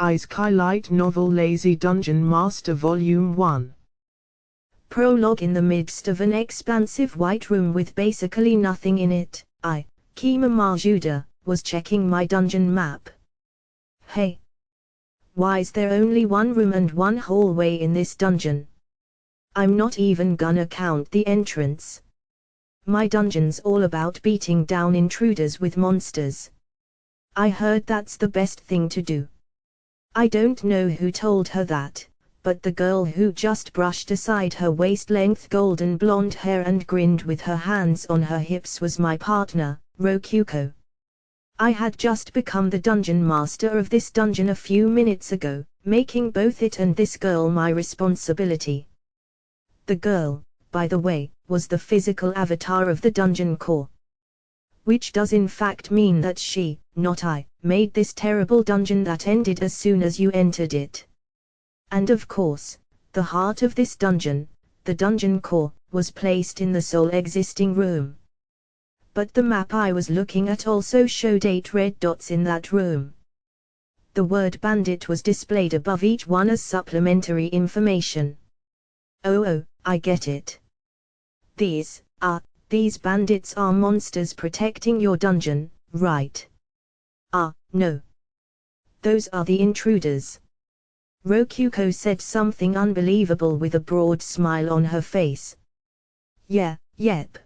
Isekai Light Novel Lazy Dungeon Master Volume 1. Prologue. In the midst of an expansive white room with basically nothing in it, I, Youta, was checking my dungeon map. Hey! Why's there only one room and one hallway in this dungeon? I'm not even gonna count the entrance. My dungeon's all about beating down intruders with monsters. I heard that's the best thing to do. I don't know who told her that, but the girl who just brushed aside her waist-length golden blonde hair and grinned with her hands on her hips was my partner, Rokuko. I had just become the dungeon master of this dungeon a few minutes ago, making both it and this girl my responsibility. The girl, by the way, was the physical avatar of the dungeon core. Which does in fact mean that she, not I, made this terrible dungeon that ended as soon as you entered it. And of course, the heart of this dungeon, the dungeon core, was placed in the sole existing room. But the map I was looking at also showed 8 red dots in that room. The word bandit was displayed above each one as supplementary information. Oh, I get it. These bandits are monsters protecting your dungeon, right? No. Those are the intruders. Rokuko said something unbelievable with a broad smile on her face. Yep.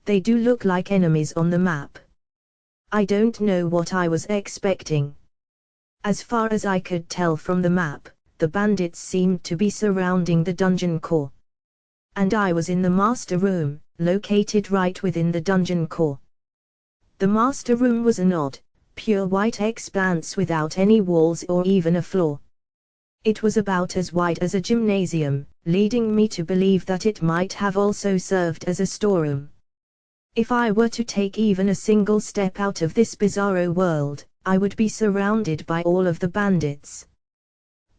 They do look like enemies on the map. I don't know what I was expecting. As far as I could tell from the map, the bandits seemed to be surrounding the dungeon core. And I was in the master room, located right within the dungeon core. The master room was an odd, pure white expanse without any walls or even a floor. It was about as wide as a gymnasium, leading me to believe that it might have also served as a storeroom. If I were to take even a single step out of this bizarro world, I would be surrounded by all of the bandits.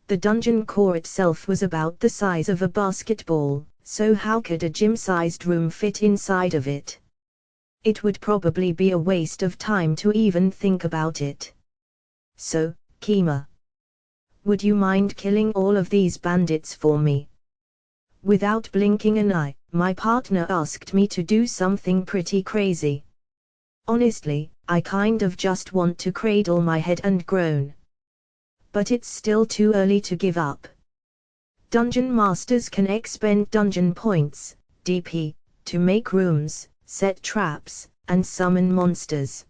The dungeon core itself was about the size of a basketball, so how could a gym-sized room fit inside of it? It would probably be a waste of time to even think about it. So, Kima, would you mind killing all of these bandits for me? Without blinking an eye, my partner asked me to do something pretty crazy. Honestly, I kind of just want to cradle my head and groan. But it's still too early to give up. Dungeon masters can expend dungeon points, DP, to make rooms, set traps, and summon monsters.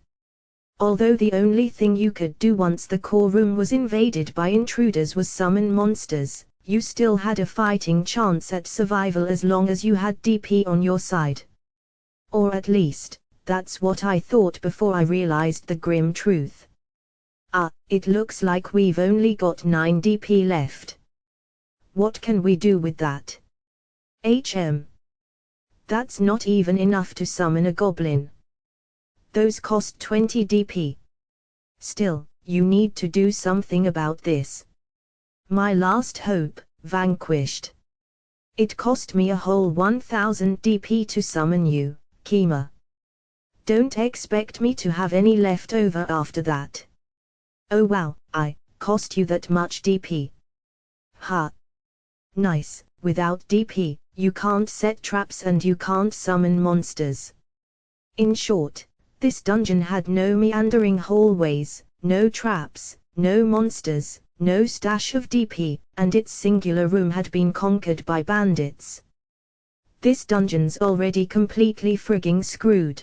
Although the only thing you could do once the core room was invaded by intruders was summon monsters, you still had a fighting chance at survival as long as you had DP on your side. Or at least, that's what I thought before I realized the grim truth. It looks like we've only got 9 DP left. What can we do with that? That's not even enough to summon a goblin. Those cost 20 DP. Still, you need to do something about this. My last hope, vanquished. It cost me a whole 1000 DP to summon you, Kima. Don't expect me to have any left over after that. Oh wow, I cost you that much DP. Ha! Nice, without DP, you can't set traps and you can't summon monsters. In short, this dungeon had no meandering hallways, no traps, no monsters, no stash of DP, and its singular room had been conquered by bandits. This dungeon's already completely frigging screwed.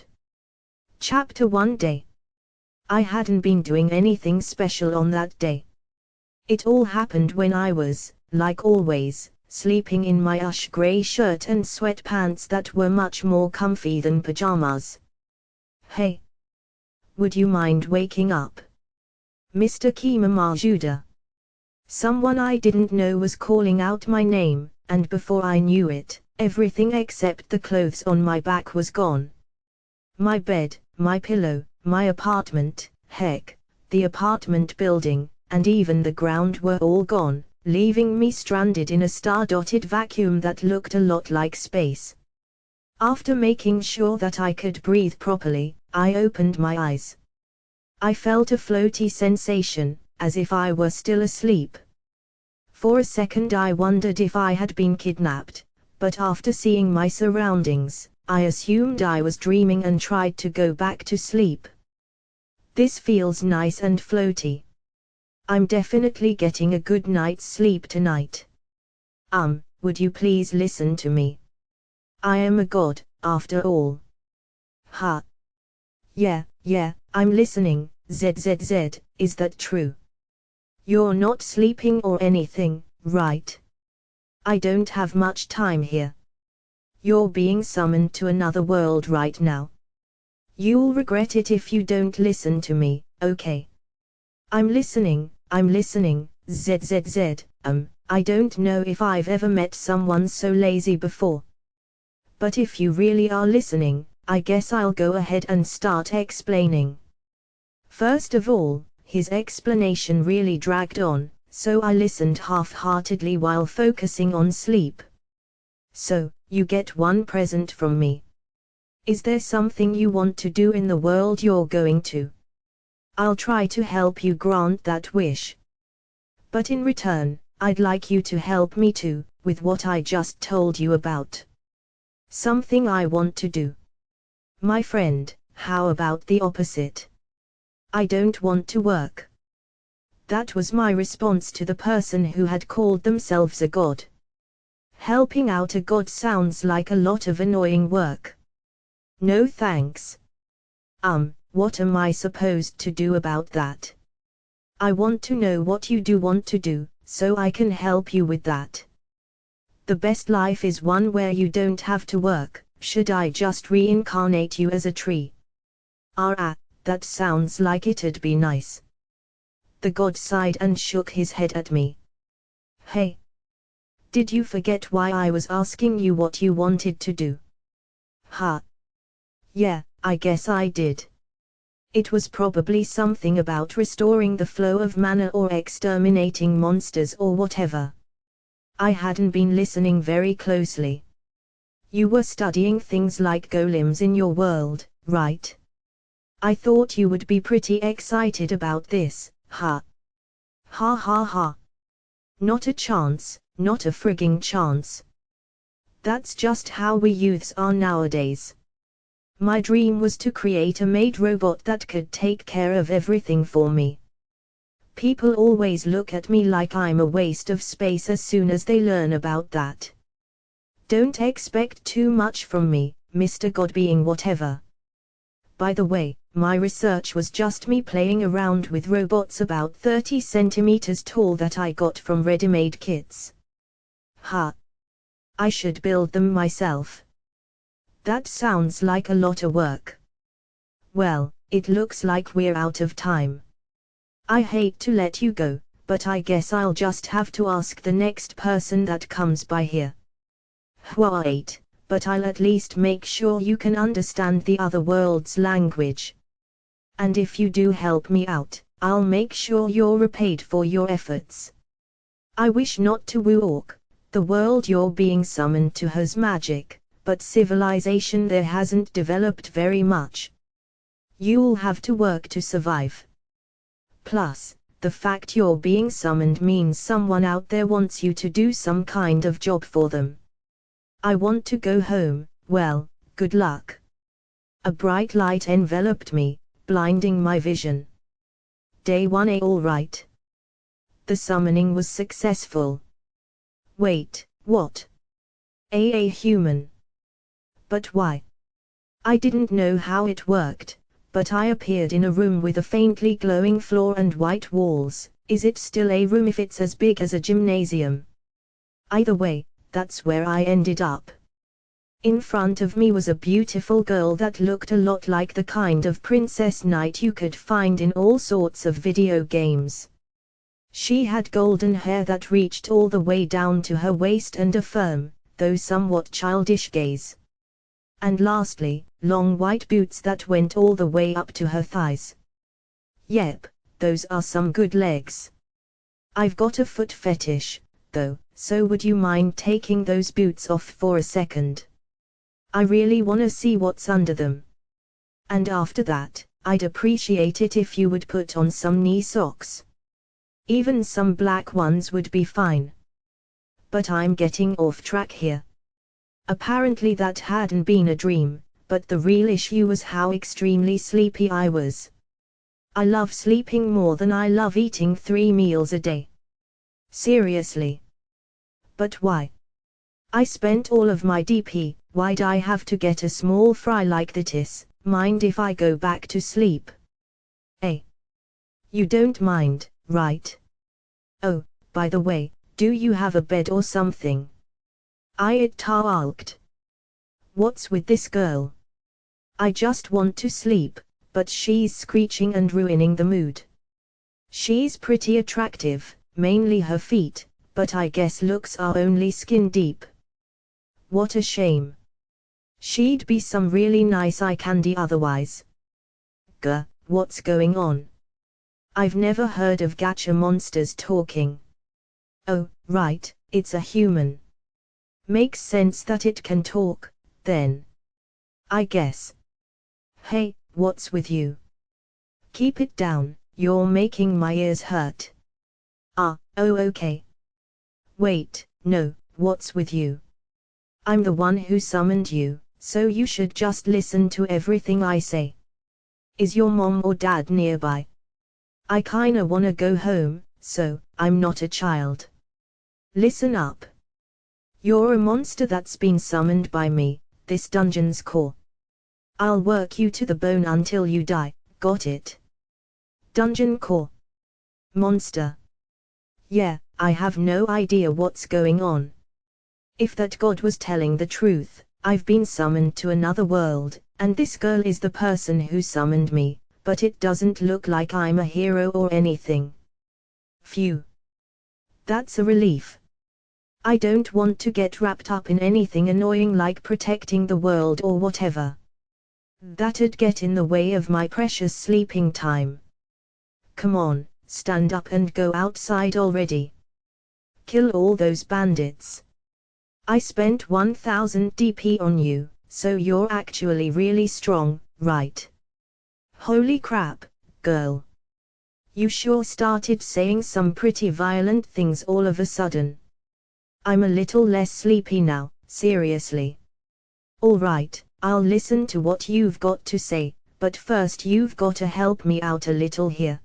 Chapter 1 Day. I hadn't been doing anything special on that day. It all happened when I was, like always, sleeping in my ash grey shirt and sweatpants that were much more comfy than pajamas. Hey! Would you mind waking up? Mr. Youta. Someone I didn't know was calling out my name, and before I knew it, everything except the clothes on my back was gone. My bed, my pillow, my apartment, heck, the apartment building, and even the ground were all gone, leaving me stranded in a star-dotted vacuum that looked a lot like space. After making sure that I could breathe properly, I opened my eyes. I felt a floaty sensation, as if I were still asleep. For a second I wondered if I had been kidnapped, but after seeing my surroundings, I assumed I was dreaming and tried to go back to sleep. This feels nice and floaty. I'm definitely getting a good night's sleep tonight. Would you please listen to me? I am a god, after all. Ha. Yeah, I'm listening, ZZZ, is that true? You're not sleeping or anything, right? I don't have much time here. You're being summoned to another world right now. You'll regret it if you don't listen to me, okay? I'm listening, ZZZ, I don't know if I've ever met someone so lazy before. But if you really are listening, I guess I'll go ahead and start explaining. First of all, his explanation really dragged on, so I listened half-heartedly while focusing on sleep. So, you get one present from me. Is there something you want to do in the world you're going to? I'll try to help you grant that wish. But in return, I'd like you to help me too, with what I just told you about. Something I want to do. My friend, how about the opposite? I don't want to work. That was my response to the person who had called themselves a god. Helping out a god sounds like a lot of annoying work. No thanks. What am I supposed to do about that? I want to know what you do want to do, so I can help you with that. The best life is one where you don't have to work. Should I just reincarnate you as a tree? That sounds like it'd be nice. The god sighed and shook his head at me. Hey! Did you forget why I was asking you what you wanted to do? Yeah, I guess I did. It was probably something about restoring the flow of mana or exterminating monsters or whatever. I hadn't been listening very closely. You were studying things like golems in your world, right? I thought you would be pretty excited about this, Ha ha ha. Not a chance, not a frigging chance. That's just how we youths are nowadays. My dream was to create a maid robot that could take care of everything for me. People always look at me like I'm a waste of space as soon as they learn about that. Don't expect too much from me, Mr. God being whatever. By the way, my research was just me playing around with robots about 30 centimeters tall that I got from ready-made kits. I should build them myself. That sounds like a lot of work. Well, it looks like we're out of time. I hate to let you go, but I guess I'll just have to ask the next person that comes by here. Wait, but I'll at least make sure you can understand the other world's language. And if you do help me out, I'll make sure you're repaid for your efforts. I wish not to woo Orc, the world you're being summoned to has magic, but civilization there hasn't developed very much. You'll have to work to survive. Plus, the fact you're being summoned means someone out there wants you to do some kind of job for them. I want to go home. Well, good luck. A bright light enveloped me, blinding my vision. Day 1A all right. The summoning was successful. Wait, what? A human. But why? I didn't know how it worked, but I appeared in a room with a faintly glowing floor and white walls. Is it still a room if it's as big as a gymnasium? Either way, that's where I ended up. In front of me was a beautiful girl that looked a lot like the kind of princess knight you could find in all sorts of video games. She had golden hair that reached all the way down to her waist and a firm, though somewhat childish gaze. And lastly, long white boots that went all the way up to her thighs. Yep, those are some good legs. I've got a foot fetish, though, so would you mind taking those boots off for a second? I really wanna see what's under them. And after that, I'd appreciate it if you would put on some knee socks. Even some black ones would be fine. But I'm getting off track here. Apparently that hadn't been a dream, but the real issue was how extremely sleepy I was. I love sleeping more than I love eating 3 meals a day. Seriously. But why? I spent all of my DP, why'd I have to get a small fry like that? Mind if I go back to sleep? Eh? You don't mind, right? Oh, by the way, do you have a bed or something? I asked. What's with this girl? I just want to sleep, but she's screeching and ruining the mood. She's pretty attractive, mainly her feet, but I guess looks are only skin deep. What a shame. She'd be some really nice eye candy otherwise. Gah, what's going on? I've never heard of gacha monsters talking. Oh, right, it's a human. Makes sense that it can talk, then. I guess. Hey, what's with you? Keep it down, you're making my ears hurt. Oh, okay. Wait, no, what's with you? I'm the one who summoned you, so you should just listen to everything I say. Is your mom or dad nearby? I kinda wanna go home, so I'm not a child. Listen up. You're a monster that's been summoned by me, this dungeon's core. I'll work you to the bone until you die, got it? Dungeon core. Monster. Yeah, I have no idea what's going on. If that god was telling the truth, I've been summoned to another world, and this girl is the person who summoned me, but it doesn't look like I'm a hero or anything. Phew. That's a relief. I don't want to get wrapped up in anything annoying like protecting the world or whatever. That'd get in the way of my precious sleeping time. Come on, stand up and go outside already. Kill all those bandits. I spent 1000 DP on you, so you're actually really strong, right? Holy crap, girl. You sure started saying some pretty violent things all of a sudden. I'm a little less sleepy now, seriously. Alright, I'll listen to what you've got to say, but first you've gotta help me out a little here.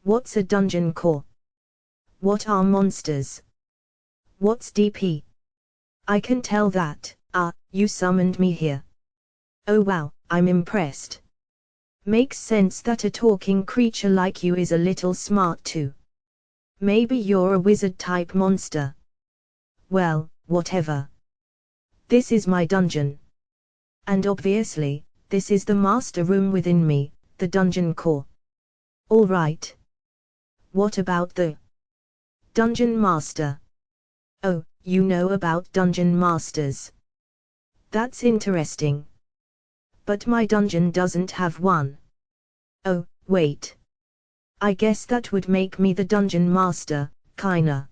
What's a dungeon core? What are monsters? What's DP? I can tell that, you summoned me here. Oh wow, I'm impressed. Makes sense that a talking creature like you is a little smart too. Maybe you're a wizard-type monster. Well, whatever. This is my dungeon. And obviously, this is the master room within me, the dungeon core. Alright. What about the dungeon master? Oh, you know about dungeon masters. That's interesting. But my dungeon doesn't have one. Oh, wait. I guess that would make me the dungeon master, kinda.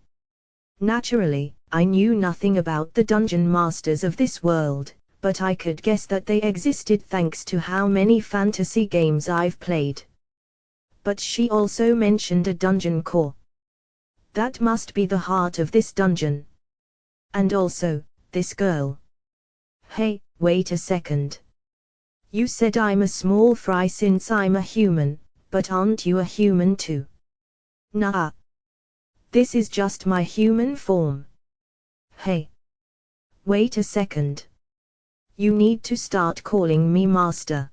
Naturally, I knew nothing about the dungeon masters of this world, but I could guess that they existed thanks to how many fantasy games I've played. But she also mentioned a dungeon core. That must be the heart of this dungeon. And also, this girl. Hey, wait a second. You said I'm a small fry since I'm a human, but aren't you a human too? Nah. This is just my human form. Hey. Wait a second. You need to start calling me master.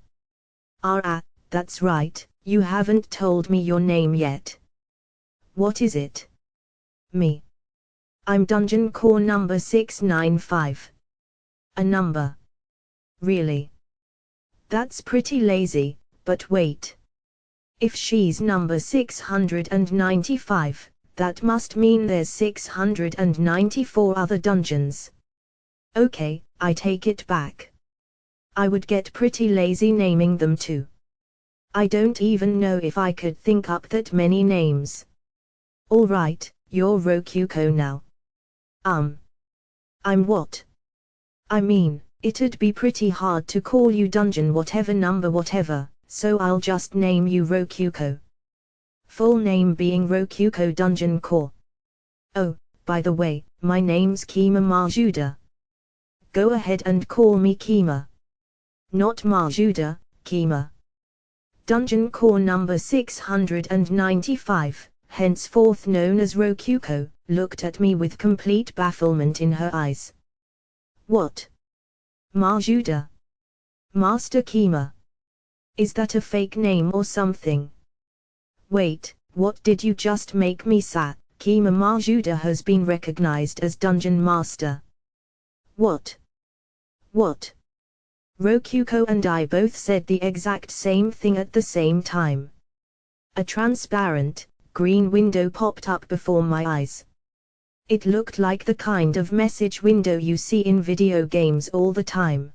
That's right, you haven't told me your name yet. What is it? Me. I'm dungeon core number 695. A number. Really? That's pretty lazy, but wait. If she's number 695, that must mean there's 694 other dungeons. Okay, I take it back. I would get pretty lazy naming them too. I don't even know if I could think up that many names. Alright, you're Rokuko now. I'm what? I mean, it'd be pretty hard to call you dungeon whatever number whatever, so I'll just name you Rokuko. full name being Rokuko Dungeon Core. Oh, by the way, my name's Kima Majuda. Go ahead and call me Kima. Not Majuda, Kima. Dungeon Core number 695, henceforth known as Rokuko, looked at me with complete bafflement in her eyes. What? Majuda? Master Kima? Is that a fake name or something? Wait, what did you just make me say? Kima Majuda has been recognized as Dungeon Master. What? What? Rokuko and I both said the exact same thing at the same time. A transparent, green window popped up before my eyes. It looked like the kind of message window you see in video games all the time.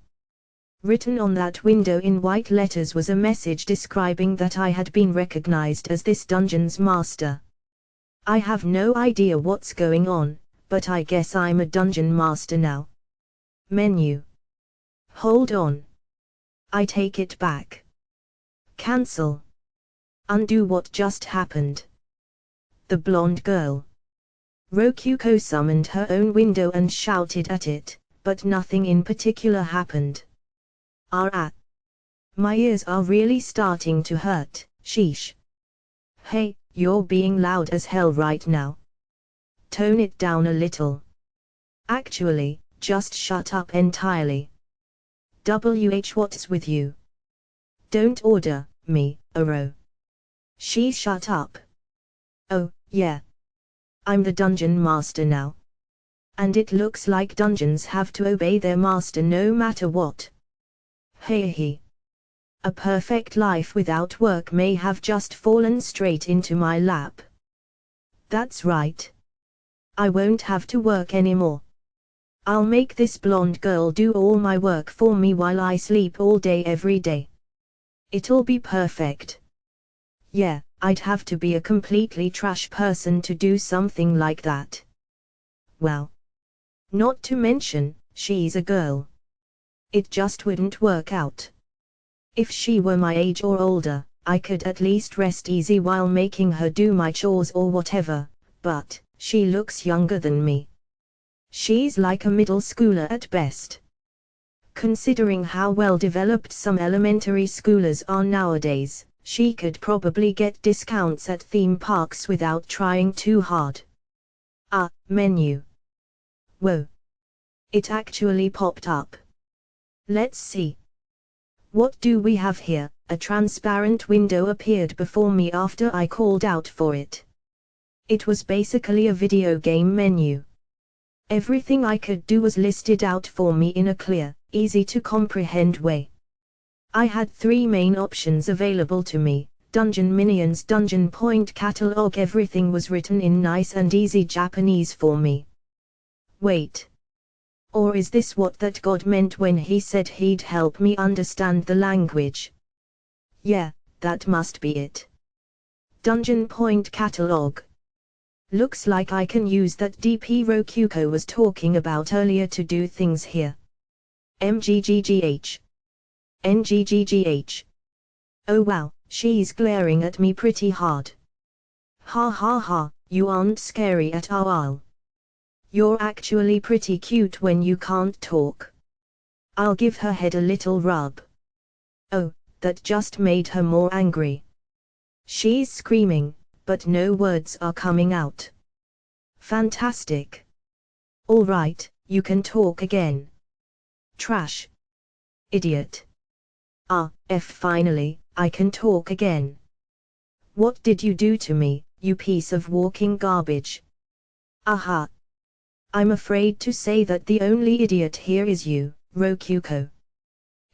Written on that window in white letters was a message describing that I had been recognized as this dungeon's master. I have no idea what's going on, but I guess I'm a dungeon master now. Menu. Hold on. I take it back. Cancel. Undo what just happened. The blonde girl. Rokuko summoned her own window and shouted at it, but nothing in particular happened. My ears are really starting to hurt, sheesh. Hey, you're being loud as hell right now. Tone it down a little. Actually, just shut up entirely. What's with you? Don't order me, Aro. She shut up. Oh, yeah. I'm the dungeon master now. And it looks like dungeons have to obey their master no matter what. Hey. A perfect life without work may have just fallen straight into my lap. That's right. I won't have to work anymore. I'll make this blonde girl do all my work for me while I sleep all day every day. It'll be perfect. Yeah, I'd have to be a completely trash person to do something like that. Well. Not to mention, she's a girl. It just wouldn't work out. If she were my age or older, I could at least rest easy while making her do my chores or whatever, but she looks younger than me. She's like a middle schooler at best. Considering how well developed some elementary schoolers are nowadays, she could probably get discounts at theme parks without trying too hard. Menu. Whoa. It actually popped up. Let's see. What do we have here? A transparent window appeared before me after I called out for it. It was basically a video game menu. Everything I could do was listed out for me in a clear, easy to comprehend way. I had three main options available to me: Dungeon Minions, Dungeon Point Catalog. Everything was written in nice and easy Japanese for me. Wait. Or is this what that God meant when he said he'd help me understand the language? Yeah, that must be it. Dungeon Point Catalog. Looks like I can use that DP Rokuko was talking about earlier to do things here. MGGGH. NGGGH. Oh wow, she's glaring at me pretty hard. Ha, you aren't scary at all. You're actually pretty cute when you can't talk. I'll give her head a little rub. Oh, that just made her more angry. She's screaming, but no words are coming out. Fantastic. All right, you can talk again. Trash. Idiot. Finally, I can talk again. What did you do to me, you piece of walking garbage? Aha. I'm afraid to say that the only idiot here is you, Rokuko.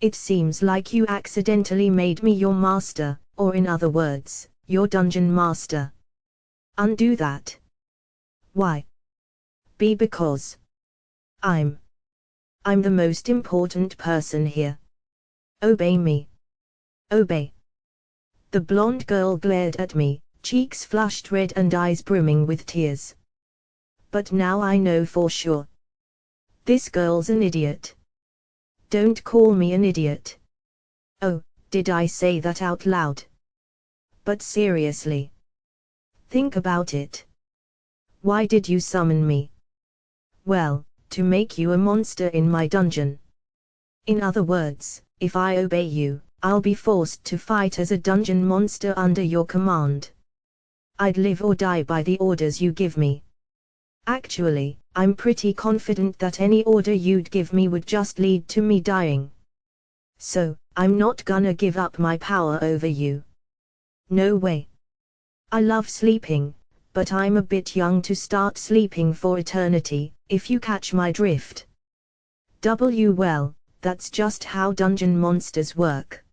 It seems like you accidentally made me your master, or in other words, your dungeon master. Undo that. Why? Because I'm the most important person here. Obey me. Obey. The blonde girl glared at me, cheeks flushed red and eyes brimming with tears. But now I know for sure. This girl's an idiot. Don't call me an idiot. Oh, did I say that out loud? But seriously. Think about it. Why did you summon me? Well, to make you a monster in my dungeon. In other words, if I obey you, I'll be forced to fight as a dungeon monster under your command. I'd live or die by the orders you give me. Actually, I'm pretty confident that any order you'd give me would just lead to me dying. So, I'm not gonna give up my power over you. No way. I love sleeping, but I'm a bit young to start sleeping for eternity, if you catch my drift. Well, that's just how dungeon monsters work.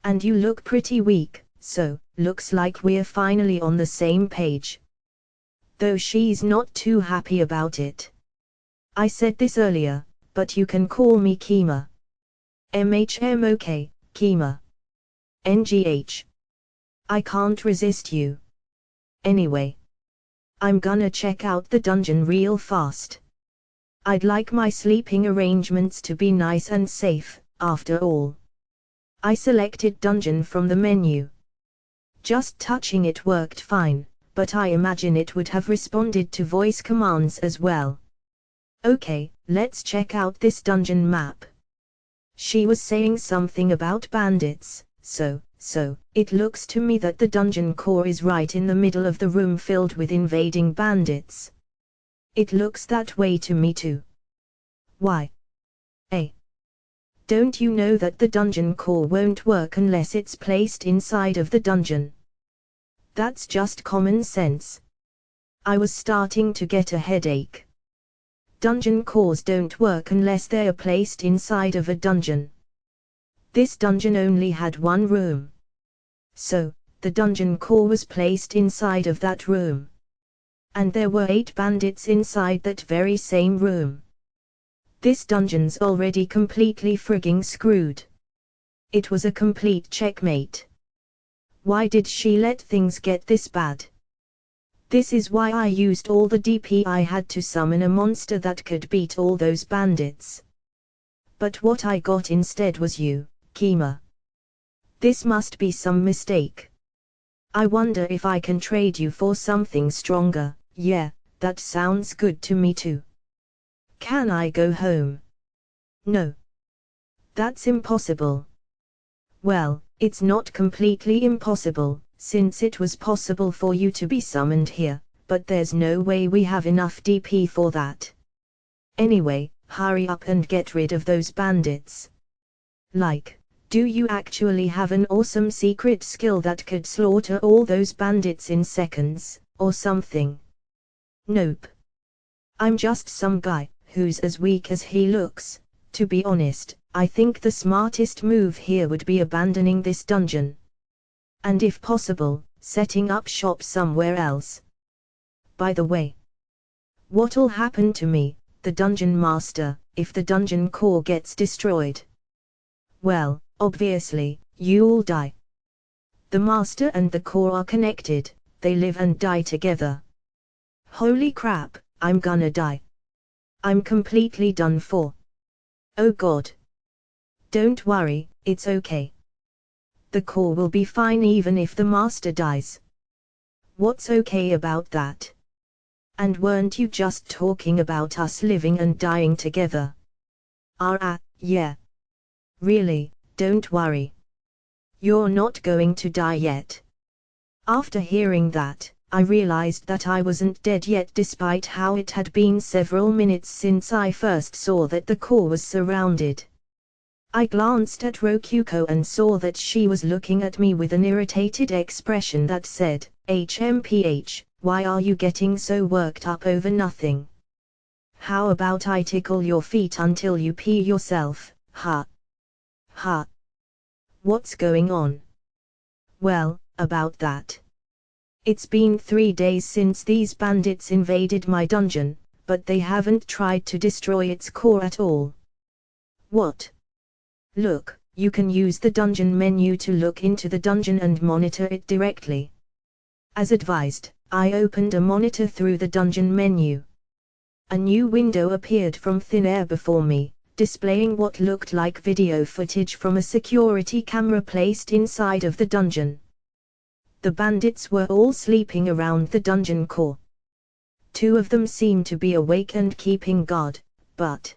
And you look pretty weak, so, looks like we're finally on the same page. Though she's not too happy about it. I said this earlier, but you can call me Kima. MHMOK, Kima. NGH. I can't resist you. Anyway. I'm gonna check out the dungeon real fast. I'd like my sleeping arrangements to be nice and safe, after all. I selected dungeon from the menu. Just touching it worked fine, but I imagine it would have responded to voice commands as well. Okay, let's check out this dungeon map. She was saying something about bandits, so it looks to me that the dungeon core is right in the middle of the room filled with invading bandits. It looks that way to me too. Why? Don't you know that the dungeon core won't work unless it's placed inside of the dungeon? That's just common sense. I was starting to get a headache. Dungeon cores don't work unless they are placed inside of a dungeon. This dungeon only had one room. So, the dungeon core was placed inside of that room. And there were 8 bandits inside that very same room. This dungeon's already completely frigging screwed. It was a complete checkmate. Why did she let things get this bad? This is why I used all the DP I had to summon a monster that could beat all those bandits. But what I got instead was you, Kima. This must be some mistake. I wonder if I can trade you for something stronger. Yeah, that sounds good to me too. Can I go home? No. That's impossible. Well, it's not completely impossible, since it was possible for you to be summoned here, but there's no way we have enough DP for that. Anyway, hurry up and get rid of those bandits. Like, do you actually have an awesome secret skill that could slaughter all those bandits in seconds, or something? Nope. I'm just some guy, who's as weak as he looks. To be honest, I think the smartest move here would be abandoning this dungeon. And if possible, setting up shop somewhere else. By the way, what'll happen to me, the dungeon master, if the dungeon core gets destroyed? Well, obviously, you'll die. The master and the core are connected, they live and die together. Holy crap, I'm gonna die. I'm completely done for. Oh god. Don't worry, it's okay. The core will be fine even if the master dies. What's okay about that? And weren't you just talking about us living and dying together? Yeah. Really, don't worry. You're not going to die yet. After hearing that, I realized that I wasn't dead yet despite how it had been several minutes since I first saw that the core was surrounded. I glanced at Rokuko and saw that she was looking at me with an irritated expression that said, HMPH, why are you getting so worked up over nothing? How about I tickle your feet until you pee yourself, ha? Ha. What's going on? Well, about that. It's been 3 days since these bandits invaded my dungeon, but they haven't tried to destroy its core at all. What? Look, you can use the dungeon menu to look into the dungeon and monitor it directly. As advised, I opened a monitor through the dungeon menu. A new window appeared from thin air before me, displaying what looked like video footage from a security camera placed inside of the dungeon. The bandits were all sleeping around the dungeon core. 2 of them seemed to be awake and keeping guard, but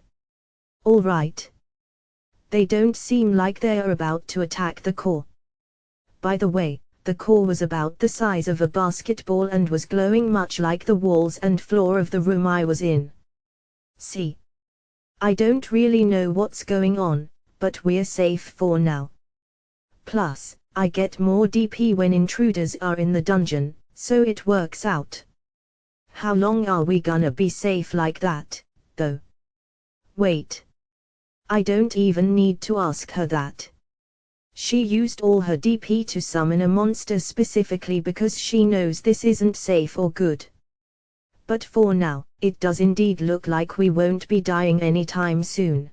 all right. They don't seem like they are about to attack the core. By the way, the core was about the size of a basketball and was glowing much like the walls and floor of the room I was in. See? I don't really know what's going on, but we're safe for now. Plus, I get more DP when intruders are in the dungeon, so it works out. How long are we gonna be safe like that, though? Wait. I don't even need to ask her that. She used all her DP to summon a monster specifically because she knows this isn't safe or good. But for now, it does indeed look like we won't be dying anytime soon.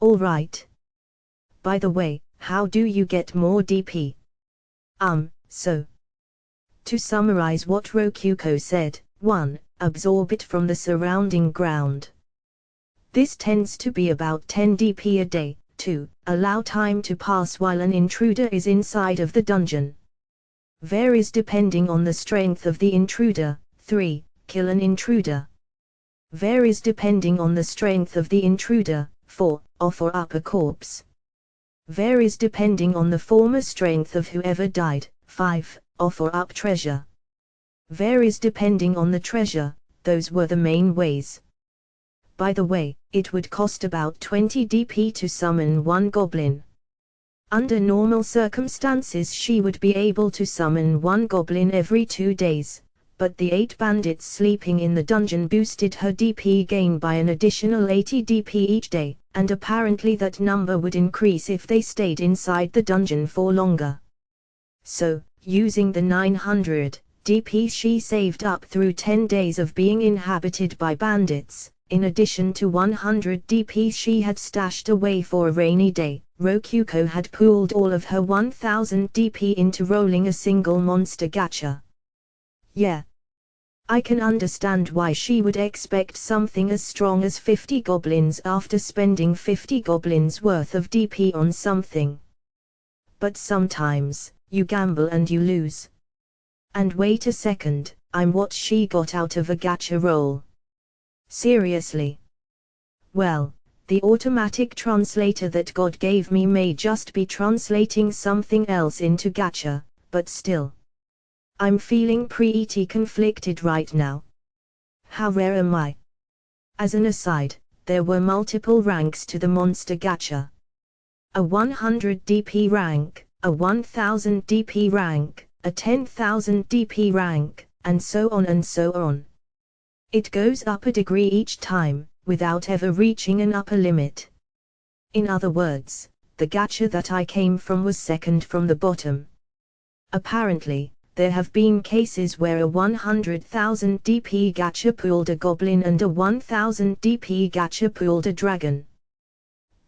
Alright. By the way, how do you get more DP? So. To summarize what Rokuko said, 1. Absorb it from the surrounding ground. This tends to be about 10 DP a day. 2. Allow time to pass while an intruder is inside of the dungeon. Varies depending on the strength of the intruder. 3. Kill an intruder. Varies depending on the strength of the intruder. 4. Offer up a corpse. Varies depending on the former strength of whoever died. 5. Offer up treasure. Varies depending on the treasure. Those were the main ways. By the way, it would cost about 20 DP to summon 1 goblin. Under normal circumstances she would be able to summon 1 goblin every 2 days, but the 8 bandits sleeping in the dungeon boosted her DP gain by an additional 80 DP each day, and apparently that number would increase if they stayed inside the dungeon for longer. So, using the 900 DP she saved up through 10 days of being inhabited by bandits, in addition to 100 DP she had stashed away for a rainy day, Rokuko had pooled all of her 1000 DP into rolling a single monster gacha. Yeah. I can understand why she would expect something as strong as 50 goblins after spending 50 goblins worth of DP on something. But sometimes, you gamble and you lose. And wait a second, I'm what she got out of a gacha roll. Seriously. Well, the automatic translator that God gave me may just be translating something else into gacha, but still. I'm feeling pretty conflicted right now. How rare am I? As an aside, there were multiple ranks to the monster gacha. A 100 DP rank, a 1000 DP rank, a 10,000 DP rank, and so on and so on. It goes up a degree each time, without ever reaching an upper limit. In other words, the gacha that I came from was second from the bottom. Apparently, there have been cases where a 100,000 DP gacha pooled a goblin and a 1000 DP gacha pooled a dragon.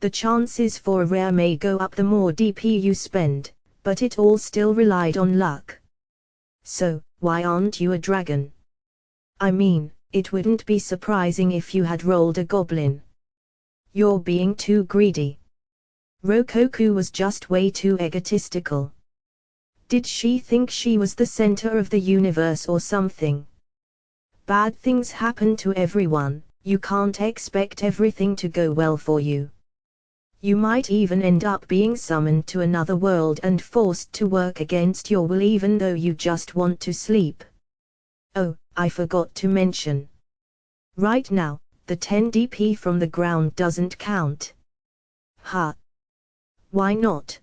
The chances for a rare may go up the more DP you spend, but it all still relied on luck. So, why aren't you a dragon? I mean, it wouldn't be surprising if you had rolled a goblin. You're being too greedy. Rokoku was just way too egotistical. Did she think she was the center of the universe or something? Bad things happen to everyone, you can't expect everything to go well for you. You might even end up being summoned to another world and forced to work against your will even though you just want to sleep. Oh, I forgot to mention. Right now, the 10 DP from the ground doesn't count. Huh? Why not?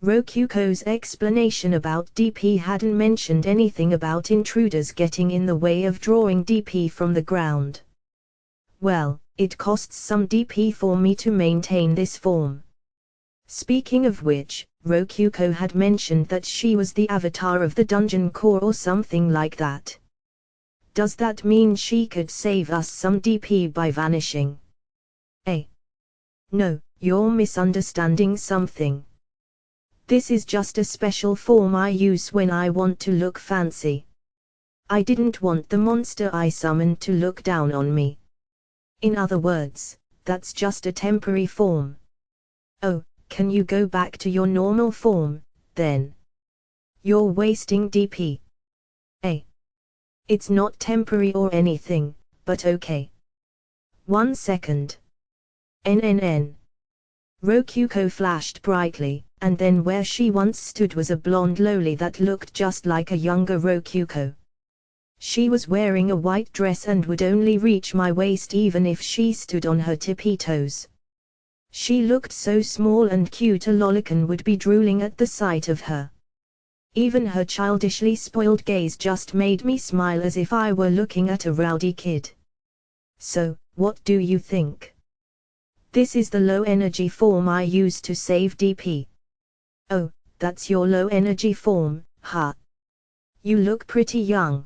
Rokuko's explanation about DP hadn't mentioned anything about intruders getting in the way of drawing DP from the ground. Well, it costs some DP for me to maintain this form. Speaking of which, Rokuko had mentioned that she was the avatar of the dungeon core or something like that. Does that mean she could save us some DP by vanishing? No, you're misunderstanding something. This is just a special form I use when I want to look fancy. I didn't want the monster I summoned to look down on me. In other words, that's just a temporary form. Oh, can you go back to your normal form, then? You're wasting DP. It's not temporary or anything, but okay. 1 second. NNN. Rokuko flashed brightly, and then where she once stood was a blonde loli that looked just like a younger Rokuko. She was wearing a white dress and would only reach my waist even if she stood on her tippy toes. She looked so small and cute a lolicon would be drooling at the sight of her. Even her childishly spoiled gaze just made me smile as if I were looking at a rowdy kid. So, what do you think? This is the low energy form I use to save DP. Oh, that's your low energy form, huh? You look pretty young.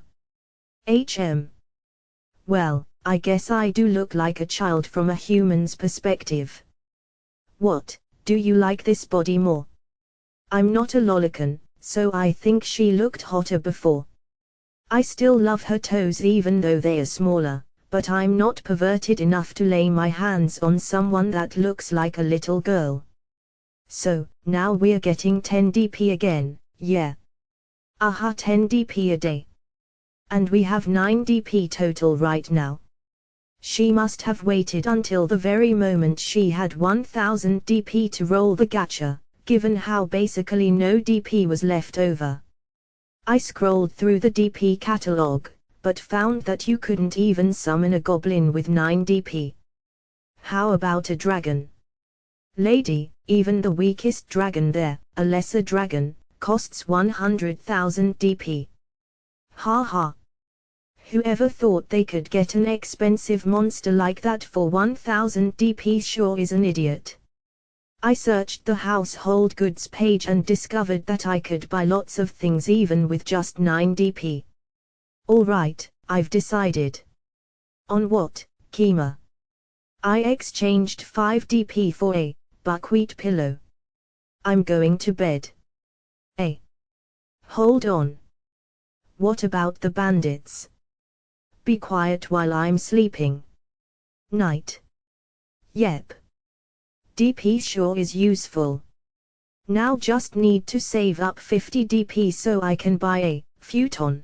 Well, I guess I do look like a child from a human's perspective. What, do you like this body more? I'm not a lolicon, so I think she looked hotter before. I still love her toes even though they are smaller, but I'm not perverted enough to lay my hands on someone that looks like a little girl. So, now we're getting 10 DP again, yeah. Aha, 10 DP a day. And we have 9 DP total right now. She must have waited until the very moment she had 1000 DP to roll the gacha, given how basically no DP was left over. I scrolled through the DP catalog, but found that you couldn't even summon a goblin with 9 DP. How about a dragon? Lady, even the weakest dragon there, a lesser dragon, costs 100,000 DP. Ha ha. Whoever thought they could get an expensive monster like that for 1000 DP sure is an idiot. I searched the household goods page and discovered that I could buy lots of things even with just 9 DP. Alright, I've decided. On what, Kima? I exchanged 5 DP for a buckwheat pillow. I'm going to bed. Hold on. What about the bandits? Be quiet while I'm sleeping. Night. Yep. DP sure is useful. Now just need to save up 50 DP so I can buy a futon.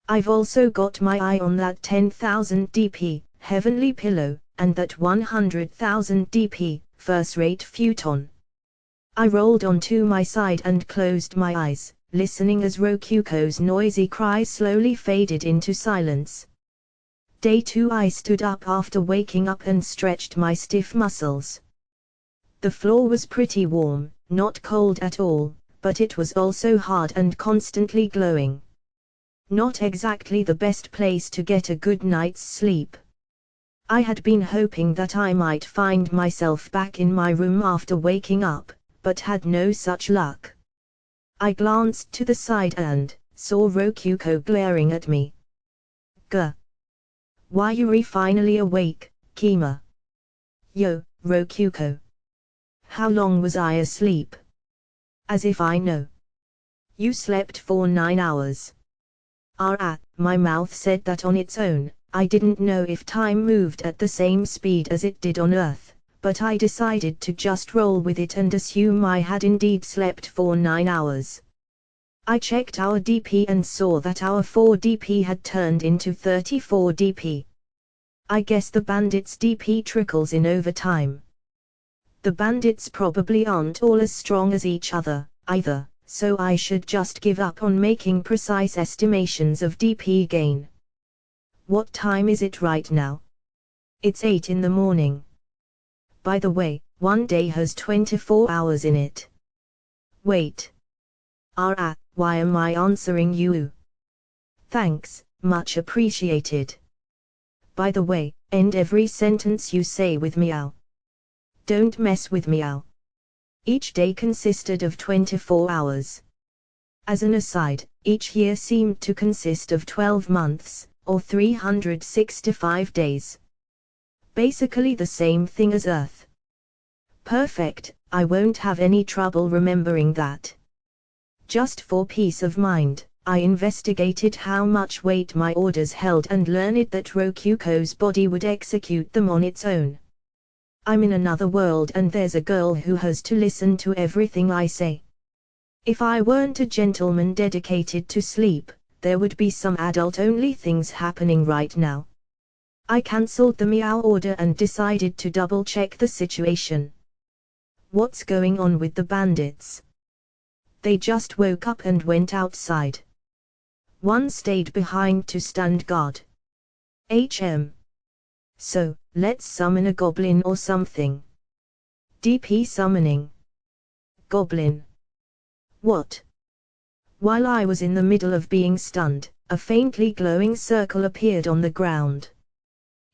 I've also got my eye on that 10,000 DP heavenly pillow, and that 100,000 DP first-rate futon. I rolled onto my side and closed my eyes, listening as Rokuko's noisy cries slowly faded into silence. Day 2. I stood up after waking up and stretched my stiff muscles. The floor was pretty warm, not cold at all, but it was also hard and constantly glowing. Not exactly the best place to get a good night's sleep. I had been hoping that I might find myself back in my room after waking up, but had no such luck. I glanced to the side and saw Rokuko glaring at me. Gah! Why you finally awake, Kima? Yo, Rokuko. How long was I asleep? As if I know. You slept for 9 hours. My mouth said that on its own. I didn't know if time moved at the same speed as it did on Earth, but I decided to just roll with it and assume I had indeed slept for 9 hours. I checked our DP and saw that our 4 DP had turned into 34 DP. I guess the bandits' DP trickles in over time. The bandits probably aren't all as strong as each other, either, so I should just give up on making precise estimations of DP gain. What time is it right now? It's 8 in the morning. By the way, one day has 24 hours in it. Wait. Why am I answering you? Thanks, much appreciated. By the way, end every sentence you say with meow. Don't mess with meow. Each day consisted of 24 hours. As an aside, each year seemed to consist of 12 months, or 365 days. Basically the same thing as Earth. Perfect, I won't have any trouble remembering that. Just for peace of mind, I investigated how much weight my orders held and learned that Rokuko's body would execute them on its own. I'm in another world and there's a girl who has to listen to everything I say. If I weren't a gentleman dedicated to sleep, there would be some adult-only things happening right now. I cancelled the meow order and decided to double-check the situation. What's going on with the bandits? They just woke up and went outside. One stayed behind to stand guard. So, let's summon a goblin or something. DP summoning. Goblin. What? While I was in the middle of being stunned, a faintly glowing circle appeared on the ground.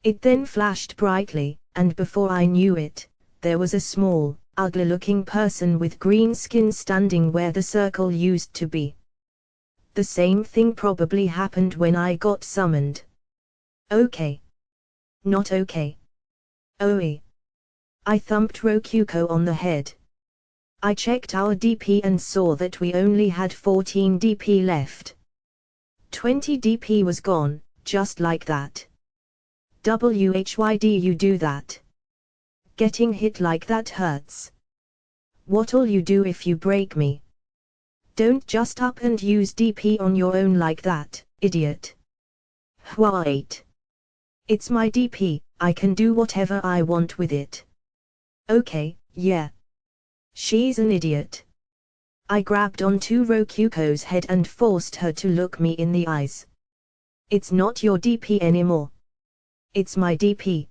It then flashed brightly, and before I knew it, there was a small, ugly-looking person with green skin standing where the circle used to be. The same thing probably happened when I got summoned. Okay. Not okay. OE. I thumped Rokuko on the head. I checked our DP and saw that we only had 14 DP left. 20 DP was gone, just like that. Why do you do that? Getting hit like that hurts. What'll you do if you break me? Don't just up and use DP on your own like that, idiot. Wait. It's my DP, I can do whatever I want with it. Okay, yeah. She's an idiot. I grabbed onto Rokuko's head and forced her to look me in the eyes. It's not your DP anymore. It's my DP.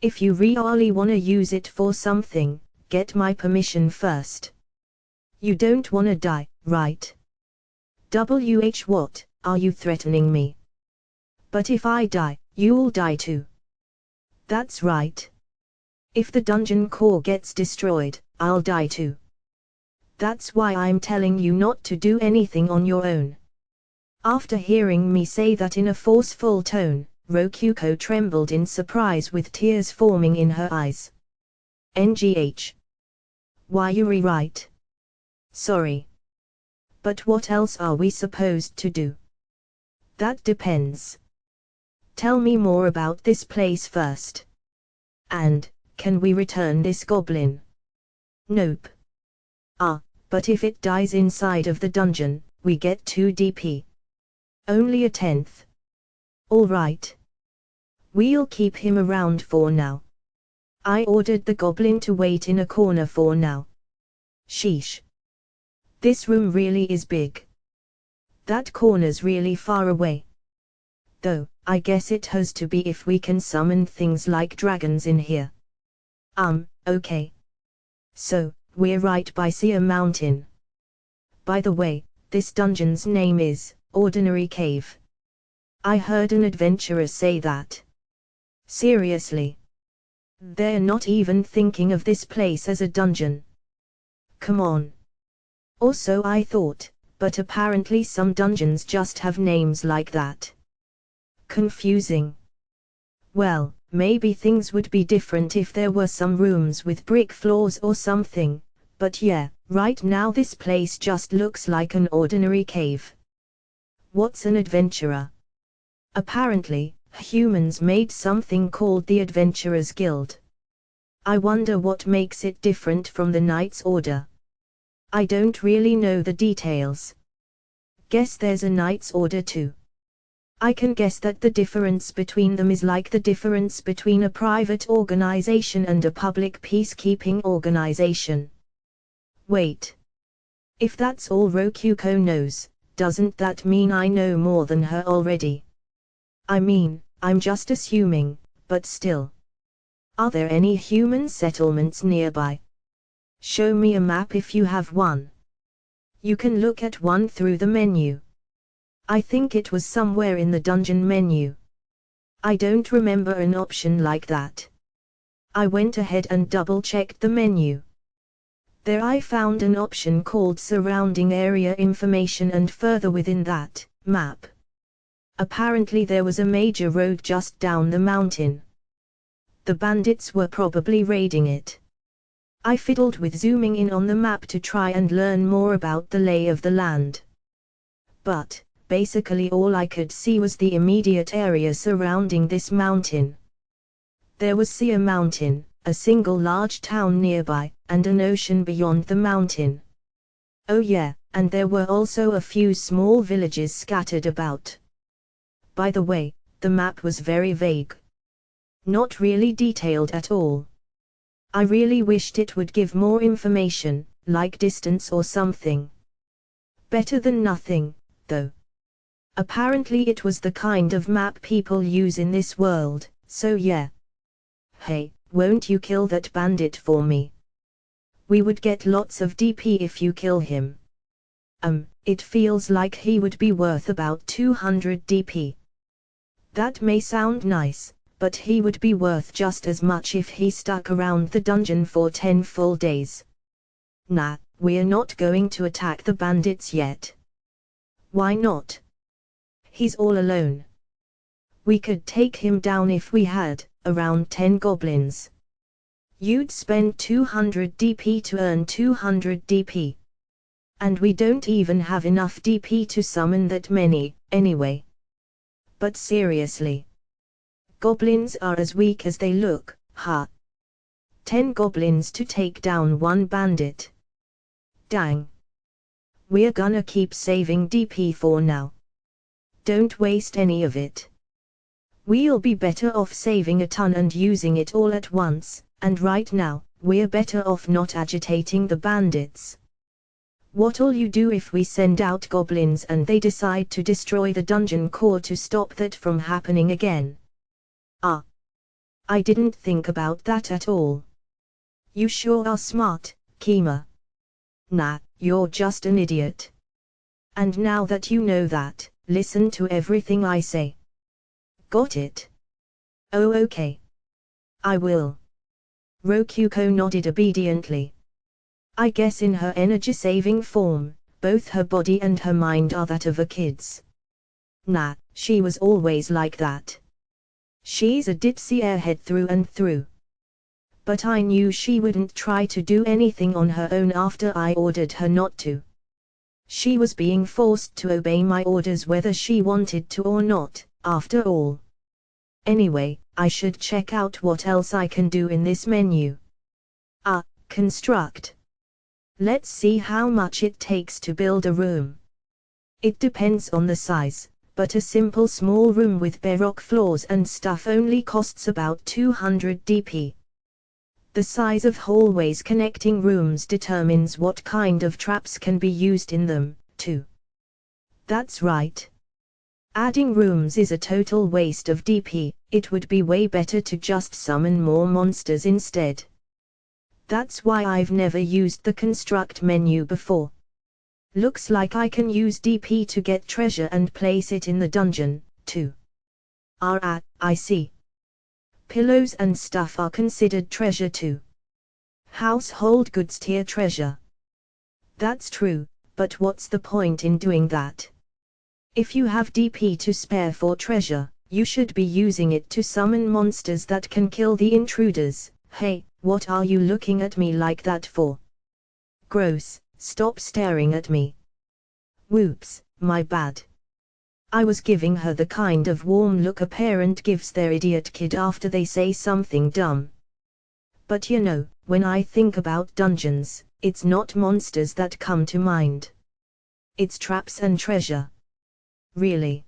If you really wanna use it for something, get my permission first. You don't wanna die, right? What, are you threatening me? But if I die, you'll die too. That's right. If the dungeon core gets destroyed, I'll die too. That's why I'm telling you not to do anything on your own. After hearing me say that in a forceful tone, Rokuko trembled in surprise with tears forming in her eyes. NGH. Why you're right. Sorry. But what else are we supposed to do? That depends. Tell me more about this place first. And, can we return this goblin? Nope. But if it dies inside of the dungeon, we get 2 DP. Only a 10th. Alright. We'll keep him around for now. I ordered the goblin to wait in a corner for now. Sheesh. This room really is big. That corner's really far away. Though, I guess it has to be if we can summon things like dragons in here. Okay. So, we're right by Sea Mountain. By the way, this dungeon's name is Ordinary Cave. I heard an adventurer say that. Seriously. They're not even thinking of this place as a dungeon. Come on. Also I thought, but apparently some dungeons just have names like that. Confusing. Well, maybe things would be different if there were some rooms with brick floors or something, but yeah, right now this place just looks like an ordinary cave. What's an adventurer? Apparently, humans made something called the Adventurers Guild. I wonder what makes it different from the Knights Order. I don't really know the details. Guess there's a Knights Order too. I can guess that the difference between them is like the difference between a private organization and a public peacekeeping organization. Wait. If that's all Rokuko knows, doesn't that mean I know more than her already? I mean, I'm just assuming, but still. Are there any human settlements nearby? Show me a map if you have one. You can look at one through the menu. I think it was somewhere in the dungeon menu. I don't remember an option like that. I went ahead and double-checked the menu. There I found an option called Surrounding Area Information, and further within that, Map. Apparently there was a major road just down the mountain. The bandits were probably raiding it. I fiddled with zooming in on the map to try and learn more about the lay of the land. But, basically all I could see was the immediate area surrounding this mountain. There was Sea Mountain, a single large town nearby, and an ocean beyond the mountain. Oh yeah, and there were also a few small villages scattered about. By the way, the map was very vague. Not really detailed at all. I really wished it would give more information, like distance or something. Better than nothing, though. Apparently it was the kind of map people use in this world, so yeah. Hey, won't you kill that bandit for me? We would get lots of DP if you kill him. It feels like he would be worth about 200 DP. That may sound nice, but he would be worth just as much if he stuck around the dungeon for 10 full days. Nah, we're not going to attack the bandits yet. Why not? He's all alone. We could take him down if we had around 10 goblins. You'd spend 200 DP to earn 200 DP. And we don't even have enough DP to summon that many, anyway. But seriously. Goblins are as weak as they look, huh? 10 goblins to take down one bandit. Dang. We're gonna keep saving DP for now. Don't waste any of it. We'll be better off saving a ton and using it all at once, and right now, we're better off not agitating the bandits. What'll you do if we send out goblins and they decide to destroy the dungeon core to stop that from happening again? I didn't think about that at all. You sure are smart, Kima. Nah, you're just an idiot. And now that you know that, listen to everything I say. Got it? Oh okay. I will. Rokuko nodded obediently. I guess in her energy-saving form, both her body and her mind are that of a kid's. Nah, she was always like that. She's a ditzy airhead through and through. But I knew she wouldn't try to do anything on her own after I ordered her not to. She was being forced to obey my orders whether she wanted to or not, after all. Anyway, I should check out what else I can do in this menu. Construct. Let's see how much it takes to build a room. It depends on the size, but a simple small room with bedrock floors and stuff only costs about 200 DP. The size of hallways connecting rooms determines what kind of traps can be used in them, too. That's right. Adding rooms is a total waste of DP, it would be way better to just summon more monsters instead. That's why I've never used the construct menu before. Looks like I can use DP to get treasure and place it in the dungeon, too. I see. Pillows and stuff are considered treasure too. Household goods tier treasure. That's true, but what's the point in doing that? If you have DP to spare for treasure, you should be using it to summon monsters that can kill the intruders. Hey, what are you looking at me like that for? Gross, stop staring at me. Whoops, my bad. I was giving her the kind of warm look a parent gives their idiot kid after they say something dumb. But you know, when I think about dungeons, it's not monsters that come to mind. It's traps and treasure. Really?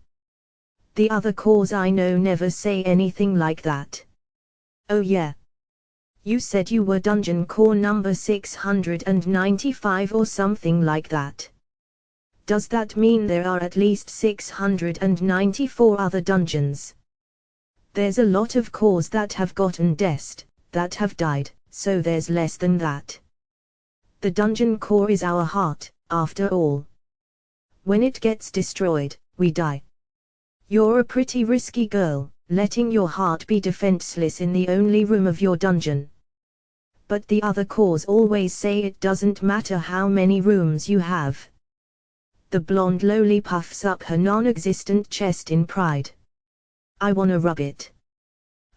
The other cores I know never say anything like that. Oh yeah. You said you were dungeon core number 695 or something like that. Does that mean there are at least 694 other dungeons? There's a lot of cores that have gotten dest, that have died, so there's less than that. The dungeon core is our heart, after all. When it gets destroyed, we die. You're a pretty risky girl, letting your heart be defenseless in the only room of your dungeon. But the other cores always say it doesn't matter how many rooms you have. The blonde loli puffs up her non-existent chest in pride. I wanna rub it.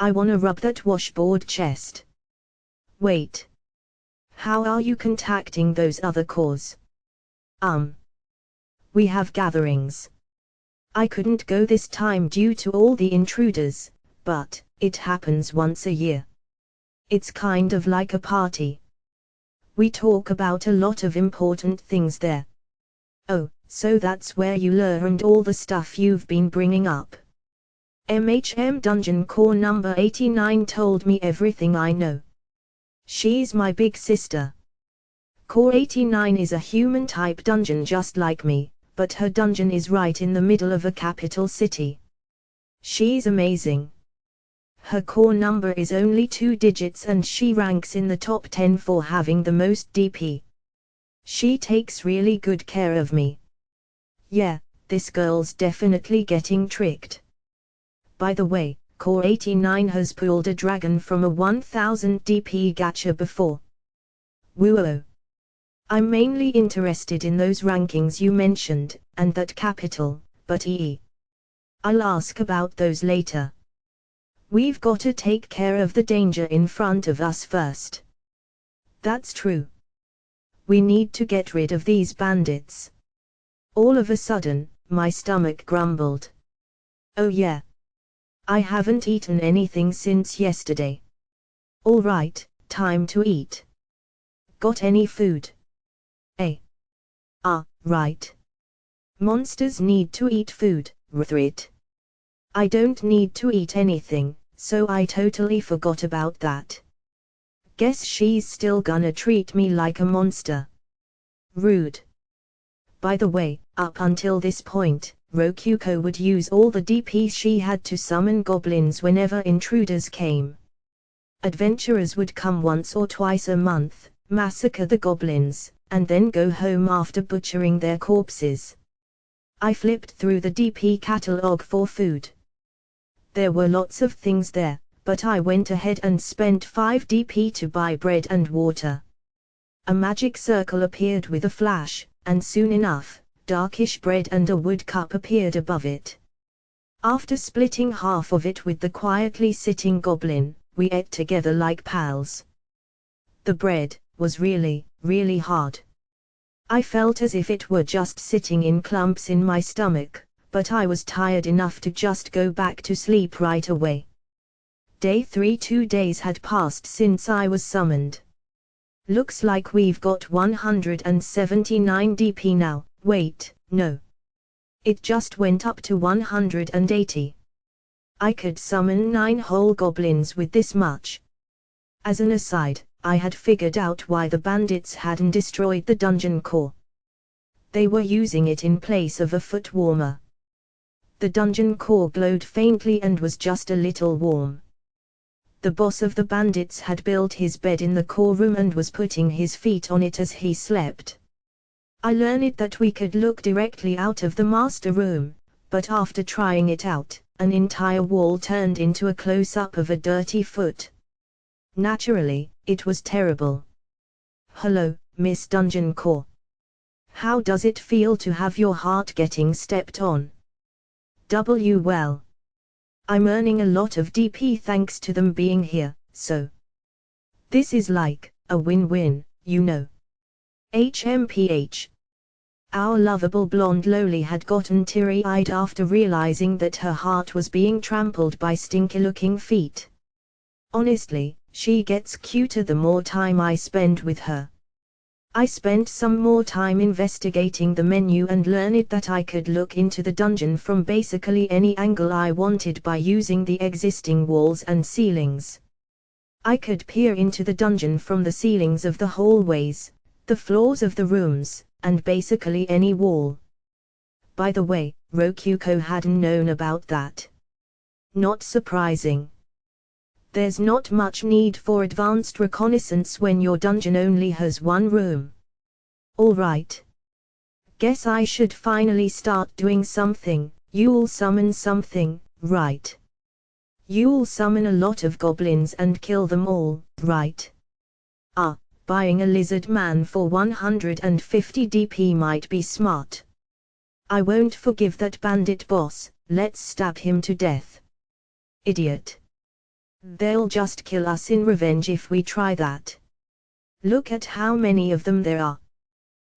I wanna rub that washboard chest. Wait. How are you contacting those other cores? We have gatherings. I couldn't go this time due to all the intruders, but it happens once a year. It's kind of like a party. We talk about a lot of important things there. Oh, so that's where you learned all the stuff you've been bringing up. Dungeon Core number 89 told me everything I know. She's my big sister. Core 89 is a human-type dungeon just like me, but her dungeon is right in the middle of a capital city. She's amazing. Her core number is only 2 digits and she ranks in the top 10 for having the most DP. She takes really good care of me. Yeah, this girl's definitely getting tricked. By the way, Core 89 has pulled a dragon from a 1000 DP gacha before. Whoa. I'm mainly interested in those rankings you mentioned, and that capital, but I'll ask about those later. We've gotta take care of the danger in front of us first. That's true. We need to get rid of these bandits. All of a sudden, my stomach grumbled. Oh yeah. I haven't eaten anything since yesterday. Alright, time to eat. Got any food? Right. Monsters need to eat food, Ruthrit. I don't need to eat anything, so I totally forgot about that. Guess she's still gonna treat me like a monster. Rude. By the way, up until this point, Rokuko would use all the DP she had to summon goblins whenever intruders came. Adventurers would come once or twice a month, massacre the goblins, and then go home after butchering their corpses. I flipped through the DP catalog for food. There were lots of things there, but I went ahead and spent 5 DP to buy bread and water. A magic circle appeared with a flash, and soon enough, darkish bread and a wood cup appeared above it. After splitting half of it with the quietly sitting goblin, we ate together like pals. The bread was really, really hard. I felt as if it were just sitting in clumps in my stomach, but I was tired enough to just go back to sleep right away. Day 3. 2 days had passed since I was summoned. Looks like we've got 179 DP now. Wait, no. It just went up to 180. I could summon 9 whole goblins with this much. As an aside, I had figured out why the bandits hadn't destroyed the dungeon core. They were using it in place of a foot warmer. The dungeon core glowed faintly and was just a little warm. The boss of the bandits had built his bed in the core room and was putting his feet on it as he slept. I learned that we could look directly out of the master room, but after trying it out, an entire wall turned into a close-up of a dirty foot. Naturally, it was terrible. Hello, Miss Dungeon Core. How does it feel to have your heart getting stepped on? Well. I'm earning a lot of DP thanks to them being here, so. This is like, a win-win, you know. HMPH. Our lovable blonde loli had gotten teary-eyed after realizing that her heart was being trampled by stinky-looking feet. Honestly, she gets cuter the more time I spend with her. I spent some more time investigating the menu and learned that I could look into the dungeon from basically any angle I wanted by using the existing walls and ceilings. I could peer into the dungeon from the ceilings of the hallways, the floors of the rooms, and basically any wall. By the way, Rokuko hadn't known about that. Not surprising. There's not much need for advanced reconnaissance when your dungeon only has one room. Alright. Guess I should finally start doing something. You'll summon something, right? You'll summon a lot of goblins and kill them all, right? Buying a lizard man for 150 DP might be smart. I won't forgive that bandit boss, let's stab him to death. Idiot. They'll just kill us in revenge if we try that. Look at how many of them there are.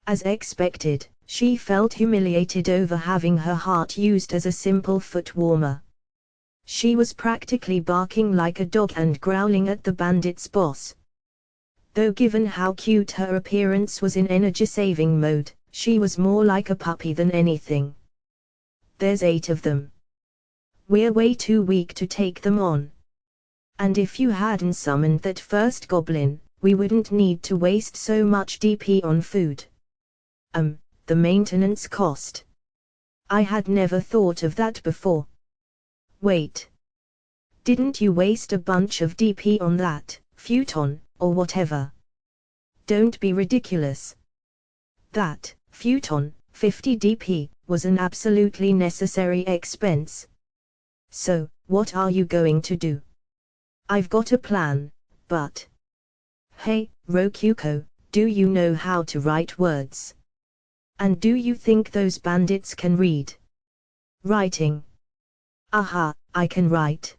As expected, she felt humiliated over having her heart used as a simple foot warmer. She was practically barking like a dog and growling at the bandit's boss. Though given how cute her appearance was in energy-saving mode, she was more like a puppy than anything. There's 8 of them. We're way too weak to take them on. And if you hadn't summoned that first goblin, we wouldn't need to waste so much DP on food. The maintenance cost. I had never thought of that before. Wait. Didn't you waste a bunch of DP on that, futon, or whatever? Don't be ridiculous. That, futon, 50 DP, was an absolutely necessary expense. So, what are you going to do? I've got a plan, but... Hey, Rokuko, do you know how to write words? And do you think those bandits can read? Writing. Aha, I can write.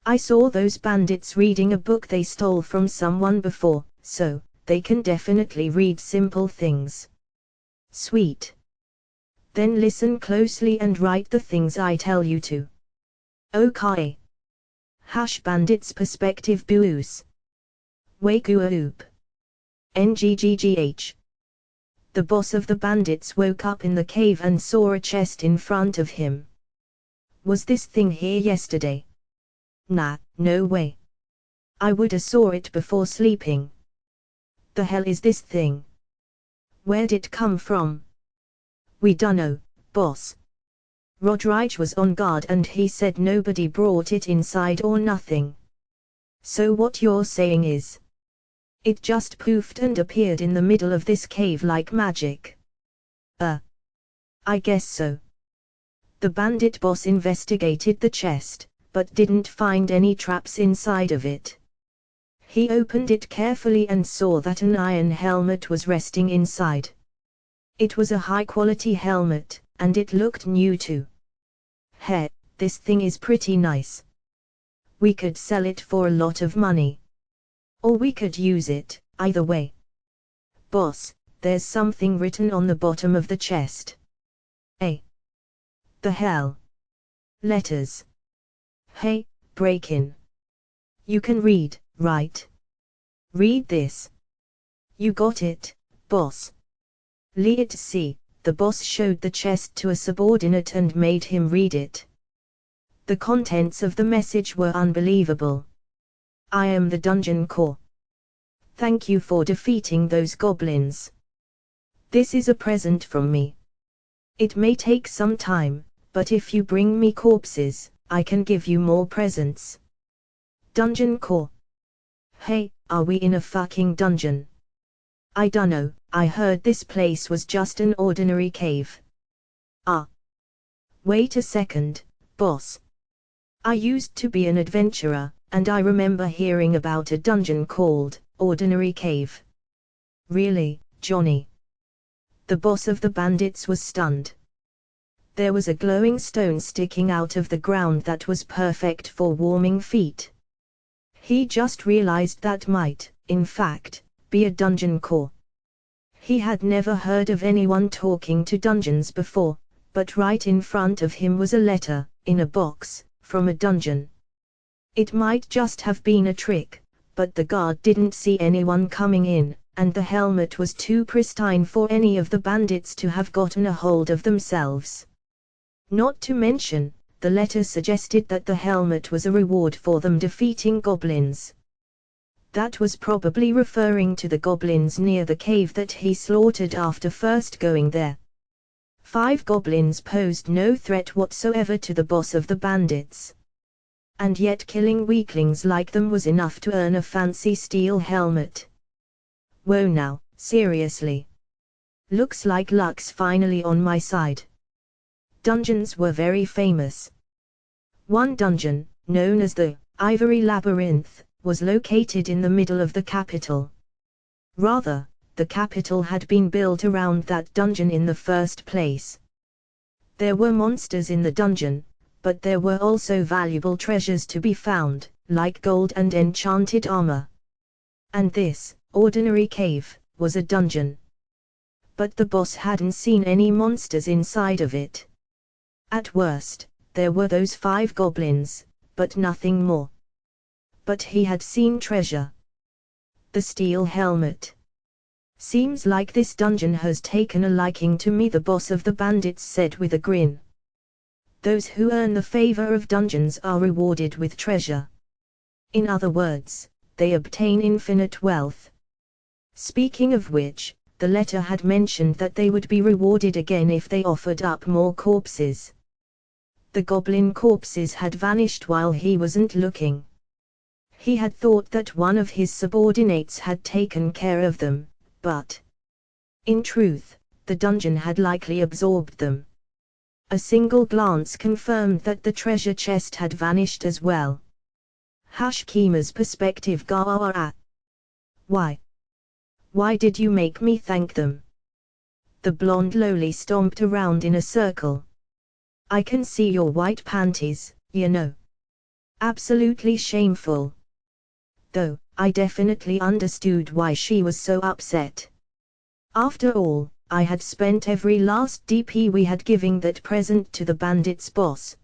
I saw those bandits reading a book they stole from someone before, so, they can definitely read simple things. Sweet. Then listen closely and write the things I tell you to. Okay. Bandits perspective buus. Wakuaoop. NGGGH. The boss of the bandits woke up in the cave and saw a chest in front of him. Was this thing here yesterday? Nah, no way. I woulda saw it before sleeping. The hell is this thing? Where'd it come from? We dunno, boss. Rodrige was on guard and he said nobody brought it inside or nothing. So what you're saying is, it just poofed and appeared in the middle of this cave like magic. I guess so. The bandit boss investigated the chest, but didn't find any traps inside of it. He opened it carefully and saw that an iron helmet was resting inside. It was a high-quality helmet, and it looked new too. Hey, this thing is pretty nice. We could sell it for a lot of money. Or we could use it, either way. Boss, there's something written on the bottom of the chest. The hell? Letters. Hey, break in. You can read, right? Read this. You got it, boss. Let see. The boss showed the chest to a subordinate and made him read it. The contents of the message were unbelievable. I am the dungeon core. Thank you for defeating those goblins. This is a present from me. It may take some time, but if you bring me corpses, I can give you more presents. Dungeon core. Hey, are we in a fucking dungeon? I dunno, I heard this place was just an ordinary cave. Wait a second, boss. I used to be an adventurer, and I remember hearing about a dungeon called Ordinary Cave. Really, Johnny? The boss of the bandits was stunned. There was a glowing stone sticking out of the ground that was perfect for warming feet. He just realized that might, in fact, be a dungeon core. He had never heard of anyone talking to dungeons before, but right in front of him was a letter, in a box, from a dungeon. It might just have been a trick, but the guard didn't see anyone coming in, and the helmet was too pristine for any of the bandits to have gotten a hold of themselves. Not to mention, the letter suggested that the helmet was a reward for them defeating goblins. That was probably referring to the goblins near the cave that he slaughtered after first going there. 5 goblins posed no threat whatsoever to the boss of the bandits. And yet killing weaklings like them was enough to earn a fancy steel helmet. Whoa now, seriously. Looks like luck's finally on my side. Dungeons were very famous. One dungeon, known as the Ivory Labyrinth, was located in the middle of the capital. Rather, the capital had been built around that dungeon in the first place. There were monsters in the dungeon, but there were also valuable treasures to be found, like gold and enchanted armor. And this, Ordinary Cave, was a dungeon. But the boss hadn't seen any monsters inside of it. At worst, there were those 5 goblins, but nothing more. But he had seen treasure. the steel helmet. Seems like this dungeon has taken a liking to me, the boss of the bandits said with a grin. Those who earn the favor of dungeons are rewarded with treasure. In other words, they obtain infinite wealth. Speaking of which, the letter had mentioned that they would be rewarded again if they offered up more corpses. The goblin corpses had vanished while he wasn't looking. He had thought that one of his subordinates had taken care of them, but in truth, the dungeon had likely absorbed them. A single glance confirmed that the treasure chest had vanished as well. Kima's perspective. Why? Why did you make me thank them? The blonde lowly stomped around in a circle. I can see your white panties, you know. Absolutely shameful. Though, I definitely understood why she was so upset. After all, I had spent every last DP we had giving that present to the bandit's boss.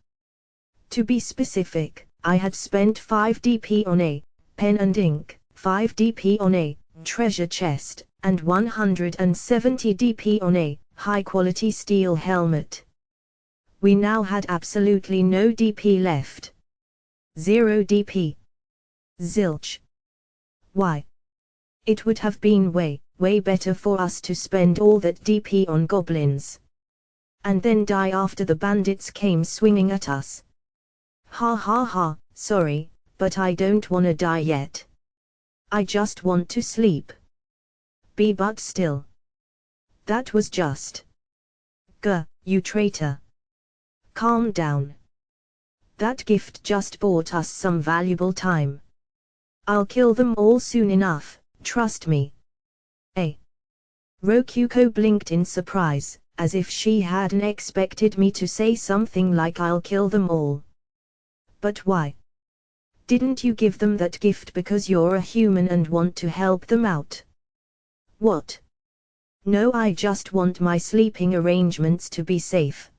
To be specific, I had spent 5 DP on a pen and ink, 5 DP on a treasure chest, and 170 DP on a high-quality steel helmet. We now had absolutely no DP left. 0 DP. Zilch. Why? It would have been way better for us to spend all that DP on goblins. And then die after the bandits came swinging at us. Ha ha ha, sorry, but I don't wanna die yet. I just want to sleep. But still. That was just. You traitor. Calm down. That gift just bought us some valuable time. I'll kill them all soon enough, trust me. Rokuko blinked in surprise, as if she hadn't expected me to say something like I'll kill them all. But why? Didn't you give them that gift because you're a human and want to help them out? What? No, I just want my sleeping arrangements to be safe.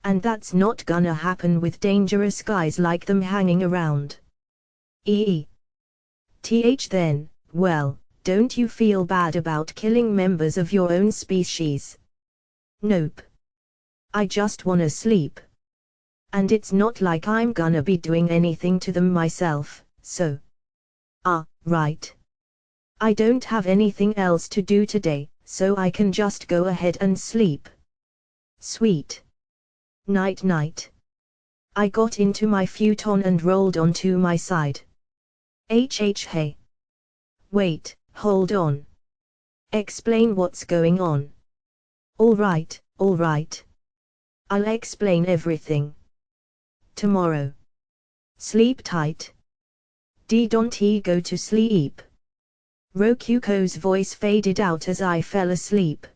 And that's not gonna happen with dangerous guys like them hanging around. Then, well, don't you feel bad about killing members of your own species? Nope. I just wanna sleep. And it's not like I'm gonna be doing anything to them myself, so. Right. I don't have anything else to do today, so I can just go ahead and sleep. Sweet. Night night. I got into my futon and rolled onto my side. Hey. Wait, hold on. Explain what's going on. Alright. I'll explain everything. Tomorrow. Sleep tight. Don't go to sleep. Rokuko's voice faded out as I fell asleep.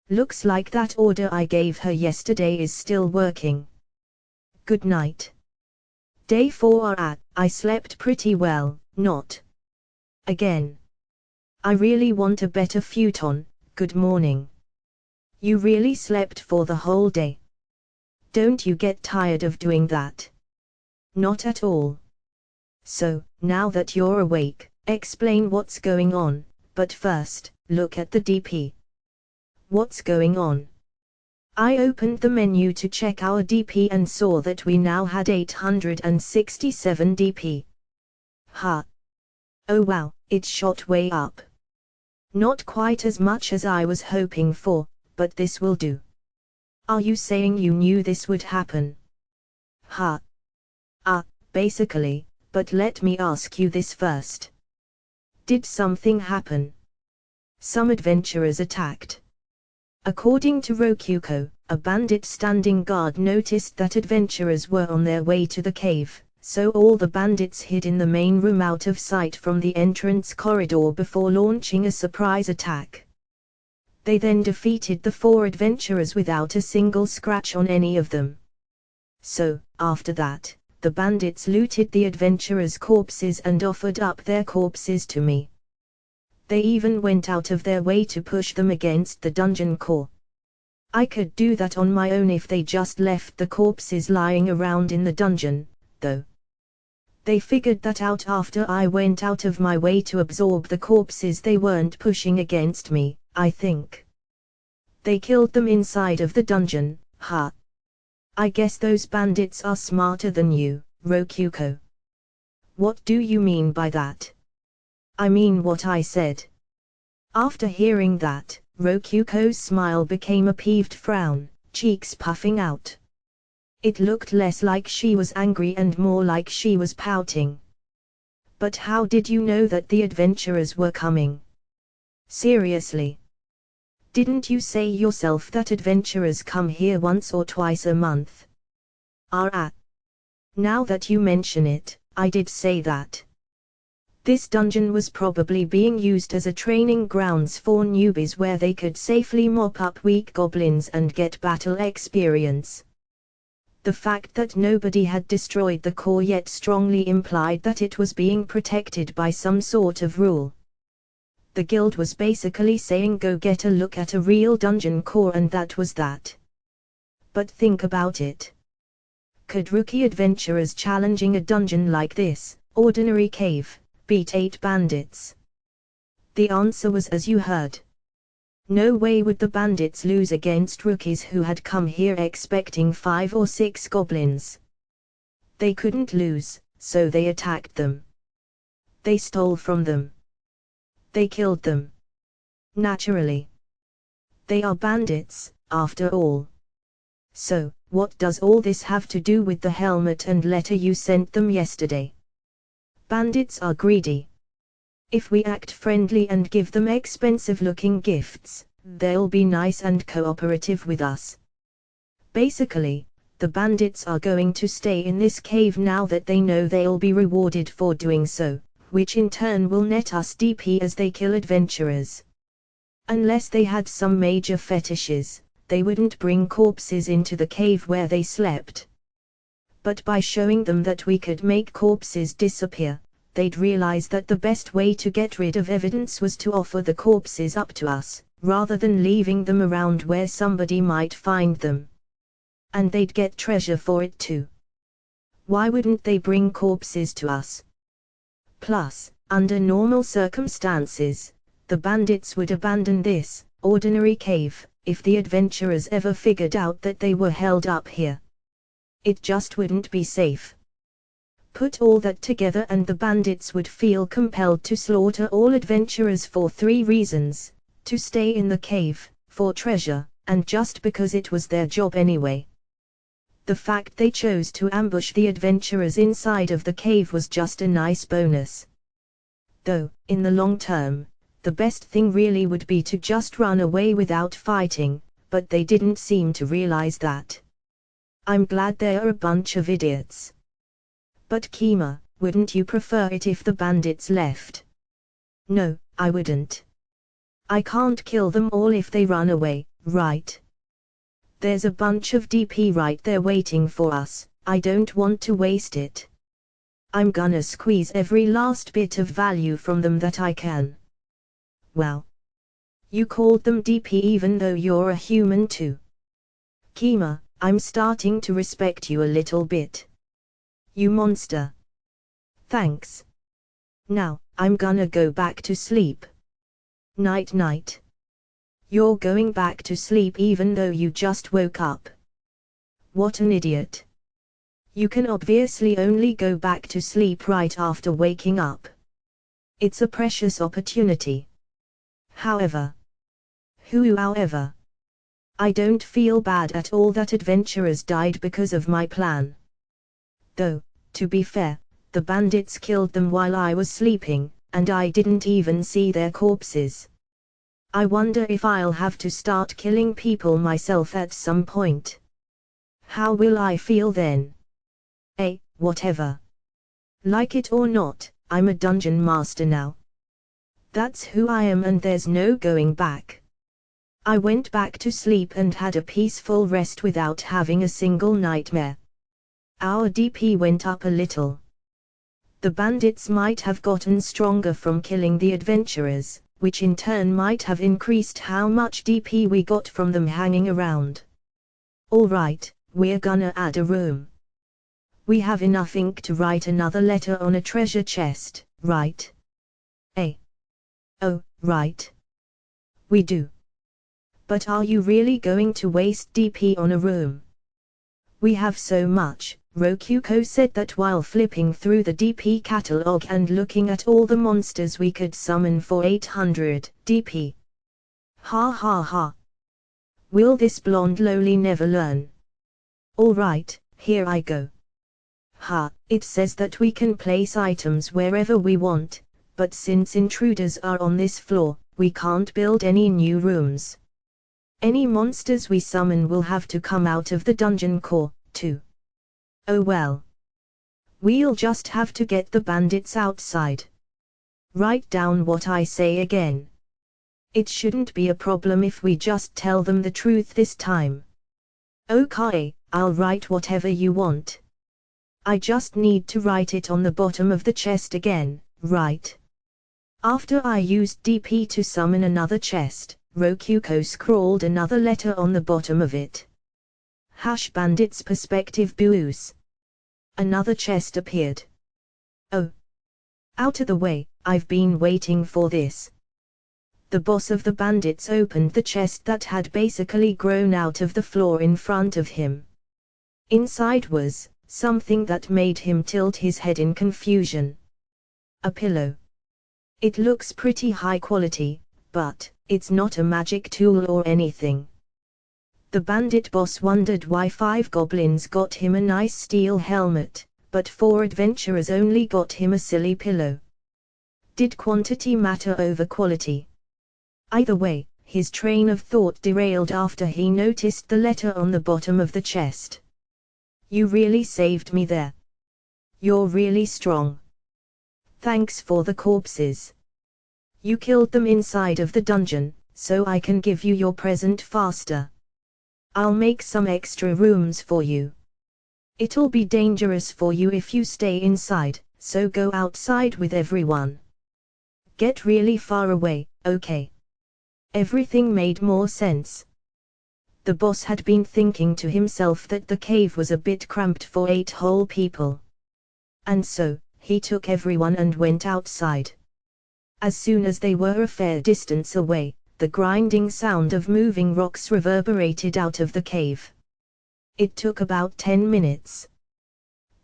Looks like that order I gave her yesterday is still working. Good night. Day 4. I slept pretty well, not again. I really want a better futon. Good morning. You really slept for the whole day. Don't you get tired of doing that? Not at all. So, now that you're awake, explain what's going on, but first, look at the DP. What's going on? I opened the menu to check our DP and saw that we now had 867 DP. Oh wow, it shot way up. Not quite as much as I was hoping for, but this will do. Are you saying you knew this would happen? Basically, but let me ask you this first. Did something happen? Some adventurers attacked. According to Rokuko, a bandit standing guard noticed that adventurers were on their way to the cave, so all the bandits hid in the main room out of sight from the entrance corridor before launching a surprise attack. They then defeated the 4 adventurers without a single scratch on any of them. So, after that, the bandits looted the adventurers' corpses and offered up their corpses to me. They even went out of their way to push them against the dungeon core. I could do that on my own if they just left the corpses lying around in the dungeon, though. They figured that out after I went out of my way to absorb the corpses. They weren't pushing against me, I think. They killed them inside of the dungeon, huh? I guess those bandits are smarter than you, Rokuko. What do you mean by that? I mean what I said. After hearing that, Rokuko's smile became a peeved frown, cheeks puffing out. It looked less like she was angry and more like she was pouting. But how did you know that the adventurers were coming? Seriously? Didn't you say yourself that adventurers come here once or twice a month? Now that you mention it, I did say that. This dungeon was probably being used as a training grounds for newbies where they could safely mop up weak goblins and get battle experience. The fact that nobody had destroyed the core yet strongly implied that it was being protected by some sort of rule. The guild was basically saying go get a look at a real dungeon core, and that was that. But think about it. Could rookie adventurers challenging a dungeon like this, ordinary cave, beat 8 bandits? The answer was as you heard. No way would the bandits lose against rookies who had come here expecting 5 or 6 goblins. They couldn't lose, so they attacked them. They stole from them. They killed them. Naturally. They are bandits, after all. So, what does all this have to do with the helmet and letter you sent them yesterday? Bandits are greedy. If we act friendly and give them expensive-looking gifts, they'll be nice and cooperative with us. Basically, the bandits are going to stay in this cave now that they know they'll be rewarded for doing so, which in turn will net us DP as they kill adventurers. Unless they had some major fetishes, they wouldn't bring corpses into the cave where they slept. But by showing them that we could make corpses disappear, they'd realize that the best way to get rid of evidence was to offer the corpses up to us, rather than leaving them around where somebody might find them. And they'd get treasure for it too. Why wouldn't they bring corpses to us? Plus, under normal circumstances, the bandits would abandon this ordinary cave if the adventurers ever figured out that they were held up here. It just wouldn't be safe. Put all that together and the bandits would feel compelled to slaughter all adventurers for 3 reasons: to stay in the cave, for treasure, and just because it was their job anyway. The fact they chose to ambush the adventurers inside of the cave was just a nice bonus. Though, in the long term, the best thing really would be to just run away without fighting, but they didn't seem to realize that. I'm glad they're a bunch of idiots. But Kima, wouldn't you prefer it if the bandits left? No, I wouldn't. I can't kill them all if they run away, right? There's a bunch of DP right there waiting for us, I don't want to waste it. I'm gonna squeeze every last bit of value from them that I can. Well. You called them DP even though you're a human too. Kima, I'm starting to respect you a little bit. You monster. Thanks. Now, I'm gonna go back to sleep. Night night. You're going back to sleep even though you just woke up. What an idiot. You can obviously only go back to sleep right after waking up. It's a precious opportunity. However, I don't feel bad at all that adventurers died because of my plan. Though, to be fair, the bandits killed them while I was sleeping, and I didn't even see their corpses. I wonder if I'll have to start killing people myself at some point. How will I feel then? Whatever. Like it or not, I'm a dungeon master now. That's who I am and there's no going back. I went back to sleep and had a peaceful rest without having a single nightmare. Our DP went up a little. The bandits might have gotten stronger from killing the adventurers, which in turn might have increased how much DP we got from them hanging around. Alright, we're gonna add a room. We have enough ink to write another letter on a treasure chest, right? Oh, right. We do. But are you really going to waste DP on a room? We have so much. Rokuko said that while flipping through the DP catalog and looking at all the monsters we could summon for 800 DP. Ha ha ha. Will this blonde loli never learn? Alright, here I go. Ha, it says that we can place items wherever we want, but since intruders are on this floor, we can't build any new rooms. Any monsters we summon will have to come out of the dungeon core, too. Oh well. We'll just have to get the bandits outside. Write down what I say again. It shouldn't be a problem if we just tell them the truth this time. Okay, I'll write whatever you want. I just need to write it on the bottom of the chest again, right? After I used DP to summon another chest, Rokuko scrawled another letter on the bottom of it. Bandits perspective boos. Another chest appeared. Oh. Out of the way, I've been waiting for this. The boss of the bandits opened the chest that had basically grown out of the floor in front of him. Inside was something that made him tilt his head in confusion. A pillow. It looks pretty high quality, but it's not a magic tool or anything. The bandit boss wondered why 5 goblins got him a nice steel helmet, but 4 adventurers only got him a silly pillow. Did quantity matter over quality? Either way, his train of thought derailed after he noticed the letter on the bottom of the chest. You really saved me there. You're really strong. Thanks for the corpses. You killed them inside of the dungeon, so I can give you your present faster. I'll make some extra rooms for you. It'll be dangerous for you if you stay inside, so go outside with everyone. Get really far away, okay? Everything made more sense. The boss had been thinking to himself that the cave was a bit cramped for 8 whole people. And so, he took everyone and went outside. As soon as they were a fair distance away, the grinding sound of moving rocks reverberated out of the cave. It took about 10 minutes.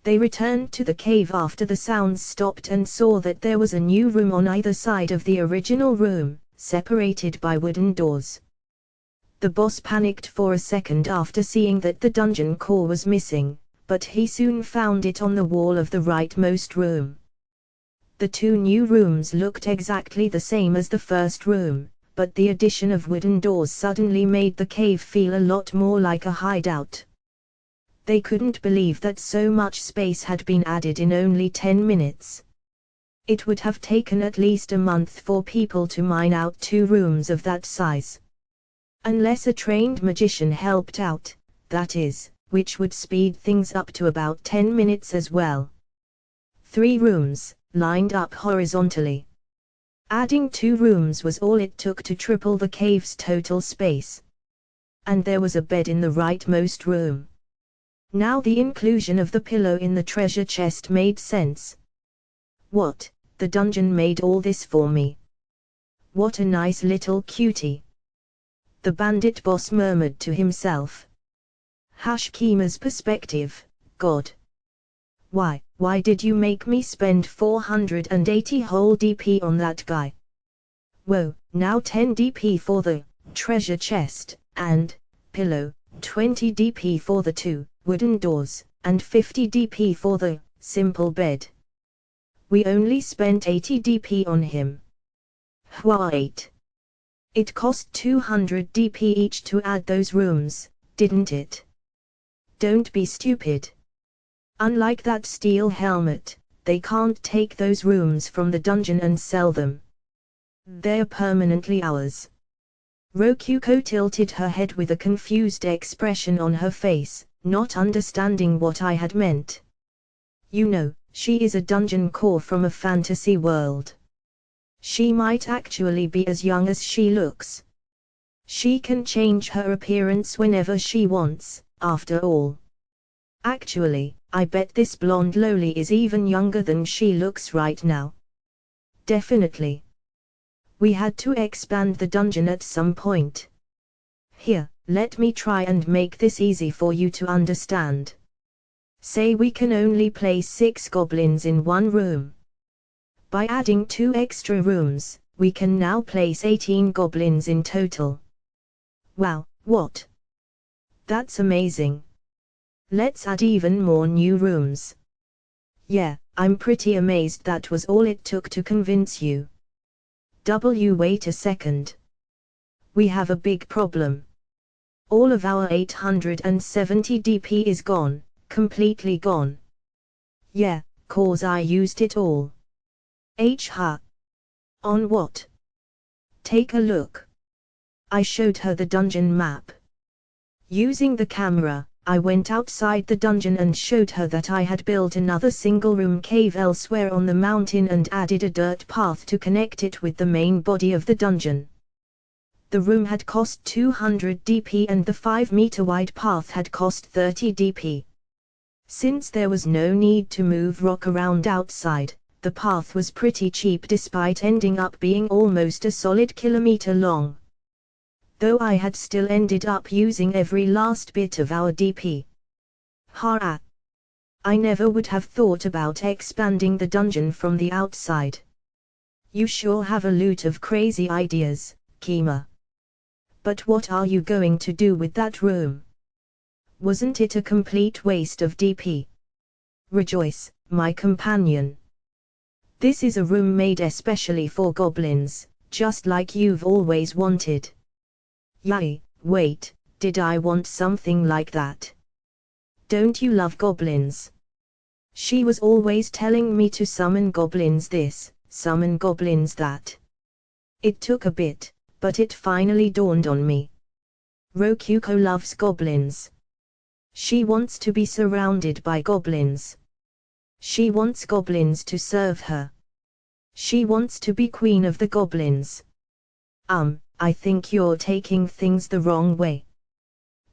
They returned to the cave after the sounds stopped and saw that there was a new room on either side of the original room, separated by wooden doors. The boss panicked for a second after seeing that the dungeon core was missing, but he soon found it on the wall of the rightmost room. The 2 new rooms looked exactly the same as the first room, but the addition of wooden doors suddenly made the cave feel a lot more like a hideout. They couldn't believe that so much space had been added in only 10 minutes. It would have taken at least a month for people to mine out 2 rooms of that size. Unless a trained magician helped out, that is, which would speed things up to about 10 minutes as well. 3 rooms, lined up horizontally. Adding 2 rooms was all it took to triple the cave's total space. And there was a bed in the rightmost room. Now the inclusion of the pillow in the treasure chest made sense. What, the dungeon made all this for me? What a nice little cutie. The bandit boss murmured to himself. Kima's perspective, God. Why did you make me spend 480 whole DP on that guy? Whoa, now 10 DP for the treasure chest, and pillow, 20 DP for the 2 wooden doors, and 50 DP for the simple bed. We only spent 80 DP on him. Wait. It cost 200 DP each to add those rooms, didn't it? Don't be stupid. Unlike that steel helmet, they can't take those rooms from the dungeon and sell them. They're permanently ours. Rokuko tilted her head with a confused expression on her face, not understanding what I had meant. You know, she is a dungeon core from a fantasy world. She might actually be as young as she looks. She can change her appearance whenever she wants, after all. Actually, I bet this blonde loli is even younger than she looks right now. Definitely. We had to expand the dungeon at some point. Here, let me try and make this easy for you to understand. Say we can only place 6 goblins in one room. By adding 2 extra rooms, we can now place 18 goblins in total. Wow, what? That's amazing. Let's add even more new rooms. Yeah, I'm pretty amazed that was all it took to convince you. Wait a second. We have a big problem. All of our 870 DP is gone, completely gone. Yeah, 'cause I used it all. Ha. On what? Take a look. I showed her the dungeon map. Using the camera, I went outside the dungeon and showed her that I had built another single-room cave elsewhere on the mountain and added a dirt path to connect it with the main body of the dungeon. The room had cost 200 DP and the 5-meter-wide path had cost 30 DP. Since there was no need to move rock around outside, the path was pretty cheap despite ending up being almost a solid kilometer long. Though I had still ended up using every last bit of our DP. Ha! I never would have thought about expanding the dungeon from the outside. You sure have a lot of crazy ideas, Kima. But what are you going to do with that room? Wasn't it a complete waste of DP? Rejoice, my companion. This is a room made especially for goblins, just like you've always wanted. Yay, wait, did I want something like that? Don't you love goblins? She was always telling me to summon goblins this, summon goblins that. It took a bit, but it finally dawned on me. Rokuko loves goblins. She wants to be surrounded by goblins. She wants goblins to serve her. She wants to be queen of the goblins. I think you're taking things the wrong way.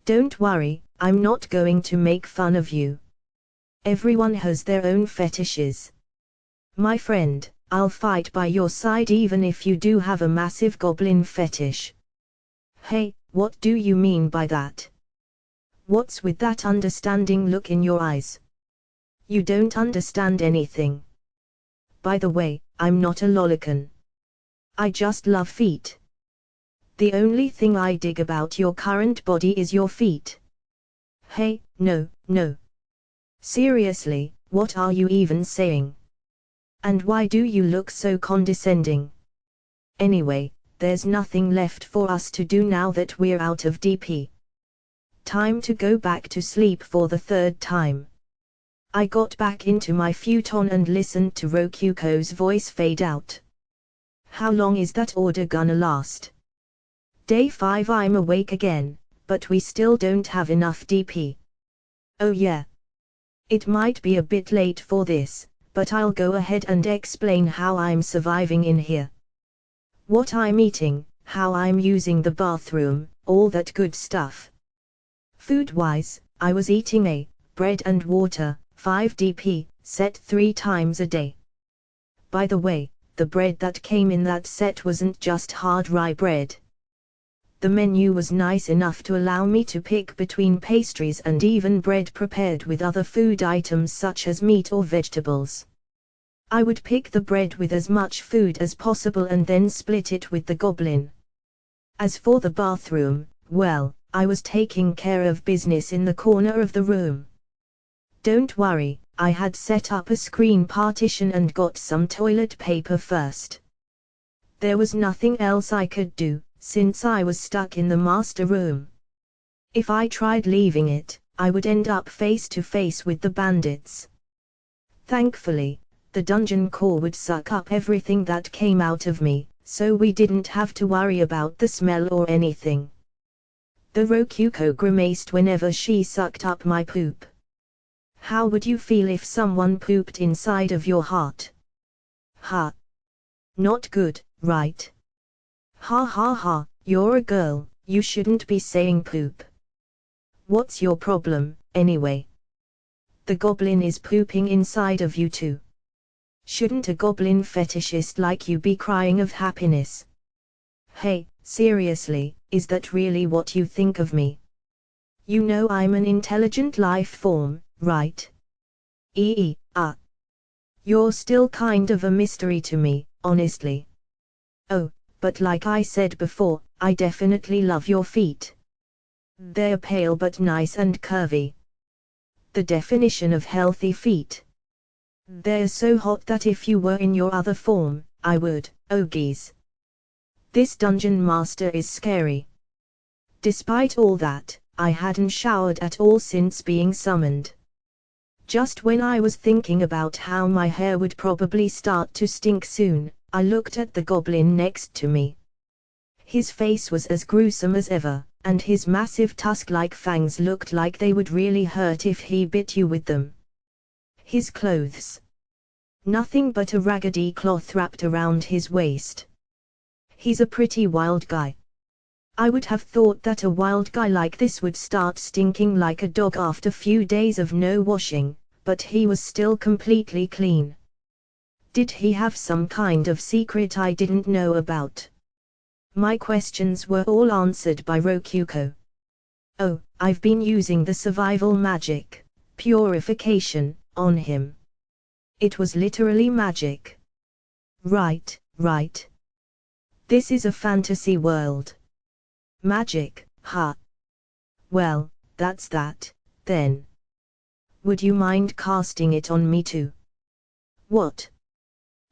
Don't worry, I'm not going to make fun of you. Everyone has their own fetishes. My friend, I'll fight by your side even if you do have a massive goblin fetish. Hey, what do you mean by that? What's with that understanding look in your eyes? You don't understand anything. By the way, I'm not a lolicon. I just love feet. The only thing I dig about your current body is your feet. Hey, no. Seriously, what are you even saying? And why do you look so condescending? Anyway, there's nothing left for us to do now that we're out of DP. Time to go back to sleep for the 3rd time. I got back into my futon and listened to Rokuko's voice fade out. How long is that order gonna last? Day 5 I'm awake again, but we still don't have enough DP. Oh yeah. It might be a bit late for this, but I'll go ahead and explain how I'm surviving in here. What I'm eating, how I'm using the bathroom, all that good stuff. Food-wise, I was eating bread and water, 5 DP, set 3 times a day. By the way, the bread that came in that set wasn't just hard rye bread. The menu was nice enough to allow me to pick between pastries and even bread prepared with other food items such as meat or vegetables. I would pick the bread with as much food as possible and then split it with the goblin. As for the bathroom, well, I was taking care of business in the corner of the room. Don't worry, I had set up a screen partition and got some toilet paper first. There was nothing else I could do, since I was stuck in the master room. If I tried leaving it, I would end up face to face with the bandits. Thankfully, the dungeon core would suck up everything that came out of me, so we didn't have to worry about the smell or anything. The Rokuko grimaced whenever she sucked up my poop. How would you feel if someone pooped inside of your heart? Ha! Not good, right? Ha, you're a girl, you shouldn't be saying poop. What's your problem, anyway? The goblin is pooping inside of you too. Shouldn't a goblin fetishist like you be crying of happiness? Hey, seriously, is that really what you think of me? You know I'm an intelligent life form, right? You're still kind of a mystery to me, honestly. Oh, but like I said before, I definitely love your feet. They're pale but nice and curvy. The definition of healthy feet. They're so hot that if you were in your other form, I would, oh geez. This dungeon master is scary. Despite all that, I hadn't showered at all since being summoned. Just when I was thinking about how my hair would probably start to stink soon, I looked at the goblin next to me. His face was as gruesome as ever, and his massive tusk-like fangs looked like they would really hurt if he bit you with them. His clothes. Nothing but a raggedy cloth wrapped around his waist. He's a pretty wild guy. I would have thought that a wild guy like this would start stinking like a dog after few days of no washing, but he was still completely clean. Did he have some kind of secret I didn't know about? My questions were all answered by Rokuko. Oh, I've been using the survival magic, purification, on him. It was literally magic. Right. This is a fantasy world. Magic, huh? Well, that's that, then. Would you mind casting it on me too? What?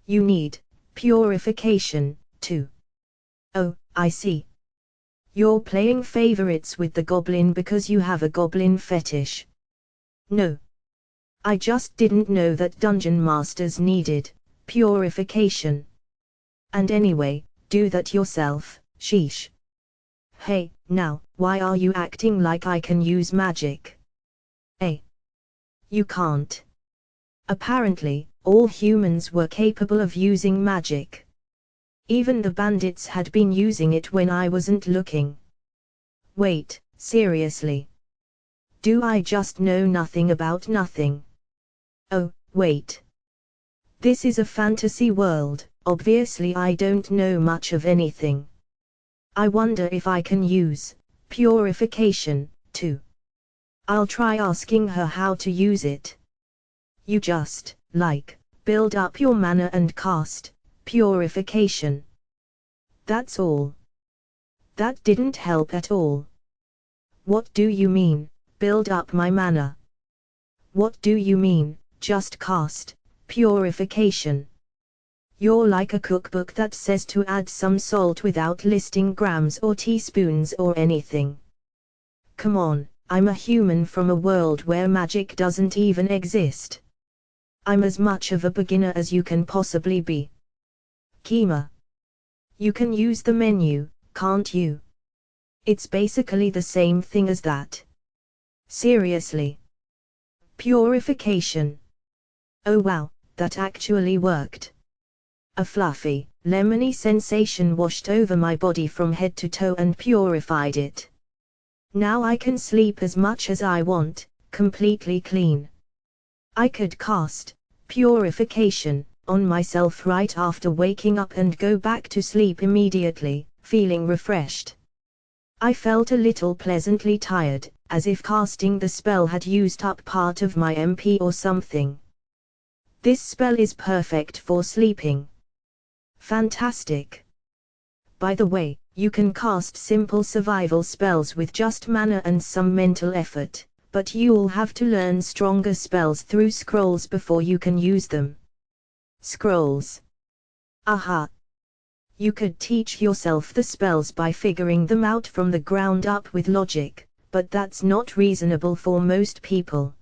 You need purification, too. Oh, I see. You're playing favorites with the goblin because you have a goblin fetish. No. I just didn't know that dungeon masters needed purification. And anyway, do that yourself, sheesh. Hey, now, why are you acting like I can use magic? You can't. Apparently, all humans were capable of using magic. Even the bandits had been using it when I wasn't looking. Wait, seriously? Do I just know nothing about nothing? Oh, wait. This is a fantasy world, obviously I don't know much of anything. I wonder if I can use purification, too. I'll try asking her how to use it. You just, build up your mana and cast purification. That's all. That didn't help at all. What do you mean, build up my mana? What do you mean, just cast purification? You're like a cookbook that says to add some salt without listing grams or teaspoons or anything. Come on, I'm a human from a world where magic doesn't even exist. I'm as much of a beginner as you can possibly be. Kima. You can use the menu, can't you? It's basically the same thing as that. Seriously. Purification. Oh wow, that actually worked. A fluffy, lemony sensation washed over my body from head to toe and purified it. Now I can sleep as much as I want, completely clean. I could cast purification on myself right after waking up and go back to sleep immediately, feeling refreshed. I felt a little pleasantly tired, as if casting the spell had used up part of my MP or something. This spell is perfect for sleeping. Fantastic. By the way, you can cast simple survival spells with just mana and some mental effort, but you'll have to learn stronger spells through scrolls before you can use them. Scrolls. Aha. You could teach yourself the spells by figuring them out from the ground up with logic, but that's not reasonable for most people.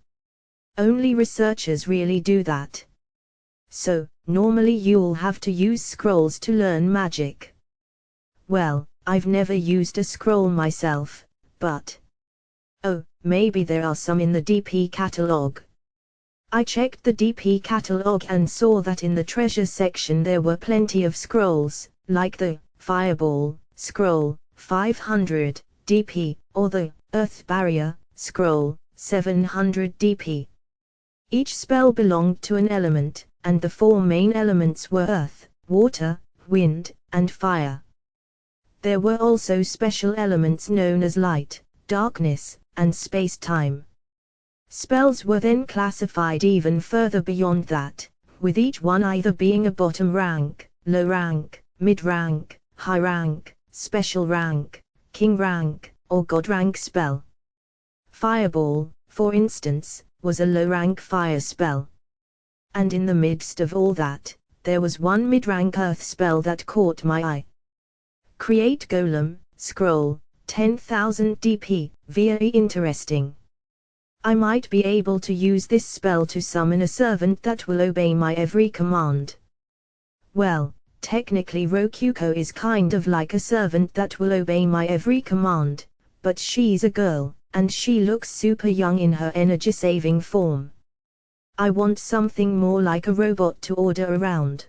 Only researchers really do that. So, normally you'll have to use scrolls to learn magic. Well, I've never used a scroll myself, but... Oh, maybe there are some in the DP catalog. I checked the DP catalog and saw that in the treasure section there were plenty of scrolls, like the Fireball Scroll 500 DP, or the Earth Barrier Scroll 700 DP. Each spell belonged to an element, and the 4 main elements were earth, water, wind, and fire. There were also special elements known as light, darkness, and space-time. Spells were then classified even further beyond that, with each one either being a bottom rank, low rank, mid rank, high rank, special rank, king rank, or god rank spell. Fireball, for instance, was a low-rank fire spell. And in the midst of all that, there was one mid-rank earth spell that caught my eye. Create Golem, scroll, 10,000 DP, very interesting. I might be able to use this spell to summon a servant that will obey my every command. Well, technically Rokuko is kind of like a servant that will obey my every command, but she's a girl, and she looks super young in her energy-saving form. I want something more like a robot to order around.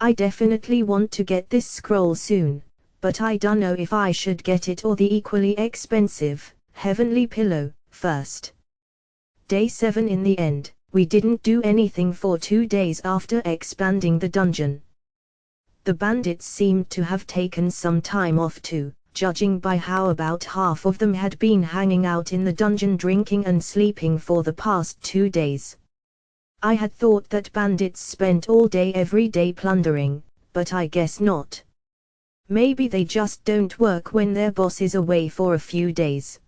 I definitely want to get this scroll soon, but I don't know if I should get it or the equally expensive, Heavenly Pillow, first. Day 7 in the end, we didn't do anything for 2 days after expanding the dungeon. The bandits seemed to have taken some time off too, judging by how about half of them had been hanging out in the dungeon drinking and sleeping for the past 2 days. I had thought that bandits spent all day every day plundering, but I guess not. Maybe they just don't work when their boss is away for a few days.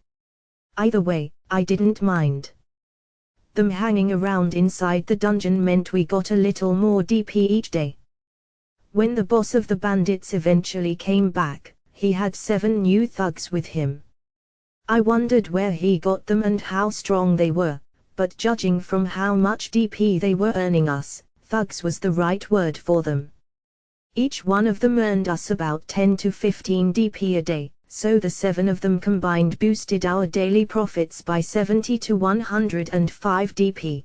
Either way, I didn't mind. Them hanging around inside the dungeon meant we got a little more DP each day. When the boss of the bandits eventually came back, he had 7 new thugs with him. I wondered where he got them and how strong they were, but judging from how much DP they were earning us, thugs was the right word for them. Each one of them earned us about 10 to 15 DP a day, so the 7 of them combined boosted our daily profits by 70 to 105 DP.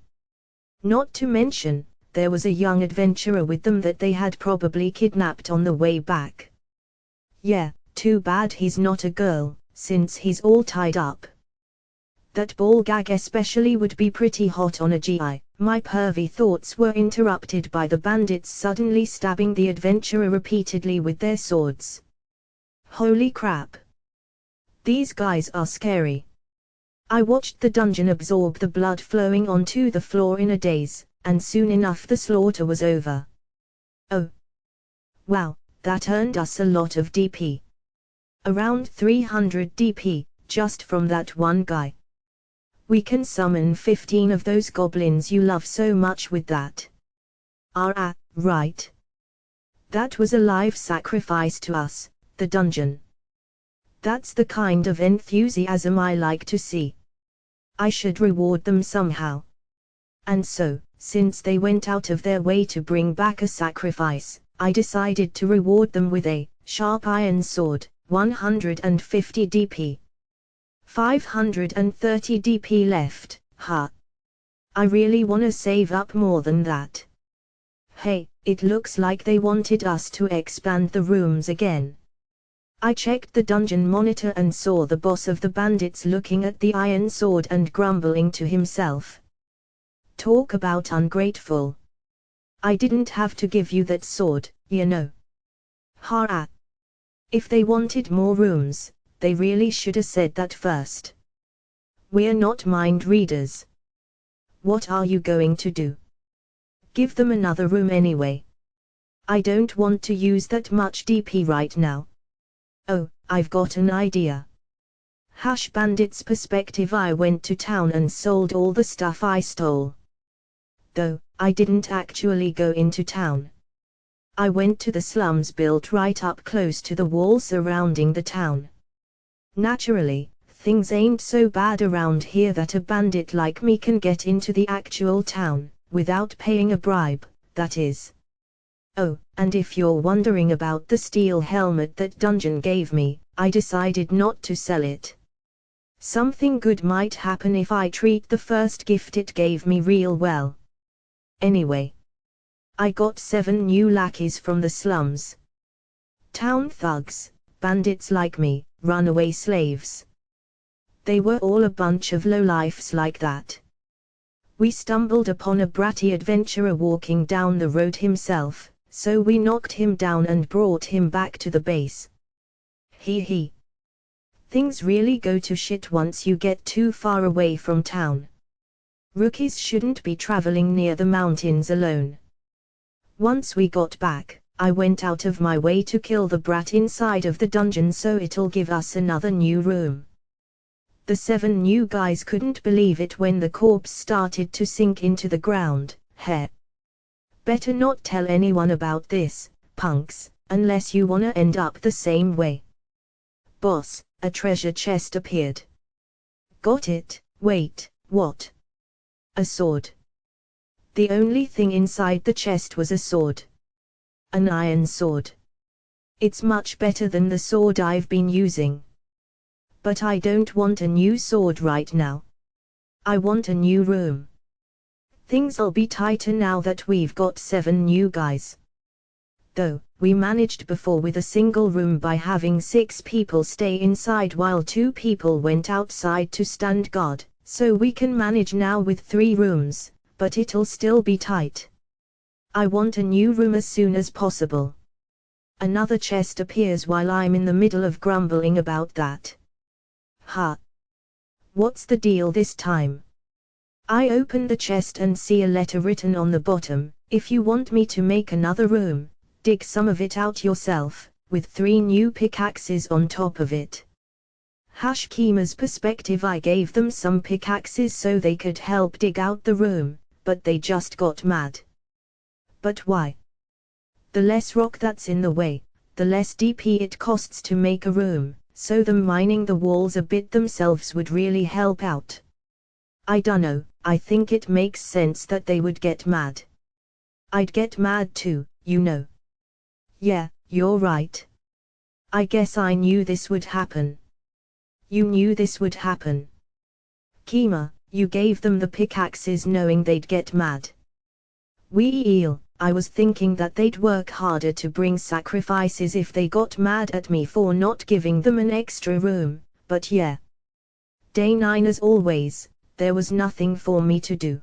Not to mention, there was a young adventurer with them that they had probably kidnapped on the way back. Yeah, too bad he's not a girl, since he's all tied up. That ball gag especially would be pretty hot on a GI. My pervy thoughts were interrupted by the bandits suddenly stabbing the adventurer repeatedly with their swords. Holy crap! These guys are scary. I watched the dungeon absorb the blood flowing onto the floor in a daze, and soon enough the slaughter was over. Oh! Wow, that earned us a lot of DP. Around 300 DP, just from that one guy. We can summon 15 of those goblins you love so much with that. Right. That was a live sacrifice to us, the dungeon. That's the kind of enthusiasm I like to see. I should reward them somehow. And so, since they went out of their way to bring back a sacrifice, I decided to reward them with a sharp iron sword, 150 DP. 530 DP left, huh? I really wanna save up more than that. Hey, it looks like they wanted us to expand the rooms again. I checked the dungeon monitor and saw the boss of the bandits looking at the iron sword and grumbling to himself. Talk about ungrateful. I didn't have to give you that sword, you know. Ha! If they wanted more rooms, they really should have said that first. We're not mind readers. What are you going to do? Give them another room anyway. I don't want to use that much DP right now. Oh, I've got an idea. Bandit's perspective. I went to town and sold all the stuff I stole. Though, I didn't actually go into town. I went to the slums built right up close to the wall surrounding the town. Naturally, things ain't so bad around here that a bandit like me can get into the actual town, without paying a bribe, that is. Oh, and if you're wondering about the steel helmet that dungeon gave me, I decided not to sell it. Something good might happen if I treat the first gift it gave me real well. Anyway, I got 7 new lackeys from the slums. Town thugs, bandits like me, runaway slaves. They were all a bunch of lowlifes like that. We stumbled upon a bratty adventurer walking down the road himself, so we knocked him down and brought him back to the base. Hee. Things really go to shit once you get too far away from town. Rookies shouldn't be traveling near the mountains alone. Once we got back, I went out of my way to kill the brat inside of the dungeon so it'll give us another new room. The 7 new guys couldn't believe it when the corpse started to sink into the ground. Heh. Better not tell anyone about this, punks, unless you wanna end up the same way. Boss, a treasure chest appeared. Got it. Wait, what? A sword. The only thing inside the chest was a sword. An iron sword. It's much better than the sword I've been using. But I don't want a new sword right now. I want a new room. Things'll be tighter now that we've got 7 new guys. Though, we managed before with a single room by having 6 people stay inside while 2 people went outside to stand guard, so we can manage now with 3 rooms, but it'll still be tight. I want a new room as soon as possible. Another chest appears while I'm in the middle of grumbling about that. Ha! What's the deal this time? I open the chest and see a letter written on the bottom. If you want me to make another room, dig some of it out yourself, with 3 new pickaxes on top of it. Kima's perspective, I gave them some pickaxes so they could help dig out the room, but they just got mad. But why? The less rock that's in the way, the less DP it costs to make a room, so them mining the walls a bit themselves would really help out. I dunno, I think it makes sense that they would get mad. I'd get mad too, you know. Yeah, you're right. I guess I knew this would happen. You knew this would happen. Kima, you gave them the pickaxes knowing they'd get mad. I was thinking that they'd work harder to bring sacrifices if they got mad at me for not giving them an extra room, but yeah. Day 9 as always, there was nothing for me to do.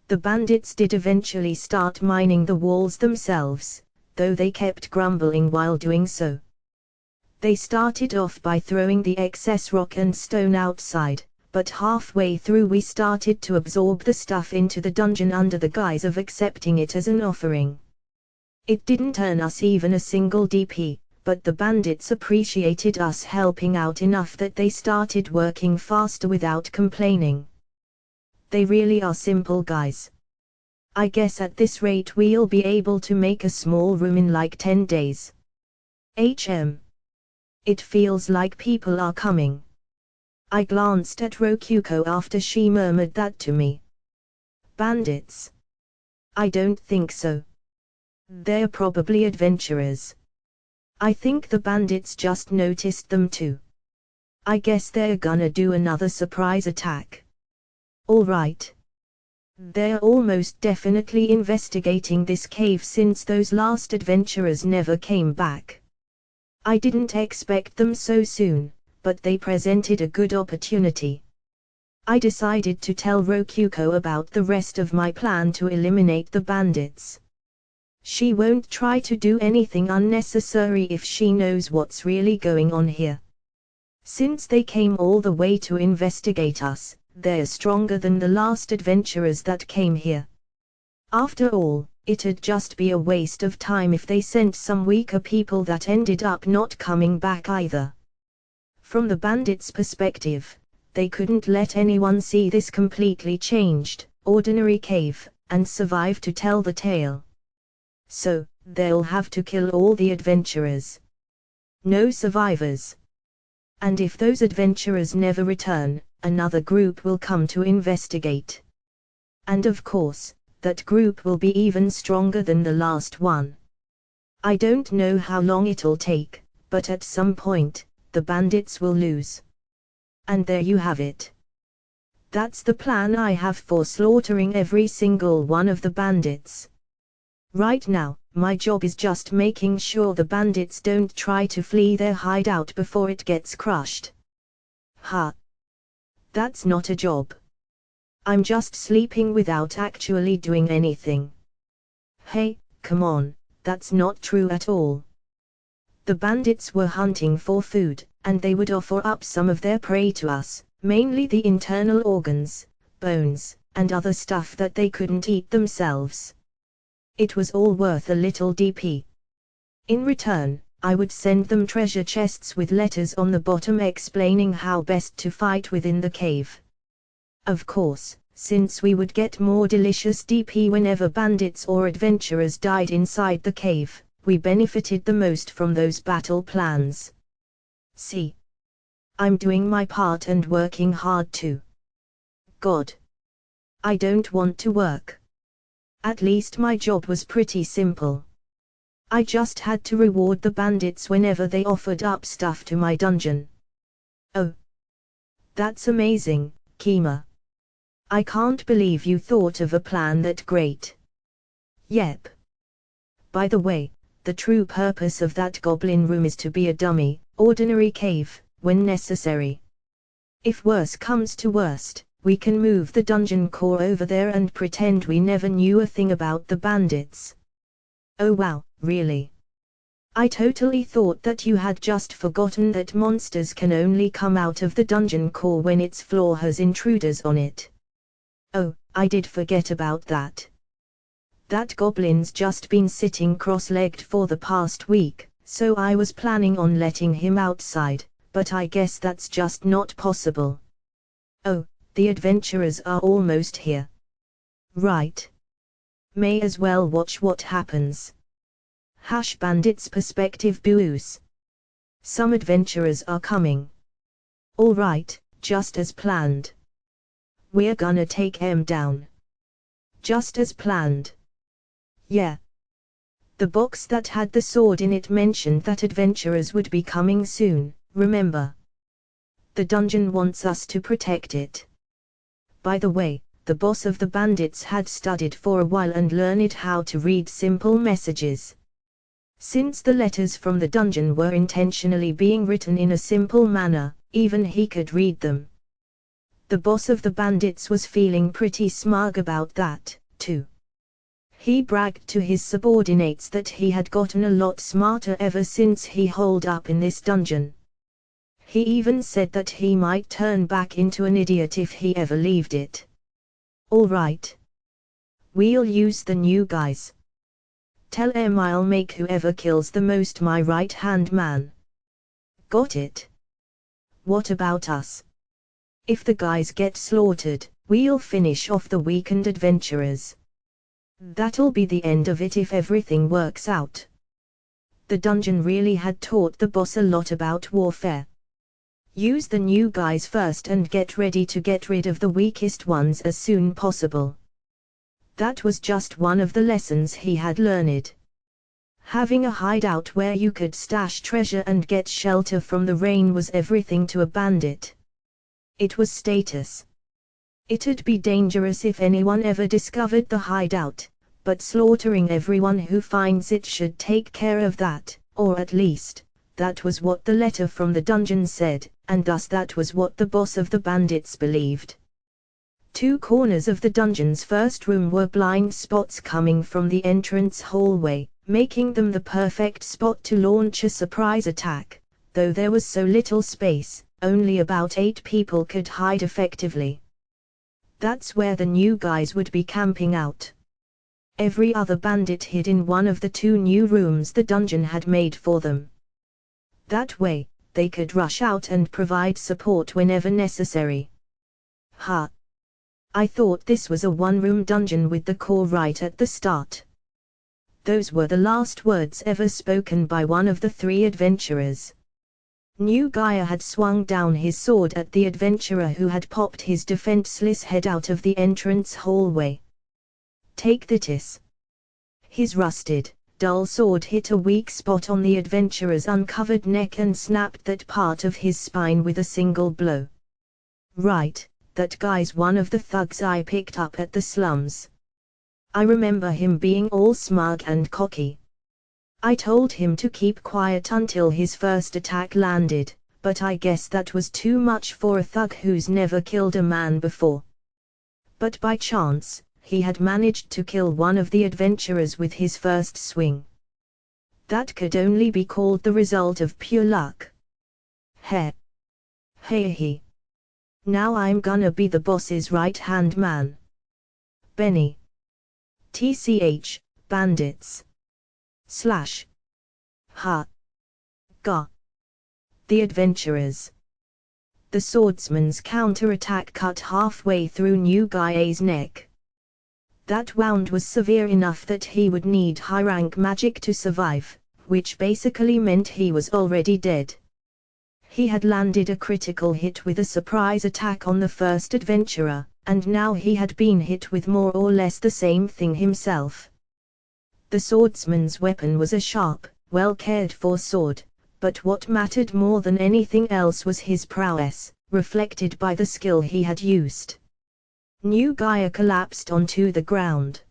The bandits did eventually start mining the walls themselves, though they kept grumbling while doing so. They started off by throwing the excess rock and stone outside, but halfway through we started to absorb the stuff into the dungeon under the guise of accepting it as an offering. It didn't earn us even a single DP, but the bandits appreciated us helping out enough that they started working faster without complaining. They really are simple guys. I guess at this rate we'll be able to make a small room in like 10 days. It feels like people are coming. I glanced at Rokuko after she murmured that to me. Bandits? I don't think so. They're probably adventurers. I think the bandits just noticed them too. I guess they're gonna do another surprise attack. Alright. They're almost definitely investigating this cave since those last adventurers never came back. I didn't expect them so soon, but they presented a good opportunity. I decided to tell Rokuko about the rest of my plan to eliminate the bandits. She won't try to do anything unnecessary if she knows what's really going on here. Since they came all the way to investigate us, they're stronger than the last adventurers that came here. After all, it'd just be a waste of time if they sent some weaker people that ended up not coming back either. From the bandits' perspective, they couldn't let anyone see this completely changed, ordinary cave, and survive to tell the tale. So, they'll have to kill all the adventurers. No survivors. And if those adventurers never return, another group will come to investigate. And of course, that group will be even stronger than the last one. I don't know how long it'll take, but at some point, the bandits will lose. And there you have it. That's the plan I have for slaughtering every single one of the bandits. Right now, my job is just making sure the bandits don't try to flee their hideout before it gets crushed. Ha! That's not a job. I'm just sleeping without actually doing anything. Hey, come on, that's not true at all. The bandits were hunting for food, and they would offer up some of their prey to us, mainly the internal organs, bones, and other stuff that they couldn't eat themselves. It was all worth a little DP. In return, I would send them treasure chests with letters on the bottom explaining how best to fight within the cave. Of course, since we would get more delicious DP whenever bandits or adventurers died inside the cave, we benefited the most from those battle plans. See? I'm doing my part and working hard too. God. I don't want to work. At least my job was pretty simple. I just had to reward the bandits whenever they offered up stuff to my dungeon. Oh. That's amazing, Kima. I can't believe you thought of a plan that great. Yep. By the way, the true purpose of that goblin room is to be a dummy, ordinary cave, when necessary. If worse comes to worst, we can move the dungeon core over there and pretend we never knew a thing about the bandits. Oh wow, really? I totally thought that you had just forgotten that monsters can only come out of the dungeon core when its floor has intruders on it. Oh, I did forget about that. That goblin's just been sitting cross-legged for the past week, so I was planning on letting him outside, but I guess that's just not possible. Oh, the adventurers are almost here. Right. May as well watch what happens. Bandits perspective boos. Some adventurers are coming. Alright, just as planned. We're gonna take them down. Just as planned. Yeah. The box that had the sword in it mentioned that adventurers would be coming soon, remember? The dungeon wants us to protect it. By the way, the boss of the bandits had studied for a while and learned how to read simple messages. Since the letters from the dungeon were intentionally being written in a simple manner, even he could read them. The boss of the bandits was feeling pretty smug about that, too. He bragged to his subordinates that he had gotten a lot smarter ever since he holed up in this dungeon. He even said that he might turn back into an idiot if he ever left it. Alright. We'll use the new guys. Tell em I'll make whoever kills the most my right-hand man. Got it? What about us? If the guys get slaughtered, we'll finish off the weakened adventurers. That'll be the end of it if everything works out. The dungeon really had taught the boss a lot about warfare. Use the new guys first and get ready to get rid of the weakest ones as soon possible. That was just one of the lessons he had learned. Having a hideout where you could stash treasure and get shelter from the rain was everything to a bandit. It was status. It'd be dangerous if anyone ever discovered the hideout, but slaughtering everyone who finds it should take care of that, or at least, that was what the letter from the dungeon said, and thus that was what the boss of the bandits believed. Two corners of the dungeon's first room were blind spots coming from the entrance hallway, making them the perfect spot to launch a surprise attack, though there was so little space, only about 8 people could hide effectively. That's where the new guys would be camping out. Every other bandit hid in one of the 2 new rooms the dungeon had made for them. That way, they could rush out and provide support whenever necessary. Ha! I thought this was a one-room dungeon with the core right at the start. Those were the last words ever spoken by one of the 3 adventurers. New Gaia had swung down his sword at the adventurer who had popped his defenseless head out of the entrance hallway. Take this. His rusted, dull sword hit a weak spot on the adventurer's uncovered neck and snapped that part of his spine with a single blow. Right, that guy's one of the thugs I picked up at the slums. I remember him being all smug and cocky. I told him to keep quiet until his first attack landed, but I guess that was too much for a thug who's never killed a man before. But by chance, he had managed to kill one of the adventurers with his first swing. That could only be called the result of pure luck. Hey. Hey. Now I'm gonna be the boss's right-hand man. Benny. TCH, bandits. Slash. Ha. Ga. The adventurers. The swordsman's counterattack cut halfway through New Gai's neck. That wound was severe enough that he would need high-rank magic to survive, which basically meant he was already dead. He had landed a critical hit with a surprise attack on the first adventurer, and now he had been hit with more or less the same thing himself. The swordsman's weapon was a sharp, well-cared-for sword, but what mattered more than anything else was his prowess, reflected by the skill he had used. New Gaia collapsed onto the ground.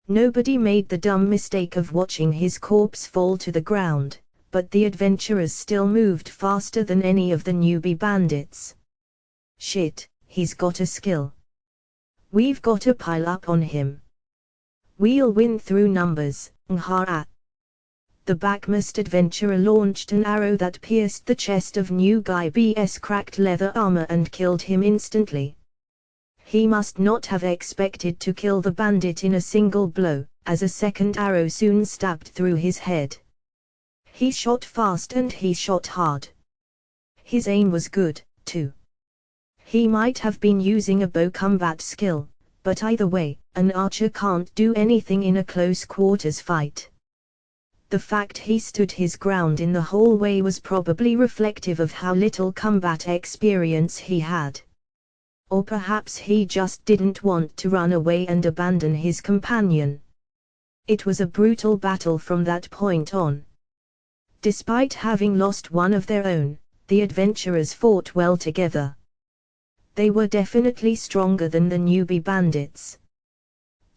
Nobody made the dumb mistake of watching his corpse fall to the ground, but the adventurers still moved faster than any of the newbie bandits. Shit, he's got a skill. We've got to pile up on him. We'll win through numbers, Nhara. The backmost adventurer launched an arrow that pierced the chest of New Guy B's cracked leather armor and killed him instantly. He must not have expected to kill the bandit in a single blow, as a second arrow soon stabbed through his head. He shot fast and he shot hard. His aim was good, too. He might have been using a bow combat skill, but either way, an archer can't do anything in a close quarters fight. The fact he stood his ground in the hallway was probably reflective of how little combat experience he had. Or perhaps he just didn't want to run away and abandon his companion. It was a brutal battle from that point on. Despite having lost one of their own, the adventurers fought well together. They were definitely stronger than the newbie bandits.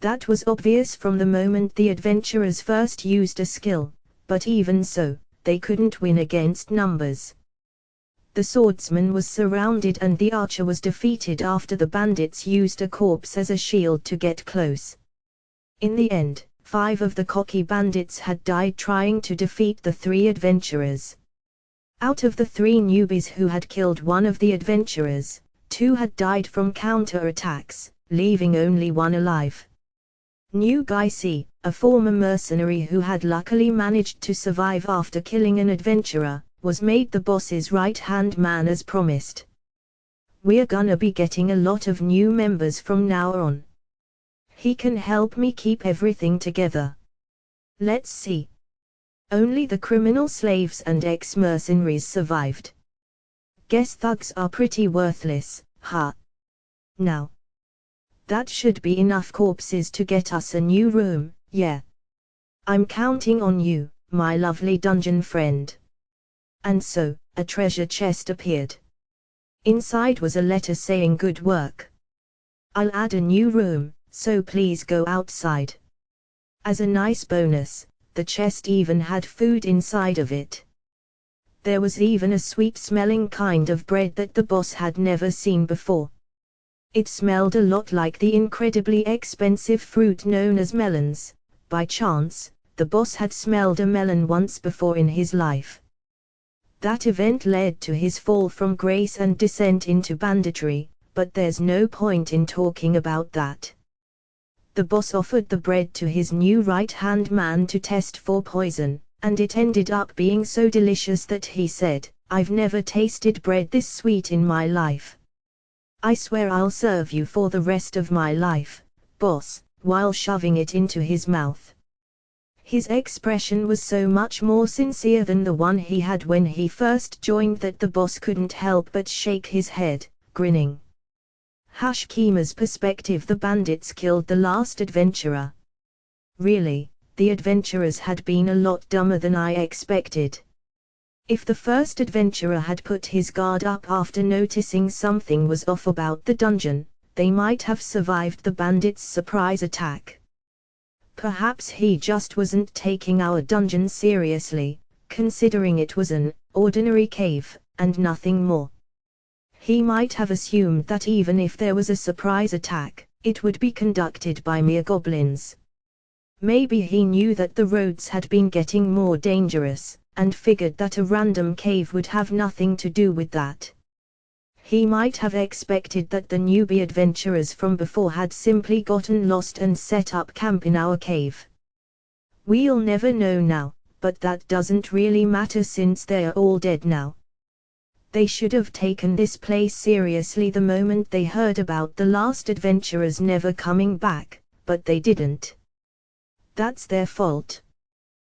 That was obvious from the moment the adventurers first used a skill, but even so, they couldn't win against numbers. The swordsman was surrounded and the archer was defeated after the bandits used a corpse as a shield to get close. In the end, 5 of the cocky bandits had died trying to defeat the 3 adventurers. Out of the 3 newbies who had killed one of the adventurers, 2 had died from counter-attacks, leaving only 1 alive. New Guy C, a former mercenary who had luckily managed to survive after killing an adventurer, was made the boss's right-hand man as promised. We're gonna be getting a lot of new members from now on. He can help me keep everything together. Let's see. Only the criminal slaves and ex-mercenaries survived. Guess thugs are pretty worthless, huh? Now. That should be enough corpses to get us a new room, yeah. I'm counting on you, my lovely dungeon friend. And so, a treasure chest appeared. Inside was a letter saying good work. I'll add a new room, so please go outside. As a nice bonus, the chest even had food inside of it. There was even a sweet-smelling kind of bread that the boss had never seen before. It smelled a lot like the incredibly expensive fruit known as melons. By chance, the boss had smelled a melon once before in his life. That event led to his fall from grace and descent into banditry, but there's no point in talking about that. The boss offered the bread to his new right-hand man to test for poison, and it ended up being so delicious that he said, "I've never tasted bread this sweet in my life. I swear I'll serve you for the rest of my life, boss," while shoving it into his mouth. His expression was so much more sincere than the one he had when he first joined that the boss couldn't help but shake his head, grinning. Hashkima's perspective: the bandits killed the last adventurer. Really, the adventurers had been a lot dumber than I expected. If the first adventurer had put his guard up after noticing something was off about the dungeon, they might have survived the bandits' surprise attack. Perhaps he just wasn't taking our dungeon seriously, considering it was an ordinary cave, and nothing more. He might have assumed that even if there was a surprise attack, It would be conducted by mere goblins. Maybe he knew that the roads had been getting more dangerous, and figured that a random cave would have nothing to do with that. He might have expected that the newbie adventurers from before had simply gotten lost and set up camp in our cave. We'll never know now, but that doesn't really matter since they're all dead now. They should have taken this place seriously the moment they heard about the last adventurers never coming back, but they didn't. That's their fault.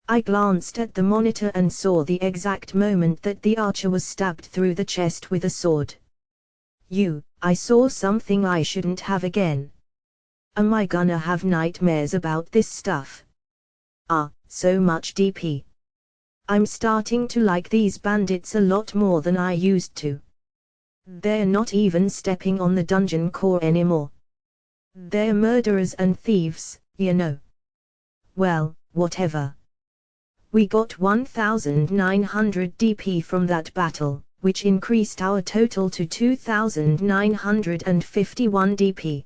I glanced at the monitor and saw the exact moment that the archer was stabbed through the chest with a sword. I saw something I shouldn't have again. Am I gonna have nightmares about this stuff? So much DP. I'm starting to like these bandits a lot more than I used to. They're not even stepping on the dungeon core anymore. They're murderers and thieves, you know. Well, whatever. We got 1900 DP from that battle, which increased our total to 2951 DP.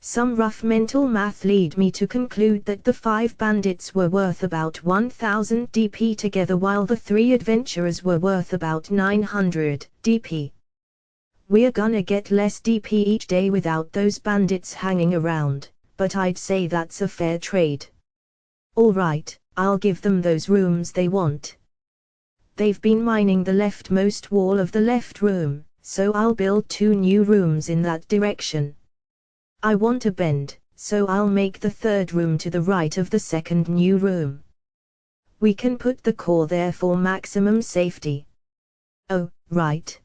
Some rough mental math lead me to conclude that the 5 bandits were worth about 1000 DP together while the 3 adventurers were worth about 900 DP. We're gonna get less DP each day without those bandits hanging around, but I'd say that's a fair trade. Alright, I'll give them those rooms they want. They've been mining the leftmost wall of the left room, so I'll build 2 new rooms in that direction. I want a bend, so I'll make the 3rd room to the right of the 2nd new room. We can put the core there for maximum safety. Oh, right.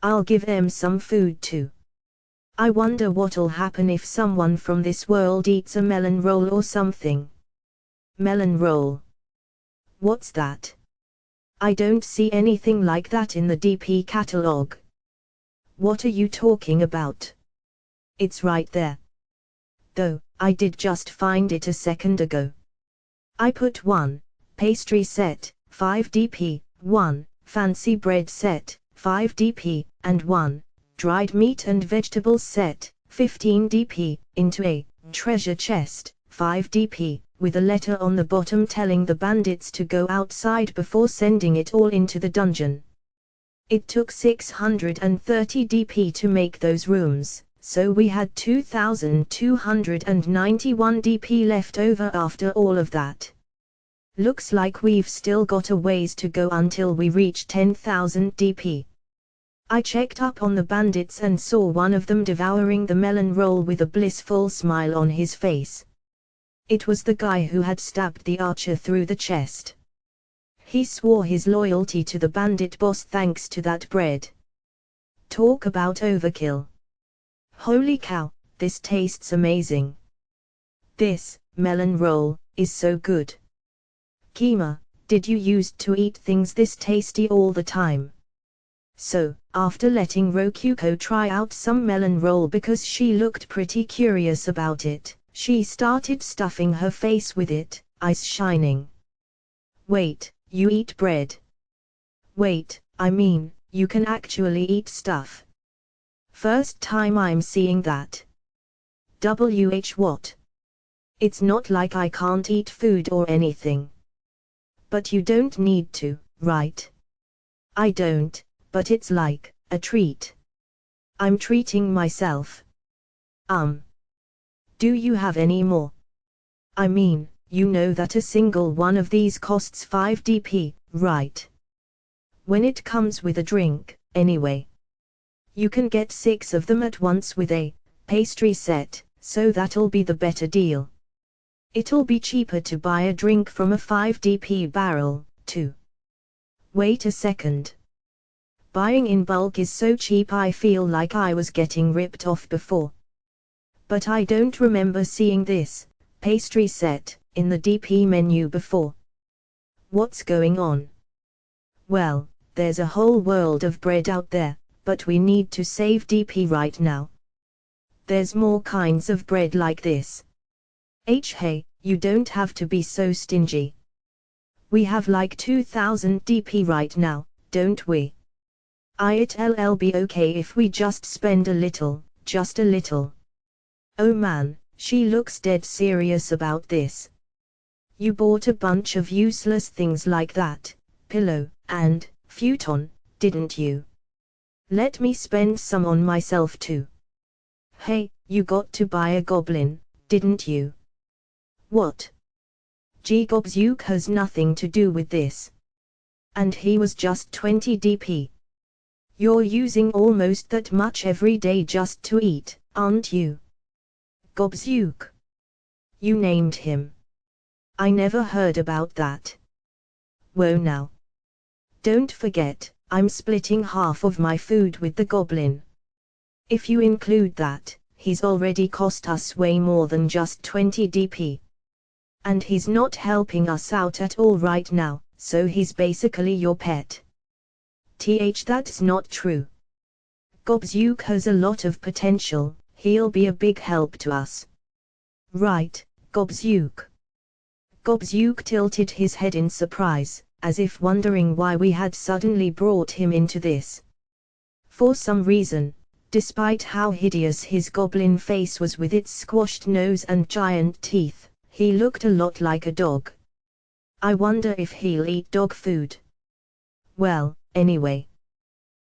I'll give them some food too. I wonder what'll happen if someone from this world eats a melon roll or something. Melon roll. What's that? I don't see anything like that in the DP catalog. What are you talking about? It's right there. Though, I did just find it a second ago. I put 1 pastry set, 5 DP, 1 fancy bread set, 5 DP, and 1 dried meat and vegetables set, 15 DP, into a treasure chest, 5 DP, with a letter on the bottom telling the bandits to go outside before sending it all into the dungeon. It took 630 DP to make those rooms, so we had 2291 DP left over after all of that. Looks like we've still got a ways to go until we reach 10,000 DP. I checked up on the bandits and saw one of them devouring the melon roll with a blissful smile on his face. It was the guy who had stabbed the archer through the chest. He swore his loyalty to the bandit boss thanks to that bread. Talk about overkill. Holy cow, this tastes amazing. This melon roll is so good. Kima, did you used to eat things this tasty all the time? So, after letting Rokuko try out some melon roll because she looked pretty curious about it, she started stuffing her face with it, eyes shining. Wait, you eat bread? Wait, I mean, you can actually eat stuff. First time I'm seeing that. What? It's not like I can't eat food or anything. But you don't need to, right? I don't, but it's like a treat. I'm treating myself. Do you have any more? I mean, you know that a single one of these costs 5 DP, right? When it comes with a drink, anyway. You can get 6 of them at once with a pastry set, so that'll be the better deal. It'll be cheaper to buy a drink from a 5 DP barrel, too. Wait a second. Buying in bulk is so cheap I feel like I was getting ripped off before. But I don't remember seeing this pastry set in the DP menu before. What's going on? Well, there's a whole world of bread out there, but we need to save DP right now. There's more kinds of bread like this. Hey, you don't have to be so stingy. We have like 2000 DP right now, don't we? It'll be okay if we just spend a little, just a little. Oh man, she looks dead serious about this. You bought a bunch of useless things like that pillow and futon, didn't you? Let me spend some on myself too. Hey, you got to buy a goblin, didn't you? What? Gobzuke has nothing to do with this. And he was just 20 DP. You're using almost that much every day just to eat, aren't you? Gobzuke. You named him. I never heard about that. Whoa now. Don't forget, I'm splitting half of my food with the goblin. If you include that, he's already cost us way more than just 20 DP. And he's not helping us out at all right now, so he's basically your pet. That's not true. Gobzuke has a lot of potential, he'll be a big help to us. Right, Gobzuke. Gobzuke tilted his head in surprise, as if wondering why we had suddenly brought him into this. For some reason, despite how hideous his goblin face was with its squashed nose and giant teeth, he looked a lot like a dog. I wonder if he'll eat dog food. Well, anyway.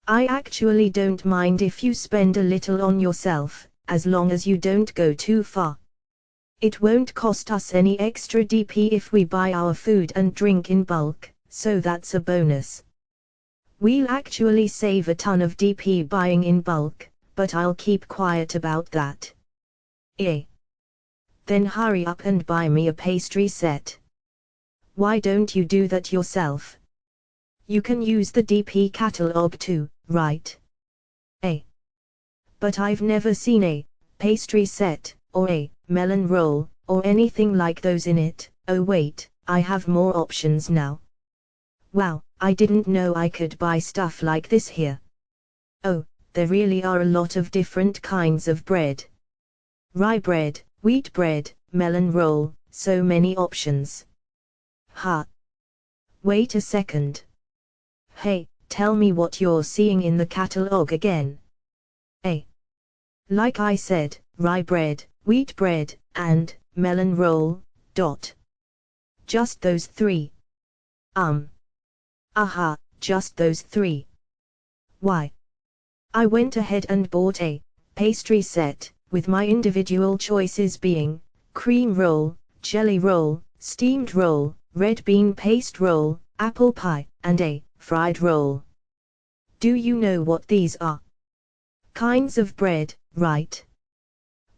I actually don't mind if you spend a little on yourself, as long as you don't go too far. It won't cost us any extra DP if we buy our food and drink in bulk, so that's a bonus. We'll actually save a ton of DP buying in bulk, but I'll keep quiet about that. Then hurry up and buy me a pastry set. Why don't you do that yourself? You can use the DP catalog too, right? But I've never seen a pastry set, or a melon roll, or anything like those in it. Oh wait, I have more options now. Wow, I didn't know I could buy stuff like this here. Oh, there really are a lot of different kinds of bread. Rye bread, wheat bread, melon roll, so many options. Wait a second. Hey, tell me what you're seeing in the catalog again. Like I said, rye bread, wheat bread, and melon roll. Just those three. Just those three. Why? I went ahead and bought a pastry set, with my individual choices being cream roll, jelly roll, steamed roll, red bean paste roll, apple pie, and a fried roll. Do you know what these are? Kinds of bread, right?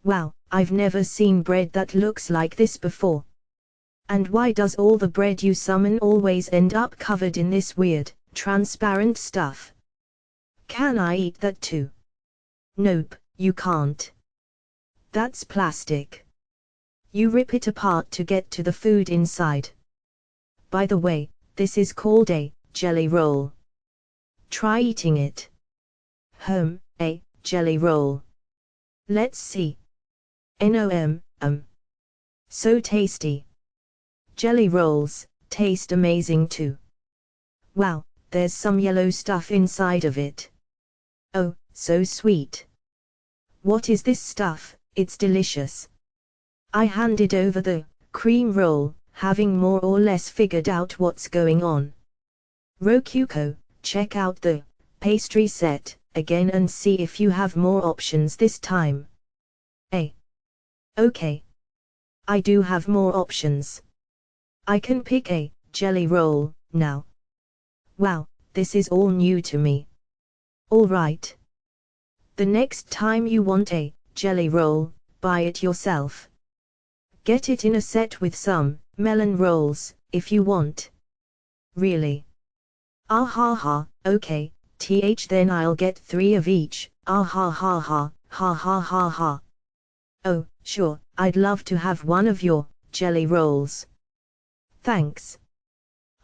Wow, I've never seen bread that looks like this before. And why does all the bread you summon always end up covered in this weird, transparent stuff? Can I eat that too? Nope, you can't. That's plastic. You rip it apart to get to the food inside. By the way, this is called a jelly roll. Try eating it. A jelly roll. Let's see. So tasty. Jelly rolls taste amazing too. Wow, there's some yellow stuff inside of it. Oh, so sweet. What is this stuff? It's delicious. I handed over the cream roll, having more or less figured out what's going on. Rokuko, check out the pastry set again and see if you have more options this time. Okay. I do have more options. I can pick a jelly roll now. Wow, this is all new to me. Alright. The next time you want a jelly roll, buy it yourself. Get it in a set with some melon rolls, if you want. Really? Okay, then I'll get 3 of each. Ha. Oh, sure, I'd love to have one of your jelly rolls. Thanks.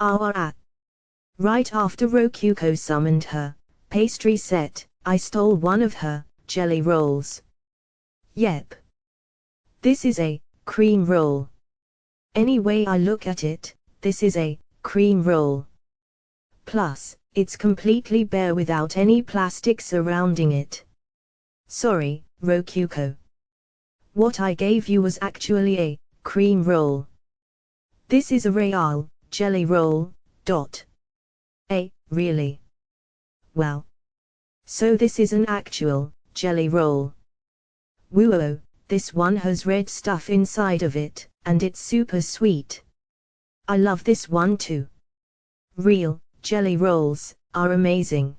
Right after Rokuko summoned her pastry set, I stole one of her jelly rolls. Yep. This is a cream roll. Any way I look at it, this is a cream roll. Plus, it's completely bare without any plastic surrounding it. Sorry, Rokuko. What I gave you was actually a cream roll. This is a real jelly roll. Really? Wow. So this is an actual jelly roll. Whoa, this one has red stuff inside of it, and it's super sweet. I love this one too. Real jelly rolls are amazing.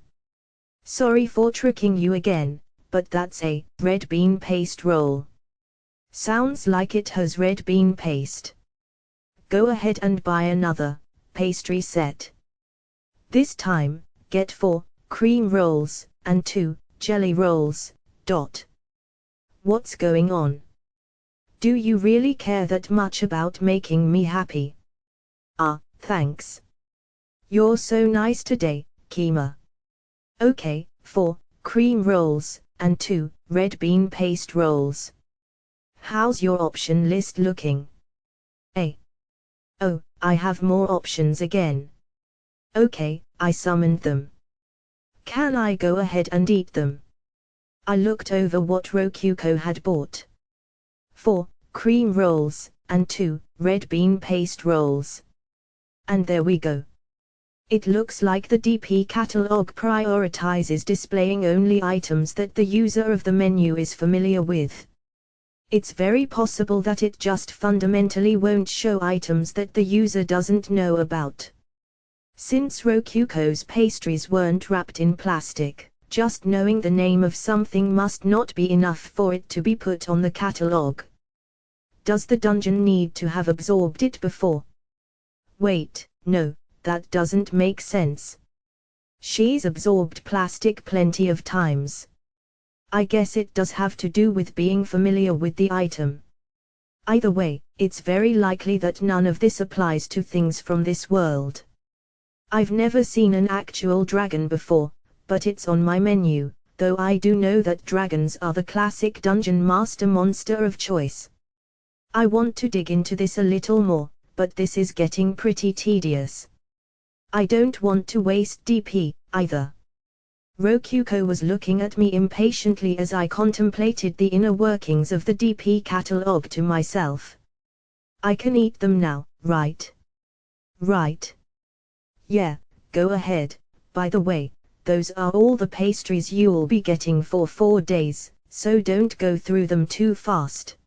Sorry for tricking you again, but that's a red bean paste roll. Sounds like it has red bean paste. Go ahead and buy another pastry set. This time, get 4 cream rolls and 2 jelly rolls. What's going on? Do you really care that much about making me happy? Thanks. You're so nice today, Kima. Okay, 4 cream rolls and 2 red bean paste rolls. How's your option list looking? Oh, I have more options again. Okay, I summoned them. Can I go ahead and eat them? I looked over what Rokuko had bought. 4 cream rolls and 2 red bean paste rolls. And there we go. It looks like the DP catalog prioritizes displaying only items that the user of the menu is familiar with. It's very possible that it just fundamentally won't show items that the user doesn't know about. Since Rokuko's pastries weren't wrapped in plastic, just knowing the name of something must not be enough for it to be put on the catalog. Does the dungeon need to have absorbed it before? Wait, no, that doesn't make sense. She's absorbed plastic plenty of times. I guess it does have to do with being familiar with the item. Either way, it's very likely that none of this applies to things from this world. I've never seen an actual dragon before, but it's on my menu, though I do know that dragons are the classic dungeon master monster of choice. I want to dig into this a little more, but this is getting pretty tedious. I don't want to waste DP, either. Rokuko was looking at me impatiently as I contemplated the inner workings of the DP catalog to myself. I can eat them now, right? Right. Yeah, go ahead. By the way, those are all the pastries you'll be getting for 4 days, so don't go through them too fast.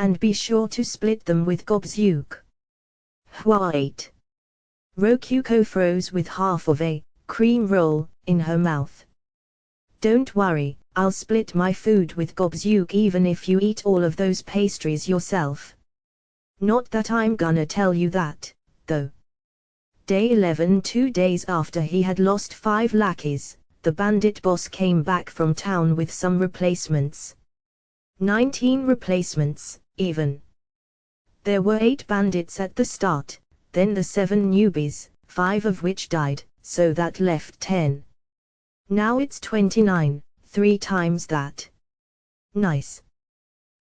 And be sure to split them with Gobzuke. Wait. Rokuko froze with half of a cream roll in her mouth. Don't worry, I'll split my food with Gobzuke even if you eat all of those pastries yourself. Not that I'm gonna tell you that, though. Day 11. 2 days after he had lost 5 lackeys, the bandit boss came back from town with some replacements. 19 replacements, even. There were 8 bandits at the start, then the 7 newbies, 5 of which died, so that left 10. Now it's 29, 3 times that. Nice.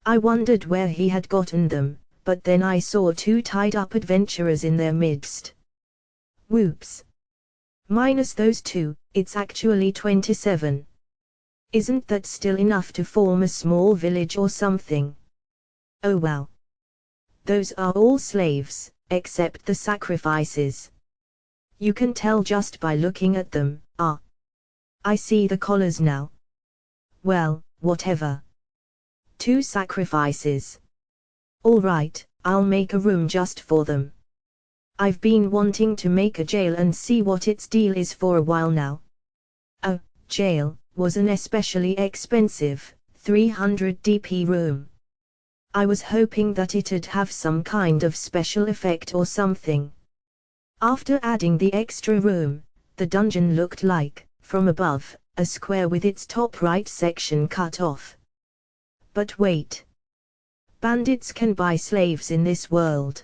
I wondered where he had gotten them, but then I saw 2 tied-up adventurers in their midst. Whoops. Minus those 2, it's actually 27. Isn't that still enough to form a small village or something? Oh wow. Those are all slaves, except the sacrifices. You can tell just by looking at them. I see the collars now. Well, whatever. 2 sacrifices. Alright, I'll make a room just for them. I've been wanting to make a jail and see what its deal is for a while now. A jail was an especially expensive, 300 DP room. I was hoping that it'd have some kind of special effect or something. After adding the extra room, the dungeon looked like, from above, a square with its top right section cut off. But wait. Bandits can buy slaves in this world.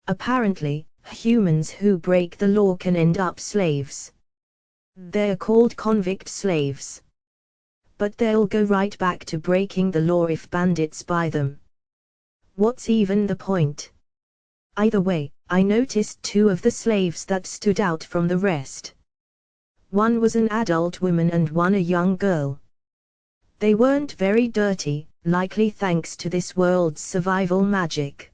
Apparently, humans who break the law can end up slaves. They're called convict slaves. But they'll go right back to breaking the law if bandits buy them. What's even the point? Either way, I noticed 2 of the slaves that stood out from the rest. One was an adult woman and one a young girl. They weren't very dirty, likely thanks to this world's survival magic.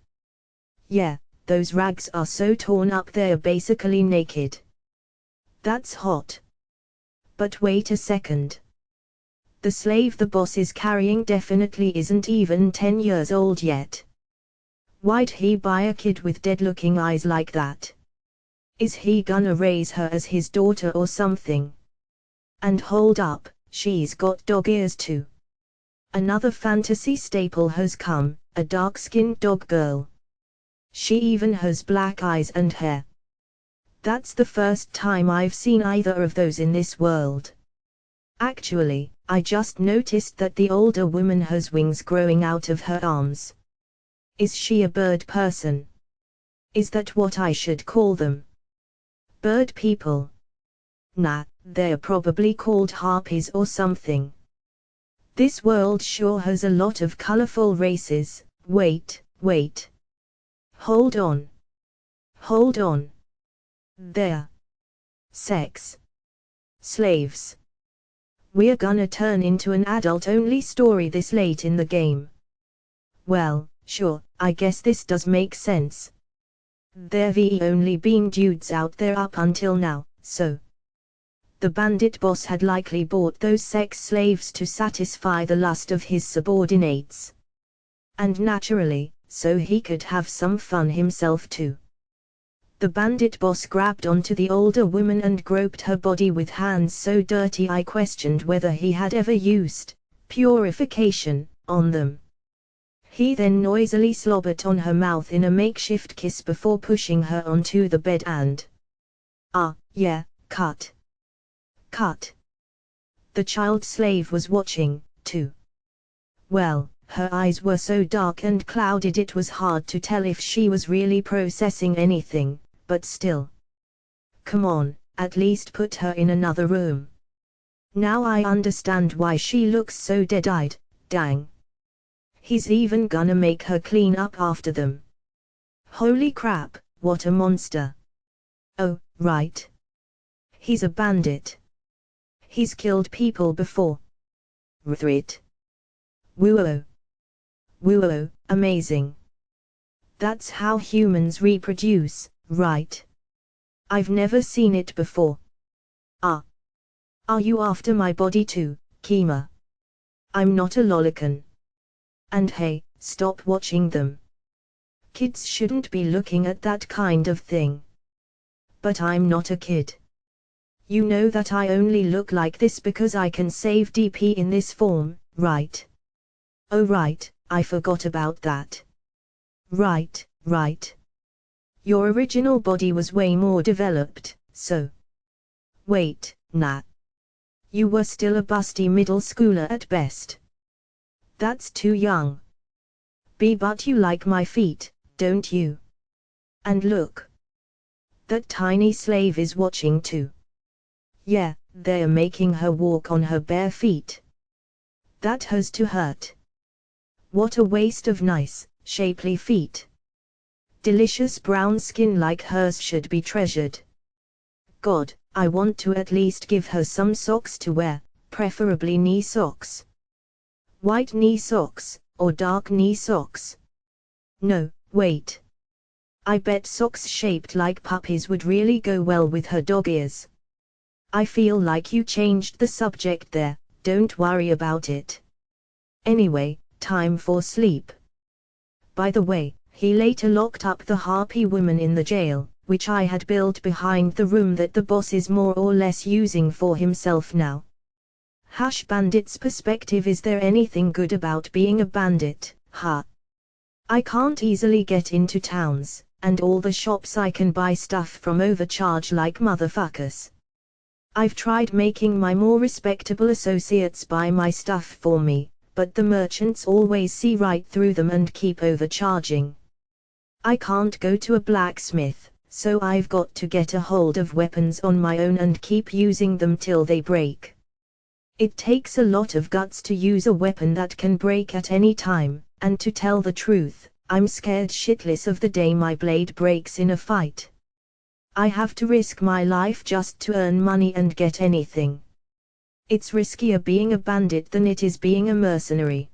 Yeah, those rags are so torn up they're basically naked. That's hot. But wait a second. The slave the boss is carrying definitely isn't even 10 years old yet. Why'd he buy a kid with dead-looking eyes like that? Is he gonna raise her as his daughter or something? And hold up, she's got dog ears too. Another fantasy staple has come, a dark-skinned dog girl. She even has black eyes and hair. That's the first time I've seen either of those in this world. Actually, I just noticed that the older woman has wings growing out of her arms. Is she a bird person? Is that what I should call them? Bird people? Nah, they're probably called harpies or something. This world sure has a lot of colorful races. Wait. Hold on. There. Sex. Slaves. We're gonna turn into an adult-only story this late in the game. Well, sure, I guess this does make sense. There've only been dudes out there up until now, so. The bandit boss had likely bought those sex slaves to satisfy the lust of his subordinates. And naturally, so he could have some fun himself too. The bandit boss grabbed onto the older woman and groped her body with hands so dirty I questioned whether he had ever used purification on them. He then noisily slobbered on her mouth in a makeshift kiss before pushing her onto the bed and yeah, cut. The child slave was watching, too. Well, her eyes were so dark and clouded it was hard to tell if she was really processing anything, but still. Come on, at least put her in another room. Now I understand why she looks so dead-eyed, dang. He's even gonna make her clean up after them. Holy crap, what a monster. Oh, right. He's a bandit. He's killed people before. Right. Whoa, amazing. That's how humans reproduce, right? I've never seen it before. Are you after my body too, Kima? I'm not a lolicon. And hey, stop watching them. Kids shouldn't be looking at that kind of thing. But I'm not a kid. You know that I only look like this because I can save DP in this form, right? Oh right, I forgot about that. Right. Your original body was way more developed, so. Wait, nah. You were still a busty middle schooler at best. That's too young. But you like my feet, don't you? And look. That tiny slave is watching too. Yeah, they're making her walk on her bare feet. That has to hurt. What a waste of nice, shapely feet. Delicious brown skin like hers should be treasured. God, I want to at least give her some socks to wear, preferably knee socks. White knee socks, or dark knee socks. No, wait. I bet socks shaped like puppies would really go well with her dog ears. I feel like you changed the subject there, don't worry about it. Anyway, time for sleep. By the way, he later locked up the harpy woman in the jail, which I had built behind the room that the boss is more or less using for himself now. Bandit's perspective. Is there anything good about being a bandit, huh? I can't easily get into towns, and all the shops I can buy stuff from overcharge like motherfuckers. I've tried making my more respectable associates buy my stuff for me, but the merchants always see right through them and keep overcharging. I can't go to a blacksmith, so I've got to get a hold of weapons on my own and keep using them till they break. It takes a lot of guts to use a weapon that can break at any time, and to tell the truth, I'm scared shitless of the day my blade breaks in a fight. I have to risk my life just to earn money and get anything. It's riskier being a bandit than it is being a mercenary.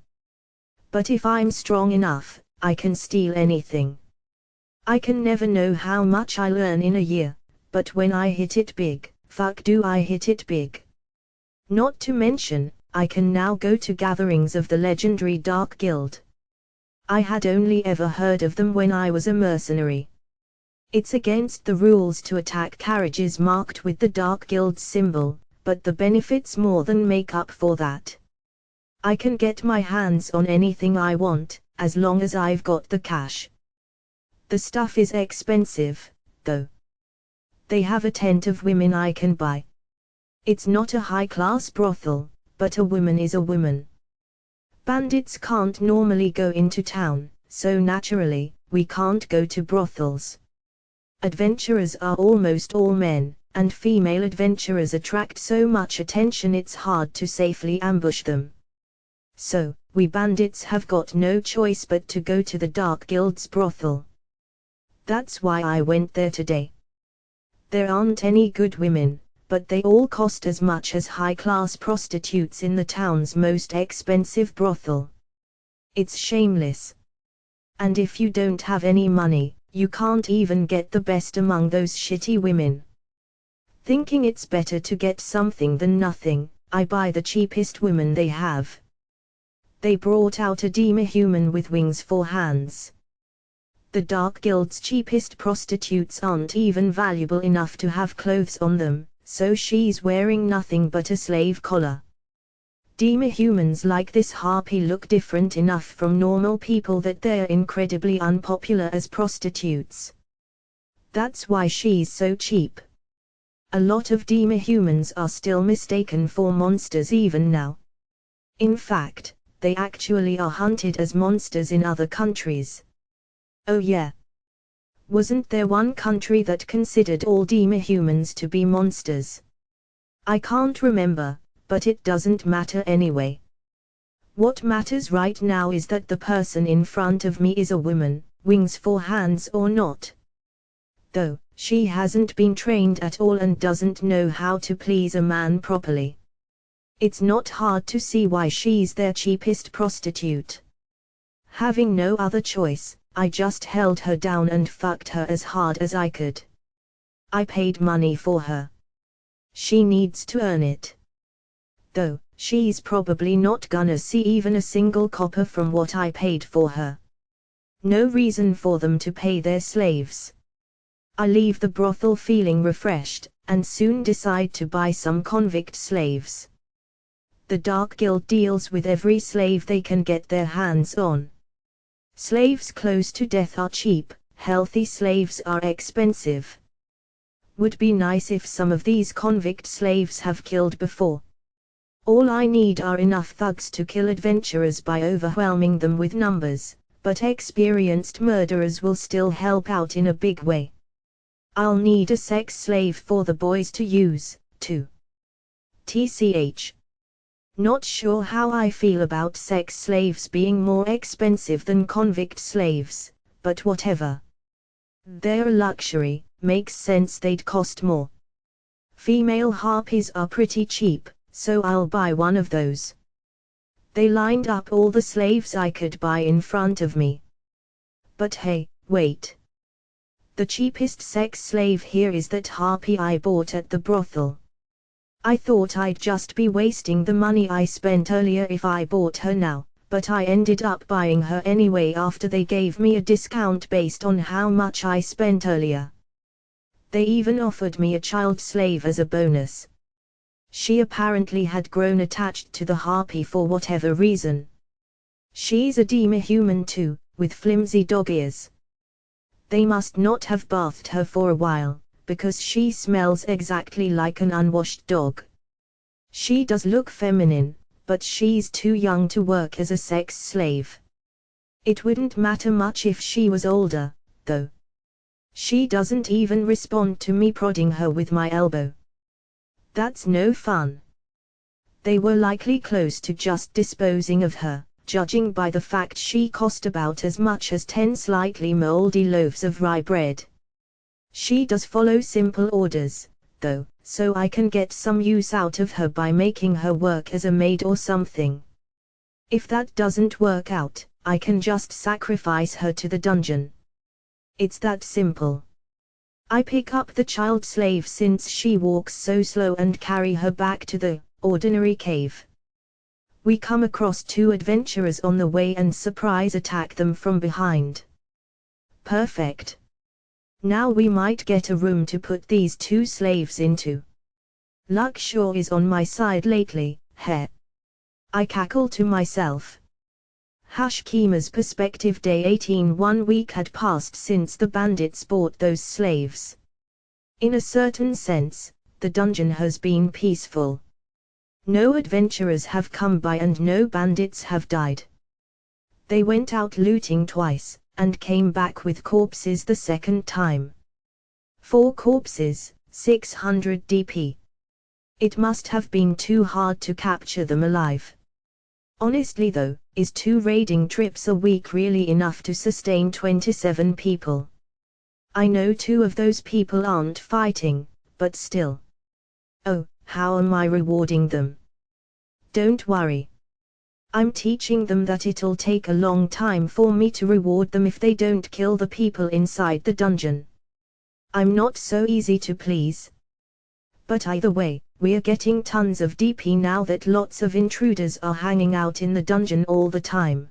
But if I'm strong enough, I can steal anything. I can never know how much I'll earn in a year, but when I hit it big, fuck do I hit it big. Not to mention, I can now go to gatherings of the legendary Dark Guild. I had only ever heard of them when I was a mercenary. It's against the rules to attack carriages marked with the Dark Guild symbol, but the benefits more than make up for that. I can get my hands on anything I want, as long as I've got the cash. The stuff is expensive, though. They have a tent of women I can buy. It's not a high-class brothel, but a woman is a woman. Bandits can't normally go into town, so naturally, we can't go to brothels. Adventurers are almost all men, and female adventurers attract so much attention it's hard to safely ambush them. So, we bandits have got no choice but to go to the Dark Guild's brothel. That's why I went there today. There aren't any good women, but they all cost as much as high-class prostitutes in the town's most expensive brothel. It's shameless. And if you don't have any money, you can't even get the best among those shitty women. Thinking it's better to get something than nothing, I buy the cheapest woman they have. They brought out a demi-human with wings for hands. The Dark Guild's cheapest prostitutes aren't even valuable enough to have clothes on them, so she's wearing nothing but a slave collar. Demi-humans like this harpy look different enough from normal people that they're incredibly unpopular as prostitutes. That's why she's so cheap. A lot of demi-humans are still mistaken for monsters even now. In fact, they actually are hunted as monsters in other countries. Oh yeah. Wasn't there one country that considered all demi-humans to be monsters? I can't remember, but it doesn't matter anyway. What matters right now is that the person in front of me is a woman, wings for hands or not. Though, she hasn't been trained at all and doesn't know how to please a man properly. It's not hard to see why she's their cheapest prostitute. Having no other choice, I just held her down and fucked her as hard as I could. I paid money for her. She needs to earn it. Though, she's probably not gonna see even a single copper from what I paid for her. No reason for them to pay their slaves. I leave the brothel feeling refreshed, and soon decide to buy some convict slaves. The Dark Guild deals with every slave they can get their hands on. Slaves close to death are cheap, healthy slaves are expensive. Would be nice if some of these convict slaves have killed before. All I need are enough thugs to kill adventurers by overwhelming them with numbers, but experienced murderers will still help out in a big way. I'll need a sex slave for the boys to use, too. TCH. Not sure how I feel about sex slaves being more expensive than convict slaves, but whatever. They're a luxury, makes sense they'd cost more. Female harpies are pretty cheap, so I'll buy one of those. They lined up all the slaves I could buy in front of me. But hey, wait. The cheapest sex slave here is that harpy I bought at the brothel. I thought I'd just be wasting the money I spent earlier if I bought her now, but I ended up buying her anyway after they gave me a discount based on how much I spent earlier. They even offered me a child slave as a bonus. She apparently had grown attached to the harpy for whatever reason. She's a demi-human too, with flimsy dog ears. They must not have bathed her for a while, because she smells exactly like an unwashed dog. She does look feminine, but she's too young to work as a sex slave. It wouldn't matter much if she was older, though. She doesn't even respond to me prodding her with my elbow. That's no fun. They were likely close to just disposing of her, judging by the fact she cost about as much as 10 slightly moldy loaves of rye bread. She does follow simple orders, though, so I can get some use out of her by making her work as a maid or something. If that doesn't work out, I can just sacrifice her to the dungeon. It's that simple. I pick up the child slave since she walks so slow and carry her back to the ordinary cave. We come across two adventurers on the way and surprise attack them from behind. Perfect. Now we might get a room to put these two slaves into. Luck sure is on my side lately, heh. I cackle to myself. Kima's perspective, day 18. 1 week had passed since the bandits bought those slaves. In a certain sense, the dungeon has been peaceful. No adventurers have come by and no bandits have died. They went out looting twice, and came back with corpses the second time. 4 corpses, 600 DP. It must have been too hard to capture them alive. Honestly though, is 2 raiding trips a week really enough to sustain 27 people? I know 2 of those people aren't fighting, but still. Oh, how am I rewarding them? Don't worry. I'm teaching them that it'll take a long time for me to reward them if they don't kill the people inside the dungeon. I'm not so easy to please. But either way, we're getting tons of DP now that lots of intruders are hanging out in the dungeon all the time.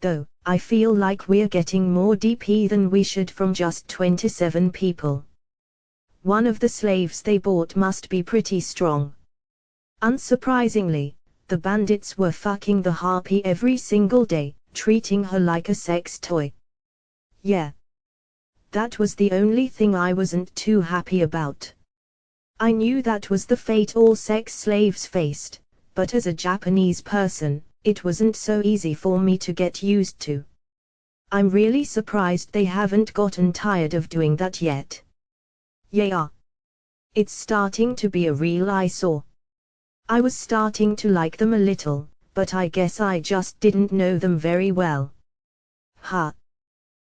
Though, I feel like we're getting more DP than we should from just 27 people. One of the slaves they bought must be pretty strong. Unsurprisingly, the bandits were fucking the harpy every single day, treating her like a sex toy. Yeah. That was the only thing I wasn't too happy about. I knew that was the fate all sex slaves faced, but as a Japanese person, it wasn't so easy for me to get used to. I'm really surprised they haven't gotten tired of doing that yet. Yeah. It's starting to be a real eyesore. I was starting to like them a little, but I guess I just didn't know them very well. Ha.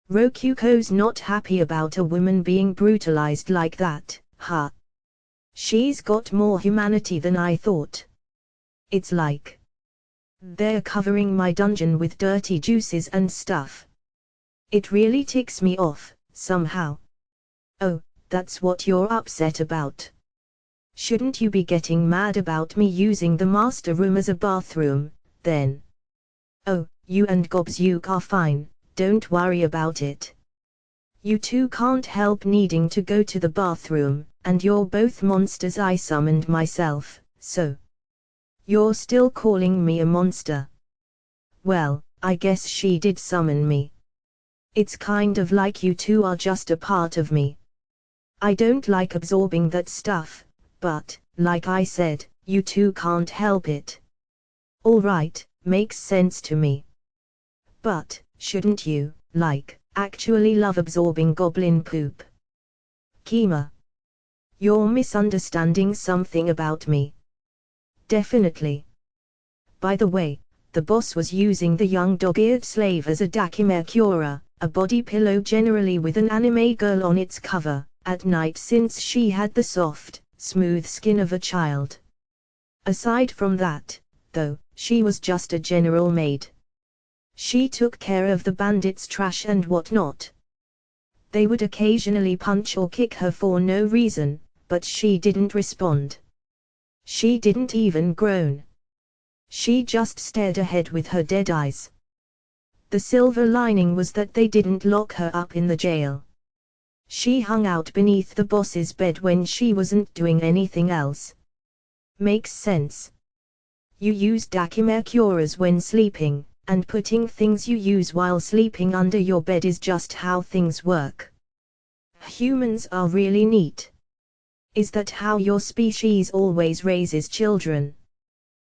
Rokuko's not happy about a woman being brutalized like that, ha. She's got more humanity than I thought. It's like they're covering my dungeon with dirty juices and stuff. It really ticks me off, somehow. Oh, that's what you're upset about. Shouldn't you be getting mad about me using the master room as a bathroom, then? Oh, you and Gobsyuk are fine, don't worry about it. You two can't help needing to go to the bathroom, and you're both monsters. I summoned myself, so. You're still calling me a monster? Well, I guess she did summon me. It's kind of like you two are just a part of me. I don't like absorbing that stuff, but, like I said, you two can't help it. Alright, makes sense to me. But, shouldn't you, actually love absorbing goblin poop? Kima. You're misunderstanding something about me. Definitely. By the way, the boss was using the young dog-eared slave as a dakimakura, a body pillow generally with an anime girl on its cover, at night since she had the soft, smooth skin of a child. Aside from that, though, she was just a general maid. She took care of the bandits' trash and whatnot. They would occasionally punch or kick her for no reason, but she didn't respond. She didn't even groan. She just stared ahead with her dead eyes. The silver lining was that they didn't lock her up in the jail. She hung out beneath the boss's bed when she wasn't doing anything else. Makes sense. You use dakimakuras when sleeping, and putting things you use while sleeping under your bed is just how things work. Humans are really neat. Is that how your species always raises children?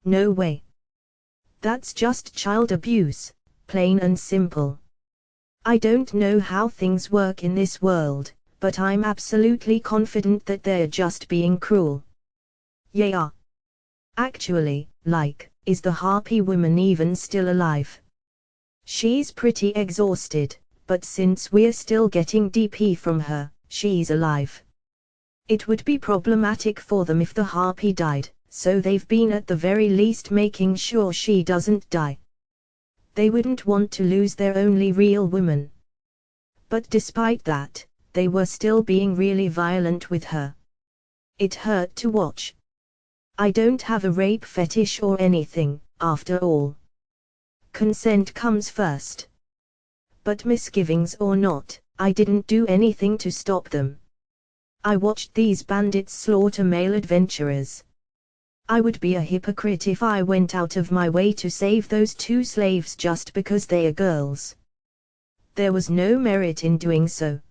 No way. That's just child abuse, plain and simple. I don't know how things work in this world, but I'm absolutely confident that they're just being cruel. Yeah. Actually, is the harpy woman even still alive? She's pretty exhausted, but since we're still getting DP from her, she's alive. It would be problematic for them if the harpy died, so they've been at the very least making sure she doesn't die. They wouldn't want to lose their only real woman. But despite that, they were still being really violent with her. It hurt to watch. I don't have a rape fetish or anything, after all. Consent comes first. But misgivings or not, I didn't do anything to stop them. I watched these bandits slaughter male adventurers. I would be a hypocrite if I went out of my way to save those two slaves just because they are girls. There was no merit in doing so.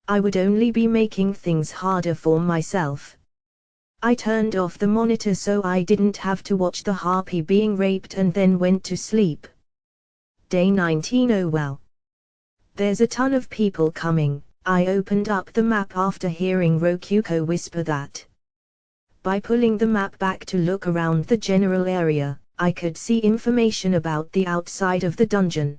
I would only be making things harder for myself. I turned off the monitor so I didn't have to watch the harpy being raped and then went to sleep. Day 19. Oh wow. There's a ton of people coming. I opened up the map after hearing Rokuko whisper that. By pulling the map back to look around the general area, I could see information about the outside of the dungeon.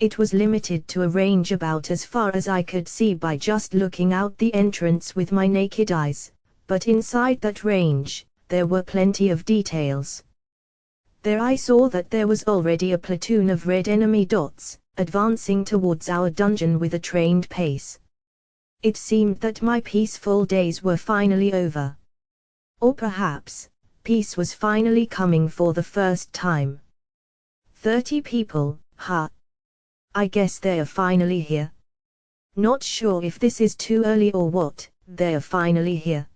It was limited to a range about as far as I could see by just looking out the entrance with my naked eyes, but inside that range, there were plenty of details. There I saw that there was already a platoon of red enemy dots, advancing towards our dungeon with a trained pace. It seemed that my peaceful days were finally over. Or perhaps, peace was finally coming for the first time. 30 people, huh? I guess they're finally here. Not sure if this is too early or what, they're finally here.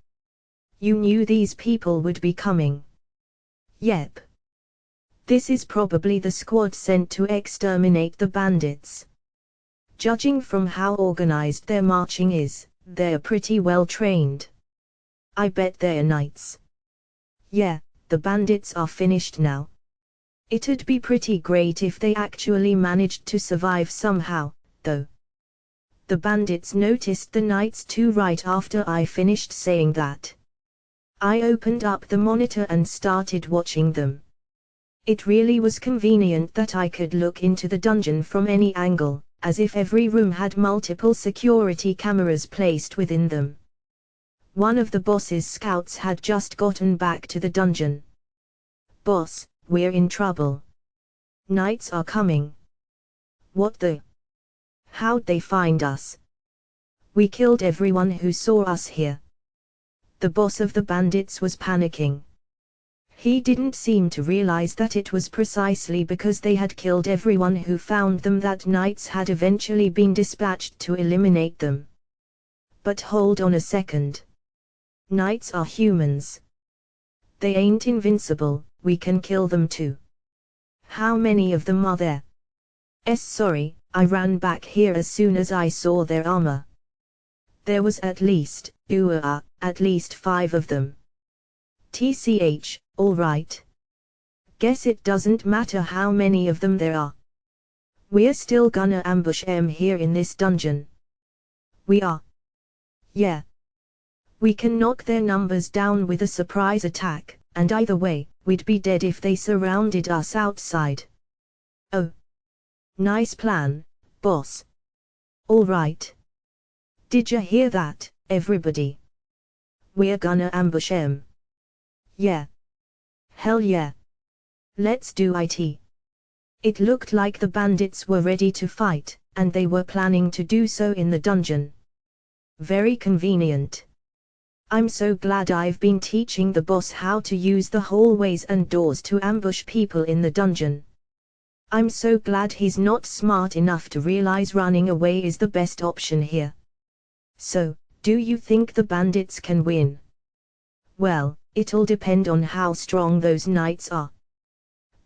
You knew these people would be coming. Yep. This is probably the squad sent to exterminate the bandits. Judging from how organized their marching is, they're pretty well trained. I bet they're knights. Yeah, the bandits are finished now. It'd be pretty great if they actually managed to survive somehow, though. The bandits noticed the knights too right after I finished saying that. I opened up the monitor and started watching them. It really was convenient that I could look into the dungeon from any angle, as if every room had multiple security cameras placed within them. One of the boss's scouts had just gotten back to the dungeon. Boss, we're in trouble. Knights are coming. What the? How'd they find us? We killed everyone who saw us here. The boss of the bandits was panicking. He didn't seem to realize that it was precisely because they had killed everyone who found them that knights had eventually been dispatched to eliminate them. But hold on a second. Knights are humans. They ain't invincible, we can kill them too. How many of them are there? Sorry, I ran back here as soon as I saw their armor. There was at least 5 of them. TCH, alright. Guess it doesn't matter how many of them there are. We're still gonna ambush them here in this dungeon. We are. Yeah. We can knock their numbers down with a surprise attack, and either way, we'd be dead if they surrounded us outside. Oh. Nice plan, boss. Alright. Did ya hear that, everybody? We're gonna ambush them. Yeah. Hell yeah. Let's do it. It looked like the bandits were ready to fight, and they were planning to do so in the dungeon. Very convenient. I'm so glad I've been teaching the boss how to use the hallways and doors to ambush people in the dungeon. I'm so glad he's not smart enough to realize running away is the best option here. So, do you think the bandits can win? Well, it'll depend on how strong those knights are.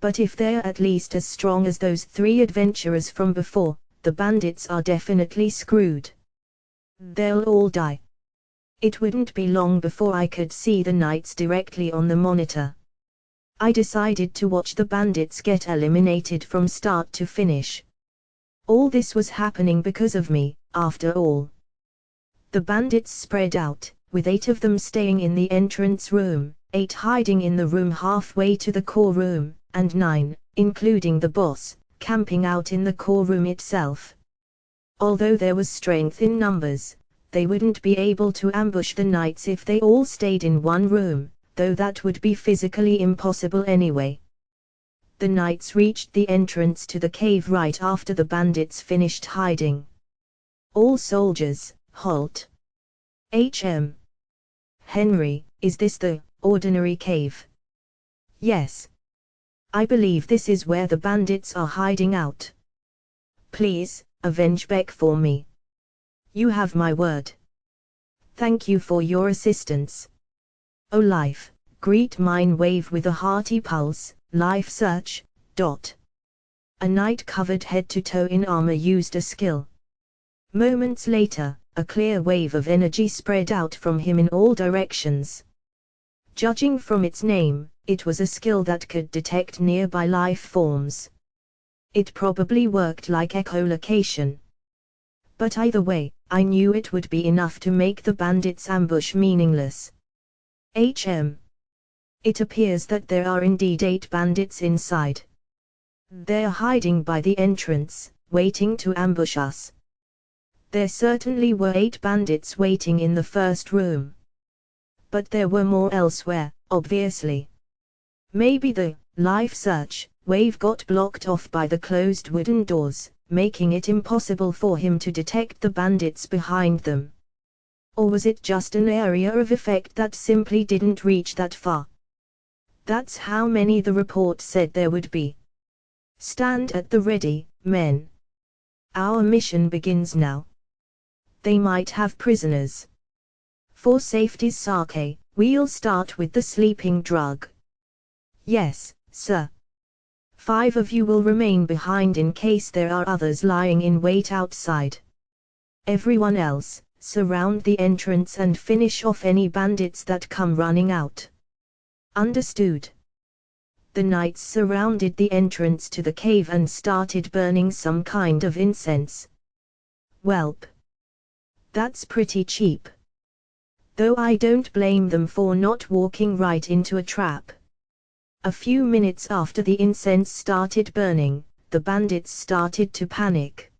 But if they're at least as strong as those 3 adventurers from before, the bandits are definitely screwed. They'll all die. It wouldn't be long before I could see the knights directly on the monitor. I decided to watch the bandits get eliminated from start to finish. All this was happening because of me, after all. The bandits spread out, with 8 of them staying in the entrance room, 8 hiding in the room halfway to the core room, and 9, including the boss, camping out in the core room itself. Although there was strength in numbers, they wouldn't be able to ambush the knights if they all stayed in one room, though that would be physically impossible anyway. The knights reached the entrance to the cave right after the bandits finished hiding. All soldiers, halt. Henry, is this the ordinary cave? Yes. I believe this is where the bandits are hiding out. Please, avenge Beck for me. You have my word. Thank you for your assistance. O life, greet mine wave with a hearty pulse, life search, ... A knight covered head to toe in armor used a skill. Moments later, a clear wave of energy spread out from him in all directions. Judging from its name, it was a skill that could detect nearby life forms. It probably worked like echolocation. But either way, I knew it would be enough to make the bandits' ambush meaningless. It appears that there are indeed 8 bandits inside. They're hiding by the entrance, waiting to ambush us. There certainly were 8 bandits waiting in the first room. But there were more elsewhere, obviously. Maybe the life search wave got blocked off by the closed wooden doors, making it impossible for him to detect the bandits behind them. Or was it just an area of effect that simply didn't reach that far? That's how many the report said there would be. Stand at the ready, men. Our mission begins now. They might have prisoners. For safety's sake, we'll start with the sleeping drug. Yes, sir. 5 of you will remain behind in case there are others lying in wait outside. Everyone else, surround the entrance and finish off any bandits that come running out. Understood. The knights surrounded the entrance to the cave and started burning some kind of incense. Welp. That's pretty cheap. Though I don't blame them for not walking right into a trap. A few minutes after the incense started burning, the bandits started to panic.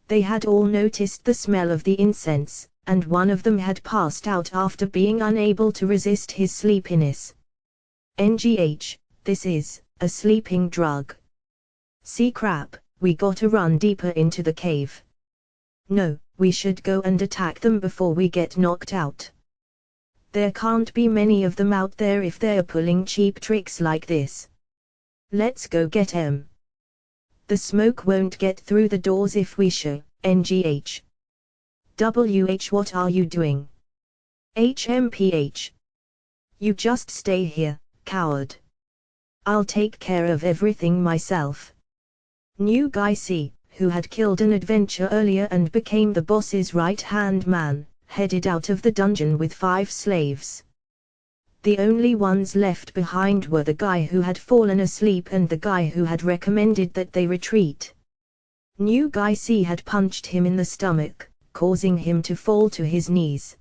They had all noticed the smell of the incense, and one of them had passed out after being unable to resist his sleepiness. NGH, this is a sleeping drug. See crap, we gotta run deeper into the cave. No, we should go and attack them before we get knocked out. There can't be many of them out there if they're pulling cheap tricks like this. Let's go get 'em. The smoke won't get through the doors if we show, NGH. WH, what are you doing? HMPH. You just stay here, coward. I'll take care of everything myself. New guy C, who had killed an adventure earlier and became the boss's right-hand man, headed out of the dungeon with 5 slaves. The only ones left behind were the guy who had fallen asleep and the guy who had recommended that they retreat. New guy C had punched him in the stomach, causing him to fall to his knees.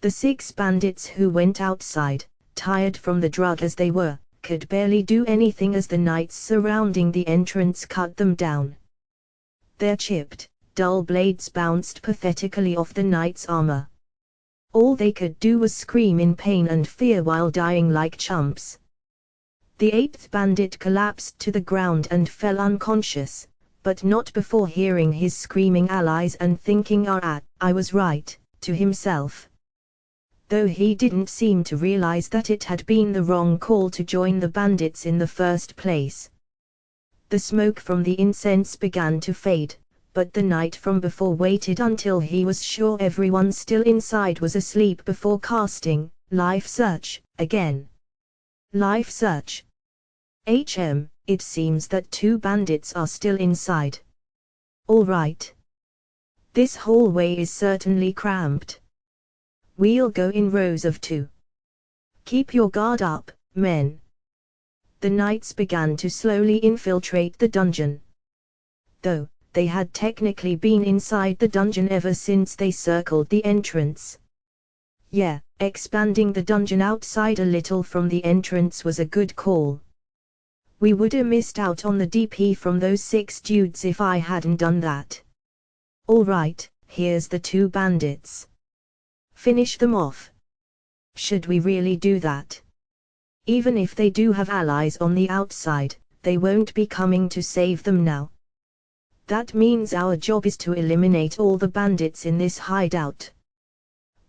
The 6 bandits who went outside, tired from the drug as they were, could barely do anything as the knights surrounding the entrance cut them down. Their chipped, dull blades bounced pathetically off the knights' armor. All they could do was scream in pain and fear while dying like chumps. The 8th bandit collapsed to the ground and fell unconscious, but not before hearing his screaming allies and thinking, I was right, to himself. Though he didn't seem to realize that it had been the wrong call to join the bandits in the first place. The smoke from the incense began to fade, but the knight from before waited until he was sure everyone still inside was asleep before casting Life Search again. Life Search. It seems that 2 bandits are still inside. All right. This hallway is certainly cramped. We'll go in rows of 2. Keep your guard up, men. The knights began to slowly infiltrate the dungeon. Though, they had technically been inside the dungeon ever since they circled the entrance. Yeah, expanding the dungeon outside a little from the entrance was a good call. We woulda missed out on the DP from those 6 dudes if I hadn't done that. Alright, here's the 2 bandits. Finish them off. Should we really do that? Even if they do have allies on the outside, they won't be coming to save them now. That means our job is to eliminate all the bandits in this hideout.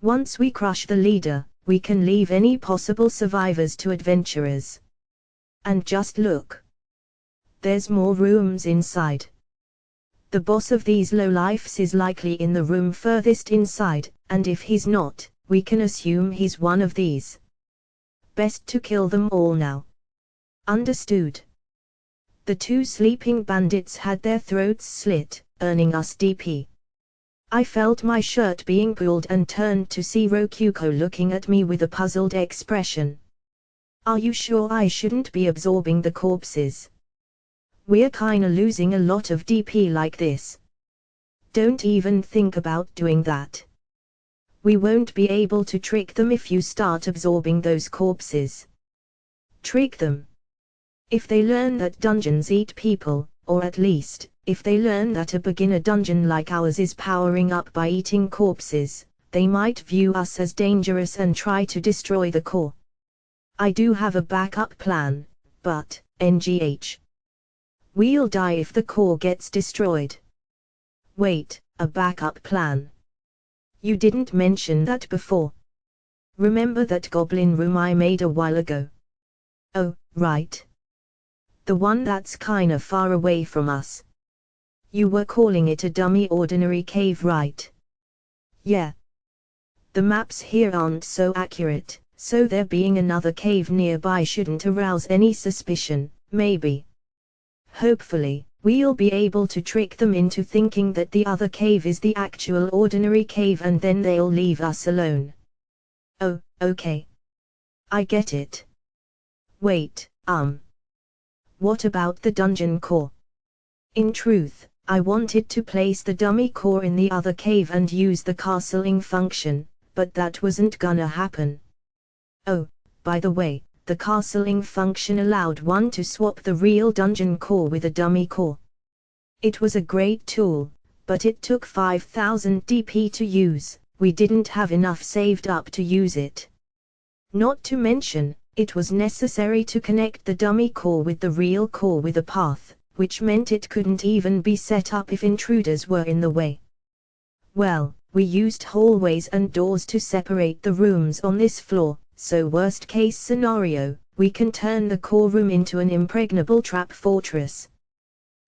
Once we crush the leader, we can leave any possible survivors to adventurers. And just look. There's more rooms inside. The boss of these lowlifes is likely in the room furthest inside, and if he's not, we can assume he's one of these. Best to kill them all now. Understood. The two sleeping bandits had their throats slit, earning us DP. I felt my shirt being pulled and turned to see Rokuko looking at me with a puzzled expression. Are you sure I shouldn't be absorbing the corpses? We're kinda losing a lot of DP like this. Don't even think about doing that. We won't be able to trick them if you start absorbing those corpses. Trick them? If they learn that dungeons eat people, or at least, if they learn that a beginner dungeon like ours is powering up by eating corpses, they might view us as dangerous and try to destroy the core. I do have a backup plan, but, NGH. We'll die if the core gets destroyed. Wait, a backup plan? You didn't mention that before. Remember that goblin room I made a while ago? Oh, right. The one that's kinda far away from us. You were calling it a dummy ordinary cave, right? Yeah. The maps here aren't so accurate, so there being another cave nearby shouldn't arouse any suspicion, maybe. Hopefully, we'll be able to trick them into thinking that the other cave is the actual ordinary cave and then they'll leave us alone. Oh, okay. I get it. Wait, what about the dungeon core? In truth, I wanted to place the dummy core in the other cave and use the castling function, but that wasn't gonna happen. Oh, by the way, the castling function allowed one to swap the real dungeon core with a dummy core. It was a great tool, but it took 5000 DP to use. We didn't have enough saved up to use it. Not to mention, it was necessary to connect the dummy core with the real core with a path, which meant it couldn't even be set up if intruders were in the way. Well, we used hallways and doors to separate the rooms on this floor, so worst case scenario, we can turn the core room into an impregnable trap fortress.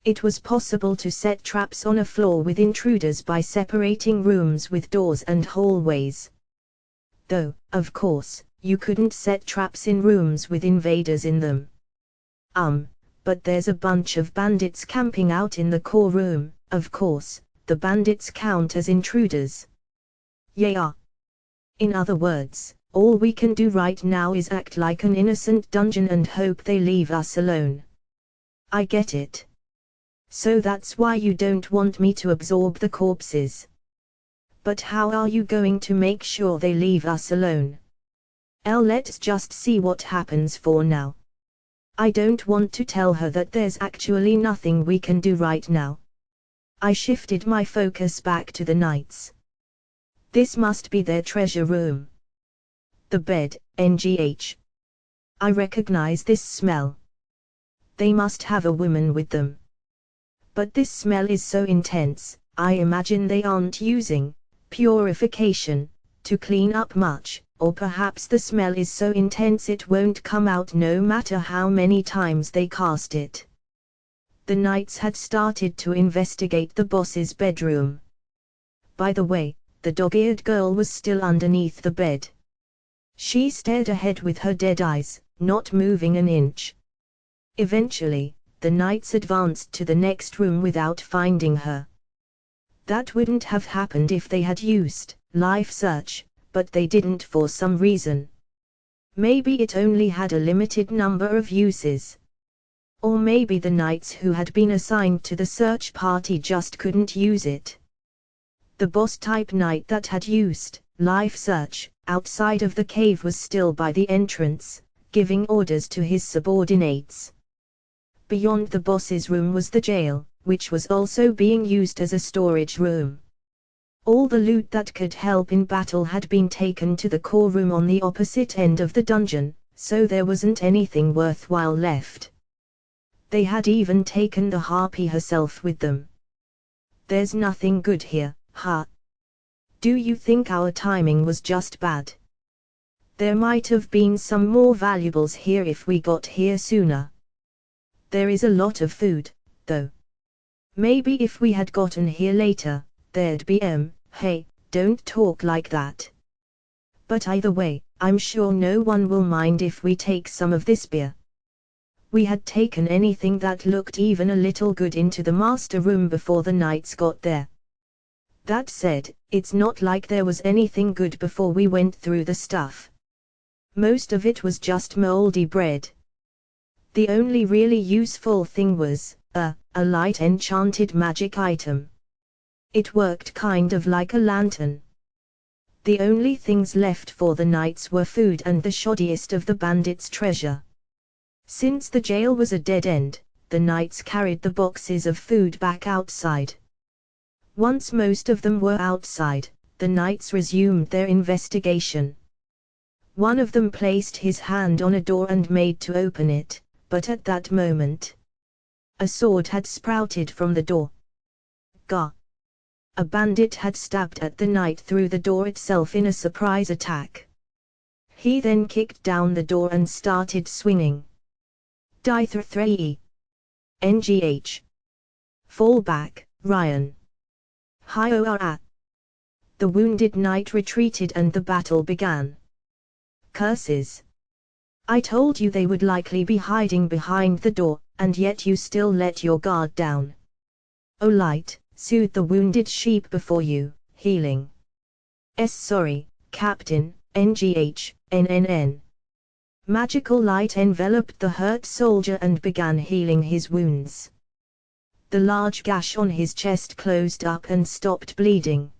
It was possible to set traps on a floor with intruders by separating rooms with doors and hallways. Though, of course, you couldn't set traps in rooms with invaders in them. But there's a bunch of bandits camping out in the core room, of course, the bandits count as intruders. Yeah. In other words, all we can do right now is act like an innocent dungeon and hope they leave us alone. I get it. So that's why you don't want me to absorb the corpses. But how are you going to make sure they leave us alone? Let's just see what happens for now. I don't want to tell her that there's actually nothing we can do right now. I shifted my focus back to the knights. This must be their treasure room. The bed, NGH. I recognize this smell. They must have a woman with them. But this smell is so intense, I imagine they aren't using purification to clean up much, or perhaps the smell is so intense it won't come out no matter how many times they cast it. The knights had started to investigate the boss's bedroom. By the way, the dog-eared girl was still underneath the bed. She stared ahead with her dead eyes, not moving an inch. Eventually, the knights advanced to the next room without finding her. That wouldn't have happened if they had used life search, but they didn't for some reason. Maybe it only had a limited number of uses. Or maybe the knights who had been assigned to the search party just couldn't use it. The boss-type knight that had used life search outside of the cave was still by the entrance, giving orders to his subordinates. Beyond the boss's room was the jail, which was also being used as a storage room. All the loot that could help in battle had been taken to the core room on the opposite end of the dungeon, so there wasn't anything worthwhile left. They had even taken the harpy herself with them. There's nothing good here, huh? Do you think our timing was just bad? There might have been some more valuables here if we got here sooner. There is a lot of food, though. Maybe if we had gotten here later, there'd be hey, don't talk like that. But either way, I'm sure no one will mind if we take some of this beer. We had taken anything that looked even a little good into the master room before the knights got there. That said, it's not like there was anything good before we went through the stuff. Most of it was just moldy bread. The only really useful thing was, a light enchanted magic item. It worked kind of like a lantern. The only things left for the knights were food and the shoddiest of the bandits' treasure. Since the jail was a dead end, the knights carried the boxes of food back outside. Once most of them were outside, the knights resumed their investigation. One of them placed his hand on a door and made to open it, but at that moment, a sword had sprouted from the door. Gah! A bandit had stabbed at the knight through the door itself in a surprise attack. He then kicked down the door and started swinging. Dither 3 NGH. Fall back, Ryan. Hi-o-ah. The wounded knight retreated and the battle began. Curses. I told you they would likely be hiding behind the door, and yet you still let your guard down. O light, soothe the wounded sheep before you, healing. Sorry, Captain, NGH, NNN. Magical light enveloped the hurt soldier and began healing his wounds. The large gash on his chest closed up and stopped bleeding.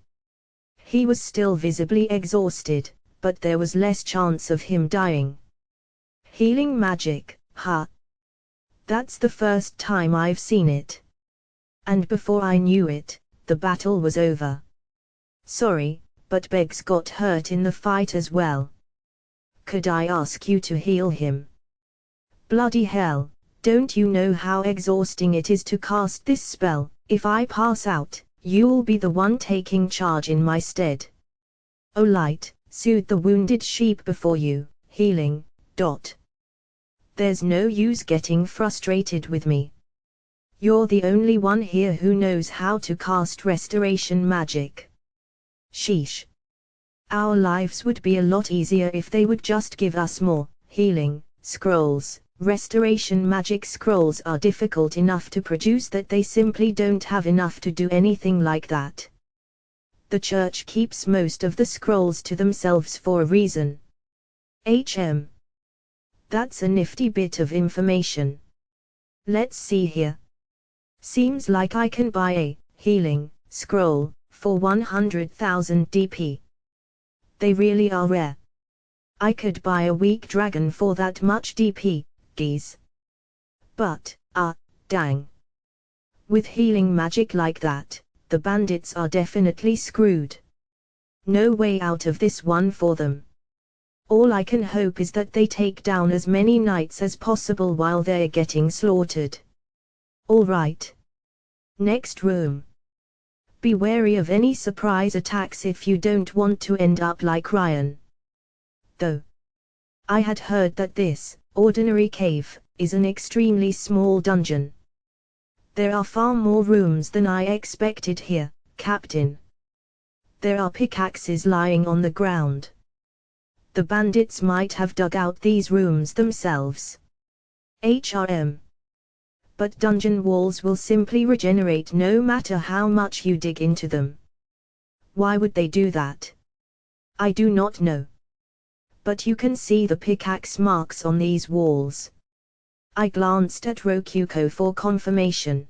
He was still visibly exhausted, but there was less chance of him dying. Healing magic, huh? That's the first time I've seen it. And before I knew it, the battle was over. Sorry, but Beggs got hurt in the fight as well. Could I ask you to heal him? Bloody hell, don't you know how exhausting it is to cast this spell? If I pass out, you'll be the one taking charge in my stead. O light, soothe the wounded sheep before you, healing. There's no use getting frustrated with me. You're the only one here who knows how to cast restoration magic. Sheesh. Our lives would be a lot easier if they would just give us more healing scrolls. Restoration magic scrolls are difficult enough to produce that they simply don't have enough to do anything like that. The church keeps most of the scrolls to themselves for a reason. That's a nifty bit of information. Let's see here. Seems like I can buy a healing scroll for 100,000 DP. They really are rare. I could buy a weak dragon for that much DP, geez. But, dang. With healing magic like that, the bandits are definitely screwed. No way out of this one for them. All I can hope is that they take down as many knights as possible while they're getting slaughtered. Alright. Next room. Be wary of any surprise attacks if you don't want to end up like Ryan. Though. I had heard that this, ordinary cave, is an extremely small dungeon. There are far more rooms than I expected here, Captain. There are pickaxes lying on the ground. The bandits might have dug out these rooms themselves. But dungeon walls will simply regenerate no matter how much you dig into them. Why would they do that? I do not know. But you can see the pickaxe marks on these walls. I glanced at Rokuko for confirmation.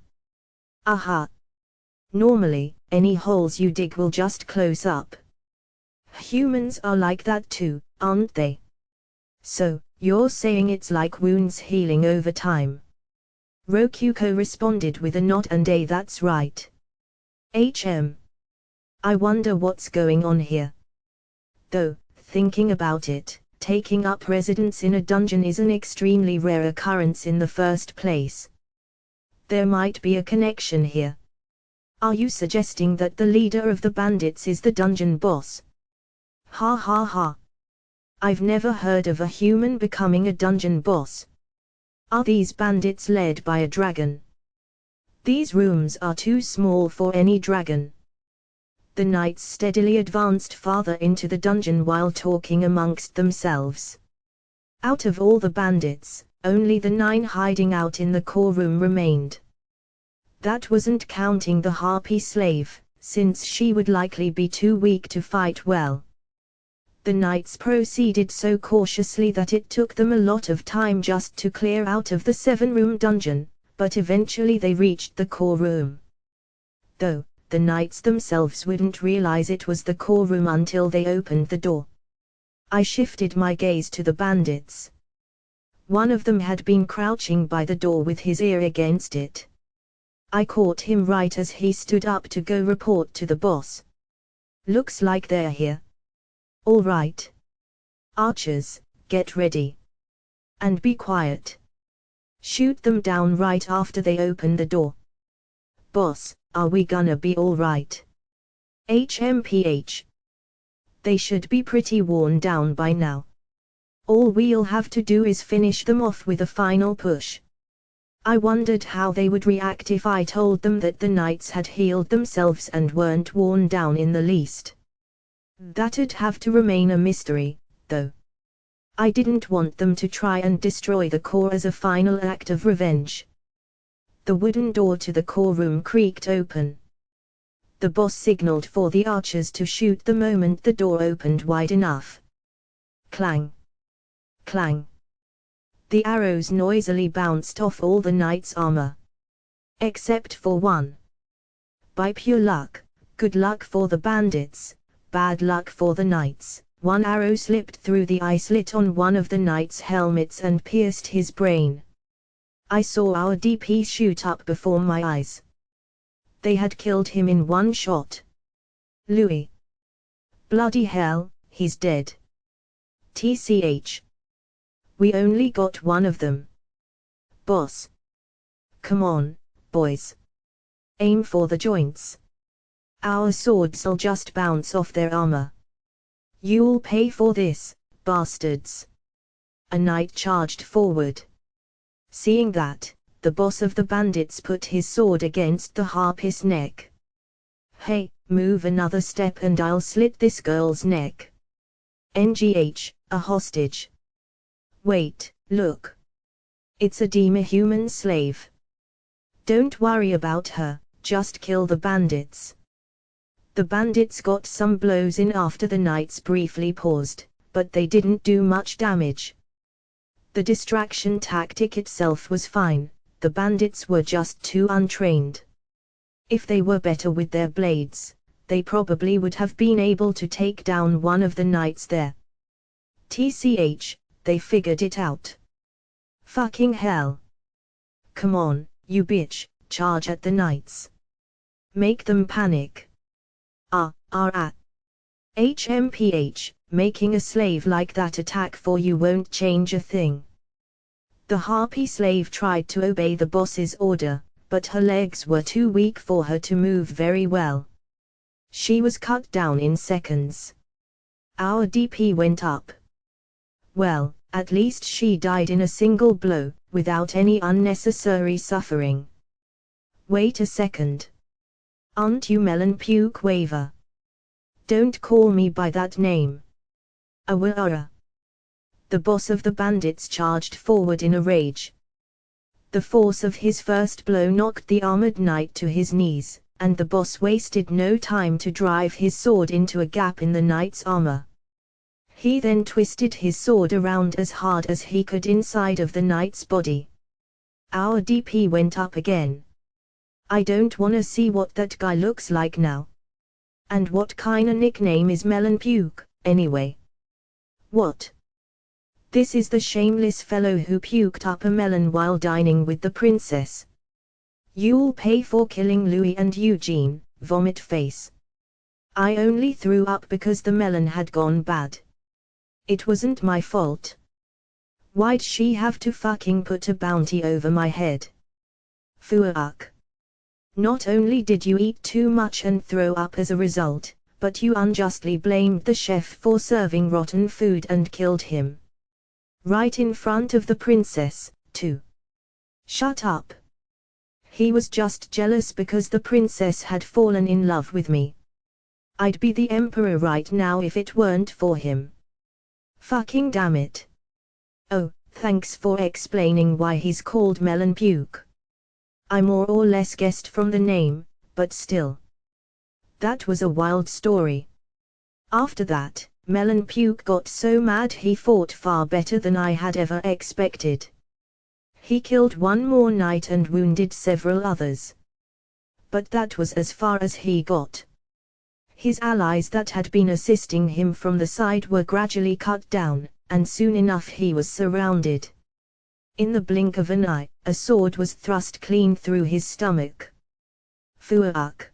Aha! Normally, any holes you dig will just close up. Humans are like that too, aren't they? So, you're saying it's like wounds healing over time? Rokuko responded with a nod and that's right. I wonder what's going on here. Though, thinking about it, taking up residence in a dungeon is an extremely rare occurrence in the first place. There might be a connection here. Are you suggesting that the leader of the bandits is the dungeon boss? Ha ha ha. I've never heard of a human becoming a dungeon boss. Are these bandits led by a dragon? These rooms are too small for any dragon. The knights steadily advanced farther into the dungeon while talking amongst themselves. Out of all the bandits, only the 9 hiding out in the core room remained. That wasn't counting the harpy slave, since she would likely be too weak to fight well. The knights proceeded so cautiously that it took them a lot of time just to clear out of the 7-room dungeon, but eventually they reached the core room. Though, the knights themselves wouldn't realize it was the core room until they opened the door. I shifted my gaze to the bandits. One of them had been crouching by the door with his ear against it. I caught him right as he stood up to go report to the boss. Looks like they're here. All right. Archers, get ready. And be quiet. Shoot them down right after they open the door. Boss, are we gonna be all right? HMPH. They should be pretty worn down by now. All we'll have to do is finish them off with a final push. I wondered how they would react if I told them that the knights had healed themselves and weren't worn down in the least. That'd have to remain a mystery, though. I didn't want them to try and destroy the core as a final act of revenge. The wooden door to the core room creaked open. The boss signaled for the archers to shoot the moment the door opened wide enough. Clang! Clang! The arrows noisily bounced off all the knights' armor. Except for one. By pure luck, good luck for the bandits, bad luck for the knights, one arrow slipped through the eye slit on one of the knights' helmets and pierced his brain. I saw our DP shoot up before my eyes. They had killed him in one shot. Louis. Bloody hell, he's dead. TCH. We only got one of them. Boss. Come on, boys. Aim for the joints. Our swords'll just bounce off their armor. You'll pay for this, bastards. A knight charged forward. Seeing that, the boss of the bandits put his sword against the harpist's neck. Hey, move another step and I'll slit this girl's neck. NGH, a hostage. Wait, look. It's a demi-human slave. Don't worry about her, just kill the bandits. The bandits got some blows in after the knights briefly paused, but they didn't do much damage. The distraction tactic itself was fine, the bandits were just too untrained. If they were better with their blades, they probably would have been able to take down one of the knights there. TCH, they figured it out. Fucking hell. Come on, you bitch, charge at the knights. Make them panic. HMPH, making a slave like that attack for you won't change a thing. The harpy slave tried to obey the boss's order, but her legs were too weak for her to move very well. She was cut down in seconds. Our DP went up. Well, at least she died in a single blow, without any unnecessary suffering. Wait a second. Aren't you Melon Puke Waver? Don't call me by that name. Awara. The boss of the bandits charged forward in a rage. The force of his first blow knocked the armored knight to his knees, and the boss wasted no time to drive his sword into a gap in the knight's armor. He then twisted his sword around as hard as he could inside of the knight's body. Our DP went up again. I don't wanna see what that guy looks like now. And what kinda nickname is Melon Puke, anyway? What? This is the shameless fellow who puked up a melon while dining with the princess. You'll pay for killing Louis and Eugene, vomit face. I only threw up because the melon had gone bad. It wasn't my fault. Why'd she have to fucking put a bounty over my head? Fuck. Not only did you eat too much and throw up as a result, but you unjustly blamed the chef for serving rotten food and killed him. Right in front of the princess, too. Shut up. He was just jealous because the princess had fallen in love with me. I'd be the emperor right now if it weren't for him. Fucking damn it. Oh, thanks for explaining why he's called Melon Puke. I more or less guessed from the name, but still. That was a wild story. After that, Melon Puke got so mad he fought far better than I had ever expected. He killed one more knight and wounded several others. But that was as far as he got. His allies that had been assisting him from the side were gradually cut down, and soon enough he was surrounded. In the blink of an eye, a sword was thrust clean through his stomach. Fuck.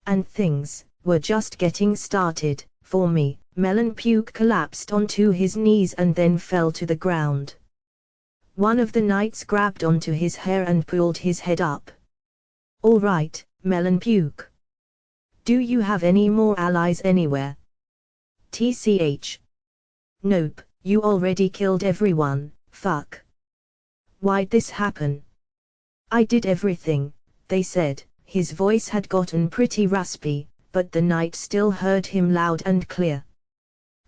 And things were just getting started, for me. Melon Puke collapsed onto his knees and then fell to the ground. One of the knights grabbed onto his hair and pulled his head up. All right, Melon Puke. Do you have any more allies anywhere? TCH. Nope, you already killed everyone, fuck. Why'd this happen? I did everything, they said. His voice had gotten pretty raspy, but the knight still heard him loud and clear.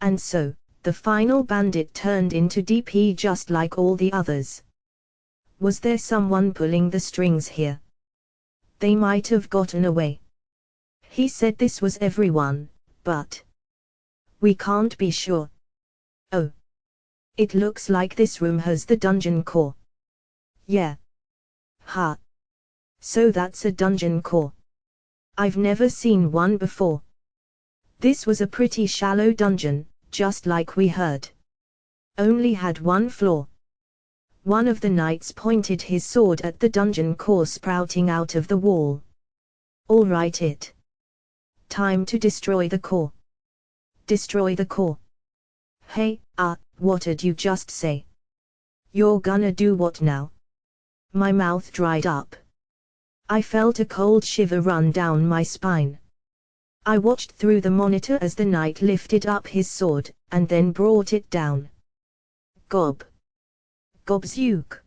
And so, the final bandit turned into DP just like all the others. Was there someone pulling the strings here? They might have gotten away. He said this was everyone, but we can't be sure. Oh. It looks like this room has the dungeon core. Yeah. Ha. So that's a dungeon core. I've never seen one before. This was a pretty shallow dungeon, just like we heard. Only had one floor. One of the knights pointed his sword at the dungeon core sprouting out of the wall. All right, it. Time to destroy the core. Destroy the core. Hey, what did you just say? You're gonna do what now? My mouth dried up. I felt a cold shiver run down my spine. I watched through the monitor as the knight lifted up his sword, and then brought it down. Gob. Gobzook.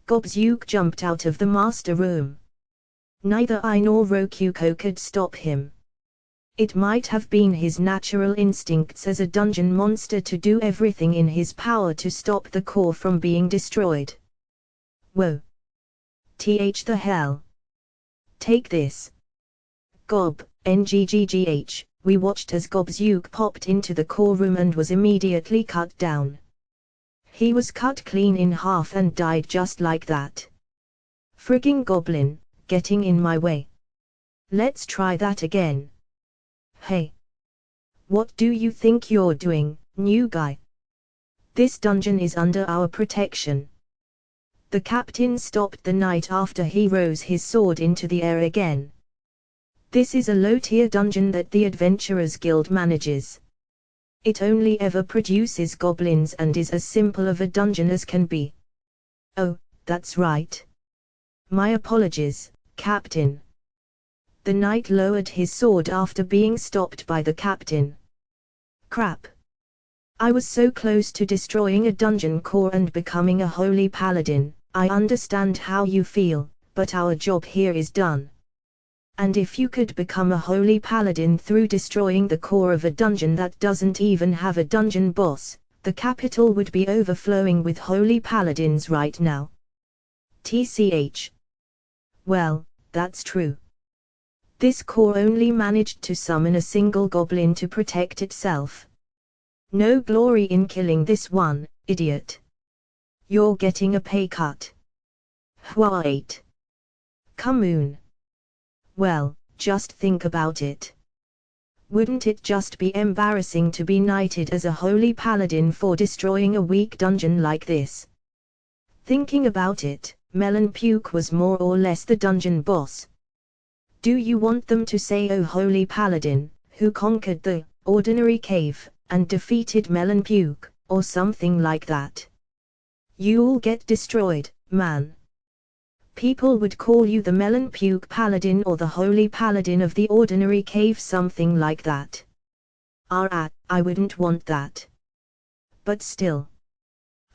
Gobzook jumped out of the master room. Neither I nor Rokuko could stop him. It might have been his natural instincts as a dungeon monster to do everything in his power to stop the core from being destroyed. Whoa. The hell. Take this. Gob, NGGGH, we watched as Gobzook popped into the core room and was immediately cut down. He was cut clean in half and died just like that. Frigging goblin, getting in my way. Let's try that again. Hey. What do you think you're doing, new guy? This dungeon is under our protection. The captain stopped the knight after he rose his sword into the air again. This is a low-tier dungeon that the Adventurers Guild manages. It only ever produces goblins and is as simple of a dungeon as can be. Oh, that's right. My apologies, Captain. The knight lowered his sword after being stopped by the captain. Crap. I was so close to destroying a dungeon core and becoming a holy paladin. I understand how you feel, but our job here is done. And if you could become a holy paladin through destroying the core of a dungeon that doesn't even have a dungeon boss, the capital would be overflowing with holy paladins right now. TCH. Well, that's true. This core only managed to summon a single goblin to protect itself. No glory in killing this one, idiot. You're getting a pay cut. Wait. Come on. Well, just think about it. Wouldn't it just be embarrassing to be knighted as a holy paladin for destroying a weak dungeon like this? Thinking about it, Melon Puke was more or less the dungeon boss. Do you want them to say "Oh holy paladin, who conquered the ordinary cave and defeated Melon Puke, or something like that. You'll get destroyed, man. People would call you the Melon Puke Paladin or the Holy Paladin of the Ordinary Cave, something like that. I wouldn't want that. But still.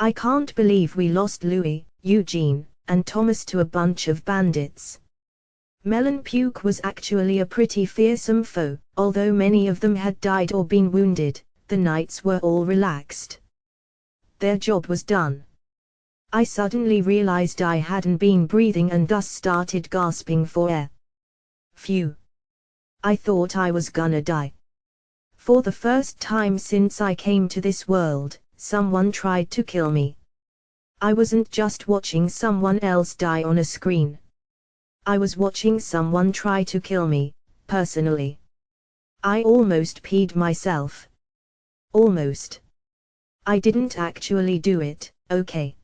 I can't believe we lost Louis, Eugene, and Thomas to a bunch of bandits. Melon Puke was actually a pretty fearsome foe, although many of them had died or been wounded, the knights were all relaxed. Their job was done. I suddenly realized I hadn't been breathing and thus started gasping for air. Phew. I thought I was gonna die. For the first time since I came to this world, someone tried to kill me. I wasn't just watching someone else die on a screen. I was watching someone try to kill me, personally. I almost peed myself. Almost. I didn't actually do it, okay.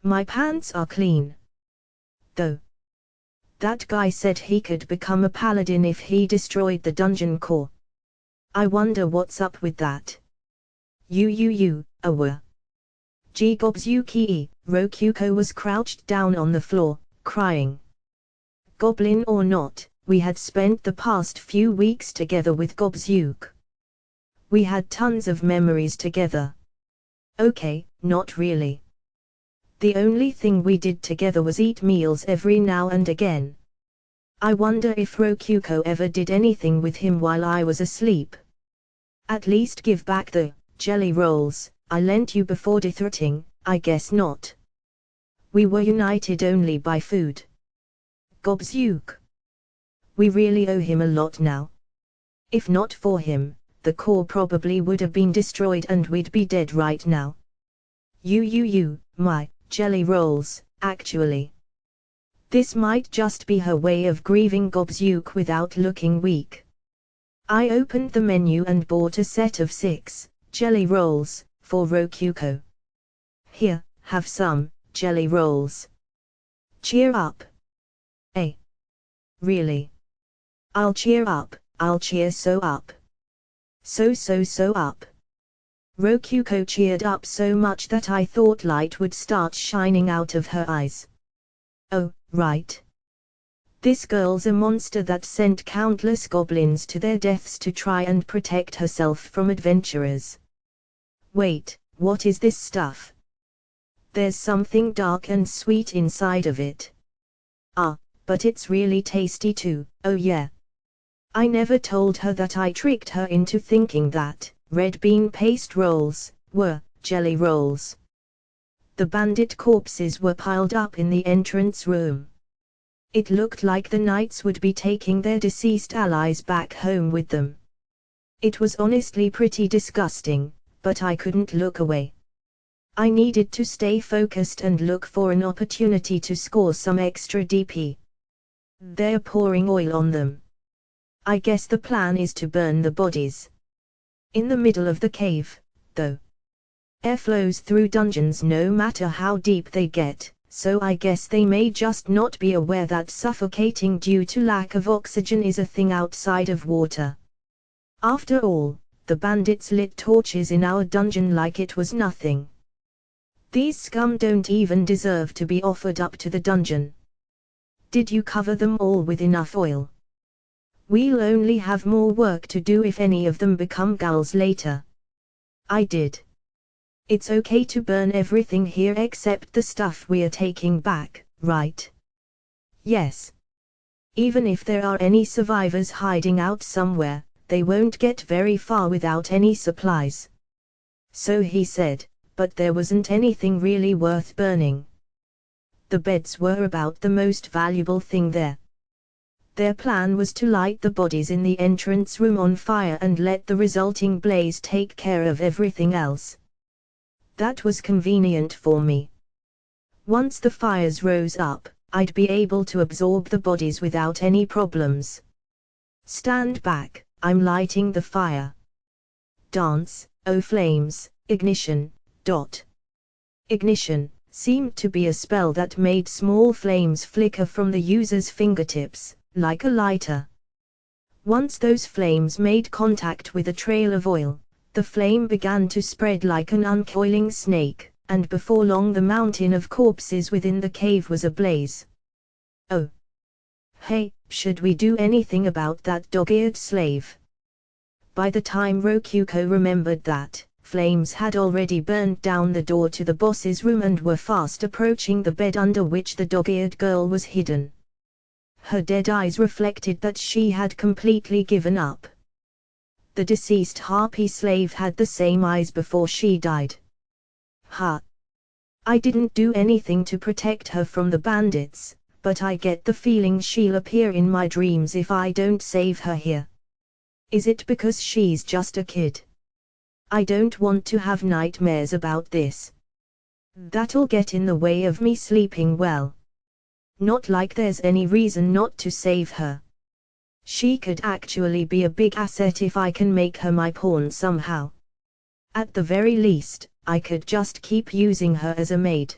My pants are clean. Though. That guy said he could become a paladin if he destroyed the dungeon core. I wonder what's up with that. Awa. Gobzuki, Rokuko was crouched down on the floor, crying. Goblin or not, we had spent the past few weeks together with Gobzuk. We had tons of memories together. Okay, not really. The only thing we did together was eat meals every now and again. I wonder if Rokuko ever did anything with him while I was asleep. At least give back the jelly rolls I lent you before deserting. I guess not. We were united only by food. Gobzuk. We really owe him a lot now. If not for him, the core probably would have been destroyed and we'd be dead right now. My jelly rolls, actually. This might just be her way of grieving Gobzuk without looking weak. I opened the menu and bought a set of 6 jelly rolls for Rokuko. Here, have some jelly rolls. Cheer up. Really? I'll cheer up, I'll cheer so up. So up. Rokuko cheered up so much that I thought light would start shining out of her eyes. Oh, right. This girl's a monster that sent countless goblins to their deaths to try and protect herself from adventurers. Wait, what is this stuff? There's something dark and sweet inside of it. But it's really tasty too, oh yeah. I never told her that I tricked her into thinking that red bean paste rolls were jelly rolls. The bandit corpses were piled up in the entrance room. It looked like the knights would be taking their deceased allies back home with them. It was honestly pretty disgusting, but I couldn't look away. I needed to stay focused and look for an opportunity to score some extra DP. They're pouring oil on them. I guess the plan is to burn the bodies. In the middle of the cave, though. Air flows through dungeons no matter how deep they get, so I guess they may just not be aware that suffocating due to lack of oxygen is a thing outside of water. After all, the bandits lit torches in our dungeon like it was nothing. These scum don't even deserve to be offered up to the dungeon. Did you cover them all with enough oil? We'll only have more work to do if any of them become ghouls later. I did. It's okay to burn everything here except the stuff we're taking back, right? Yes. Even if there are any survivors hiding out somewhere, they won't get very far without any supplies. So he said, but there wasn't anything really worth burning. The beds were about the most valuable thing there. Their plan was to light the bodies in the entrance room on fire and let the resulting blaze take care of everything else. That was convenient for me. Once the fires rose up, I'd be able to absorb the bodies without any problems. Stand back, I'm lighting the fire. Dance, oh flames, ignition, dot. Ignition seemed to be a spell that made small flames flicker from the user's fingertips, like a lighter. Once those flames made contact with a trail of oil, the flame began to spread like an uncoiling snake, and before long the mountain of corpses within the cave was ablaze. Oh! Hey, should we do anything about that dog-eared slave? By the time Rokuko remembered that, flames had already burned down the door to the boss's room and were fast approaching the bed under which the dog-eared girl was hidden. Her dead eyes reflected that she had completely given up. The deceased harpy slave had the same eyes before she died. Ha! I didn't do anything to protect her from the bandits, but I get the feeling she'll appear in my dreams if I don't save her here. Is it because she's just a kid? I don't want to have nightmares about this. That'll get in the way of me sleeping well. Not like there's any reason not to save her. She could actually be a big asset if I can make her my pawn somehow. At the very least, I could just keep using her as a maid.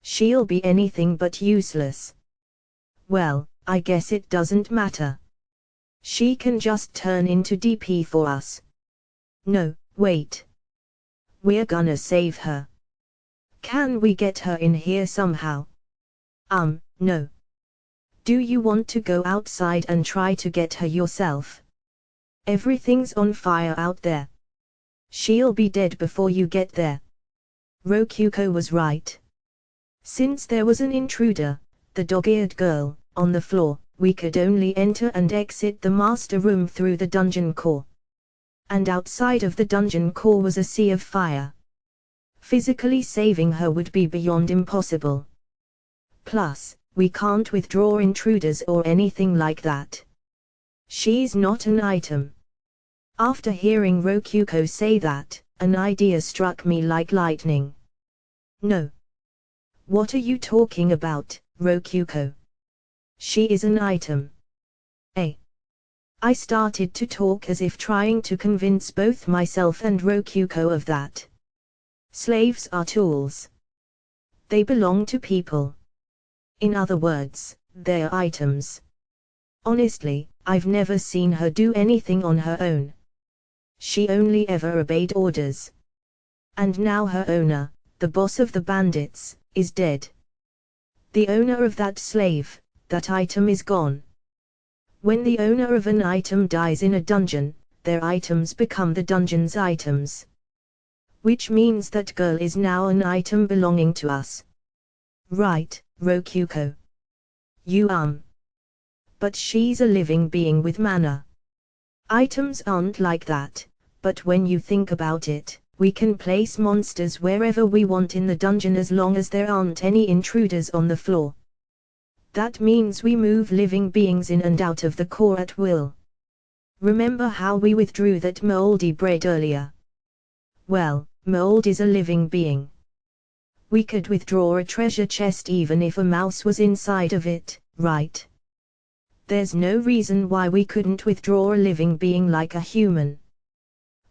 She'll be anything but useless. Well, I guess it doesn't matter. She can just turn into DP for us. No, wait. We're gonna save her. Can we get her in here somehow? No. Do you want to go outside and try to get her yourself? Everything's on fire out there. She'll be dead before you get there. Rokuko was right. Since there was an intruder, the dog-eared girl, on the floor, we could only enter and exit the master room through the dungeon core. And outside of the dungeon core was a sea of fire. Physically saving her would be beyond impossible. Plus, we can't withdraw intruders or anything like that. She's not an item. After hearing Rokuko say that, an idea struck me like lightning. No. What are you talking about, Rokuko? She is an item. I started to talk as if trying to convince both myself and Rokuko of that. Slaves are tools. They belong to people. In other words, they're items. Honestly, I've never seen her do anything on her own. She only ever obeyed orders. And now her owner, the boss of the bandits, is dead. The owner of that slave, that item is gone. When the owner of an item dies in a dungeon, their items become the dungeon's items. Which means that girl is now an item belonging to us. Right, Rokuko. But she's a living being with mana. Items aren't like that, but when you think about it, we can place monsters wherever we want in the dungeon as long as there aren't any intruders on the floor. That means we move living beings in and out of the core at will. Remember how we withdrew that moldy bread earlier? Well, mold is a living being. We could withdraw a treasure chest even if a mouse was inside of it, right? There's no reason why we couldn't withdraw a living being like a human.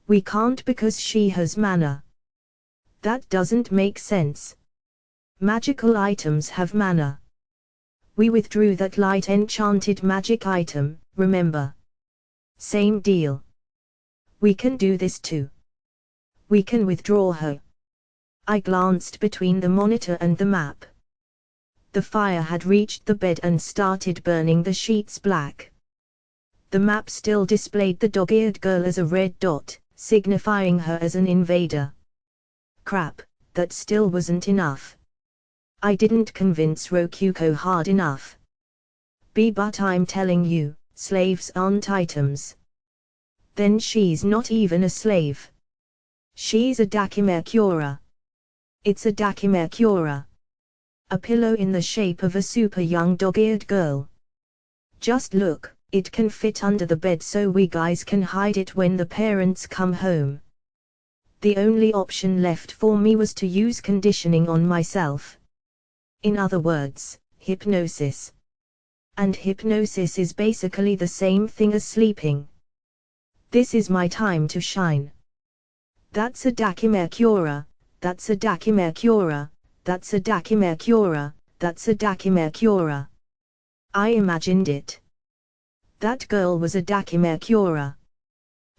We can't because she has mana. That doesn't make sense. Magical items have mana. We withdrew that light enchanted magic item, remember? Same deal. We can do this too. We can withdraw her. I glanced between the monitor and the map. The fire had reached the bed and started burning the sheets black. The map still displayed the dog-eared girl as a red dot, signifying her as an invader. Crap, that still wasn't enough. I didn't convince Rokuko hard enough. But I'm telling you, slaves aren't items. Then she's not even a slave. She's a dakimakura. It's a dakimakura. A pillow in the shape of a super young dog-eared girl. Just look, it can fit under the bed so we guys can hide it when the parents come home. The only option left for me was to use conditioning on myself. In other words, hypnosis. And hypnosis is basically the same thing as sleeping. This is my time to shine. That's a dakimakura, that's a dakimakura, that's a dakimakura, that's a dakimakura. I imagined it. That girl was a Dakimakura.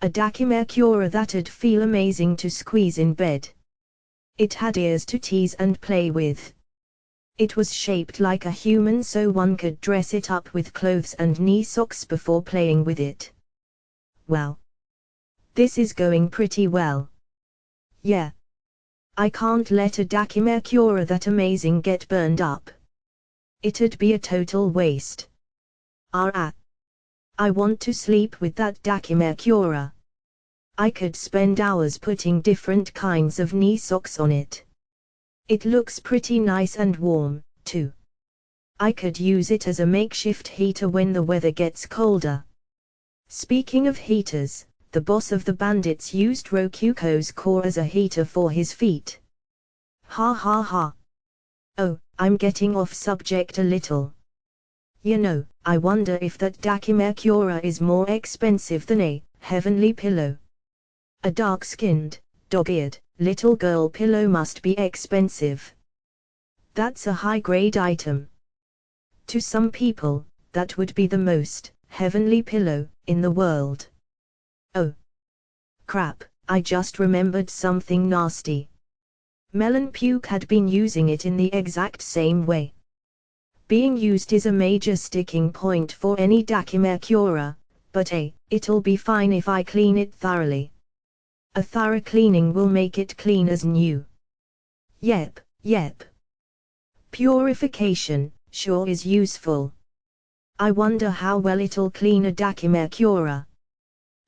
A Dakimakura that'd feel amazing to squeeze in bed. It had ears to tease and play with. It was shaped like a human so one could dress it up with clothes and knee socks before playing with it. Well, this is going pretty well. Yeah. I can't let a Dakimakura that amazing get burned up. It'd be a total waste. I want to sleep with that Dakimakura. I could spend hours putting different kinds of knee socks on it. It looks pretty nice and warm, too. I could use it as a makeshift heater when the weather gets colder. Speaking of heaters, the boss of the bandits used Rokuko's core as a heater for his feet. Ha ha ha. Oh, I'm getting off subject a little. You know, I wonder if that Dakimakura is more expensive than a heavenly pillow. A dark-skinned, dog-eared, little girl pillow must be expensive. That's a high-grade item. To some people, that would be the most heavenly pillow in the world. Oh. Crap, I just remembered something nasty. Melon Puke had been using it in the exact same way. Being used is a major sticking point for any Dakimakura, but hey, it'll be fine if I clean it thoroughly. A thorough cleaning will make it clean as new. Yep. Purification, sure is useful. I wonder how well it'll clean a Dakimakura.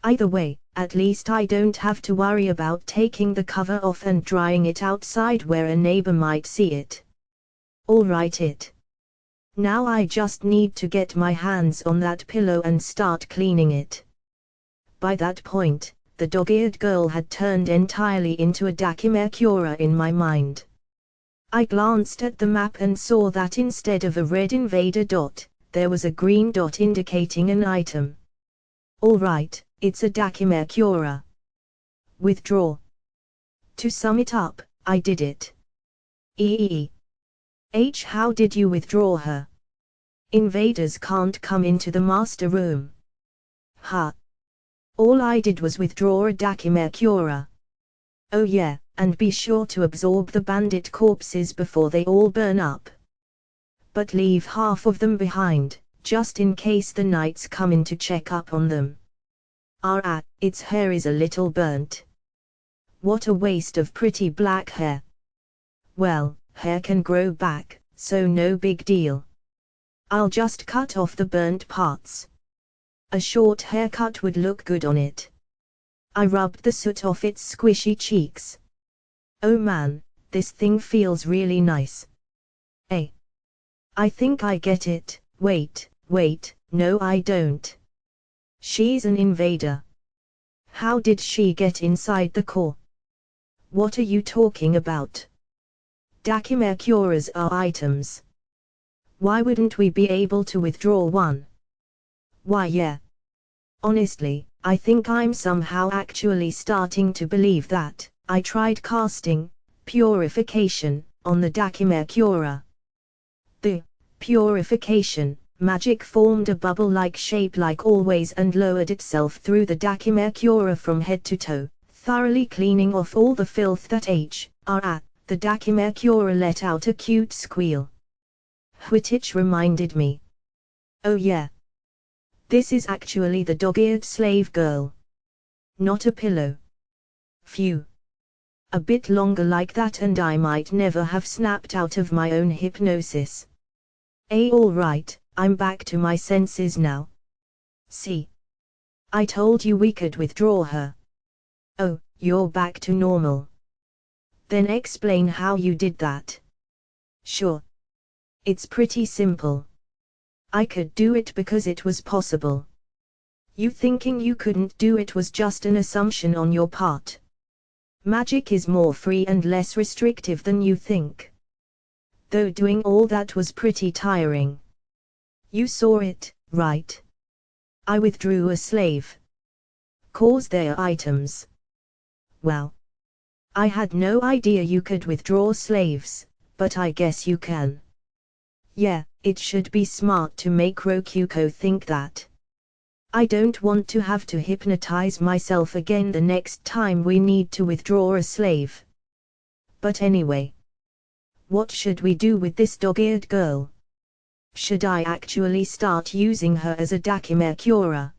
Either way, at least I don't have to worry about taking the cover off and drying it outside where a neighbor might see it. Alright. Now I just need to get my hands on that pillow and start cleaning it. By that point, the dog-eared girl had turned entirely into a Dakimakura in my mind. I glanced at the map and saw that instead of a red invader dot, there was a green dot indicating an item. Alright, it's a Dakimakura. Withdraw. To sum it up, I did it. How did you withdraw her? Invaders can't come into the master room. Ha. All I did was withdraw a Dakimakura. Oh yeah, and be sure to absorb the bandit corpses before they all burn up. But leave half of them behind, just in case the knights come in to check up on them. Its hair is a little burnt. What a waste of pretty black hair. Well, hair can grow back, so no big deal. I'll just cut off the burnt parts. A short haircut would look good on it. I rubbed the soot off its squishy cheeks. Oh man, this thing feels really nice. I think I get it. Wait, no I don't. She's an invader. How did she get inside the core? What are you talking about? Dakimakuras are items. Why wouldn't we be able to withdraw one? Why yeah. Honestly, I think I'm somehow actually starting to believe that. I tried casting purification on the Dakimakura. The purification magic formed a bubble-like shape like always and lowered itself through the Dakimakura from head to toe, thoroughly cleaning off all the filth that the Dakimakura let out a cute squeal. Which reminded me. Oh yeah. This is actually the dog-eared slave girl. Not a pillow. Phew. A bit longer like that and I might never have snapped out of my own hypnosis. Alright, I'm back to my senses now. See? I told you we could withdraw her. Oh, you're back to normal. Then explain how you did that. Sure. It's pretty simple. I could do it because it was possible. You thinking you couldn't do it was just an assumption on your part. Magic is more free and less restrictive than you think. Though doing all that was pretty tiring. You saw it, right? I withdrew a slave. Cause their items. Well. I had no idea you could withdraw slaves, but I guess you can. Yeah, it should be smart to make Rokuko think that. I don't want to have to hypnotize myself again the next time we need to withdraw a slave. But anyway, what should we do with this dog-eared girl? Should I actually start using her as a Dakime Cura?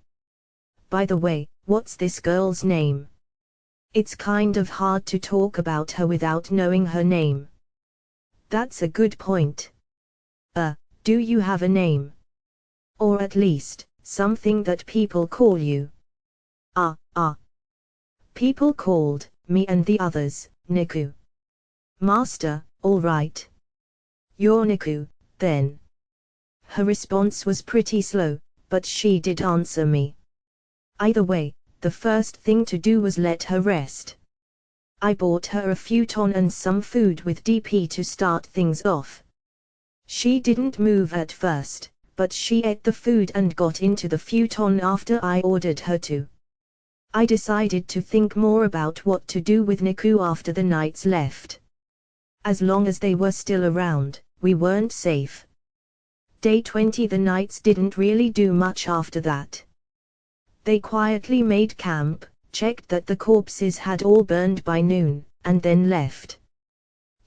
By the way, what's this girl's name? It's kind of hard to talk about her without knowing her name. That's a good point. Do you have a name? Or at least, something that people call you? People called me and the others Niku. Master, all right. You're Niku, then. Her response was pretty slow, but she did answer me. Either way, the first thing to do was let her rest. I bought her a futon and some food with DP to start things off. She didn't move at first, but she ate the food and got into the futon after I ordered her to. I decided to think more about what to do with Niku after the knights left. As long as they were still around, we weren't safe. Day 20 the knights didn't really do much after that. They quietly made camp, checked that the corpses had all burned by noon, and then left.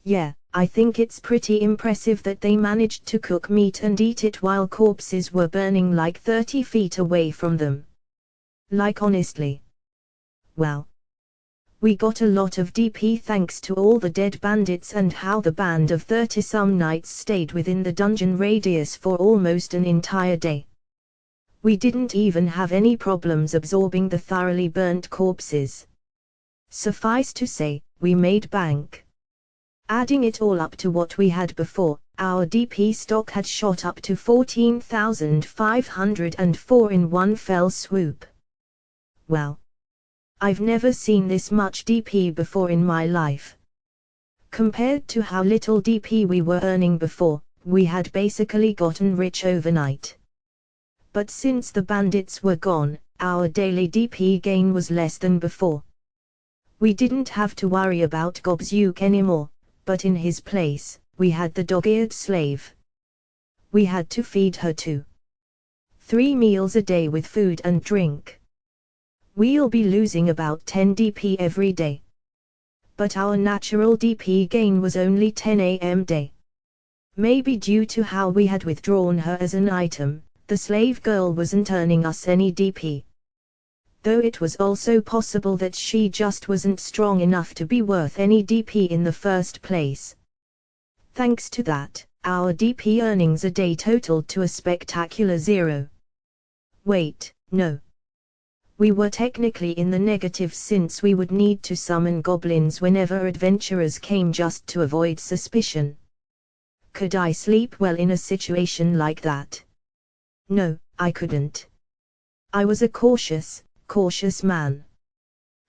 Yeah, I think it's pretty impressive that they managed to cook meat and eat it while corpses were burning like 30 feet away from them. Like honestly. Well. We got a lot of DP thanks to all the dead bandits and how the band of 30-some knights stayed within the dungeon radius for almost an entire day. We didn't even have any problems absorbing the thoroughly burnt corpses. Suffice to say, we made bank. Adding it all up to what we had before, our DP stock had shot up to 14,504 in one fell swoop. Well. I've never seen this much DP before in my life. Compared to how little DP we were earning before, we had basically gotten rich overnight. But since the bandits were gone, our daily DP gain was less than before. We didn't have to worry about Gobzuke anymore, but in his place, we had the dog-eared slave. We had to feed her 2-3 meals a day with food and drink. We'll be losing about 10 DP every day. But our natural DP gain was only 10 AM day. Maybe due to how we had withdrawn her as an item, the slave girl wasn't earning us any DP. Though it was also possible that she just wasn't strong enough to be worth any DP in the first place. Thanks to that, our DP earnings a day totaled to a spectacular 0. Wait, no. We were technically in the negative since we would need to summon goblins whenever adventurers came just to avoid suspicion. Could I sleep well in a situation like that? No, I couldn't. I was a cautious man.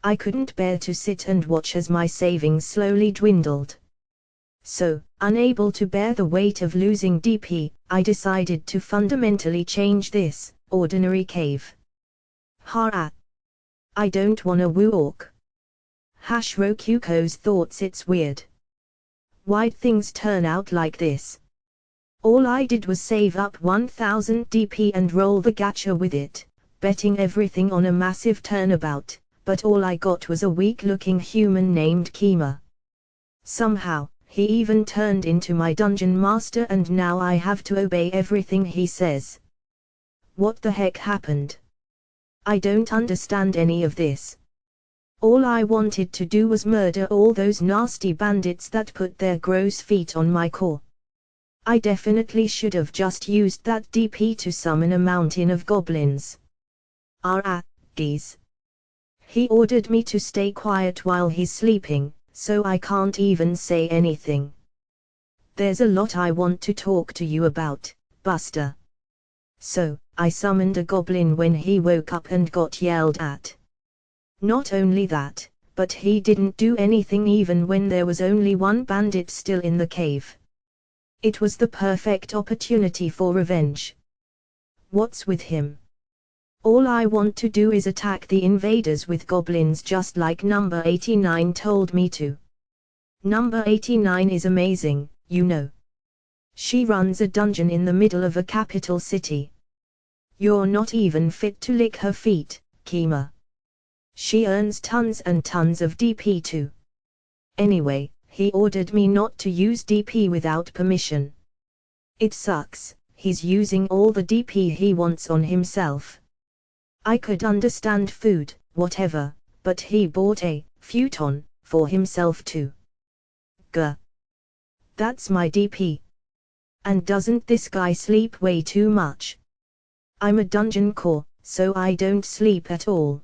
I couldn't bear to sit and watch as my savings slowly dwindled. So, unable to bear the weight of losing DP, I decided to fundamentally change this ordinary cave. I don't wanna walk. Rokuko's thoughts it's weird. Why'd things turn out like this? All I did was save up 1000 DP and roll the gacha with it, betting everything on a massive turnabout, but all I got was a weak-looking human named Kima. Somehow, he even turned into my dungeon master and now I have to obey everything he says. What the heck happened? I don't understand any of this. All I wanted to do was murder all those nasty bandits that put their gross feet on my core. I definitely should have just used that DP to summon a mountain of goblins. Geez. He ordered me to stay quiet while he's sleeping, so I can't even say anything. There's a lot I want to talk to you about, Buster. So, I summoned a goblin when he woke up and got yelled at. Not only that, but he didn't do anything even when there was only one bandit still in the cave. It was the perfect opportunity for revenge. What's with him? All I want to do is attack the invaders with goblins just like number 89 told me to. Number 89 is amazing, you know. She runs a dungeon in the middle of a capital city. You're not even fit to lick her feet, Kima. She earns tons and tons of DP too. Anyway, he ordered me not to use DP without permission. It sucks, he's using all the DP he wants on himself. I could understand food, whatever, but he bought a futon for himself too. Gah. That's my DP. And doesn't this guy sleep way too much? I'm a dungeon core, so I don't sleep at all.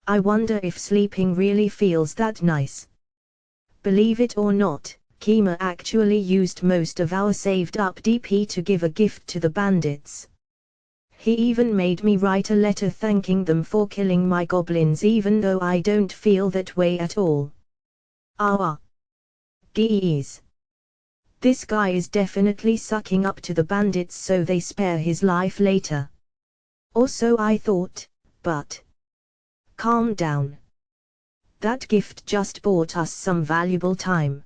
I wonder if sleeping really feels that nice. Believe it or not, Kima actually used most of our saved up DP to give a gift to the bandits. He even made me write a letter thanking them for killing my goblins even though I don't feel that way at all. Ah. Geez. This guy is definitely sucking up to the bandits so they spare his life later. Or so I thought, but... Calm down. That gift just bought us some valuable time.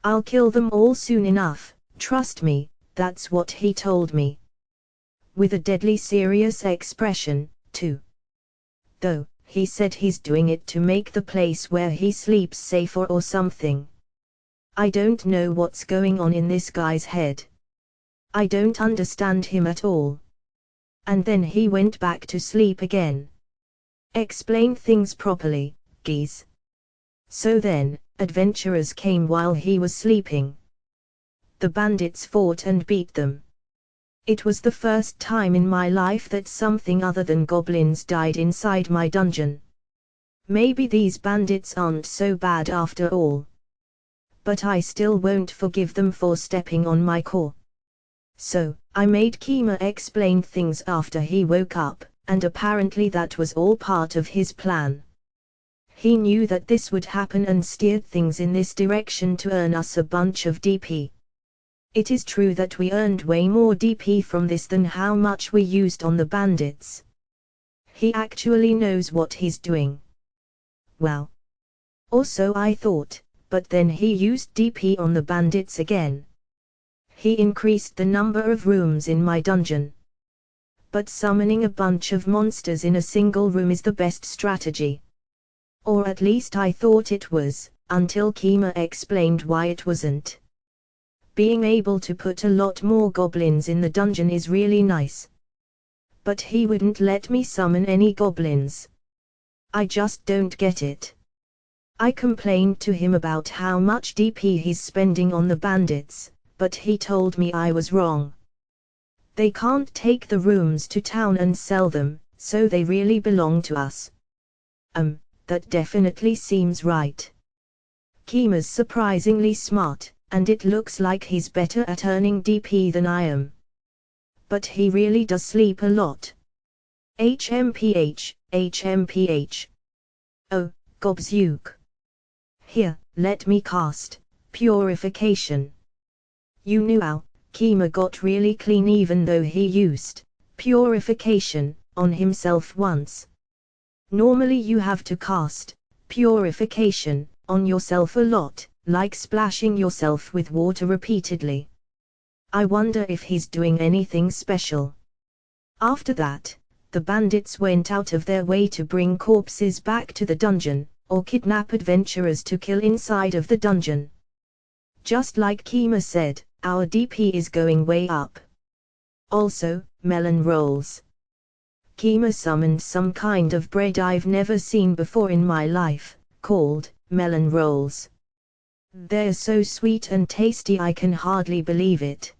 I'll kill them all soon enough, trust me, that's what he told me. With a deadly serious expression, too. Though, he said he's doing it to make the place where he sleeps safer or something. I don't know what's going on in this guy's head. I don't understand him at all. And then he went back to sleep again. Explain things properly, geez. So then, adventurers came while he was sleeping. The bandits fought and beat them. It was the first time in my life that something other than goblins died inside my dungeon. Maybe these bandits aren't so bad after all. But I still won't forgive them for stepping on my core. So, I made Kima explain things after he woke up, and apparently that was all part of his plan. He knew that this would happen and steered things in this direction to earn us a bunch of DP. It is true that we earned way more DP from this than how much we used on the bandits. He actually knows what he's doing. Well. Also I thought, but then he used DP on the bandits again. He increased the number of rooms in my dungeon. But summoning a bunch of monsters in a single room is the best strategy. Or at least I thought it was, until Kima explained why it wasn't. Being able to put a lot more goblins in the dungeon is really nice. But he wouldn't let me summon any goblins. I just don't get it. I complained to him about how much DP he's spending on the bandits, but he told me I was wrong. They can't take the rooms to town and sell them, so they really belong to us. That definitely seems right. Kima's surprisingly smart, and it looks like he's better at earning DP than I am. But he really does sleep a lot. HMPH, HMPH. Oh, Gobzuke. Here, let me cast Purification. You knew how Kima got really clean even though he used Purification on himself once. Normally you have to cast Purification on yourself a lot, like splashing yourself with water repeatedly. I wonder if he's doing anything special. After that, the bandits went out of their way to bring corpses back to the dungeon, or kidnap adventurers to kill inside of the dungeon. Just like Kima said, our DP is going way up. Also, melon rolls. Kima summoned some kind of bread I've never seen before in my life, called melon rolls. They're so sweet and tasty I can hardly believe it.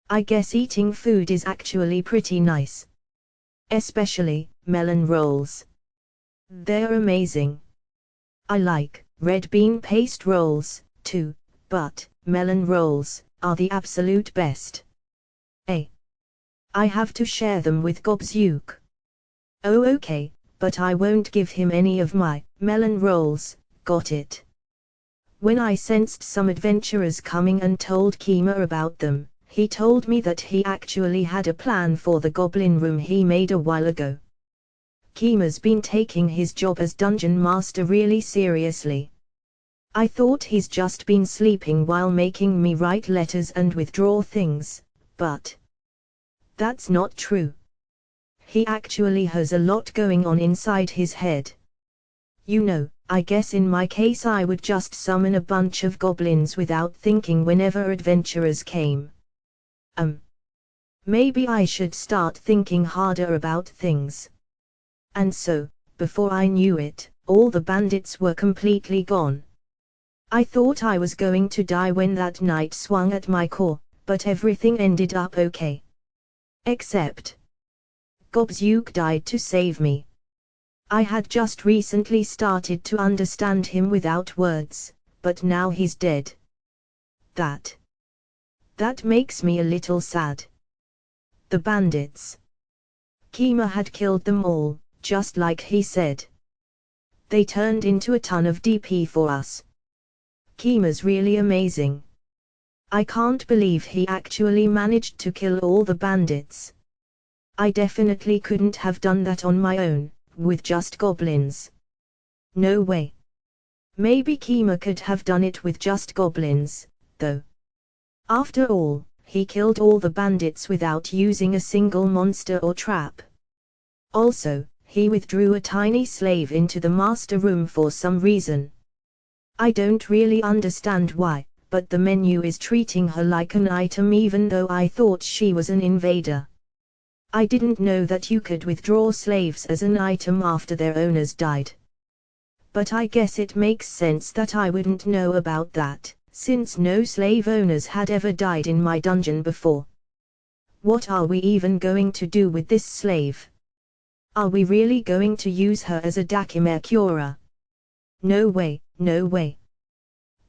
I guess eating food is actually pretty nice. Especially, melon rolls. They're amazing. I like red bean paste rolls, too, but melon rolls are the absolute best. I have to share them with Gobzuke. Oh okay, but I won't give him any of my melon rolls, got it? When I sensed some adventurers coming and told Kima about them, he told me that he actually had a plan for the goblin room he made a while ago. Kima's been taking his job as dungeon master really seriously. I thought he's just been sleeping while making me write letters and withdraw things, but that's not true. He actually has a lot going on inside his head. You know, I guess in my case I would just summon a bunch of goblins without thinking whenever adventurers came. Maybe I should start thinking harder about things. And so, before I knew it, all the bandits were completely gone. I thought I was going to die when that knight swung at my core, but everything ended up okay. Except Gobzuke died to save me. I had just recently started to understand him without words, but now he's dead. That makes me a little sad. The bandits. Kima had killed them all, just like he said. They turned into a ton of DP for us. Kima's really amazing. I can't believe he actually managed to kill all the bandits. I definitely couldn't have done that on my own, with just goblins. No way. Maybe Kima could have done it with just goblins, though. After all, he killed all the bandits without using a single monster or trap. Also, he withdrew a tiny slave into the master room for some reason. I don't really understand why, but the menu is treating her like an item even though I thought she was an invader. I didn't know that you could withdraw slaves as an item after their owners died. But I guess it makes sense that I wouldn't know about that, since no slave owners had ever died in my dungeon before. What are we even going to do with this slave? Are we really going to use her as a Dakime Cura? No way, no way.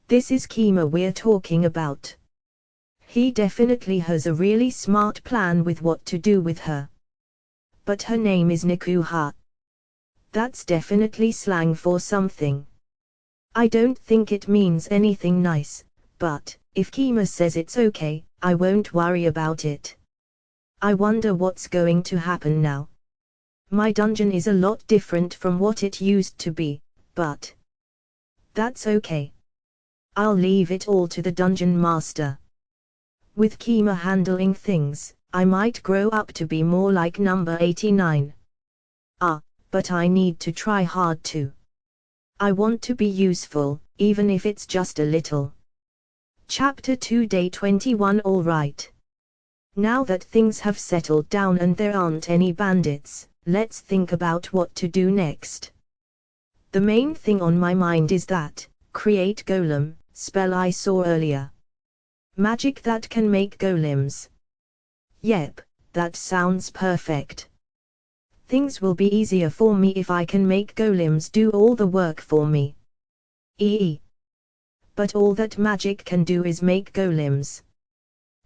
This is Kima we're talking about. He definitely has a really smart plan with what to do with her. But her name is Nikuha. That's definitely slang for something. I don't think it means anything nice, but if Kima says it's okay, I won't worry about it. I wonder what's going to happen now. My dungeon is a lot different from what it used to be, but that's okay. I'll leave it all to the dungeon master. With Kima handling things, I might grow up to be more like number 89. But I need to try hard too. I want to be useful, even if it's just a little. Chapter 2 Day 21 Alright. Now that things have settled down and there aren't any bandits, let's think about what to do next. The main thing on my mind is that create golem spell I saw earlier. Magic that can make golems. Yep, that sounds perfect. Things will be easier for me if I can make golems do all the work for me. But all that magic can do is make golems.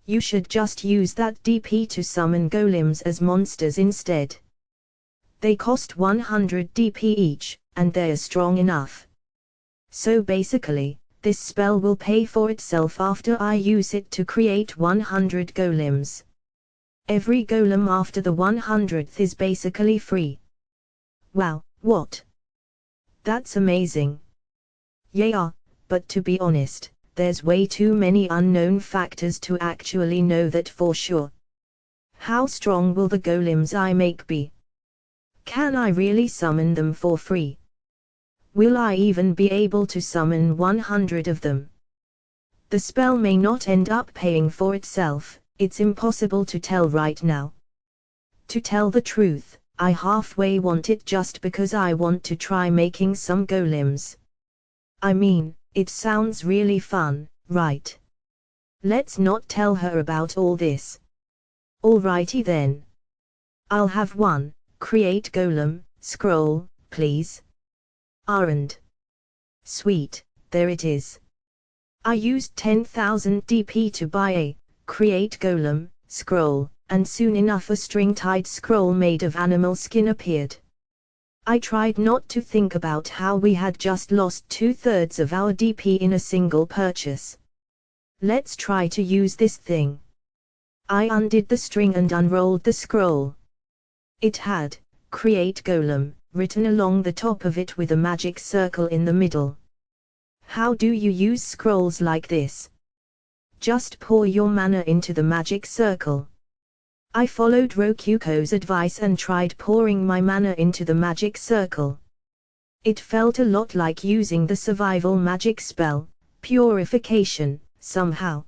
You should just use that DP to summon golems as monsters instead. They cost 100 DP each, and they're strong enough. So basically, this spell will pay for itself after I use it to create 100 golems. Every golem after the 100th is basically free. Wow, what? That's amazing. Yeah, but to be honest, there's way too many unknown factors to actually know that for sure. How strong will the golems I make be? Can I really summon them for free? Will I even be able to summon 100 of them? The spell may not end up paying for itself. It's impossible to tell right now. To tell the truth, I halfway want it just because I want to try making some golems. I mean, it sounds really fun, right? Let's not tell her about all this. Alrighty then. I'll have one, create golem, scroll, please. And sweet, there it is. I used 10,000 DP to buy a create golem scroll, and soon enough a string-tied scroll made of animal skin appeared. I tried not to think about how we had just lost 2/3 of our DP in a single purchase. Let's try to use this thing. I undid the string and unrolled the scroll. It had create golem written along the top of it with a magic circle in the middle. How do you use scrolls like this? Just pour your mana into the magic circle. I followed Rokuko's advice and tried pouring my mana into the magic circle. It felt a lot like using the survival magic spell, Purification, somehow.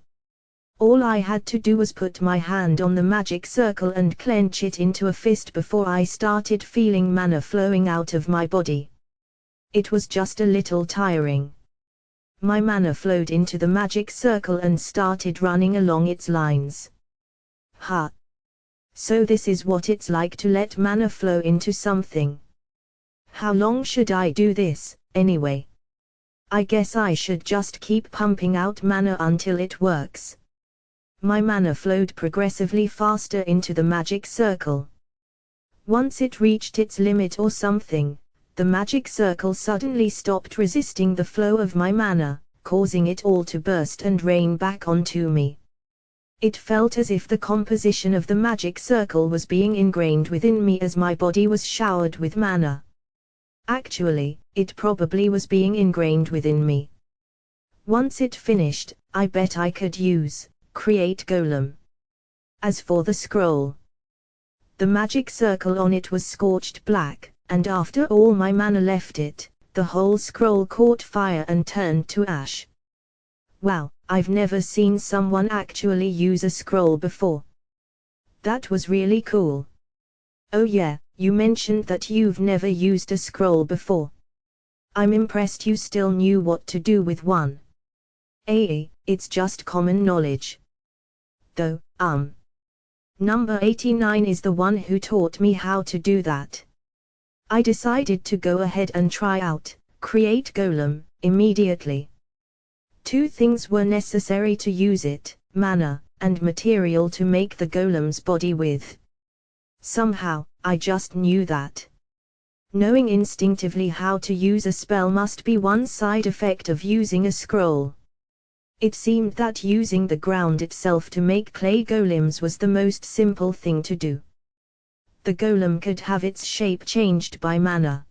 All I had to do was put my hand on the magic circle and clench it into a fist before I started feeling mana flowing out of my body. It was just a little tiring. My mana flowed into the magic circle and started running along its lines. Ha! So this is what it's like to let mana flow into something. How long should I do this, anyway? I guess I should just keep pumping out mana until it works. My mana flowed progressively faster into the magic circle. Once it reached its limit or something, the magic circle suddenly stopped resisting the flow of my mana, causing it all to burst and rain back onto me. It felt as if the composition of the magic circle was being ingrained within me as my body was showered with mana. Actually, it probably was being ingrained within me. Once it finished, I bet I could use Create Golem. As for the scroll, the magic circle on it was scorched black, and after all my mana left it, the whole scroll caught fire and turned to ash. Wow, I've never seen someone actually use a scroll before. That was really cool. Oh yeah, you mentioned that you've never used a scroll before. I'm impressed you still knew what to do with one. It's just common knowledge. Though, Number 89 is the one who taught me how to do that. I decided to go ahead and try out Create Golem immediately. 2 things were necessary to use it, mana, and material to make the golem's body with. Somehow, I just knew that. Knowing instinctively how to use a spell must be one side effect of using a scroll. It seemed that using the ground itself to make clay golems was the most simple thing to do. The golem could have its shape changed by mana.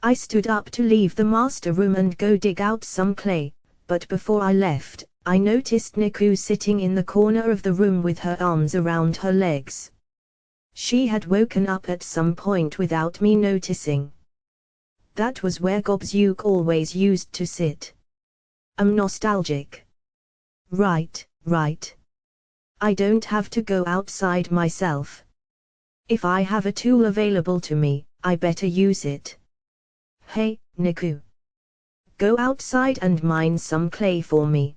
I stood up to leave the master room and go dig out some clay, but before I left, I noticed Niku sitting in the corner of the room with her arms around her legs. She had woken up at some point without me noticing. That was where Gobsyuk always used to sit. I'm nostalgic. Right. I don't have to go outside myself. If I have a tool available to me, I better use it. Hey, Niku. Go outside and mine some clay for me.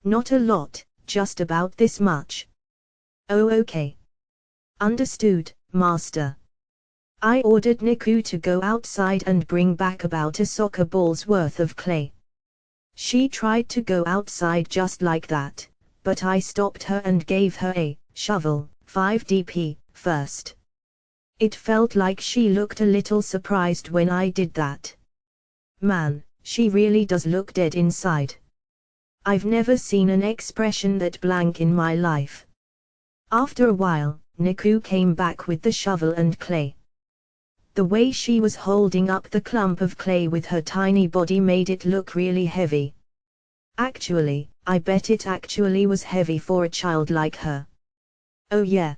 Not a lot, just about this much. Oh, okay. Understood, Master. I ordered Niku to go outside and bring back about a soccer ball's worth of clay. She tried to go outside just like that, but I stopped her and gave her a shovel, 5 DP, first. It felt like she looked a little surprised when I did that. Man, she really does look dead inside. I've never seen an expression that blank in my life. After a while, Niku came back with the shovel and clay. The way she was holding up the clump of clay with her tiny body made it look really heavy. Actually, I bet it actually was heavy for a child like her. Oh yeah.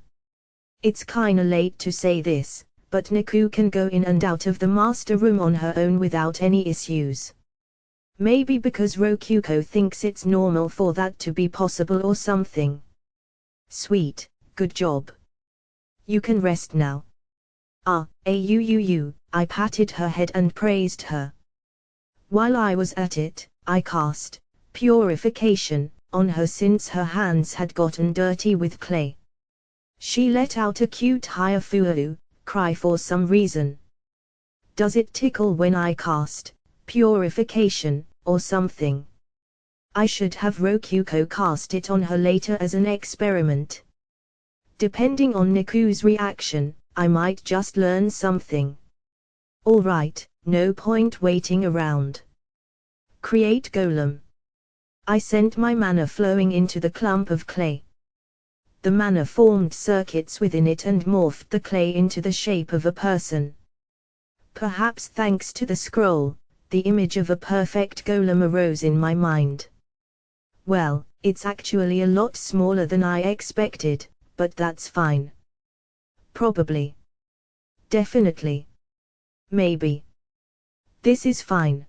It's kinda late to say this, but Niku can go in and out of the master room on her own without any issues. Maybe because Rokuko thinks it's normal for that to be possible or something. Sweet, good job. You can rest now. I patted her head and praised her. While I was at it, I cast Purification on her since her hands had gotten dirty with clay. She let out a cute haifu cry for some reason. Does it tickle when I cast Purification, or something? I should have Rokuko cast it on her later as an experiment. Depending on Niku's reaction, I might just learn something. Alright, no point waiting around. Create Golem. I sent my mana flowing into the clump of clay. The mana formed circuits within it and morphed the clay into the shape of a person. Perhaps thanks to the scroll, the image of a perfect golem arose in my mind. Well, it's actually a lot smaller than I expected, but that's fine. Probably. Definitely. Maybe. This is fine.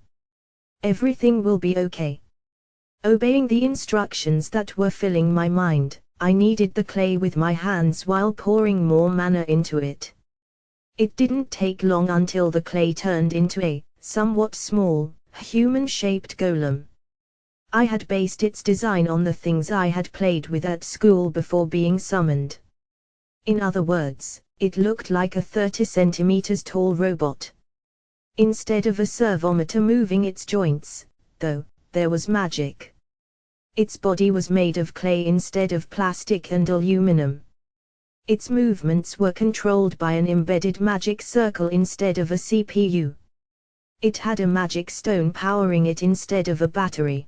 Everything will be okay. Obeying the instructions that were filling my mind, I kneaded the clay with my hands while pouring more mana into it. It didn't take long until the clay turned into a, somewhat small, human-shaped golem. I had based its design on the things I had played with at school before being summoned. In other words, it looked like a 30 centimeters tall robot. Instead of a servomotor moving its joints, though, there was magic. Its body was made of clay instead of plastic and aluminum. Its movements were controlled by an embedded magic circle instead of a CPU. It had a magic stone powering it instead of a battery.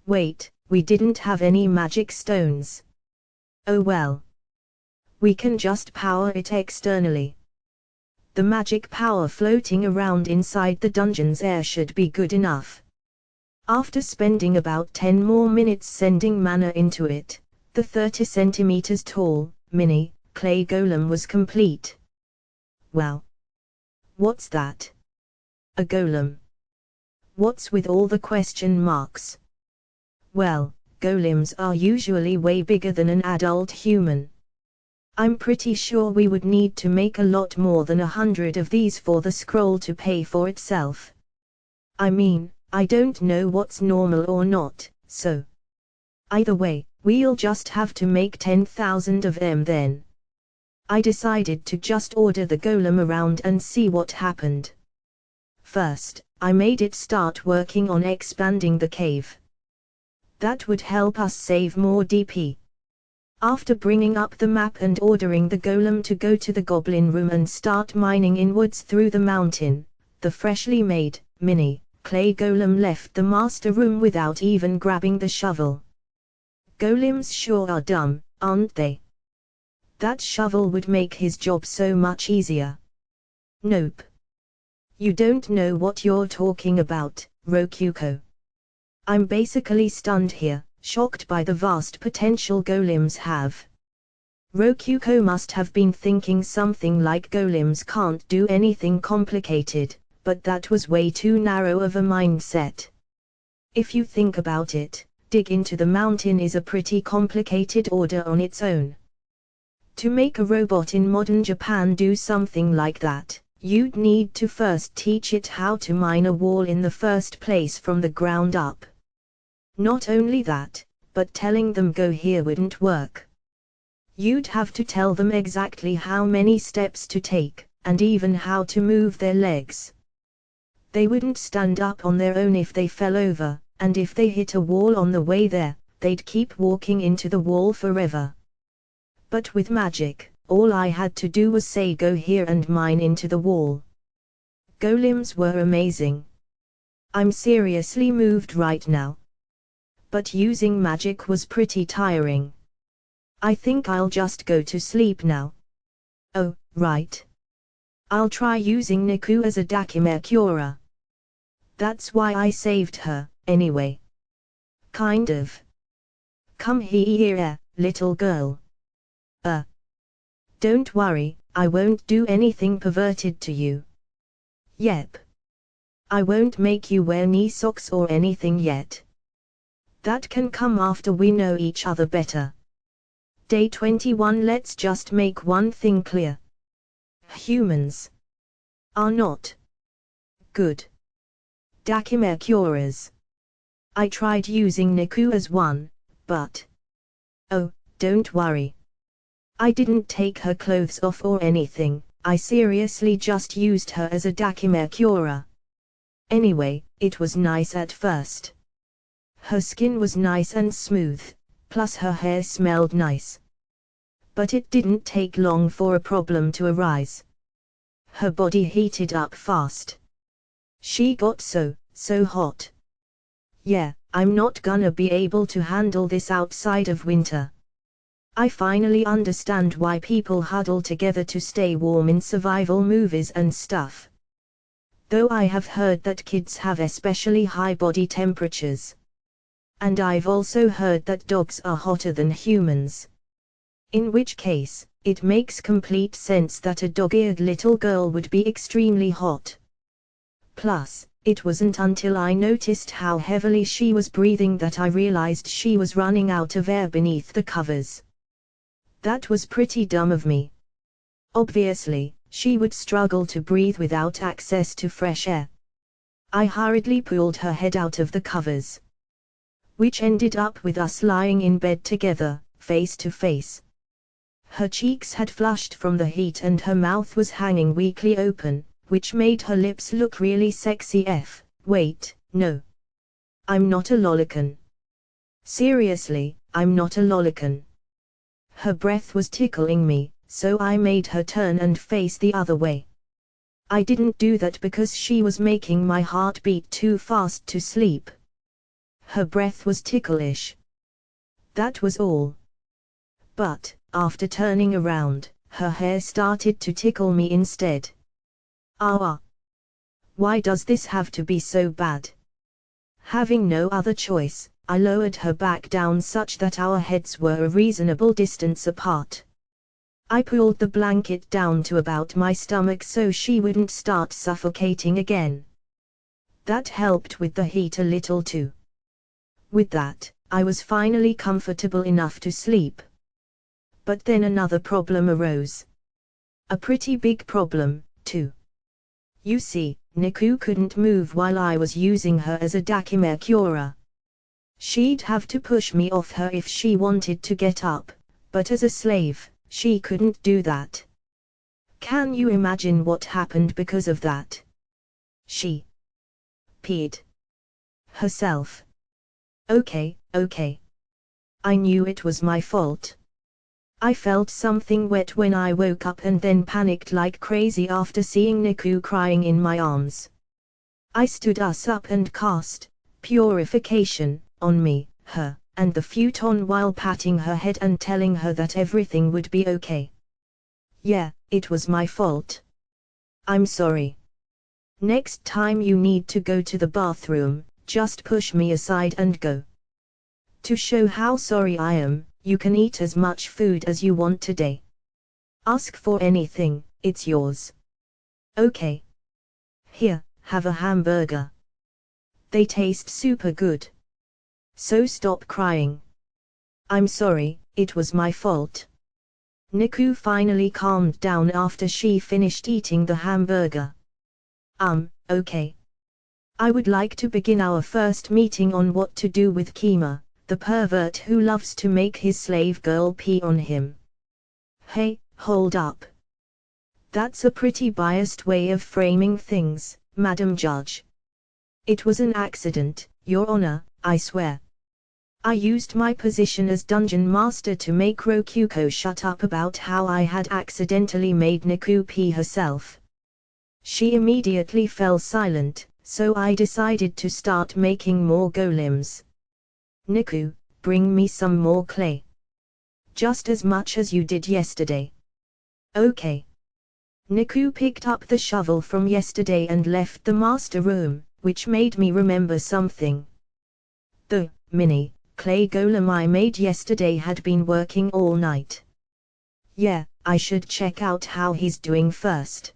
Wait, we didn't have any magic stones. Oh well. We can just power it externally. The magic power floating around inside the dungeon's air should be good enough. After spending about 10 more minutes sending mana into it, the 30 centimeters tall, mini, clay golem was complete. Wow! What's that? A golem? What's with all the question marks? Well, golems are usually way bigger than an adult human. I'm pretty sure we would need to make a lot more than 100 of these for the scroll to pay for itself. I mean, I don't know what's normal or not, so. Either way, we'll just have to make 10,000 of them then. I decided to just order the golem around and see what happened. First, I made it start working on expanding the cave. That would help us save more DP. After bringing up the map and ordering the golem to go to the goblin room and start mining inwards through the mountain, the freshly made, mini, clay golem left the master room without even grabbing the shovel. Golems sure are dumb, aren't they? That shovel would make his job so much easier. Nope. You don't know what you're talking about, Rokuko. I'm basically stunned here, shocked by the vast potential golems have. Rokuko must have been thinking something like golems can't do anything complicated, but that was way too narrow of a mindset. If you think about it, dig into the mountain is a pretty complicated order on its own. To make a robot in modern Japan do something like that, you'd need to first teach it how to mine a wall in the first place from the ground up. Not only that, but telling them go here wouldn't work. You'd have to tell them exactly how many steps to take, and even how to move their legs. They wouldn't stand up on their own if they fell over, and if they hit a wall on the way there, they'd keep walking into the wall forever. But with magic, all I had to do was say go here and mine into the wall. Golems were amazing. I'm seriously moved right now. But using magic was pretty tiring. I think I'll just go to sleep now. Oh, right. I'll try using Niku as a Dakime Cura. That's why I saved her, anyway. Kind of. Come here, little girl. Don't worry, I won't do anything perverted to you. Yep. I won't make you wear knee socks or anything yet. That can come after we know each other better. Day 21. Let's just make one thing clear. Humans are not good Dakime Curas. I tried using Niku as one, but oh, don't worry. I didn't take her clothes off or anything, I seriously just used her as a Dakime Cura. Anyway, it was nice at first. Her skin was nice and smooth, plus her hair smelled nice. But it didn't take long for a problem to arise. Her body heated up fast. She got so hot. Yeah, I'm not gonna be able to handle this outside of winter. I finally understand why people huddle together to stay warm in survival movies and stuff. Though I have heard that kids have especially high body temperatures. And I've also heard that dogs are hotter than humans. In which case, it makes complete sense that a dog-eared little girl would be extremely hot. Plus, it wasn't until I noticed how heavily she was breathing that I realized she was running out of air beneath the covers. That was pretty dumb of me. Obviously, she would struggle to breathe without access to fresh air. I hurriedly pulled her head out of the covers, which ended up with us lying in bed together, face to face. Her cheeks had flushed from the heat and her mouth was hanging weakly open, which made her lips look really sexy. Wait, no. I'm not a lolicon. Seriously, I'm not a lolicon. Her breath was tickling me, so I made her turn and face the other way. I didn't do that because she was making my heart beat too fast to sleep. Her breath was ticklish. That was all. But, after turning around, her hair started to tickle me instead. Ah! Why does this have to be so bad? Having no other choice, I lowered her back down such that our heads were a reasonable distance apart. I pulled the blanket down to about my stomach so she wouldn't start suffocating again. That helped with the heat a little too. With that, I was finally comfortable enough to sleep. But then another problem arose. A pretty big problem, too. You see, Niku couldn't move while I was using her as a dakimakura. She'd have to push me off her if she wanted to get up, but as a slave, she couldn't do that. Can you imagine what happened because of that? She peed herself. Okay. I knew it was my fault. I felt something wet when I woke up and then panicked like crazy after seeing Niku crying in my arms. I stood us up and cast purification on me, her, and the futon while patting her head and telling her that everything would be okay. Yeah, it was my fault. I'm sorry. Next time you need to go to the bathroom, just push me aside and go. To show how sorry I am, you can eat as much food as you want today. Ask for anything, it's yours. Okay. Here, have a hamburger. They taste super good. So stop crying. I'm sorry, it was my fault. Niku finally calmed down after she finished eating the hamburger. Okay. I would like to begin our first meeting on what to do with Kima, the pervert who loves to make his slave girl pee on him. Hey, hold up. That's a pretty biased way of framing things, Madam Judge. It was an accident, Your Honor, I swear. I used my position as dungeon master to make Rokuko shut up about how I had accidentally made Niku pee herself. She immediately fell silent, so I decided to start making more golems. Niku, bring me some more clay. Just as much as you did yesterday. Okay. Niku picked up the shovel from yesterday and left the master room, which made me remember something. The mini clay golem I made yesterday had been working all night. Yeah, I should check out how he's doing first.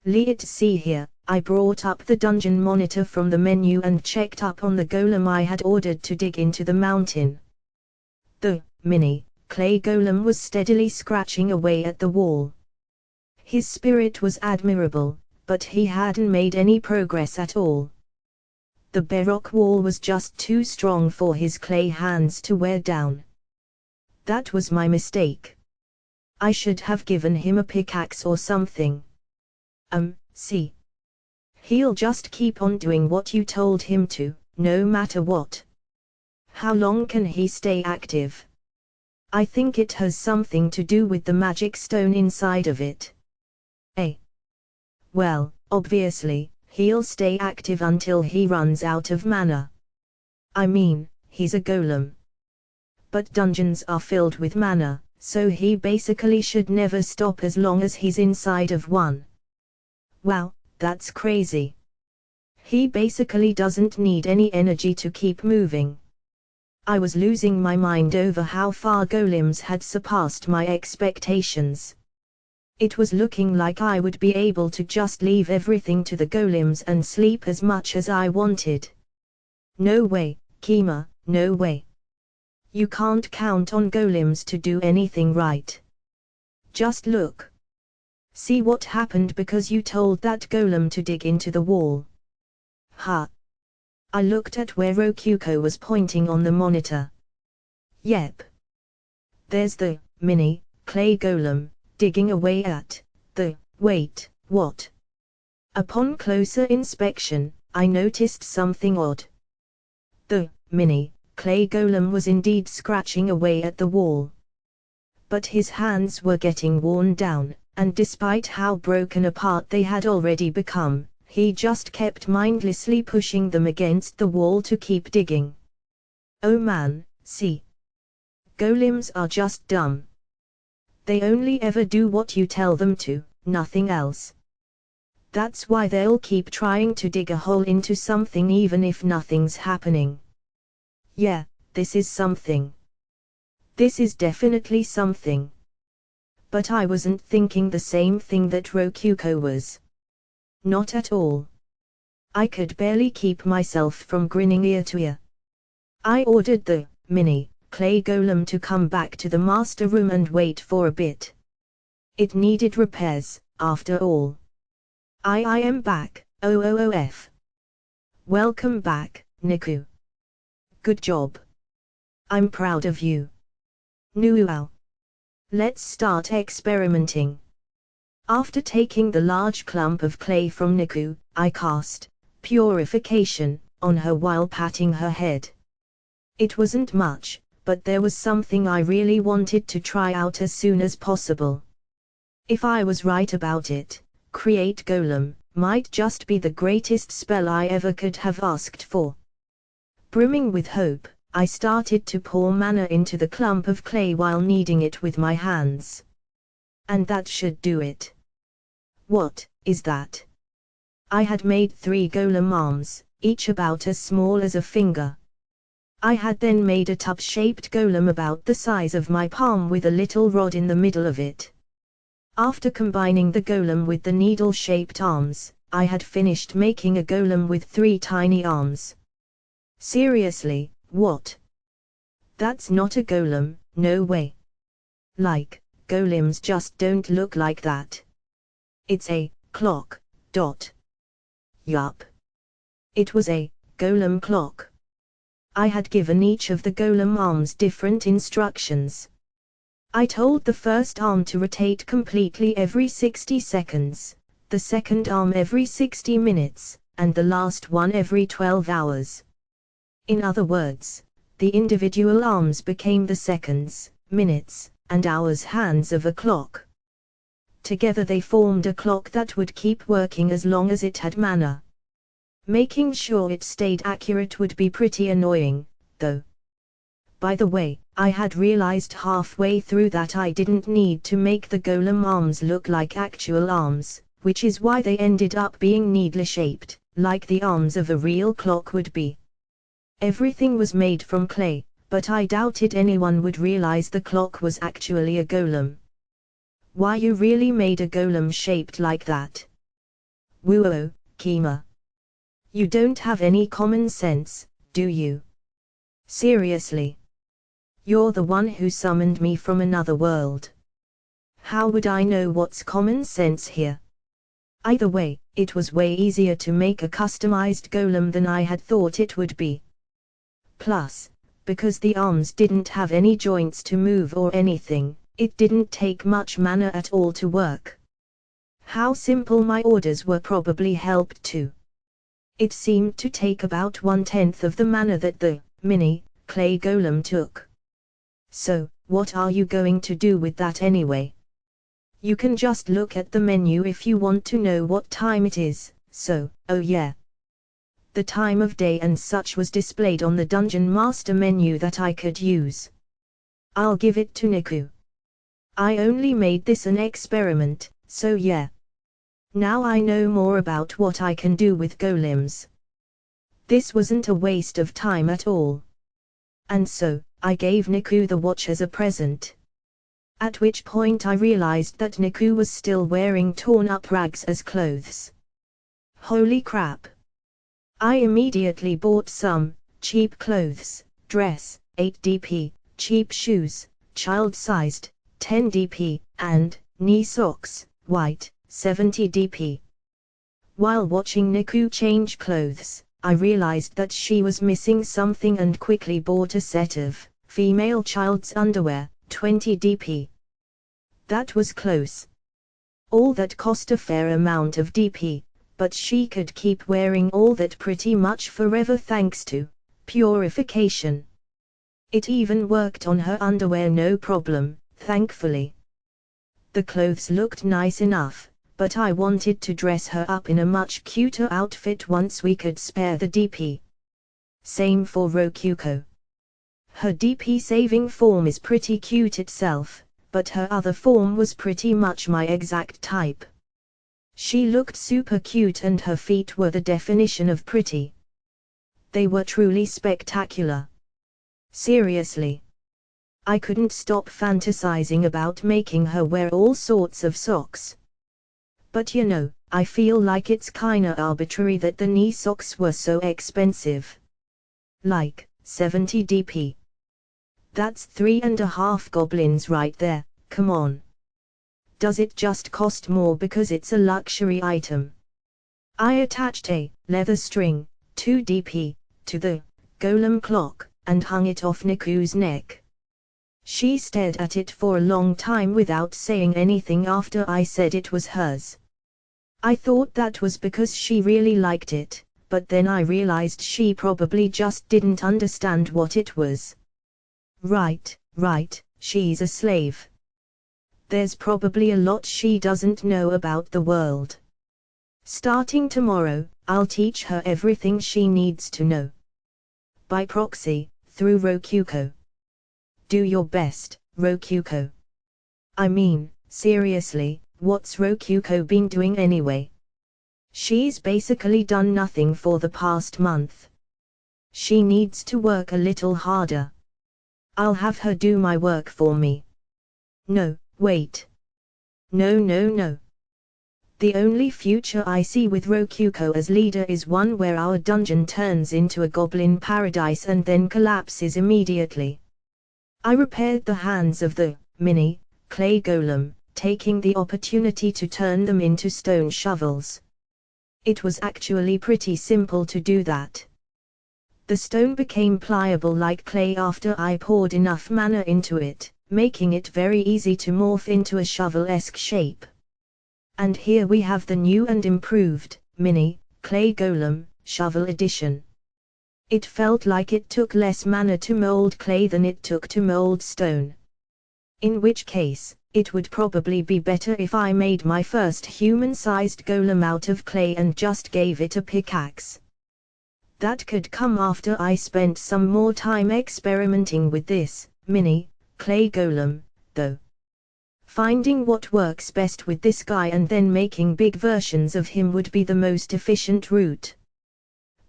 Let's see here, I brought up the dungeon monitor from the menu and checked up on the golem I had ordered to dig into the mountain. The mini clay golem was steadily scratching away at the wall. His spirit was admirable, but he hadn't made any progress at all. The bedrock wall was just too strong for his clay hands to wear down. That was my mistake. I should have given him a pickaxe or something. See. He'll just keep on doing what you told him to, no matter what. How long can he stay active? I think it has something to do with the magic stone inside of it. Well, obviously, he'll stay active until he runs out of mana. I mean, he's a golem. But dungeons are filled with mana, so he basically should never stop as long as he's inside of one. Wow, that's crazy. He basically doesn't need any energy to keep moving. I was losing my mind over how far golems had surpassed my expectations. It was looking like I would be able to just leave everything to the golems and sleep as much as I wanted. No way, Kima, no way. You can't count on golems to do anything right. Just look. See what happened because you told that golem to dig into the wall. Ha! I looked at where Rokuko was pointing on the monitor. Yep. There's the mini clay golem digging away at the wait, what? Upon closer inspection, I noticed something odd. The mini clay golem was indeed scratching away at the wall. But his hands were getting worn down, and despite how broken apart they had already become, he just kept mindlessly pushing them against the wall to keep digging. Oh man, see. Golems are just dumb. They only ever do what you tell them to, nothing else. That's why they'll keep trying to dig a hole into something even if nothing's happening. Yeah, this is something. This is definitely something. But I wasn't thinking the same thing that Rokuko was. Not at all. I could barely keep myself from grinning ear to ear. I ordered the mini clay golem to come back to the master room and wait for a bit. It needed repairs, after all. I am back, OOOF. Welcome back, Niku. Good job. I'm proud of you. Nuau. Let's start experimenting. After taking the large clump of clay from Niku, I cast purification on her while patting her head. It wasn't much, but there was something I really wanted to try out as soon as possible. If I was right about it, create golem might just be the greatest spell I ever could have asked for. Brimming with hope, I started to pour mana into the clump of clay while kneading it with my hands. And that should do it. What is that? I had made 3 golem arms, each about as small as a finger. I had then made a tub-shaped golem about the size of my palm with a little rod in the middle of it. After combining the golem with the needle-shaped arms, I had finished making a golem with 3 tiny arms. Seriously, what? That's not a golem, no way. Like, golems just don't look like that. It's a clock. Yup. It was a golem clock. I had given each of the golem arms different instructions. I told the first arm to rotate completely every 60 seconds, the second arm every 60 minutes, and the last one every 12 hours. In other words, the individual arms became the seconds, minutes, and hours hands of a clock. Together they formed a clock that would keep working as long as it had mana. Making sure it stayed accurate would be pretty annoying, though. By the way, I had realized halfway through that I didn't need to make the golem arms look like actual arms, which is why they ended up being needle-shaped, like the arms of a real clock would be. Everything was made from clay, but I doubted anyone would realize the clock was actually a golem. Why you really made a golem shaped like that? Whoa, Kima. You don't have any common sense, do you? Seriously. You're the one who summoned me from another world. How would I know what's common sense here? Either way, it was way easier to make a customized golem than I had thought it would be. Plus, because the arms didn't have any joints to move or anything, it didn't take much mana at all to work. How simple my orders were probably helped too. It seemed to take about 1/10 of the mana that the mini clay golem took. So, what are you going to do with that anyway? You can just look at the menu if you want to know what time it is, so, oh yeah. The time of day and such was displayed on the Dungeon Master menu that I could use. I'll give it to Niku. I only made this an experiment, so yeah. Now I know more about what I can do with golems. This wasn't a waste of time at all. And so, I gave Niku the watch as a present. At which point I realized that Niku was still wearing torn-up rags as clothes. Holy crap! I immediately bought some cheap clothes, dress, 8 DP, cheap shoes, child-sized, 10 DP, and knee socks, white, 70 DP. While watching Niku change clothes, I realized that she was missing something and quickly bought a set of female child's underwear, 20 DP. That was close. All that cost a fair amount of DP, but she could keep wearing all that pretty much forever thanks to purification. It even worked on her underwear no problem, thankfully. The clothes looked nice enough, but I wanted to dress her up in a much cuter outfit once we could spare the DP. Same for Rokuko. Her DP saving form is pretty cute itself, but her other form was pretty much my exact type. She looked super cute and her feet were the definition of pretty. They were truly spectacular. Seriously. I couldn't stop fantasizing about making her wear all sorts of socks. But you know, I feel like it's kinda arbitrary that the knee socks were so expensive. Like, 70 DP. That's 3.5 goblins right there, come on. Does it just cost more because it's a luxury item? I attached a leather string, 2 DP, to the golem clock, and hung it off Niku's neck. She stared at it for a long time without saying anything after I said it was hers. I thought that was because she really liked it, but then I realized she probably just didn't understand what it was. Right, she's a slave. There's probably a lot she doesn't know about the world. Starting tomorrow, I'll teach her everything she needs to know. By proxy, through Rokuko. Do your best, Rokuko. I mean, seriously, what's Rokuko been doing anyway? She's basically done nothing for the past month. She needs to work a little harder. I'll have her do my work for me. No, wait. No. The only future I see with Rokuko as leader is one where our dungeon turns into a goblin paradise and then collapses immediately. I repaired the hands of the mini clay golem, taking the opportunity to turn them into stone shovels. It was actually pretty simple to do that. The stone became pliable like clay after I poured enough mana into it, making it very easy to morph into a shovel-esque shape. And here we have the new and improved, mini, clay golem, shovel edition. It felt like it took less mana to mold clay than it took to mold stone. In which case, it would probably be better if I made my first human-sized golem out of clay and just gave it a pickaxe. That could come after I spent some more time experimenting with this mini clay golem, though. Finding what works best with this guy and then making big versions of him would be the most efficient route.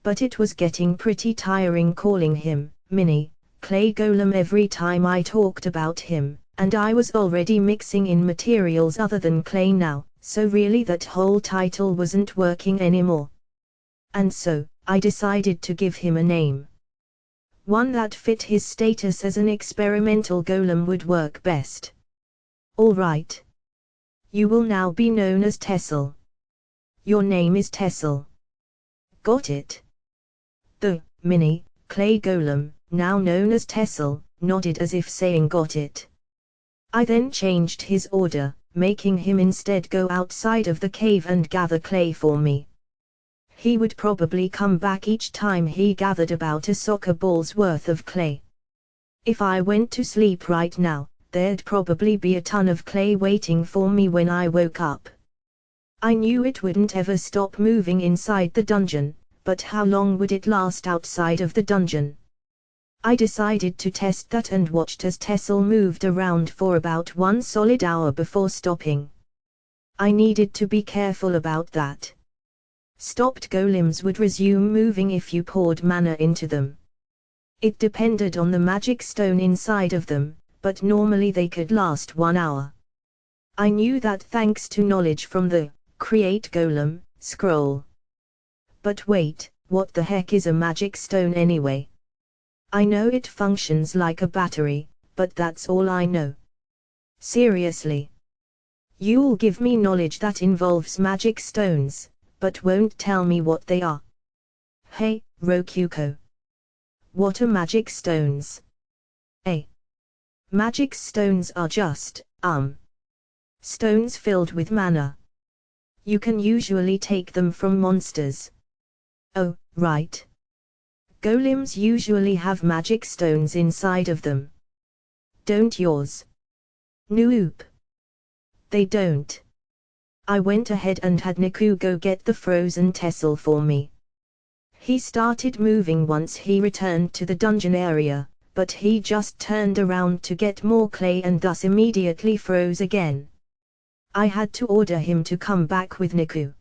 But it was getting pretty tiring calling him mini clay golem every time I talked about him, and I was already mixing in materials other than clay now, so really that whole title wasn't working anymore. And so, I decided to give him a name. One that fit his status as an experimental golem would work best. Alright. You will now be known as Tessel. Your name is Tessel. Got it? The mini clay golem, now known as Tessel, nodded as if saying got it. I then changed his order, making him instead go outside of the cave and gather clay for me. He would probably come back each time he gathered about a soccer ball's worth of clay. If I went to sleep right now, there'd probably be a ton of clay waiting for me when I woke up. I knew it wouldn't ever stop moving inside the dungeon, but how long would it last outside of the dungeon? I decided to test that and watched as Tessel moved around for about 1 solid hour before stopping. I needed to be careful about that. Stopped golems would resume moving if you poured mana into them. It depended on the magic stone inside of them, but normally they could last 1 hour. I knew that thanks to knowledge from the Create Golem scroll. But wait, what the heck is a magic stone anyway? I know it functions like a battery, but that's all I know. Seriously. You'll give me knowledge that involves magic stones, but won't tell me what they are. Hey, Rokuko. What are magic stones? Magic stones are just, stones filled with mana. You can usually take them from monsters. Oh, right. Golems usually have magic stones inside of them. Don't yours? Nope. They don't. I went ahead and had Niku go get the frozen tessel for me. He started moving once he returned to the dungeon area, but he just turned around to get more clay and thus immediately froze again. I had to order him to come back with Niku.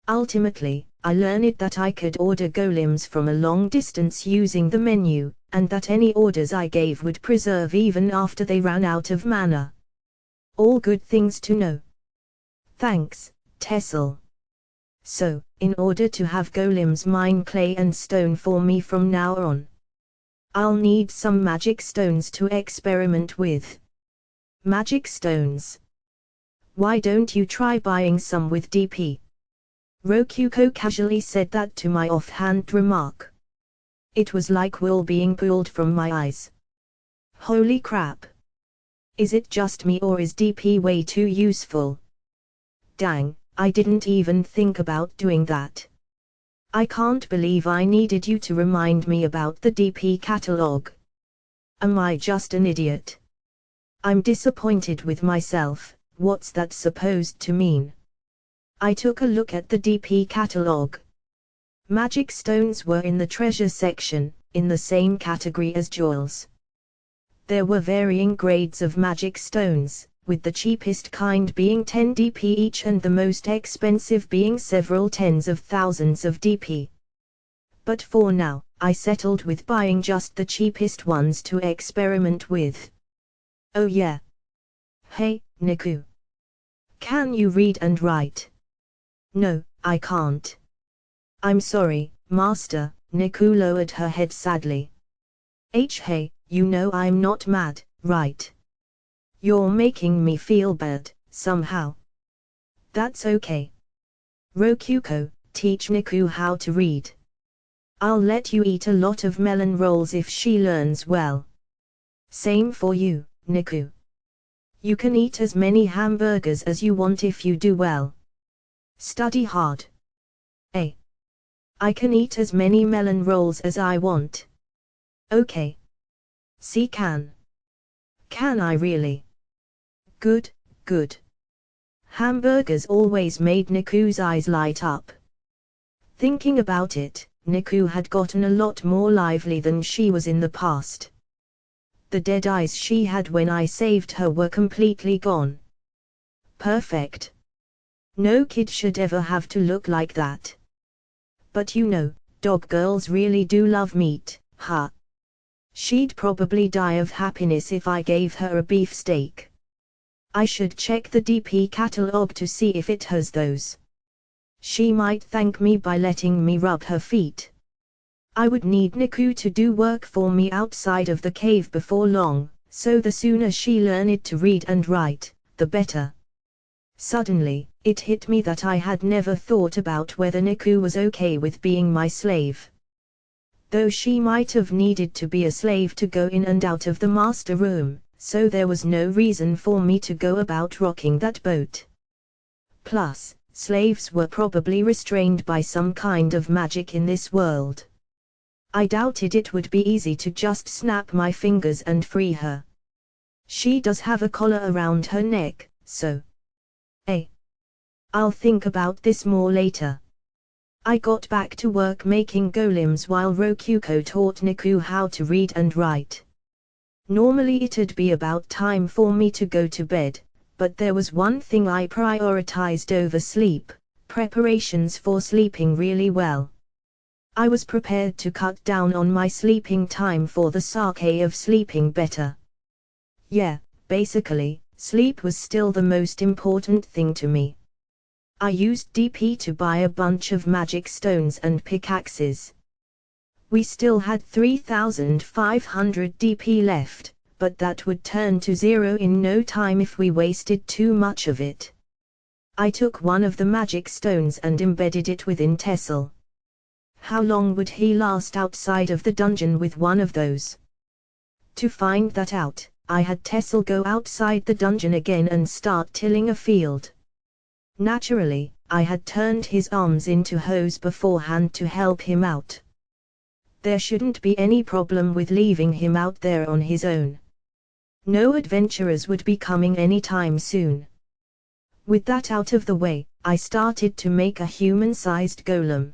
Ultimately, I learned that I could order golems from a long distance using the menu, and that any orders I gave would preserve even after they ran out of mana. All good things to know. Thanks, Tessel. So, in order to have golems mine clay and stone for me from now on, I'll need some magic stones to experiment with. Magic stones. Why don't you try buying some with DP? Rokuko casually said that to my offhand remark. It was like wool being pulled from my eyes. Holy crap. Is it just me or is DP way too useful? Dang, I didn't even think about doing that. I can't believe I needed you to remind me about the DP catalog. Am I just an idiot? I'm disappointed with myself. What's that supposed to mean? I took a look at the DP catalog. Magic stones were in the treasure section, in the same category as jewels. There were varying grades of magic stones, with the cheapest kind being 10 DP each and the most expensive being several tens of thousands of DP. But for now, I settled with buying just the cheapest ones to experiment with. Oh yeah. Hey, Niku. Can you read and write? No, I can't. I'm sorry, Master, Niku lowered her head sadly. Hey, you know I'm not mad, right? You're making me feel bad, somehow. That's okay. Rokuko, teach Niku how to read. I'll let you eat a lot of melon rolls if she learns well. Same for you, Niku. You can eat as many hamburgers as you want if you do well. Study hard. I can eat as many melon rolls as I want. Okay. See can. Can I really? Good, good. Hamburgers always made Niku's eyes light up. Thinking about it, Niku had gotten a lot more lively than she was in the past. The dead eyes she had when I saved her were completely gone. Perfect. No kid should ever have to look like that. But you know, dog girls really do love meat, huh? She'd probably die of happiness if I gave her a beefsteak. I should check the DP catalog to see if it has those. She might thank me by letting me rub her feet. I would need Niku to do work for me outside of the cave before long, so the sooner she learned to read and write, the better. Suddenly, it hit me that I had never thought about whether Niku was okay with being my slave. Though she might have needed to be a slave to go in and out of the master room, so there was no reason for me to go about rocking that boat. Plus, slaves were probably restrained by some kind of magic in this world. I doubted it would be easy to just snap my fingers and free her. She does have a collar around her neck, so. I'll think about this more later. I got back to work making golems while Rokuko taught Niku how to read and write. Normally it'd be about time for me to go to bed, but there was one thing I prioritized over sleep: preparations for sleeping really well. I was prepared to cut down on my sleeping time for the sake of sleeping better. Yeah, basically, sleep was still the most important thing to me. I used DP to buy a bunch of magic stones and pickaxes. We still had 3,500 DP left, but that would turn to zero in no time if we wasted too much of it. I took one of the magic stones and embedded it within Tessel. How long would he last outside of the dungeon with one of those? To find that out, I had Tessel go outside the dungeon again and start tilling a field. Naturally, I had turned his arms into hoes beforehand to help him out. There shouldn't be any problem with leaving him out there on his own. No adventurers would be coming anytime soon. With that out of the way, I started to make a human-sized golem.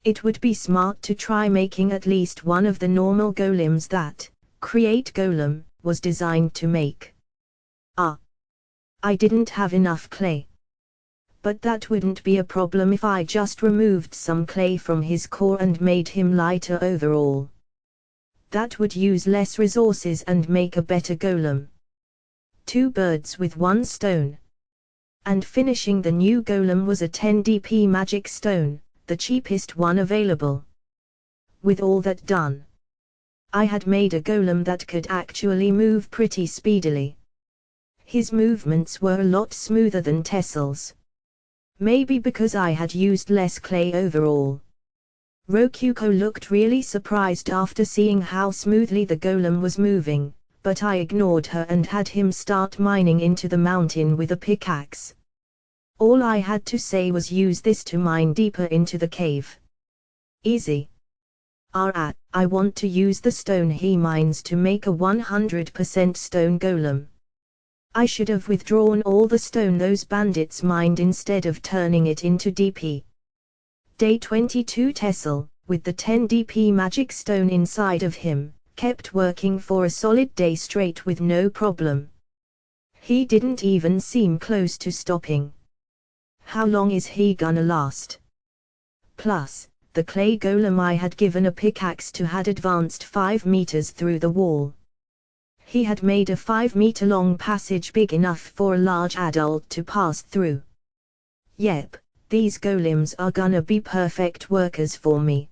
It would be smart to try making at least one of the normal golems that Create Golem was designed to make. I didn't have enough clay. But that wouldn't be a problem if I just removed some clay from his core and made him lighter overall. That would use less resources and make a better golem. 2 birds with 1 stone. And finishing the new golem was a 10 DP magic stone, the cheapest one available. With all that done, I had made a golem that could actually move pretty speedily. His movements were a lot smoother than Tessel's. Maybe because I had used less clay overall. Rokuko looked really surprised after seeing how smoothly the golem was moving, but I ignored her and had him start mining into the mountain with a pickaxe. All I had to say was use this to mine deeper into the cave. Easy. I want to use the stone he mines to make a 100% stone golem. I should have withdrawn all the stone those bandits mined instead of turning it into DP. Day 22 Tessel, with the 10 DP magic stone inside of him, kept working for a solid day straight with no problem. He didn't even seem close to stopping. How long is he gonna last? Plus, the clay golem I had given a pickaxe to had advanced 5 meters through the wall. He had made a 5-meter-long passage big enough for a large adult to pass through. Yep, these golems are gonna be perfect workers for me.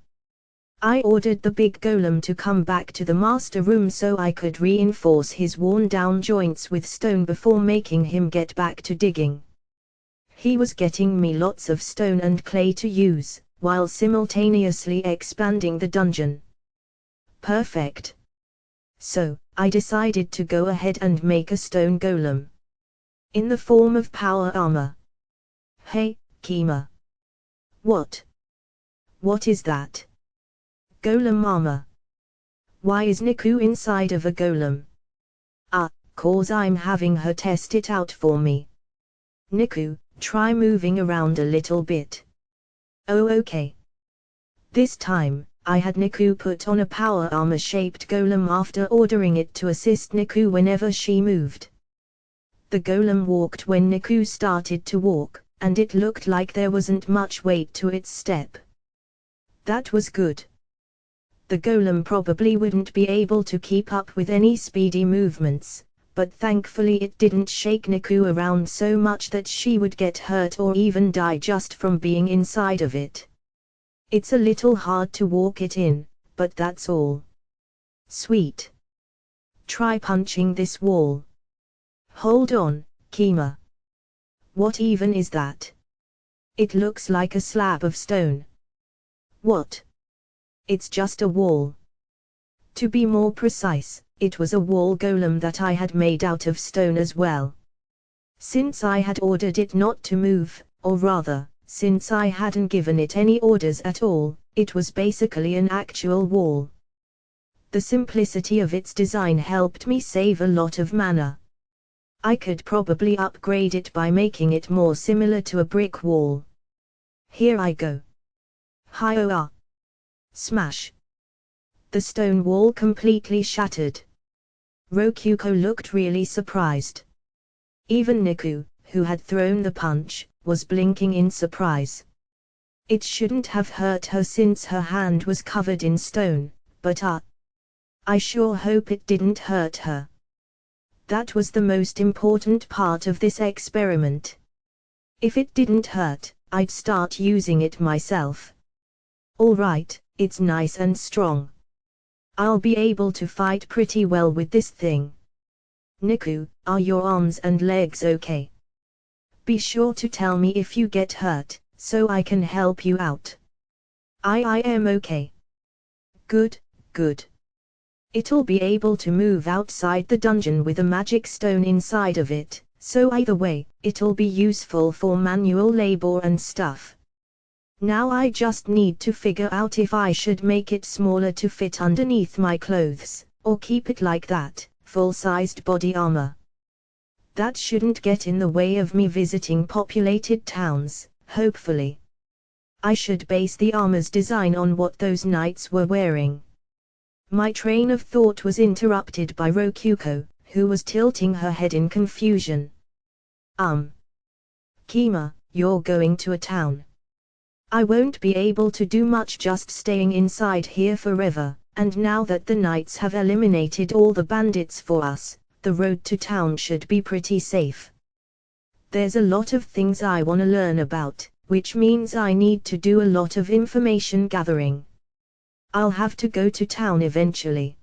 I ordered the big golem to come back to the master room so I could reinforce his worn-down joints with stone before making him get back to digging. He was getting me lots of stone and clay to use, while simultaneously expanding the dungeon. Perfect. So, I decided to go ahead and make a stone golem. In the form of power armor. Hey, Kima. What? What is that? Golem armor. Why is Niku inside of a golem? 'Cause I'm having her test it out for me. Niku, try moving around a little bit. Oh okay. This time, I had Niku put on a power armor-shaped golem after ordering it to assist Niku whenever she moved. The golem walked when Niku started to walk, and it looked like there wasn't much weight to its step. That was good. The golem probably wouldn't be able to keep up with any speedy movements, but thankfully it didn't shake Niku around so much that she would get hurt or even die just from being inside of it. It's a little hard to walk it in, but that's all. Sweet. Try punching this wall. Hold on, Kima. What even is that? It looks like a slab of stone. What? It's just a wall. To be more precise, it was a wall golem that I had made out of stone as well. Since I had ordered it not to move, or rather, since I hadn't given it any orders at all, it was basically an actual wall. The simplicity of its design helped me save a lot of mana. I could probably upgrade it by making it more similar to a brick wall. Here I go. Hi-oh-ah. Smash. The stone wall completely shattered. Rokuko looked really surprised. Even Niku, who had thrown the punch, was blinking in surprise. It shouldn't have hurt her since her hand was covered in stone, but I sure hope it didn't hurt her. That was the most important part of this experiment. If it didn't hurt, I'd start using it myself. Alright, it's nice and strong. I'll be able to fight pretty well with this thing. Niku, are your arms and legs okay? Be sure to tell me if you get hurt, so I can help you out. I am okay. Good, good. It'll be able to move outside the dungeon with a magic stone inside of it, so either way, it'll be useful for manual labor and stuff. Now I just need to figure out if I should make it smaller to fit underneath my clothes, or keep it like that, full-sized body armor. That shouldn't get in the way of me visiting populated towns, hopefully. I should base the armor's design on what those knights were wearing. My train of thought was interrupted by Rokuko, who was tilting her head in confusion. Kima, you're going to a town. I won't be able to do much just staying inside here forever, and now that the knights have eliminated all the bandits for us, the road to town should be pretty safe. There's a lot of things I want to learn about, which means I need to do a lot of information gathering. I'll have to go to town eventually.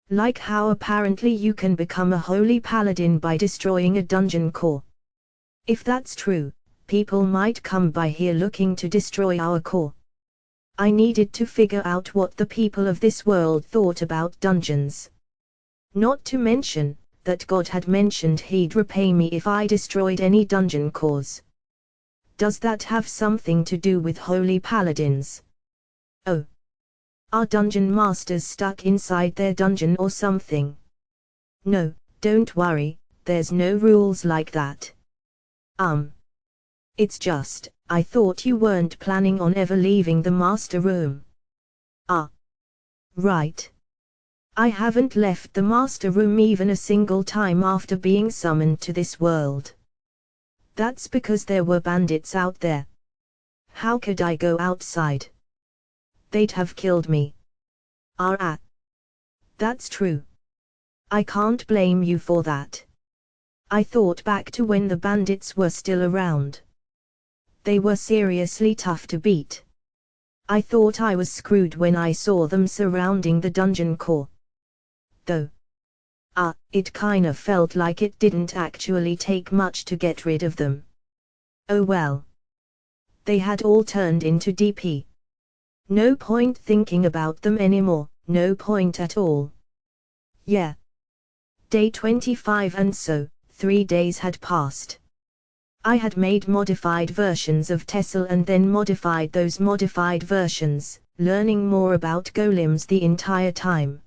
Like how apparently you can become a holy paladin by destroying a dungeon core. If that's true, people might come by here looking to destroy our core. I needed to figure out what the people of this world thought about dungeons. Not to mention, that God had mentioned he'd repay me if I destroyed any dungeon cores. Does that have something to do with holy paladins? Oh. Are dungeon masters stuck inside their dungeon or something? No, don't worry, there's no rules like that. It's just, I thought you weren't planning on ever leaving the master room. Right. I haven't left the master room even a single time after being summoned to this world. That's because there were bandits out there. How could I go outside? They'd have killed me. That's true. I can't blame you for that. I thought back to when the bandits were still around. They were seriously tough to beat. I thought I was screwed when I saw them surrounding the dungeon core. Though. It kind of felt like it didn't actually take much to get rid of them. Oh well. They had all turned into DP. No point thinking about them anymore, no point at all. Yeah. Day 25 and so, 3 days had passed. I had made modified versions of Tessel and then modified those modified versions, learning more about golems the entire time.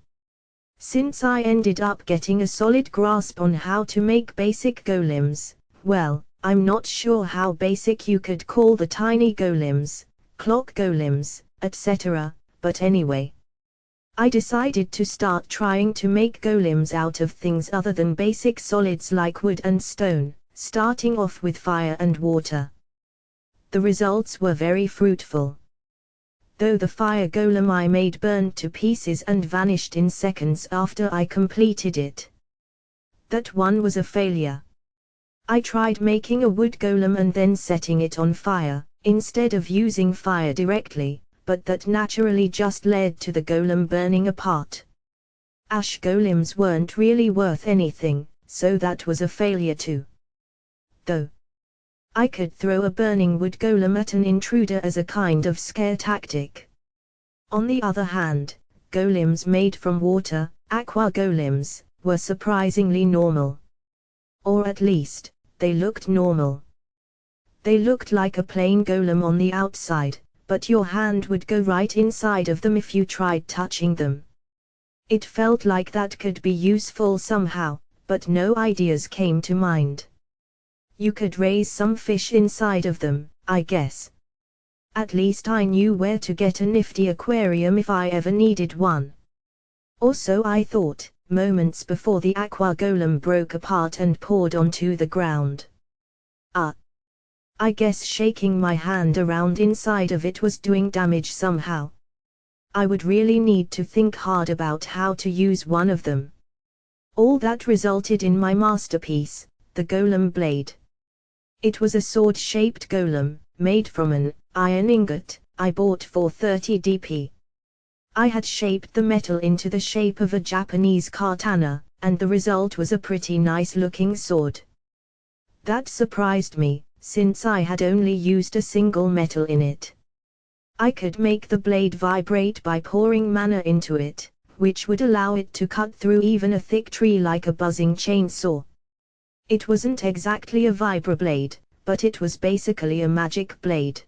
Since I ended up getting a solid grasp on how to make basic golems, well, I'm not sure how basic you could call the tiny golems, clock golems, etc., but anyway. I decided to start trying to make golems out of things other than basic solids like wood and stone, starting off with fire and water. The results were very fruitful. Though the fire golem I made burned to pieces and vanished in seconds after I completed it. That one was a failure. I tried making a wood golem and then setting it on fire, instead of using fire directly, but that naturally just led to the golem burning apart. Ash golems weren't really worth anything, so that was a failure too. Though I could throw a burning wood golem at an intruder as a kind of scare tactic. On the other hand, golems made from water, aqua golems, were surprisingly normal. Or at least, they looked normal. They looked like a plain golem on the outside, but your hand would go right inside of them if you tried touching them. It felt like that could be useful somehow, but no ideas came to mind. You could raise some fish inside of them, I guess. At least I knew where to get a nifty aquarium if I ever needed one. Also I thought, moments before the aqua golem broke apart and poured onto the ground. I guess shaking my hand around inside of it was doing damage somehow. I would really need to think hard about how to use one of them. All that resulted in my masterpiece, the golem blade. It was a sword-shaped golem, made from an iron ingot I bought for 30 DP. I had shaped the metal into the shape of a Japanese katana, and the result was a pretty nice-looking sword. That surprised me, since I had only used a single metal in it. I could make the blade vibrate by pouring mana into it, which would allow it to cut through even a thick tree like a buzzing chainsaw. It wasn't exactly a vibroblade, but it was basically a magic blade.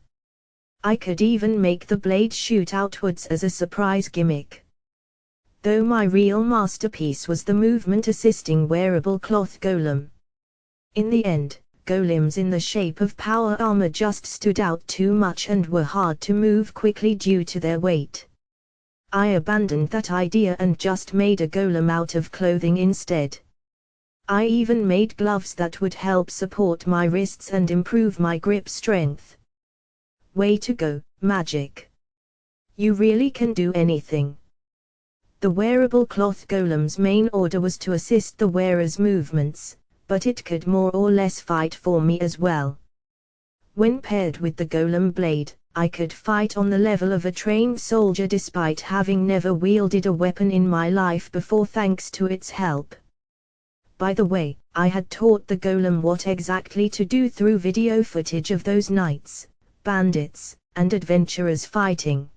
I could even make the blade shoot outwards as a surprise gimmick. Though my real masterpiece was the movement-assisting wearable cloth golem. In the end, golems in the shape of power armor just stood out too much and were hard to move quickly due to their weight. I abandoned that idea and just made a golem out of clothing instead. I even made gloves that would help support my wrists and improve my grip strength. Way to go, Magic! You really can do anything. The wearable cloth golem's main order was to assist the wearer's movements, but it could more or less fight for me as well. When paired with the golem blade, I could fight on the level of a trained soldier despite having never wielded a weapon in my life before thanks to its help. By the way, I had taught the golem what exactly to do through video footage of those knights, bandits, and adventurers fighting.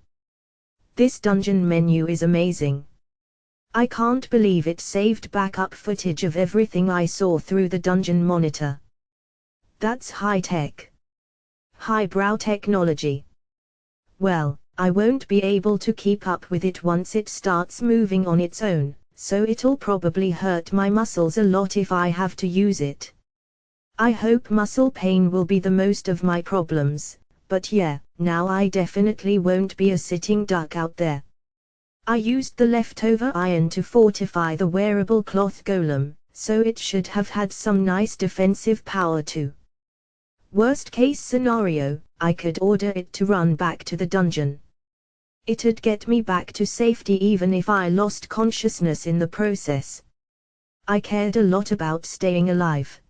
This dungeon menu is amazing. I can't believe it saved backup footage of everything I saw through the dungeon monitor. That's high-tech. Highbrow technology. Well, I won't be able to keep up with it once it starts moving on its own, so it'll probably hurt my muscles a lot if I have to use it. I hope muscle pain will be the most of my problems, but yeah, now I definitely won't be a sitting duck out there. I used the leftover iron to fortify the wearable cloth golem, so it should have had some nice defensive power too. Worst case scenario, I could order it to run back to the dungeon. It'd get me back to safety even if I lost consciousness in the process. I cared a lot about staying alive.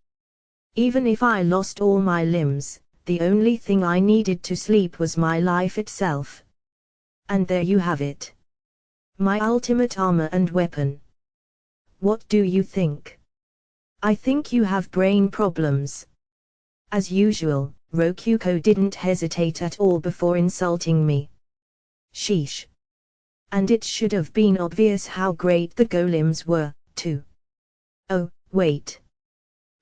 Even if I lost all my limbs, the only thing I needed to sleep was my life itself. And there you have it. My ultimate armor and weapon. What do you think? I think you have brain problems. As usual, Rokuko didn't hesitate at all before insulting me. Sheesh. And it should have been obvious how great the golems were, too. Oh, wait.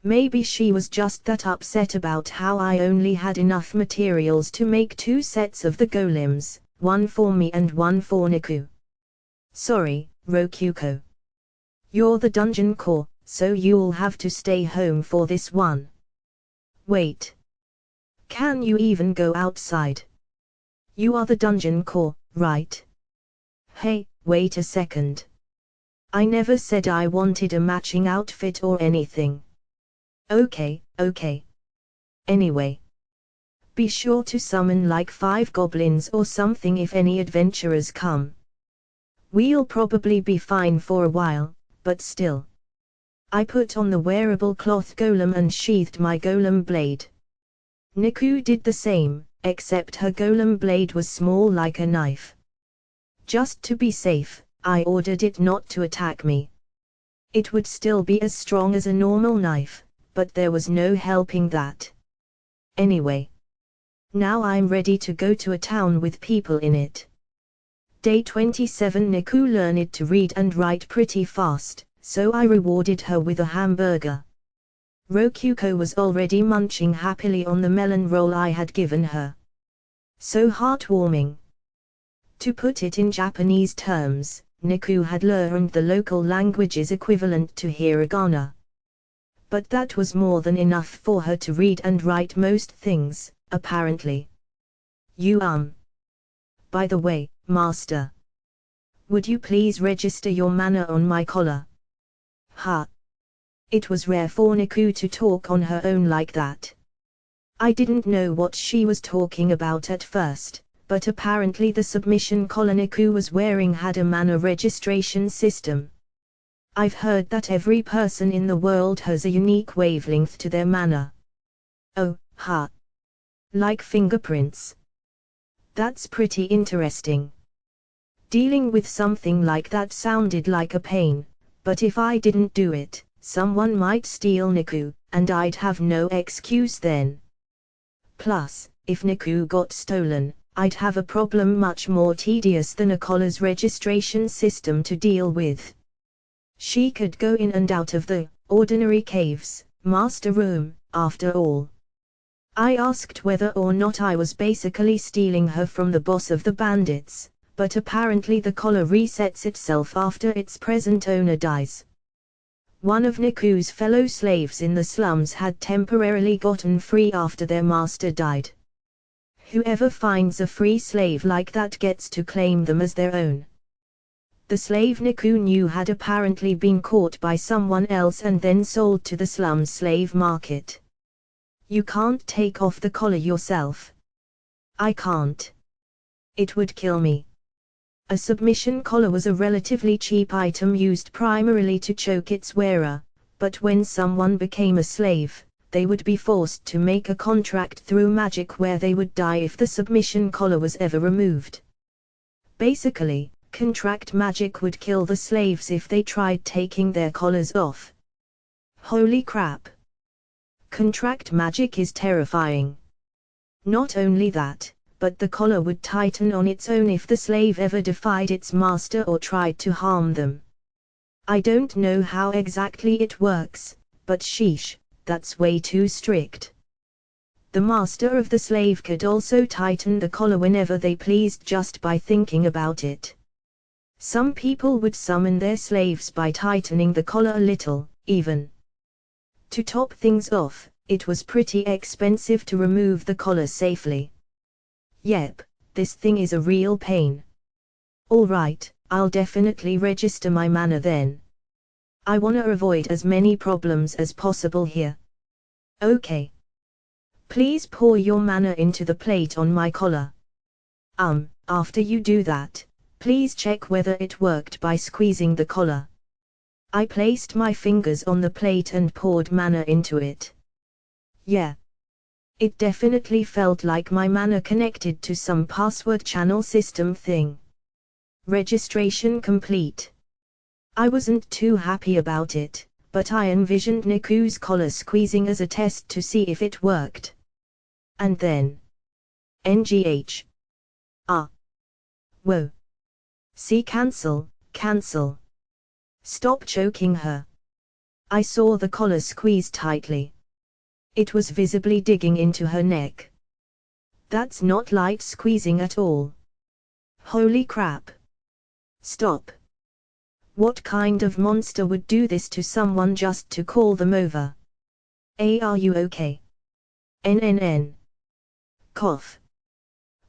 Maybe she was just that upset about how I only had enough materials to make 2 sets of the golems, one for me and one for Niku. Sorry, Rokuko. You're the dungeon core, so you'll have to stay home for this one. Wait. Can you even go outside? You are the dungeon core, right? Hey, wait a second. I never said I wanted a matching outfit or anything. Okay. Anyway. Be sure to summon like 5 goblins or something if any adventurers come. We'll probably be fine for a while, but still. I put on the wearable cloth golem and sheathed my golem blade. Niku did the same, except her golem blade was small like a knife. Just to be safe, I ordered it not to attack me. It would still be as strong as a normal knife, but there was no helping that. Anyway. Now I'm ready to go to a town with people in it. Day 27. Niku learned to read and write pretty fast, so I rewarded her with a hamburger. Rokuko was already munching happily on the melon roll I had given her. So heartwarming. To put it in Japanese terms, Niku had learned the local language's equivalent to hiragana. But that was more than enough for her to read and write most things, apparently. By the way, Master. Would you please register your mana on my collar? Ha! It was rare for Niku to talk on her own like that. I didn't know what she was talking about at first, but apparently the submission collar Niku was wearing had a mana registration system. I've heard that every person in the world has a unique wavelength to their mana. Oh, ha. Like fingerprints. That's pretty interesting. Dealing with something like that sounded like a pain, but if I didn't do it, someone might steal Niku, and I'd have no excuse then. Plus, if Niku got stolen, I'd have a problem much more tedious than a collar's registration system to deal with. She could go in and out of the ordinary cave's master room, after all. I asked whether or not I was basically stealing her from the boss of the bandits, but apparently the collar resets itself after its present owner dies. One of Niku's fellow slaves in the slums had temporarily gotten free after their master died. Whoever finds a free slave like that gets to claim them as their own. The slave Niku knew had apparently been caught by someone else and then sold to the slums slave market. You can't take off the collar yourself. I can't. It would kill me. A submission collar was a relatively cheap item used primarily to choke its wearer, but when someone became a slave, they would be forced to make a contract through magic where they would die if the submission collar was ever removed. Basically, contract magic would kill the slaves if they tried taking their collars off. Holy crap! Contract magic is terrifying. Not only that, but the collar would tighten on its own if the slave ever defied its master or tried to harm them. I don't know how exactly it works, but sheesh, that's way too strict. The master of the slave could also tighten the collar whenever they pleased just by thinking about it. Some people would summon their slaves by tightening the collar a little, even. To top things off, it was pretty expensive to remove the collar safely. Yep, this thing is a real pain. Alright, I'll definitely register my mana then. I wanna avoid as many problems as possible here. Okay. Please pour your mana into the plate on my collar. After you do that, please check whether it worked by squeezing the collar. I placed my fingers on the plate and poured mana into it. Yeah. It definitely felt like my mana connected to some password channel system thing. Registration complete. I wasn't too happy about it, but I envisioned Niku's collar squeezing as a test to see if it worked. And then. NGH. Whoa. See, cancel. Stop choking her. I saw the collar squeeze tightly. It was visibly digging into her neck. That's not light squeezing at all. Holy crap. Stop. What kind of monster would do this to someone just to call them over? Are you okay? NNN. Cough.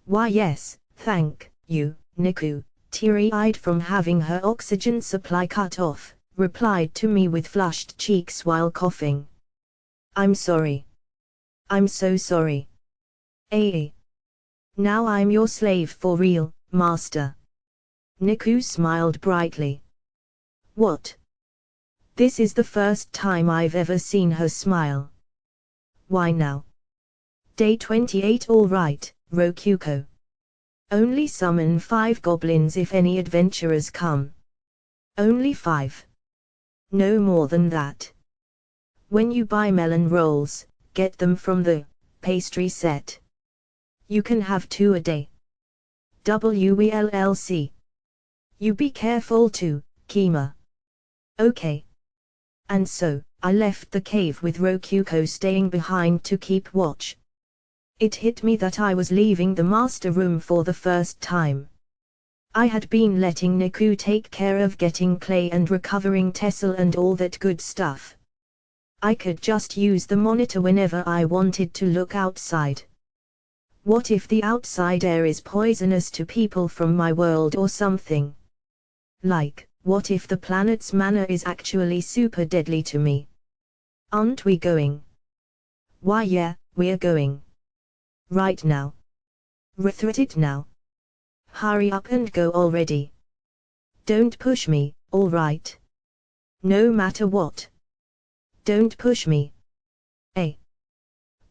Why yes, thank you, Niku, teary-eyed from having her oxygen supply cut off, replied to me with flushed cheeks while coughing. I'm sorry. I'm so sorry. Now I'm your slave for real, master. Niku smiled brightly. What? This is the first time I've ever seen her smile. Why now? Day 28. Alright, Rokuko. Only summon 5 goblins if any adventurers come. Only 5. No more than that. When you buy melon rolls, get them from the pastry set. You can have 2 a day. WELLC. You be careful too, Kima. Okay. And so, I left the cave with Rokuko staying behind to keep watch. It hit me that I was leaving the master room for the first time. I had been letting Niku take care of getting clay and recovering Tessel and all that good stuff. I could just use the monitor whenever I wanted to look outside. What if the outside air is poisonous to people from my world or something? Like, what if the planet's mana is actually super deadly to me? Aren't we going? Why yeah, we're going. Right now. Rethreat it now. Hurry up and go already. Don't push me, alright? No matter what. Don't push me.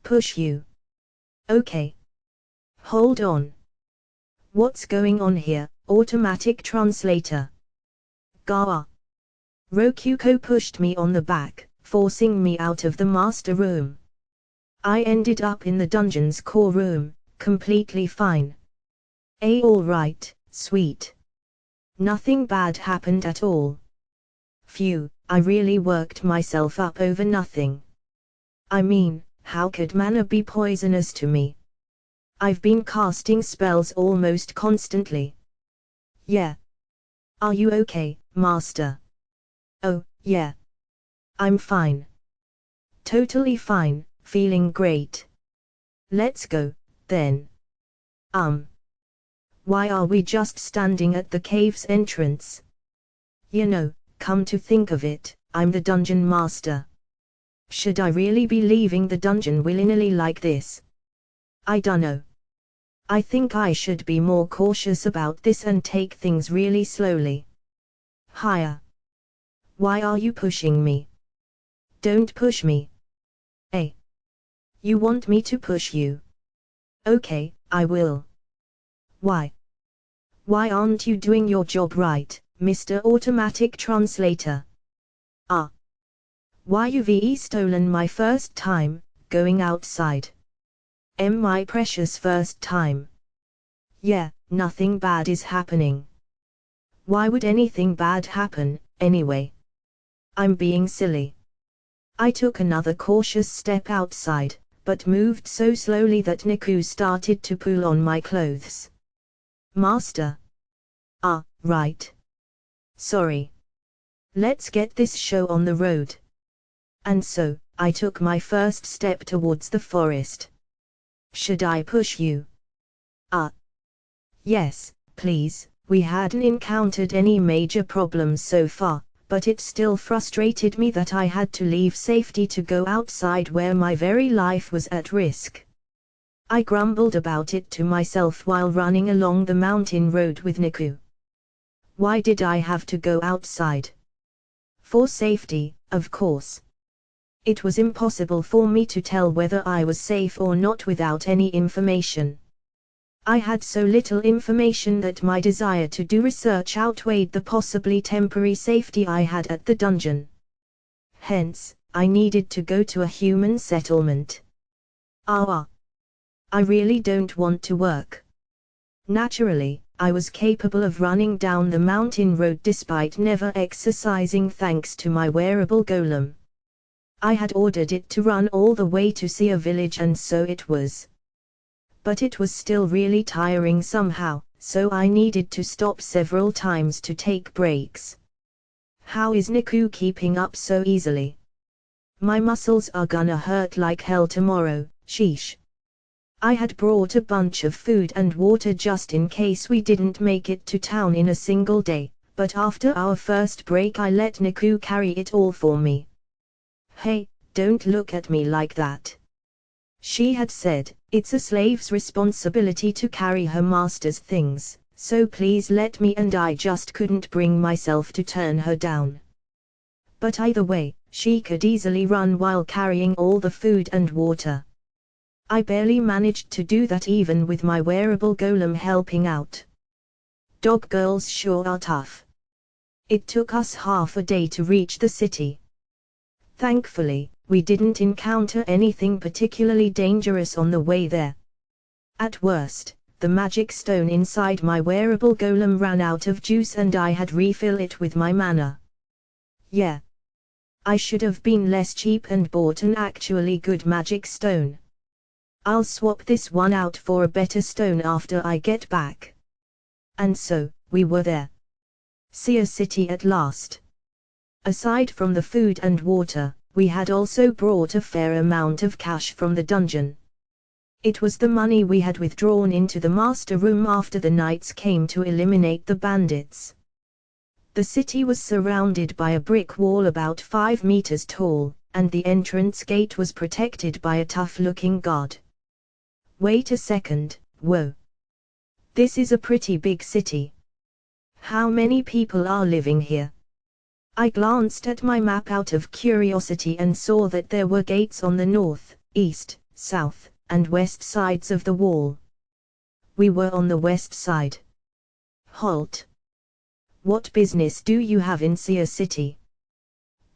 Push you. Okay. Hold on. What's going on here, automatic translator? Gawa. Rokuko pushed me on the back, forcing me out of the master room. I ended up in the dungeon's core room, completely fine. Alright, sweet. Nothing bad happened at all. Phew, I really worked myself up over nothing. I mean, how could mana be poisonous to me? I've been casting spells almost constantly. Yeah. Are you okay, Master? Oh, yeah. I'm fine. Totally fine, feeling great. Let's go, then. Why are we just standing at the cave's entrance? You know, come to think of it, I'm the dungeon master. Should I really be leaving the dungeon willy-nilly like this? I dunno. I think I should be more cautious about this and take things really slowly. Higher. Why are you pushing me? Don't push me. You want me to push you? Okay, I will. Why? Why aren't you doing your job right, Mr. Automatic Translator? Why you've stolen my first time, going outside? My precious first time. Yeah, nothing bad is happening. Why would anything bad happen, anyway? I'm being silly. I took another cautious step outside, but moved so slowly that Niku started to pull on my clothes. Master. Right. Sorry. Let's get this show on the road. And so, I took my first step towards the forest. Should I push you? Yes, please. We hadn't encountered any major problems so far, but it still frustrated me that I had to leave safety to go outside where my very life was at risk. I grumbled about it to myself while running along the mountain road with Niku. Why did I have to go outside? For safety, of course. It was impossible for me to tell whether I was safe or not without any information. I had so little information that my desire to do research outweighed the possibly temporary safety I had at the dungeon. Hence, I needed to go to a human settlement. I really don't want to work. Naturally, I was capable of running down the mountain road despite never exercising thanks to my wearable golem. I had ordered it to run all the way to see a village and so it was. But it was still really tiring somehow, so I needed to stop several times to take breaks. How is Niku keeping up so easily? My muscles are gonna hurt like hell tomorrow, sheesh. I had brought a bunch of food and water just in case we didn't make it to town in a single day, but after our first break I let Niku carry it all for me. Hey, don't look at me like that. She had said, it's a slave's responsibility to carry her master's things, so please let me, and I just couldn't bring myself to turn her down. But either way, she could easily run while carrying all the food and water. I barely managed to do that even with my wearable golem helping out. Dog girls sure are tough. It took us half a day to reach the city. Thankfully, we didn't encounter anything particularly dangerous on the way there. At worst, the magic stone inside my wearable golem ran out of juice and I had refill it with my mana. Yeah. I should have been less cheap and bought an actually good magic stone. I'll swap this one out for a better stone after I get back. And so, we were there. See a city at last. Aside from the food and water, we had also brought a fair amount of cash from the dungeon. It was the money we had withdrawn into the master room after the knights came to eliminate the bandits. The city was surrounded by a brick wall about 5 meters tall, and the entrance gate was protected by a tough-looking guard. Wait a second, whoa. This is a pretty big city. How many people are living here? I glanced at my map out of curiosity and saw that there were gates on the north, east, south, and west sides of the wall. We were on the west side. Halt. What business do you have in Sia City?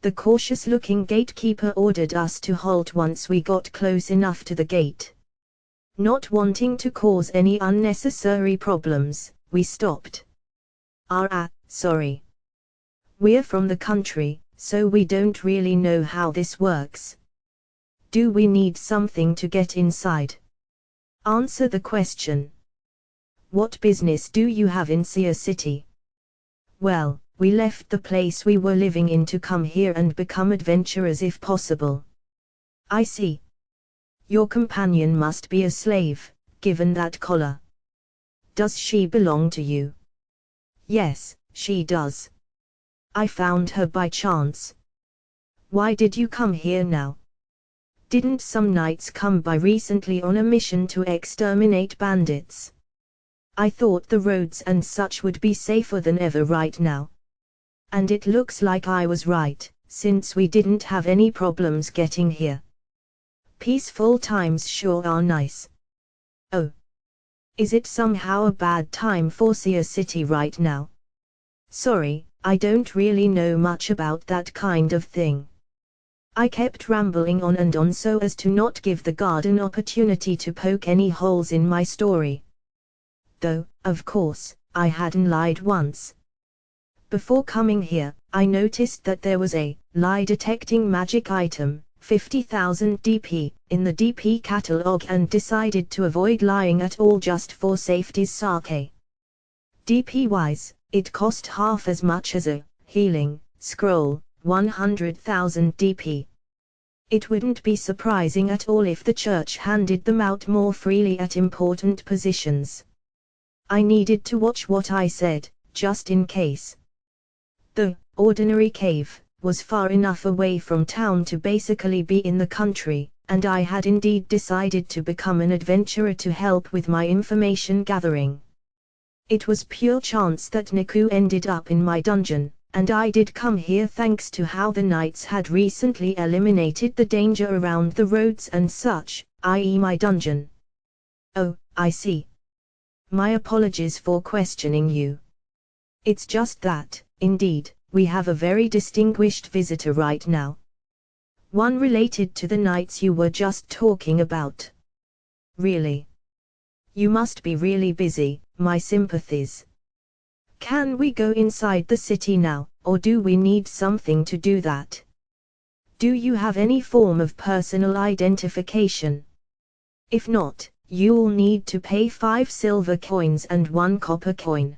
The cautious-looking gatekeeper ordered us to halt once we got close enough to the gate. Not wanting to cause any unnecessary problems, we stopped. Sorry. We're from the country, so we don't really know how this works. Do we need something to get inside? Answer the question. What business do you have in Sia City? Well, we left the place we were living in to come here and become adventurers if possible. I see. Your companion must be a slave, given that collar. Does she belong to you? Yes, she does. I found her by chance. Why did you come here now? Didn't some knights come by recently on a mission to exterminate bandits? I thought the roads and such would be safer than ever right now. And it looks like I was right, since we didn't have any problems getting here. Peaceful times sure are nice. Oh. Is it somehow a bad time for Sia City right now? Sorry, I don't really know much about that kind of thing. I kept rambling on and on so as to not give the guard an opportunity to poke any holes in my story. Though, of course, I hadn't lied once. Before coming here, I noticed that there was a lie-detecting magic item, 50,000 DP, in the DP catalog and decided to avoid lying at all just for safety's sake. DP-wise, it cost half as much as a healing scroll, 100,000 DP. It wouldn't be surprising at all if the church handed them out more freely at important positions. I needed to watch what I said, just in case. The ordinary cave was far enough away from town to basically be in the country, and I had indeed decided to become an adventurer to help with my information gathering. It was pure chance that Niku ended up in my dungeon, and I did come here thanks to how the knights had recently eliminated the danger around the roads and such, i.e. my dungeon. Oh, I see. My apologies for questioning you. It's just that, indeed, we have a very distinguished visitor right now. One related to the knights you were just talking about. Really? You must be really busy, my sympathies. Can we go inside the city now, or do we need something to do that? Do you have any form of personal identification? If not, you'll need to pay 5 silver coins and 1 copper coin.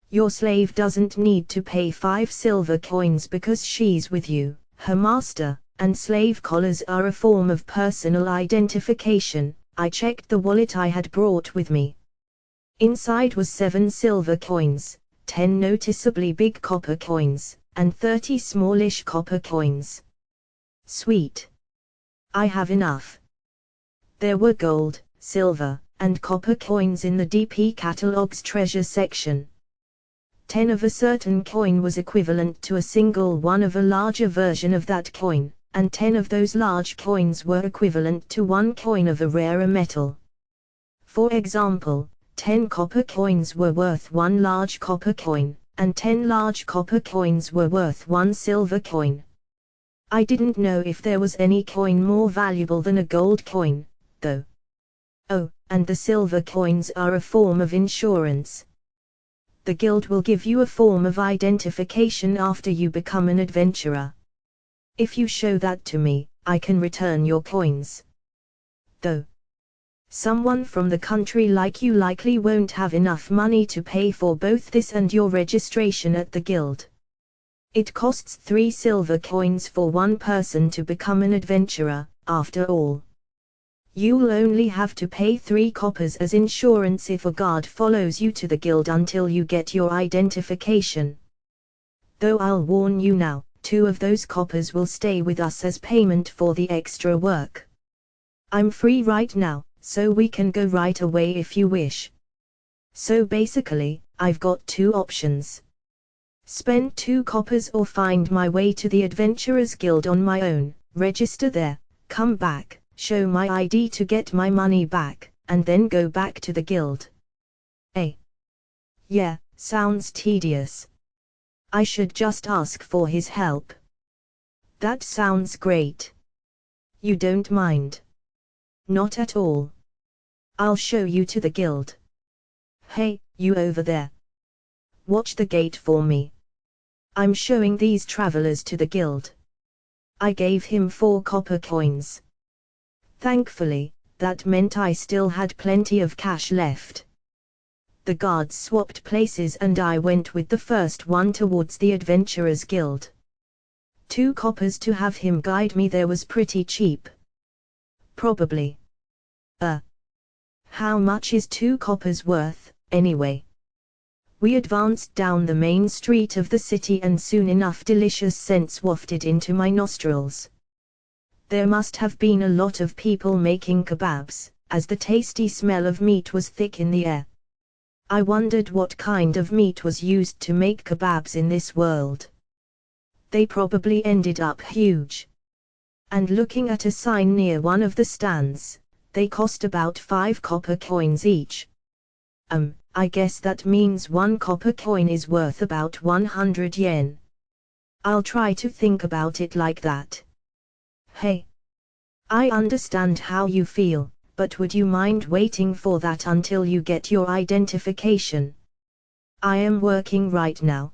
Your slave doesn't need to pay 5 silver coins because she's with you, her master, and slave collars are a form of personal identification. I checked the wallet I had brought with me. Inside was 7 silver coins, 10 noticeably big copper coins, and 30 smallish copper coins. Sweet. I have enough. There were gold, silver, and copper coins in the DP catalog's treasure section. 10 of a certain coin was equivalent to a single one of a larger version of that coin, and 10 of those large coins were equivalent to 1 coin of a rarer metal. For example, 10 copper coins were worth 1 large copper coin, and 10 large copper coins were worth 1 silver coin. I didn't know if there was any coin more valuable than a gold coin, though. Oh, and the silver coins are a form of insurance. The guild will give you a form of identification after you become an adventurer. If you show that to me, I can return your coins. Though someone from the country like you likely won't have enough money to pay for both this and your registration at the guild. It costs 3 silver coins for one person to become an adventurer, after all. You'll only have to pay 3 coppers as insurance if a guard follows you to the guild until you get your identification. Though I'll warn you now, 2 of those coppers will stay with us as payment for the extra work. I'm free right now, so we can go right away if you wish. So basically, I've got 2 options. Spend 2 coppers or find my way to the Adventurers Guild on my own, register there, come back, show my ID to get my money back, and then go back to the guild. Yeah, sounds tedious. I should just ask for his help. That sounds great. You don't mind? Not at all. I'll show you to the guild. Hey, you over there. Watch the gate for me. I'm showing these travelers to the guild. I gave him 4 copper coins. Thankfully, that meant I still had plenty of cash left. The guards swapped places and I went with the first one towards the Adventurers Guild. 2 coppers to have him guide me there was pretty cheap. Probably. How much is 2 coppers worth, anyway? We advanced down the main street of the city and soon enough delicious scents wafted into my nostrils. There must have been a lot of people making kebabs, as the tasty smell of meat was thick in the air. I wondered what kind of meat was used to make kebabs in this world. They probably ended up huge. And looking at a sign near one of the stands, they cost about 5 copper coins each. I guess that means 1 copper coin is worth about 100 yen. I'll try to think about it like that. Hey. I understand how you feel, but would you mind waiting for that until you get your identification? I am working right now.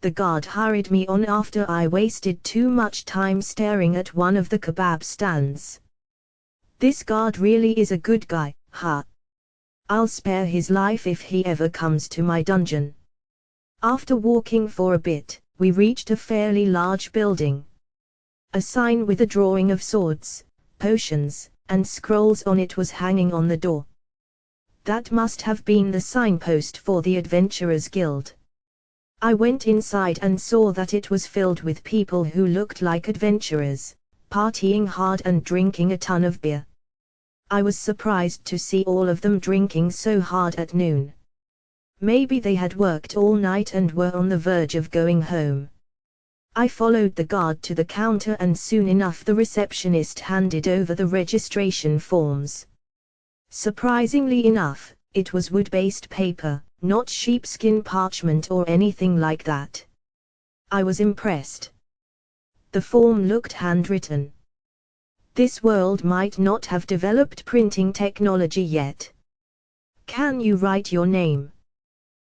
The guard hurried me on after I wasted too much time staring at one of the kebab stands. This guard really is a good guy, huh? I'll spare his life if he ever comes to my dungeon. After walking for a bit, we reached a fairly large building. A sign with a drawing of swords, potions, and scrolls on it was hanging on the door. That must have been the signpost for the Adventurers Guild. I went inside and saw that it was filled with people who looked like adventurers, partying hard and drinking a ton of beer. I was surprised to see all of them drinking so hard at noon. Maybe they had worked all night and were on the verge of going home. I followed the guard to the counter and soon enough the receptionist handed over the registration forms. Surprisingly enough, it was wood-based paper, not sheepskin parchment or anything like that. I was impressed. The form looked handwritten. This world might not have developed printing technology yet. Can you write your name?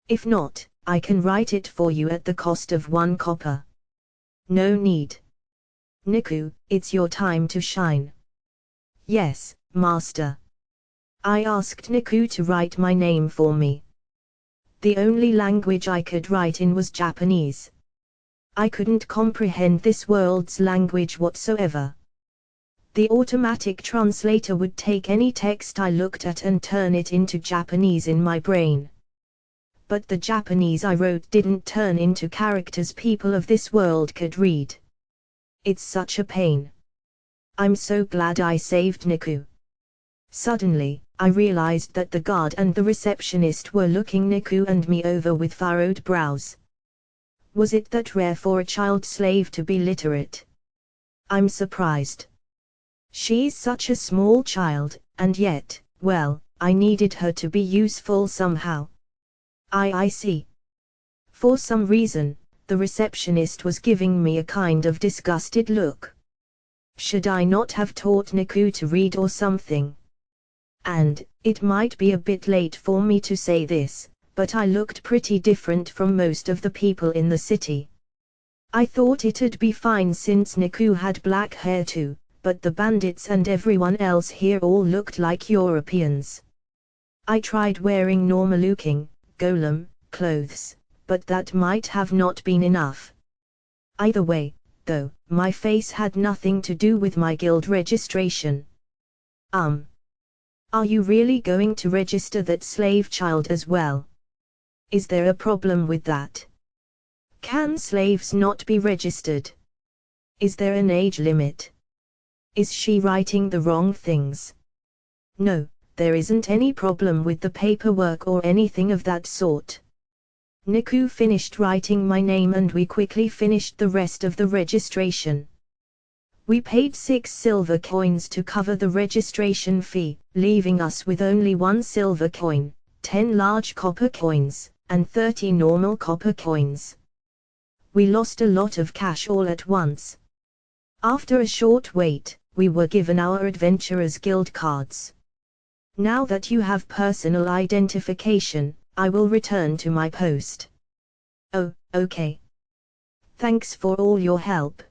If not, I can write it for you at the cost of 1 copper. No need. Niku, it's your time to shine. Yes, master. I asked Niku to write my name for me. The only language I could write in was Japanese. I couldn't comprehend this world's language whatsoever. The automatic translator would take any text I looked at and turn it into Japanese in my brain. But the Japanese I wrote didn't turn into characters people of this world could read. It's such a pain. I'm so glad I saved Niku. Suddenly, I realized that the guard and the receptionist were looking Niku and me over with furrowed brows. Was it that rare for a child slave to be literate? I'm surprised. She's such a small child, and yet, well, I needed her to be useful somehow. I see. For some reason, the receptionist was giving me a kind of disgusted look. Should I not have taught Niku to read or something? And, it might be a bit late for me to say this, but I looked pretty different from most of the people in the city. I thought it'd be fine since Niku had black hair too, but the bandits and everyone else here all looked like Europeans. I tried wearing normal-looking, golem, clothes, but that might have not been enough. Either way, though, my face had nothing to do with my guild registration. Are you really going to register that slave child as well? Is there a problem with that? Can slaves not be registered? Is there an age limit? Is she writing the wrong things? No, there isn't any problem with the paperwork or anything of that sort. Niku finished writing my name and we quickly finished the rest of the registration. We paid 6 silver coins to cover the registration fee, leaving us with only 1 silver coin, 10 large copper coins, and 30 normal copper coins. We lost a lot of cash all at once. After a short wait, we were given our Adventurers Guild cards. Now that you have personal identification, I will return to my post. Oh, okay. Thanks for all your help.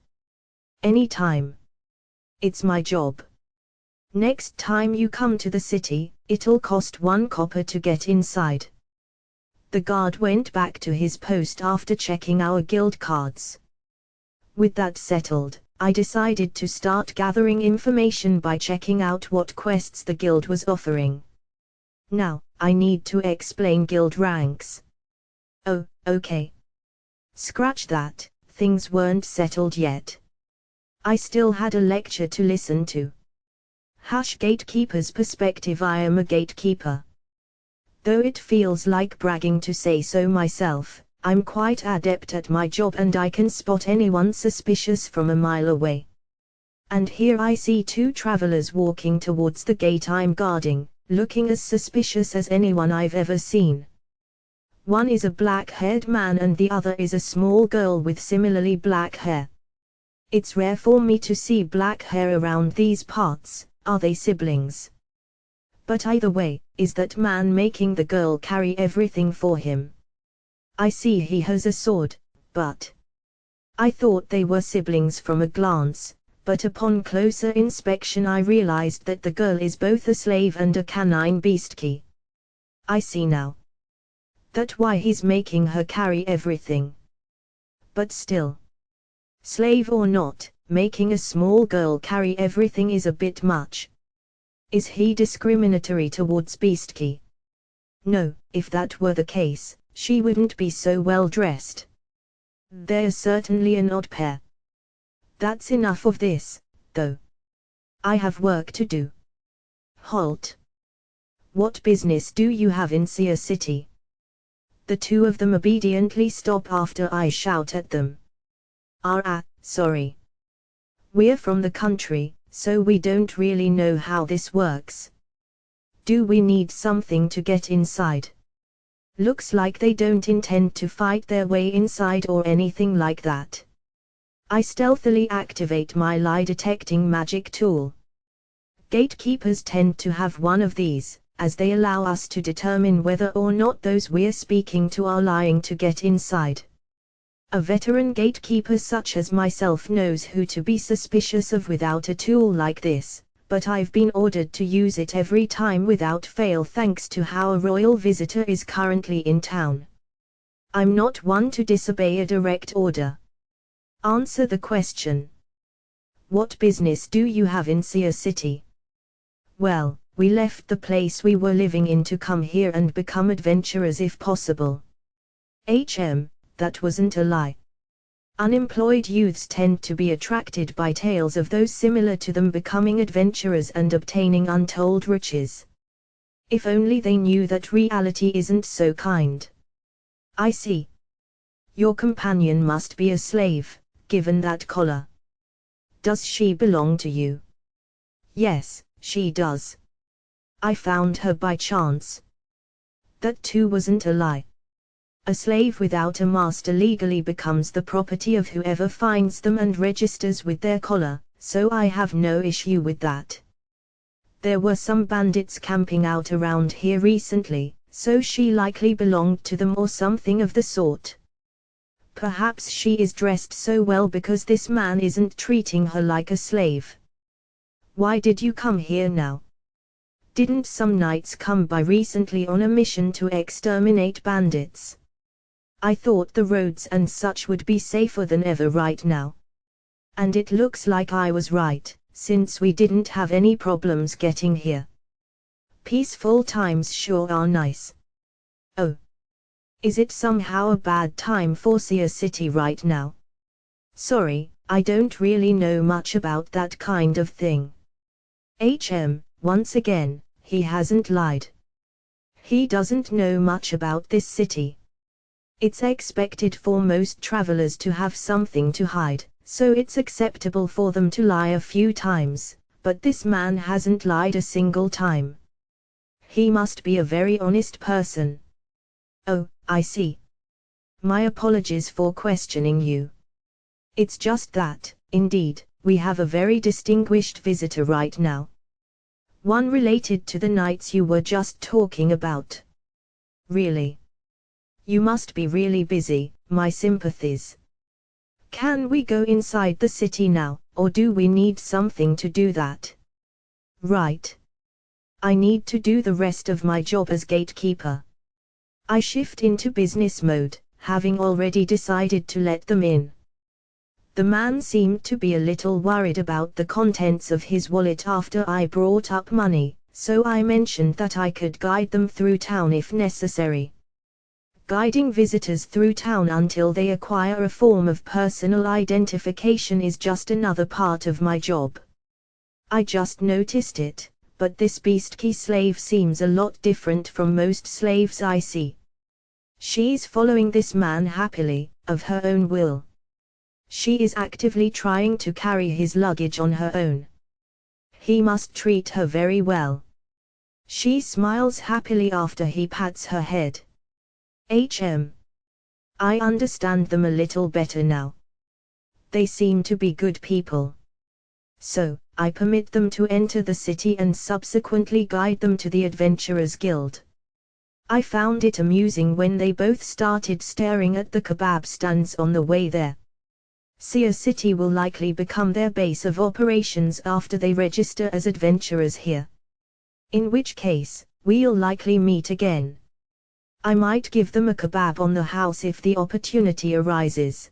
Anytime. It's my job. Next time you come to the city, it'll cost 1 copper to get inside. The guard went back to his post after checking our guild cards. With that settled, I decided to start gathering information by checking out what quests the guild was offering. Now, I need to explain guild ranks. Oh, okay. Scratch that, things weren't settled yet. I still had a lecture to listen to. Gatekeeper's perspective. I am a gatekeeper. Though it feels like bragging to say so myself, I'm quite adept at my job and I can spot anyone suspicious from a mile away. And here I see 2 travelers walking towards the gate I'm guarding, looking as suspicious as anyone I've ever seen. One is a black-haired man and the other is a small girl with similarly black hair. It's rare for me to see black hair around these parts. Are they siblings? But either way, is that man making the girl carry everything for him? I see he has a sword, but I thought they were siblings from a glance, but upon closer inspection I realized that the girl is both a slave and a canine beastie. I see now. That's why he's making her carry everything. But still, slave or not, making a small girl carry everything is a bit much. Is he discriminatory towards beastie? No, if that were the case, she wouldn't be so well dressed. They're certainly an odd pair. That's enough of this, though. I have work to do. Halt. What business do you have in Seer City? The 2 of them obediently stop after I shout at them. Sorry. We're from the country, so we don't really know how this works. Do we need something to get inside? Looks like they don't intend to fight their way inside or anything like that. I stealthily activate my lie detecting magic tool. Gatekeepers tend to have one of these, as they allow us to determine whether or not those we're speaking to are lying to get inside. A veteran gatekeeper such as myself knows who to be suspicious of without a tool like this, but I've been ordered to use it every time without fail thanks to how a royal visitor is currently in town. I'm not one to disobey a direct order. Answer the question. What business do you have in Seer City? Well, we left the place we were living in to come here and become adventurers if possible. That wasn't a lie. Unemployed youths tend to be attracted by tales of those similar to them becoming adventurers and obtaining untold riches. If only they knew that reality isn't so kind. I see. Your companion must be a slave, given that collar. Does she belong to you? Yes, she does. I found her by chance. That too wasn't a lie. A slave without a master legally becomes the property of whoever finds them and registers with their collar, so I have no issue with that. There were some bandits camping out around here recently, so she likely belonged to them or something of the sort. Perhaps she is dressed so well because this man isn't treating her like a slave. Why did you come here now? Didn't some knights come by recently on a mission to exterminate bandits? I thought the roads and such would be safer than ever right now. And it looks like I was right, since we didn't have any problems getting here. Peaceful times sure are nice. Oh. Is it somehow a bad time for Sia City right now? Sorry, I don't really know much about that kind of thing. Once again, he hasn't lied. He doesn't know much about this city. It's expected for most travelers to have something to hide, so it's acceptable for them to lie a few times, but this man hasn't lied a single time. He must be a very honest person. Oh, I see. My apologies for questioning you. It's just that, indeed, we have a very distinguished visitor right now. One related to the knights you were just talking about. Really? You must be really busy, my sympathies. Can we go inside the city now, or do we need something to do that? Right. I need to do the rest of my job as gatekeeper. I shift into business mode, having already decided to let them in. The man seemed to be a little worried about the contents of his wallet after I brought up money, so I mentioned that I could guide them through town if necessary. Guiding visitors through town until they acquire a form of personal identification is just another part of my job. I just noticed it, but this beast-key slave seems a lot different from most slaves I see. She's following this man happily, of her own will. She is actively trying to carry his luggage on her own. He must treat her very well. She smiles happily after he pats her head. I understand them a little better now. They seem to be good people. So, I permit them to enter the city and subsequently guide them to the Adventurers Guild. I found it amusing when they both started staring at the kebab stands on the way there. Sia City will likely become their base of operations after they register as adventurers here. In which case, we'll likely meet again. I might give them a kebab on the house if the opportunity arises.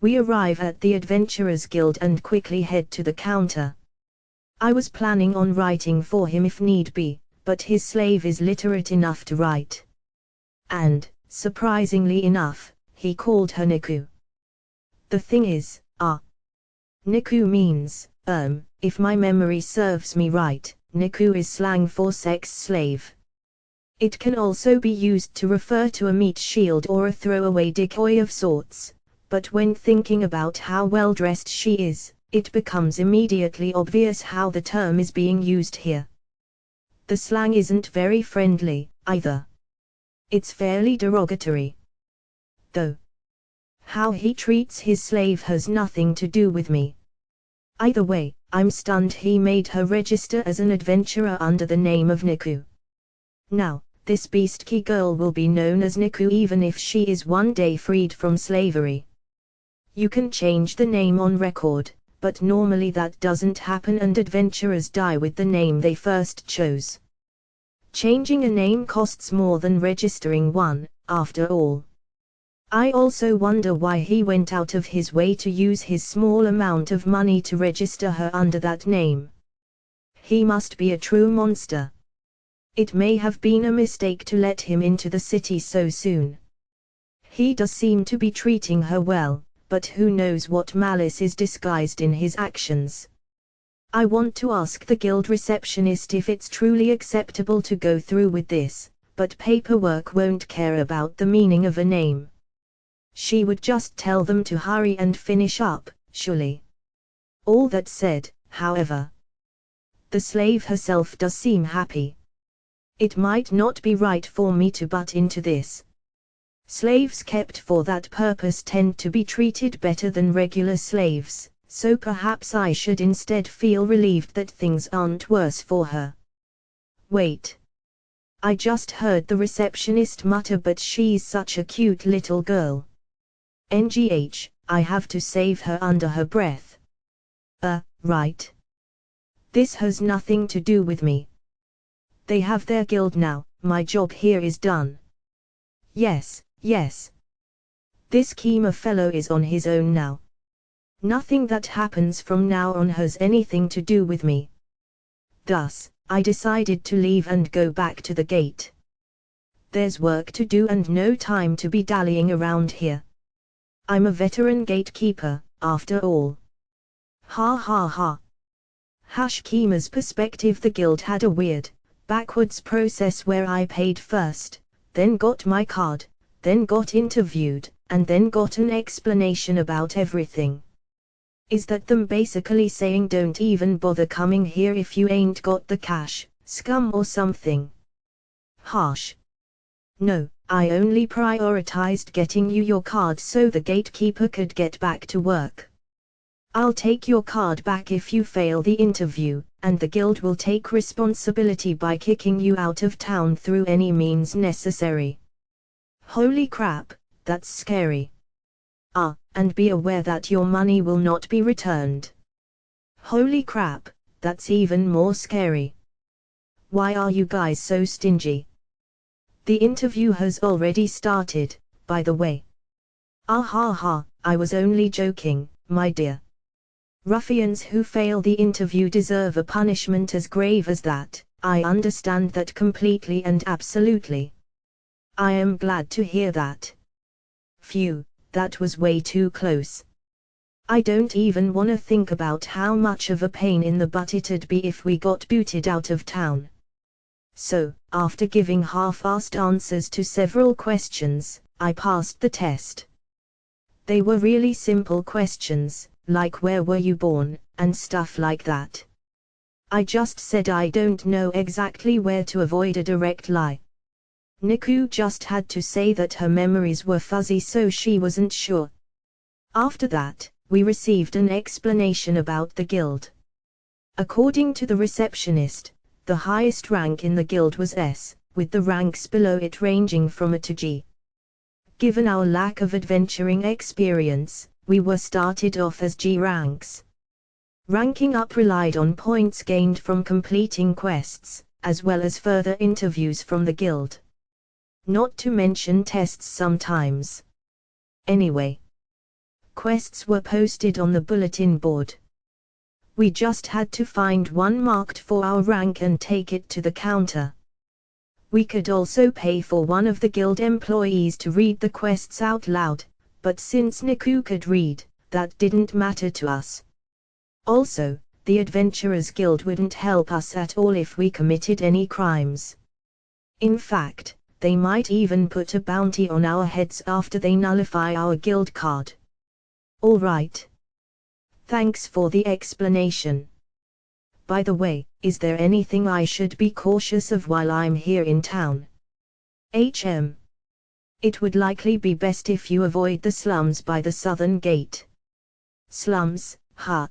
We arrive at the Adventurers Guild and quickly head to the counter. I was planning on writing for him if need be, but his slave is literate enough to write. And, surprisingly enough, he called her Niku. The thing is, Niku means, if my memory serves me right, Niku is slang for sex slave. It can also be used to refer to a meat shield or a throwaway decoy of sorts, but when thinking about how well dressed she is, it becomes immediately obvious how the term is being used here. The slang isn't very friendly, either. It's fairly derogatory. Though how he treats his slave has nothing to do with me. Either way, I'm stunned he made her register as an adventurer under the name of Niku. Now, this beast-key girl will be known as Niku even if she is one day freed from slavery. You can change the name on record, but normally that doesn't happen and adventurers die with the name they first chose. Changing a name costs more than registering one, after all. I also wonder why he went out of his way to use his small amount of money to register her under that name. He must be a true monster. It may have been a mistake to let him into the city so soon. He does seem to be treating her well, but who knows what malice is disguised in his actions. I want to ask the guild receptionist if it's truly acceptable to go through with this, but paperwork won't care about the meaning of a name. She would just tell them to hurry and finish up, surely. All that said, however, the slave herself does seem happy. It might not be right for me to butt into this. Slaves kept for that purpose tend to be treated better than regular slaves, so perhaps I should instead feel relieved that things aren't worse for her. Wait. I just heard the receptionist mutter, but she's such a cute little girl. I have to save her under her breath. Right. This has nothing to do with me. They have their guild now, my job here is done. Yes. This Kima fellow is on his own now. Nothing that happens from now on has anything to do with me. Thus, I decided to leave and go back to the gate. There's work to do and no time to be dallying around here. I'm a veteran gatekeeper, after all. Ha ha ha. Hashkima's perspective. The guild had a weird, backwards process where I paid first, then got my card, then got interviewed, and then got an explanation about everything. Is that them basically saying don't even bother coming here if you ain't got the cash, scum or something? Harsh. No, I only prioritized getting you your card so the gatekeeper could get back to work. I'll take your card back if you fail the interview, and the guild will take responsibility by kicking you out of town through any means necessary. Holy crap, that's scary. And be aware that your money will not be returned. Holy crap, that's even more scary. Why are you guys so stingy? The interview has already started, by the way. Ah ha ha, I was only joking, my dear. Ruffians who fail the interview deserve a punishment as grave as that. I understand that completely and absolutely. I am glad to hear that. Phew, that was way too close. I don't even wanna think about how much of a pain in the butt it'd be if we got booted out of town. So, after giving half-assed answers to several questions, I passed the test. They were really simple questions, like where were you born, and stuff like that. I just said I don't know exactly where to avoid a direct lie. Niku just had to say that her memories were fuzzy so she wasn't sure. After that, we received an explanation about the guild. According to the receptionist, the highest rank in the guild was S, with the ranks below it ranging from A to G. Given our lack of adventuring experience, we were started off as G ranks. Ranking up relied on points gained from completing quests, as well as further interviews from the guild. Not to mention tests sometimes. Anyway, quests were posted on the bulletin board. We just had to find one marked for our rank and take it to the counter. We could also pay for one of the guild employees to read the quests out loud, but since Niku could read, that didn't matter to us. Also, the Adventurers Guild wouldn't help us at all if we committed any crimes. In fact, they might even put a bounty on our heads after they nullify our guild card. Alright. Thanks for the explanation. By the way, is there anything I should be cautious of while I'm here in town? It would likely be best if you avoid the slums by the southern gate. Slums, huh?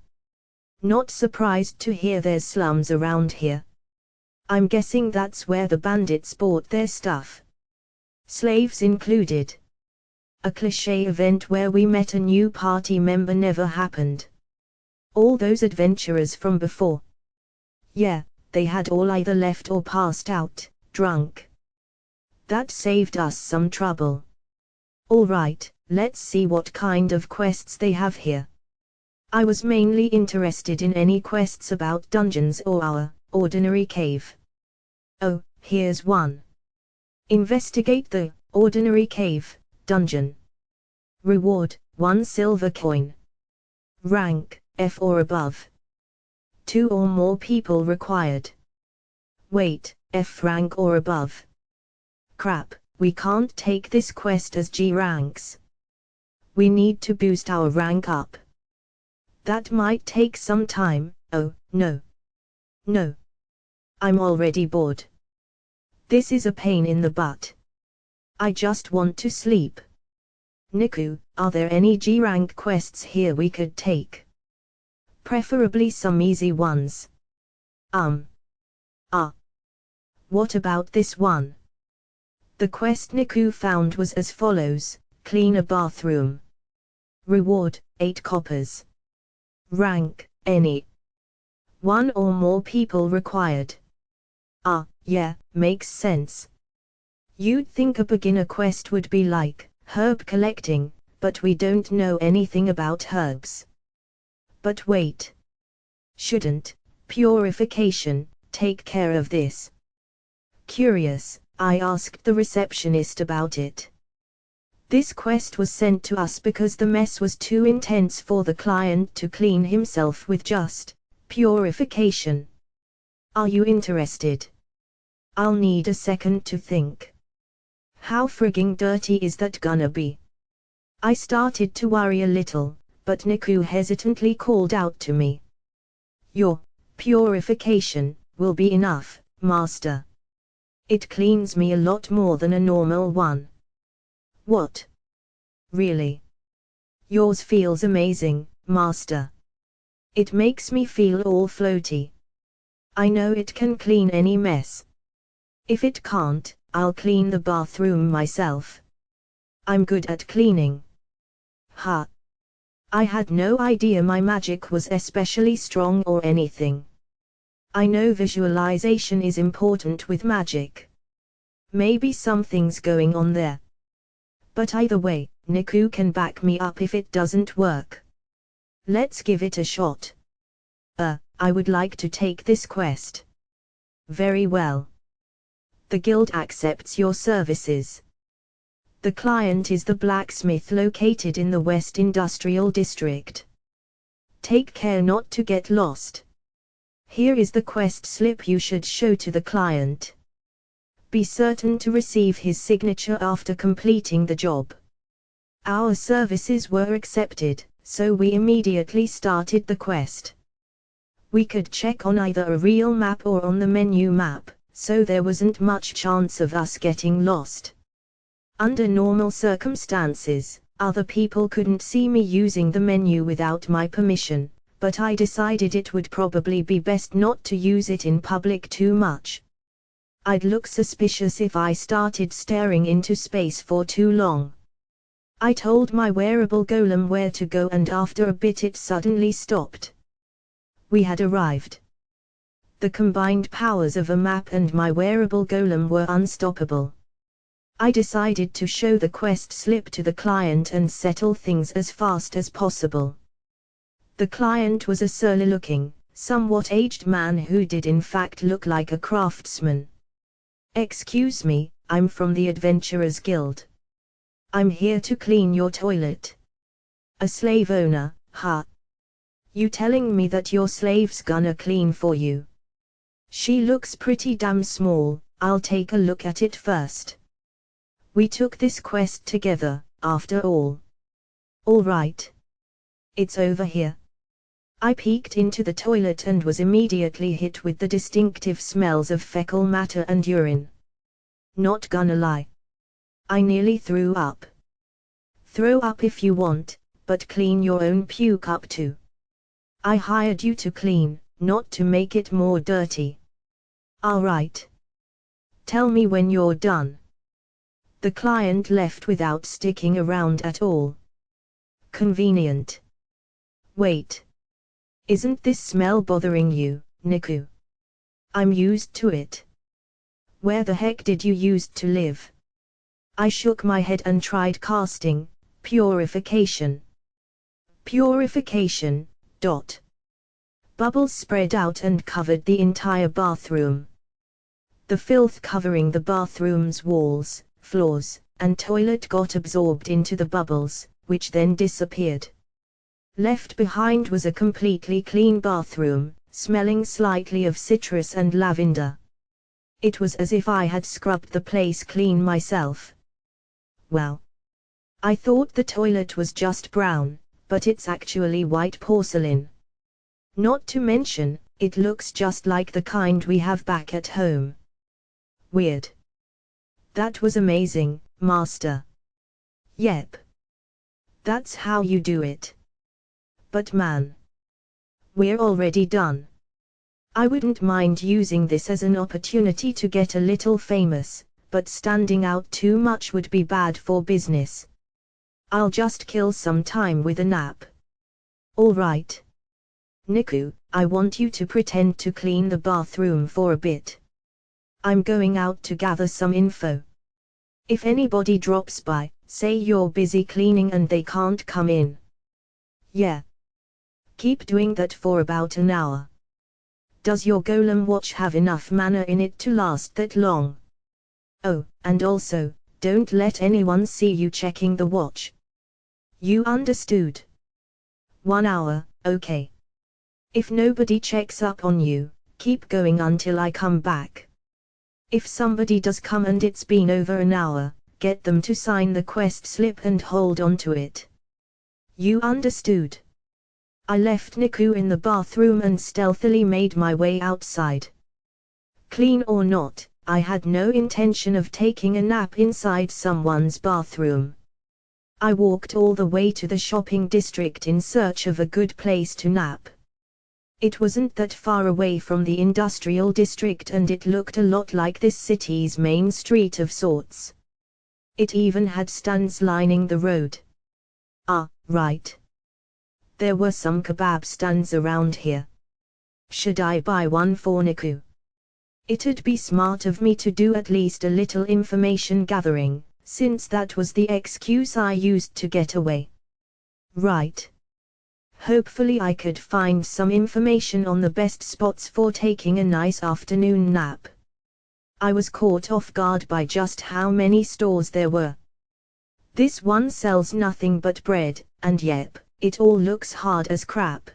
Not surprised to hear there's slums around here. I'm guessing that's where the bandits bought their stuff. Slaves included. A cliché event where we met a new party member never happened. All those adventurers from before. Yeah, they had all either left or passed out, drunk. That saved us some trouble. Alright, let's see what kind of quests they have here. I was mainly interested in any quests about dungeons or our ordinary cave. Oh, here's one. Investigate the ordinary cave dungeon. Reward, 1 silver coin. Rank, F or above. 2 or more people required. Wait, F rank or above. Crap, we can't take this quest as G ranks. We need to boost our rank up. That might take some time. Oh, no. No. I'm already bored. This is a pain in the butt. I just want to sleep. Niku, are there any G rank quests here we could take? Preferably some easy ones. What about this one? The quest Niku found was as follows: clean a bathroom. Reward, 8 coppers. Rank, any. 1 or more people required. Yeah, makes sense. You'd think a beginner quest would be like herb collecting, but we don't know anything about herbs. But wait. Shouldn't purification take care of this? Curious, I asked the receptionist about it. This quest was sent to us because the mess was too intense for the client to clean himself with just purification. Are you interested? I'll need a second to think. How frigging dirty is that gonna be? I started to worry a little, but Niku hesitantly called out to me. Your purification will be enough, Master. It cleans me a lot more than a normal one. What? Really? Yours feels amazing, Master. It makes me feel all floaty. I know it can clean any mess. If it can't, I'll clean the bathroom myself. I'm good at cleaning. Ha! I had no idea my magic was especially strong or anything. I know visualization is important with magic. Maybe something's going on there. But either way, Niku can back me up if it doesn't work. Let's give it a shot. I would like to take this quest. Very well. The guild accepts your services. The client is the blacksmith located in the West Industrial District. Take care not to get lost. Here is the quest slip you should show to the client. Be certain to receive his signature after completing the job. Our services were accepted, so we immediately started the quest. We could check on either a real map or on the menu map, so there wasn't much chance of us getting lost. Under normal circumstances, other people couldn't see me using the menu without my permission, but I decided it would probably be best not to use it in public too much. I'd look suspicious if I started staring into space for too long. I told my wearable golem where to go, and after a bit it suddenly stopped. We had arrived. The combined powers of a map and my wearable golem were unstoppable. I decided to show the quest slip to the client and settle things as fast as possible. The client was a surly-looking, somewhat aged man who did in fact look like a craftsman. Excuse me, I'm from the Adventurers Guild. I'm here to clean your toilet. A slave owner, huh? You telling me that your slave's gonna clean for you? She looks pretty damn small, I'll take a look at it first. We took this quest together, after all. All right. It's over here. I peeked into the toilet and was immediately hit with the distinctive smells of fecal matter and urine. Not gonna lie. I nearly threw up. Throw up if you want, but clean your own puke up too. I hired you to clean, not to make it more dirty. Alright. Tell me when you're done. The client left without sticking around at all. Convenient. Wait. Isn't this smell bothering you, Niku? I'm used to it. Where the heck did you used to live? I shook my head and tried casting purification. Purification. Bubbles spread out and covered the entire bathroom. The filth covering the bathroom's walls, floors, and toilet got absorbed into the bubbles, which then disappeared. Left behind was a completely clean bathroom, smelling slightly of citrus and lavender. It was as if I had scrubbed the place clean myself. Well, I thought the toilet was just brown, but it's actually white porcelain. Not to mention, it looks just like the kind we have back at home. Weird. That was amazing, Master. Yep. That's how you do it. But man, we're already done. I wouldn't mind using this as an opportunity to get a little famous, but standing out too much would be bad for business. I'll just kill some time with a nap. All right. Niku, I want you to pretend to clean the bathroom for a bit. I'm going out to gather some info. If anybody drops by, say you're busy cleaning and they can't come in. Yeah. Keep doing that for about an hour. Does your golem watch have enough mana in it to last that long? Oh, and also, don't let anyone see you checking the watch. You understood? 1 hour, okay. If nobody checks up on you, keep going until I come back. If somebody does come and it's been over an hour, get them to sign the quest slip and hold on to it. You understood? I left Niku in the bathroom and stealthily made my way outside. Clean or not, I had no intention of taking a nap inside someone's bathroom. I walked all the way to the shopping district in search of a good place to nap. It wasn't that far away from the industrial district and it looked a lot like this city's main street of sorts. It even had stands lining the road. Ah, right. There were some kebab stands around here. Should I buy one for Niku? It'd be smart of me to do at least a little information gathering, since that was the excuse I used to get away. Right. Hopefully I could find some information on the best spots for taking a nice afternoon nap. I was caught off guard by just how many stores there were. This one sells nothing but bread, and yep, it all looks hard as crap.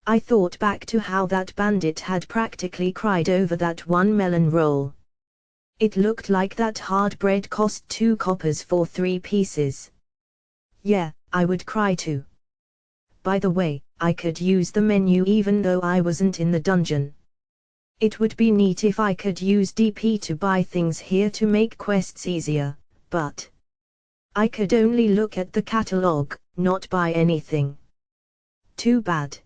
I thought back to how that bandit had practically cried over that one melon roll. It looked like that hard bread cost 2 coppers for 3 pieces. Yeah, I would cry too. By the way, I could use the menu even though I wasn't in the dungeon. It would be neat if I could use DP to buy things here to make quests easier, but I could only look at the catalog, not buy anything. Too bad.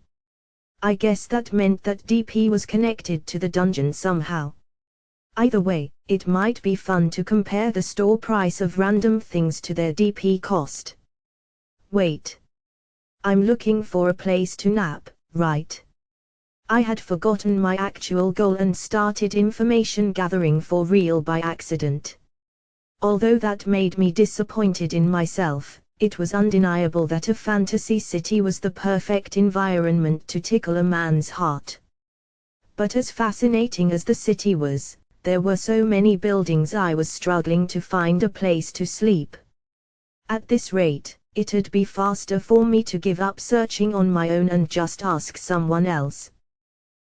I guess that meant that DP was connected to the dungeon somehow. Either way, it might be fun to compare the store price of random things to their DP cost. Wait. I'm looking for a place to nap, right? I had forgotten my actual goal and started information gathering for real by accident. Although that made me disappointed in myself, it was undeniable that a fantasy city was the perfect environment to tickle a man's heart. But as fascinating as the city was, there were so many buildings I was struggling to find a place to sleep. At this rate, it'd be faster for me to give up searching on my own and just ask someone else.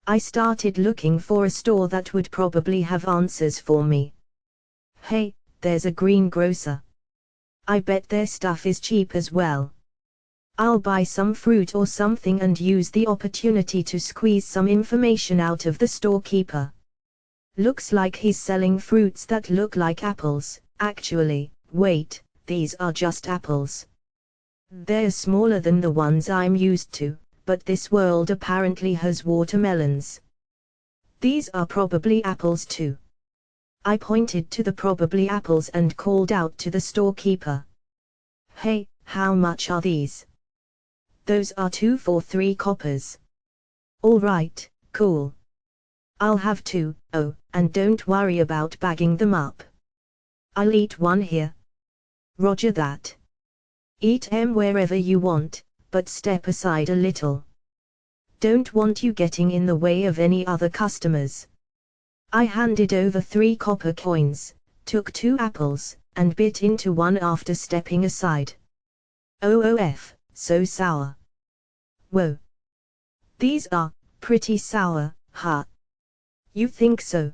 I started looking for a store that would probably have answers for me. Hey, there's a greengrocer. I bet their stuff is cheap as well. I'll buy some fruit or something and use the opportunity to squeeze some information out of the storekeeper. Looks like he's selling fruits that look like apples. Actually, wait, these are just apples. They're smaller than the ones I'm used to, but this world apparently has watermelons. These are probably apples too. I pointed to the probably apples and called out to the storekeeper. Hey, how much are these? Those are 2 for 3 coppers. Alright, cool. I'll have 2, oh, and don't worry about bagging them up. I'll eat one here. Roger that. Eat 'em wherever you want, but step aside a little. Don't want you getting in the way of any other customers. I handed over 3 copper coins, took 2 apples, and bit into one after stepping aside. OOF, so sour. Whoa. These are pretty sour, huh? You think so?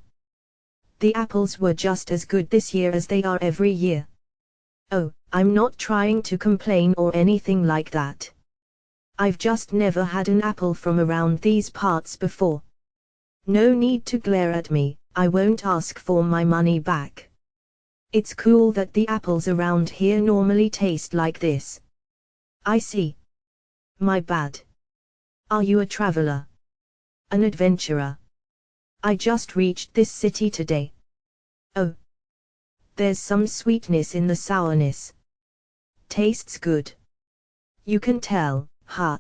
The apples were just as good this year as they are every year. Oh, I'm not trying to complain or anything like that. I've just never had an apple from around these parts before. No need to glare at me, I won't ask for my money back. It's cool that the apples around here normally taste like this. I see. My bad. Are you a traveler? An adventurer? I just reached this city today. Oh. There's some sweetness in the sourness. Tastes good. You can tell, huh?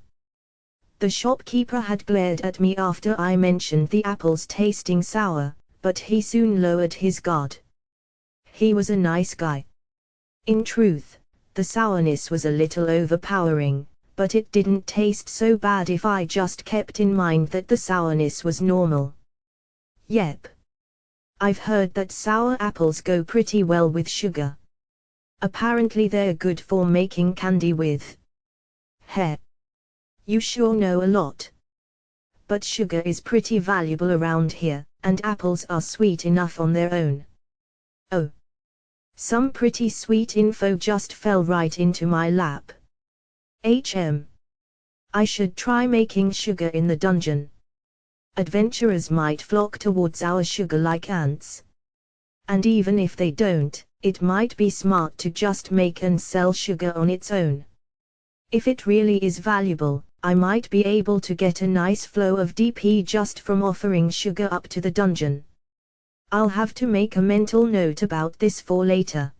The shopkeeper had glared at me after I mentioned the apples tasting sour, but he soon lowered his guard. He was a nice guy. In truth, the sourness was a little overpowering, but it didn't taste so bad if I just kept in mind that the sourness was normal. Yep. I've heard that sour apples go pretty well with sugar. Apparently they're good for making candy with. Heh. You sure know a lot. But sugar is pretty valuable around here, and apples are sweet enough on their own. Oh. Some pretty sweet info just fell right into my lap. I should try making sugar in the dungeon. Adventurers might flock towards our sugar like ants. And even if they don't, it might be smart to just make and sell sugar on its own. If it really is valuable, I might be able to get a nice flow of DP just from offering sugar up to the dungeon. I'll have to make a mental note about this for later.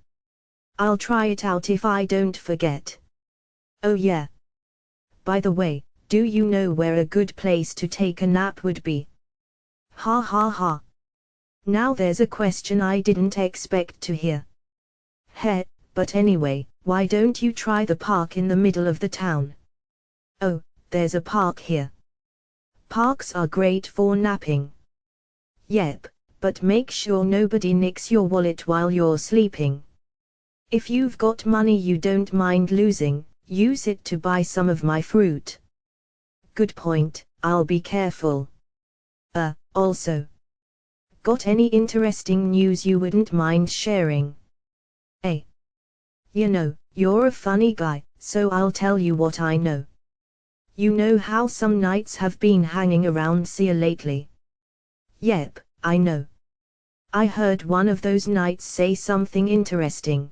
I'll try it out if I don't forget. Oh yeah. By the way, do you know where a good place to take a nap would be? Ha ha ha. Now there's a question I didn't expect to hear. Heh, but anyway, why don't you try the park in the middle of the town? Oh, there's a park here. Parks are great for napping. Yep, but make sure nobody nicks your wallet while you're sleeping. If you've got money you don't mind losing, use it to buy some of my fruit. Good point, I'll be careful. Also. Got any interesting news you wouldn't mind sharing? Hey. You know, you're a funny guy, so I'll tell you what I know. You know how some knights have been hanging around here lately? Yep, I know. I heard one of those knights say something interesting.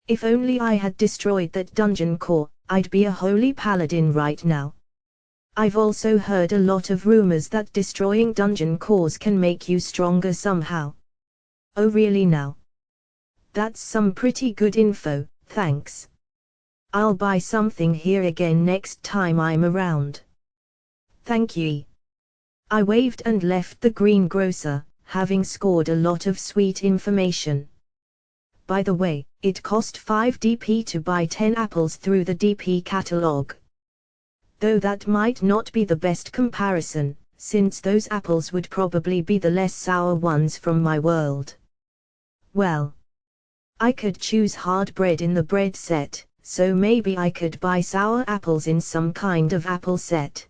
If only I had destroyed that dungeon core, I'd be a holy paladin right now. I've also heard a lot of rumors that destroying dungeon cores can make you stronger somehow. Oh really now? That's some pretty good info, thanks. I'll buy something here again next time I'm around. Thank you. I waved and left the greengrocer, having scored a lot of sweet information. By the way, it cost 5 DP to buy 10 apples through the DP catalog. Though that might not be the best comparison, since those apples would probably be the less sour ones from my world. Well, I could choose hard bread in the bread set, so maybe I could buy sour apples in some kind of apple set.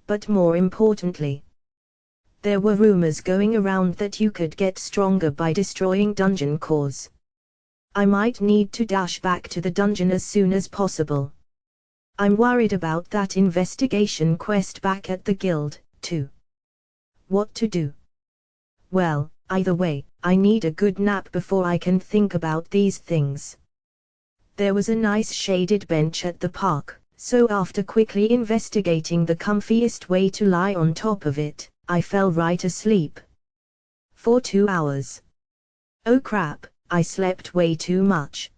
But more importantly, there were rumors going around that you could get stronger by destroying dungeon cores. I might need to dash back to the dungeon as soon as possible. I'm worried about that investigation quest back at the guild, too. What to do? Well, either way, I need a good nap before I can think about these things. There was a nice shaded bench at the park, so after quickly investigating the comfiest way to lie on top of it, I fell right asleep. For 2 hours. Oh crap, I slept way too much.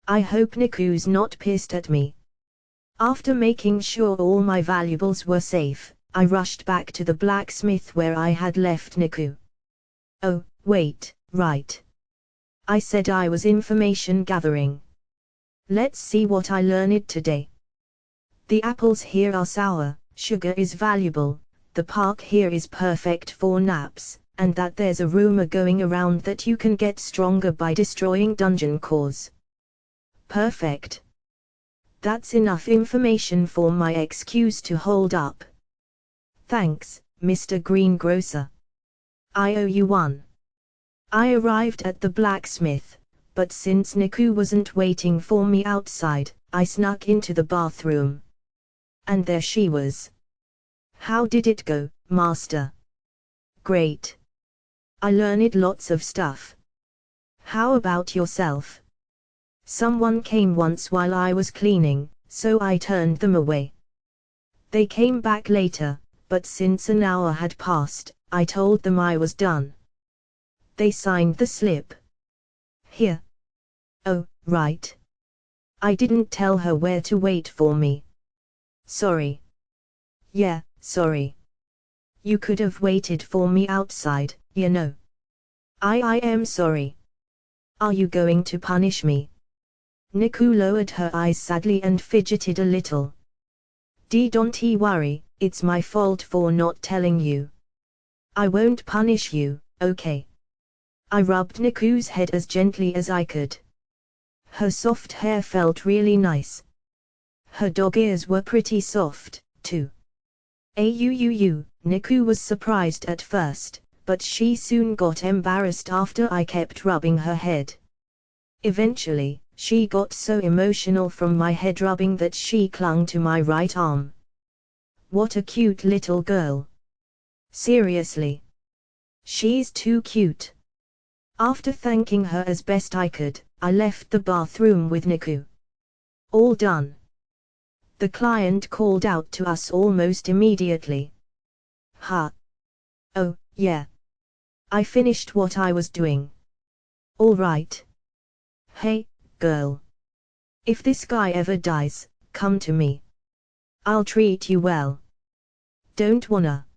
I hope Niku's not pissed at me. After making sure all my valuables were safe, I rushed back to the blacksmith where I had left Niku. Oh, wait, right. I said I was information gathering. Let's see what I learned today. The apples here are sour, sugar is valuable, the park here is perfect for naps, and that there's a rumor going around that you can get stronger by destroying dungeon cores. Perfect. That's enough information for my excuse to hold up. Thanks, Mr. Greengrocer. I owe you one. I arrived at the blacksmith, but since Niku wasn't waiting for me outside, I snuck into the bathroom. And there she was. How did it go, Master? Great. I learned lots of stuff. How about yourself? Someone came once while I was cleaning, so I turned them away. They came back later, but since an hour had passed, I told them I was done. They signed the slip. Here. Oh, right. I didn't tell her where to wait for me. Sorry. Yeah, sorry. You could have waited for me outside, you know. I am sorry. Are you going to punish me? Niku lowered her eyes sadly and fidgeted a little. Don't worry, it's my fault for not telling you. I won't punish you, okay. I rubbed Niku's head as gently as I could. Her soft hair felt really nice. Her dog ears were pretty soft, too. Niku was surprised at first, but she soon got embarrassed after I kept rubbing her head. Eventually, she got so emotional from my head rubbing that she clung to my right arm. What a cute little girl. Seriously. She's too cute. After thanking her as best I could, I left the bathroom with Niku. All done. The client called out to us almost immediately. Ha. Oh, yeah. I finished what I was doing. All right. Hey, girl. If this guy ever dies, come to me. I'll treat you well. Don't wanna.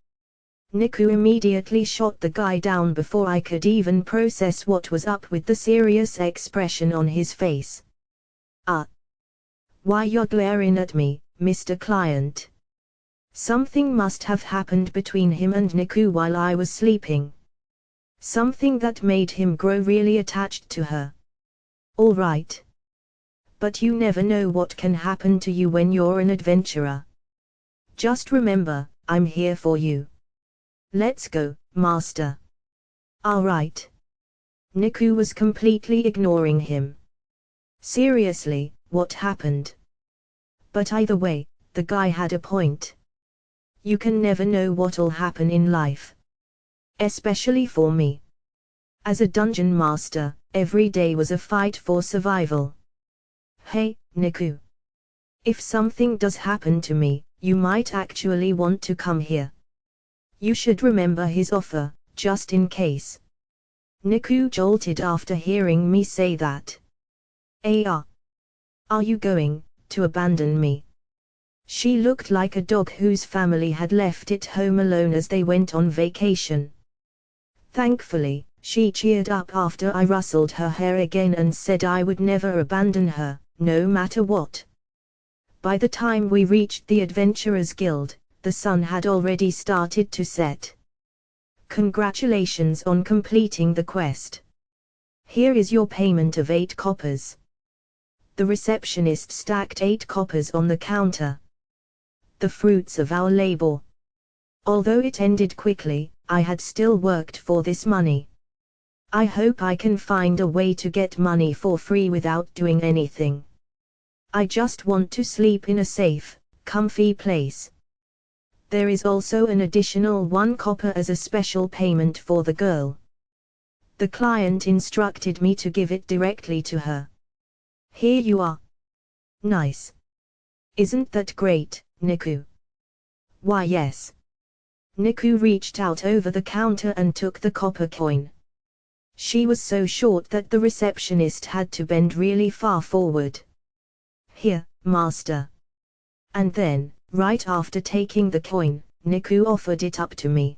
Niku immediately shot the guy down before I could even process what was up with the serious expression on his face. Why you're glaring at me, Mr. Client? Something must have happened between him and Niku while I was sleeping. Something that made him grow really attached to her. All right. But you never know what can happen to you when you're an adventurer. Just remember, I'm here for you. Let's go, master. All right. Niku was completely ignoring him. Seriously, what happened? But either way, the guy had a point. You can never know what'll happen in life. Especially for me. As a dungeon master, every day was a fight for survival. Hey, Niku. If something does happen to me, you might actually want to come here. You should remember his offer, just in case. Niku jolted after hearing me say that. Are you going to abandon me? She looked like a dog whose family had left it home alone as they went on vacation. Thankfully, she cheered up after I rustled her hair again and said I would never abandon her, no matter what. By the time we reached the Adventurers Guild, the sun had already started to set. Congratulations on completing the quest. Here is your payment of 8 coppers. The receptionist stacked 8 coppers on the counter. The fruits of our labor. Although it ended quickly, I had still worked for this money. I hope I can find a way to get money for free without doing anything. I just want to sleep in a safe, comfy place. There is also an additional 1 copper as a special payment for the girl. The client instructed me to give it directly to her. Here you are. Nice. Isn't that great, Niku? Why yes. Niku reached out over the counter and took the copper coin. She was so short that the receptionist had to bend really far forward. Here, master. And then, right after taking the coin, Niku offered it up to me.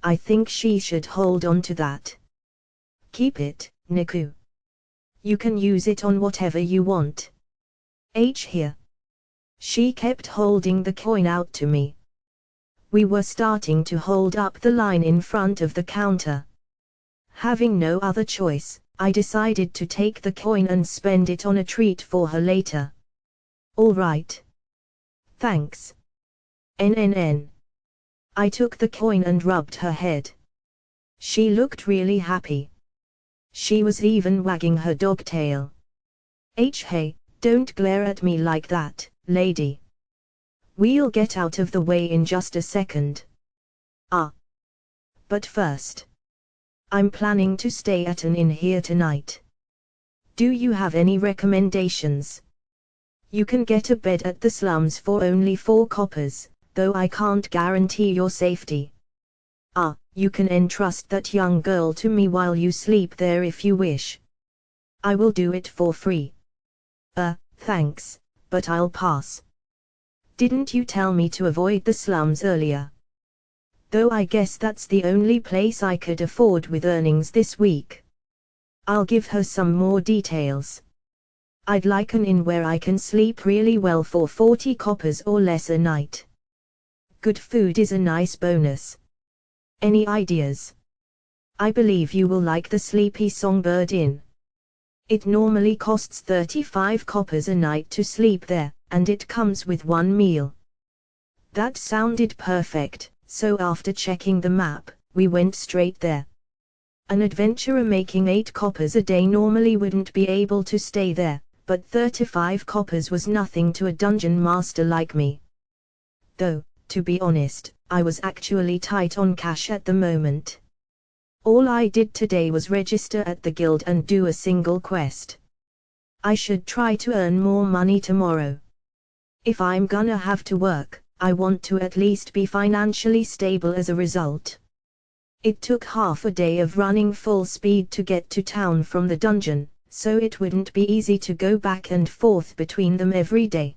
I think she should hold on to that. Keep it, Niku. You can use it on whatever you want. Here. She kept holding the coin out to me. We were starting to hold up the line in front of the counter. Having no other choice, I decided to take the coin and spend it on a treat for her later. All right. Thanks. I took the coin and rubbed her head. She looked really happy. She was even wagging her dog tail. Hey, don't glare at me like that, lady. We'll get out of the way in just a second. But first, I'm planning to stay at an inn here tonight. Do you have any recommendations? You can get a bed at the slums for only 4 coppers, though I can't guarantee your safety. You can entrust that young girl to me while you sleep there if you wish. I will do it for free. Thanks, but I'll pass. Didn't you tell me to avoid the slums earlier? Though I guess that's the only place I could afford with earnings this week. I'll give her some more details. I'd like an inn where I can sleep really well for 40 coppers or less a night. Good food is a nice bonus. Any ideas? I believe you will like the Sleepy Songbird Inn. It normally costs 35 coppers a night to sleep there, and it comes with one meal. That sounded perfect, so after checking the map, we went straight there. An adventurer making 8 coppers a day normally wouldn't be able to stay there, but 35 coppers was nothing to a dungeon master like me. Though, to be honest, I was actually tight on cash at the moment. All I did today was register at the guild and do a single quest. I should try to earn more money tomorrow. If I'm gonna have to work, I want to at least be financially stable as a result. It took half a day of running full speed to get to town from the dungeon, so it wouldn't be easy to go back and forth between them every day.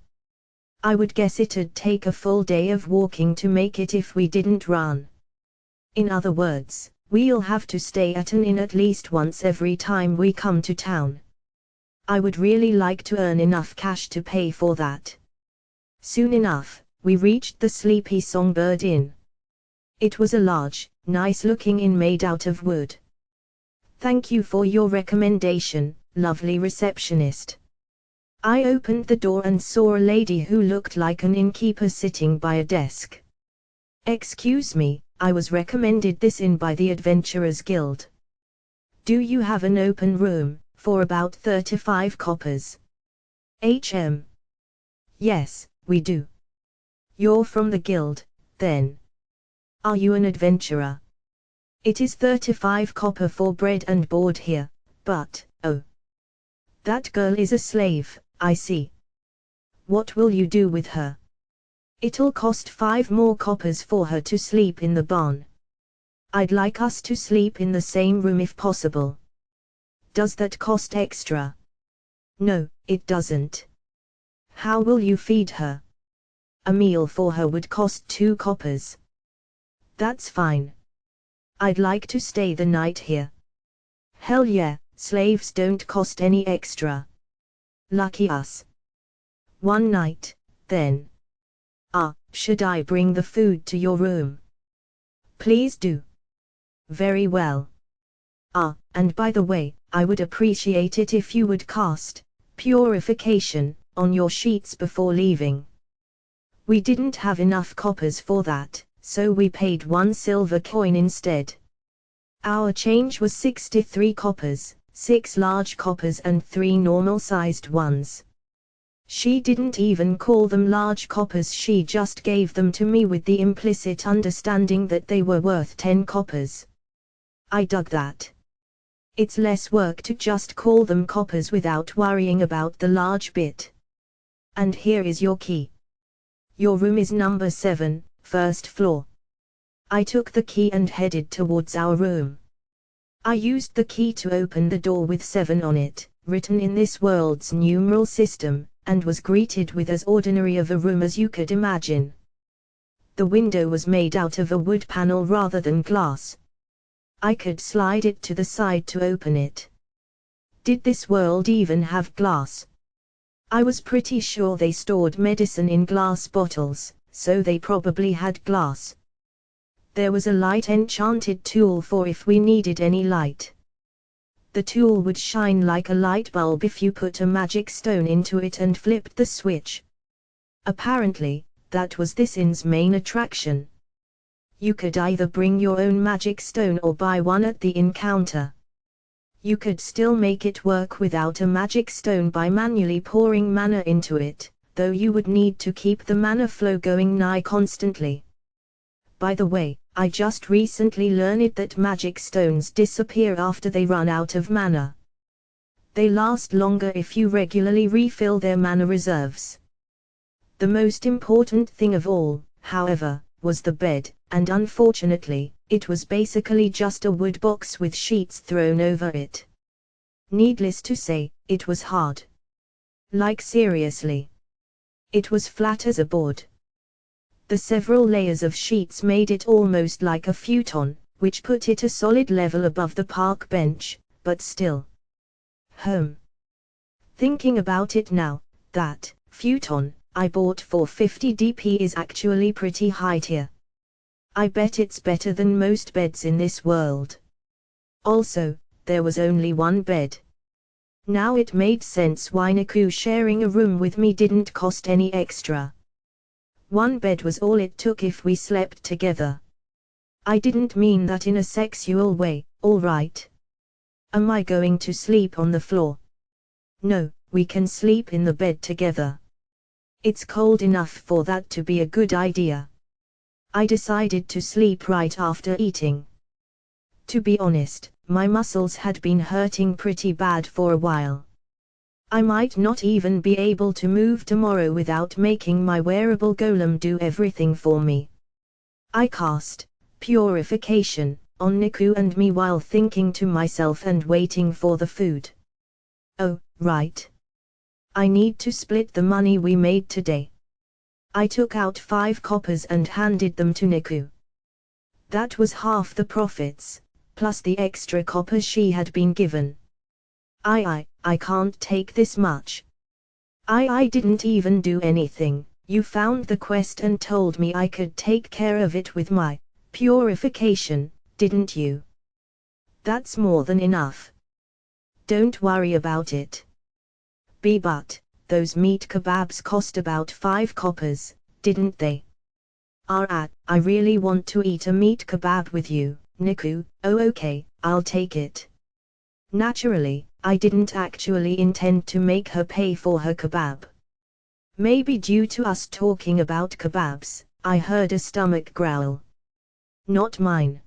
I would guess it'd take a full day of walking to make it if we didn't run. In other words, we'll have to stay at an inn at least once every time we come to town. I would really like to earn enough cash to pay for that. Soon enough, we reached the Sleepy Songbird Inn. It was a large, nice-looking inn made out of wood. Thank you for your recommendation, lovely receptionist. I opened the door and saw a lady who looked like an innkeeper sitting by a desk. Excuse me, I was recommended this inn by the Adventurers Guild. Do you have an open room, for about 35 coppers? Yes, we do. You're from the guild, then. Are you an adventurer? It is 35 copper for bread and board here, but, oh. That girl is a slave, I see. What will you do with her? It'll cost 5 more coppers for her to sleep in the barn. I'd like us to sleep in the same room if possible. Does that cost extra? No, it doesn't. How will you feed her? A meal for her would cost 2 coppers. That's fine. I'd like to stay the night here. Hell yeah, slaves don't cost any extra. Lucky us. One night, then. Should I bring the food to your room? Please do. Very well. And by the way, I would appreciate it if you would cast purification on your sheets before leaving. We didn't have enough coppers for that, so we paid 1 silver coin instead. Our change was 63 coppers, 6 large coppers and 3 normal-sized ones. She didn't even call them large coppers, she just gave them to me with the implicit understanding that they were worth 10 coppers. I dug that. It's less work to just call them coppers without worrying about the large bit. And here is your key. Your room is number 7, first floor. I took the key and headed towards our room. I used the key to open the door with 7 on it, written in this world's numeral system, and was greeted with as ordinary of a room as you could imagine. The window was made out of a wood panel rather than glass. I could slide it to the side to open it. Did this world even have glass? I was pretty sure they stored medicine in glass bottles, so they probably had glass. There was a light enchanted tool for if we needed any light. The tool would shine like a light bulb if you put a magic stone into it and flipped the switch. Apparently, that was this inn's main attraction. You could either bring your own magic stone or buy one at the inn counter. You could still make it work without a magic stone by manually pouring mana into it, though you would need to keep the mana flow going nigh constantly. By the way, I just recently learned that magic stones disappear after they run out of mana. They last longer if you regularly refill their mana reserves. The most important thing of all, however, was the bed, and unfortunately, it was basically just a wood box with sheets thrown over it. Needless to say, it was hard. Like seriously. It was flat as a board. The several layers of sheets made it almost like a futon, which put it a solid level above the park bench, but still. Thinking about it now, that futon I bought for 50 DP is actually pretty high tier. I bet it's better than most beds in this world. Also, there was only one bed. Now it made sense why Niku sharing a room with me didn't cost any extra. One bed was all it took if we slept together. I didn't mean that in a sexual way, alright? Am I going to sleep on the floor? No, we can sleep in the bed together. It's cold enough for that to be a good idea. I decided to sleep right after eating. To be honest, my muscles had been hurting pretty bad for a while. I might not even be able to move tomorrow without making my wearable golem do everything for me. I cast purification on Niku and me while thinking to myself and waiting for the food. Oh, right. I need to split the money we made today. I took out 5 coppers and handed them to Niku. That was half the profits, plus the extra coppers she had been given. I can't take this much. I didn't even do anything. You found the quest and told me I could take care of it with my purification, didn't you? That's more than enough. Don't worry about it. But those meat kebabs cost about 5 coppers, didn't they? I really want to eat a meat kebab with you, Niku. Oh okay, I'll take it. Naturally, I didn't actually intend to make her pay for her kebab. Maybe due to us talking about kebabs, I heard a stomach growl. Not mine.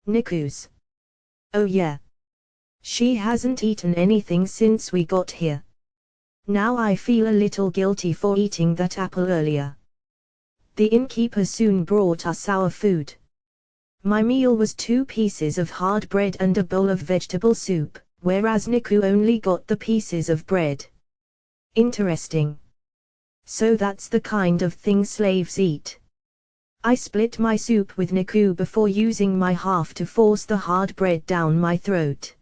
Niku's. Oh yeah. She hasn't eaten anything since we got here. Now I feel a little guilty for eating that apple earlier. The innkeeper soon brought us our food. My meal was 2 pieces of hard bread and a bowl of vegetable soup, whereas Niku only got the pieces of bread. Interesting. So that's the kind of thing slaves eat. I split my soup with Niku before using my half to force the hard bread down my throat.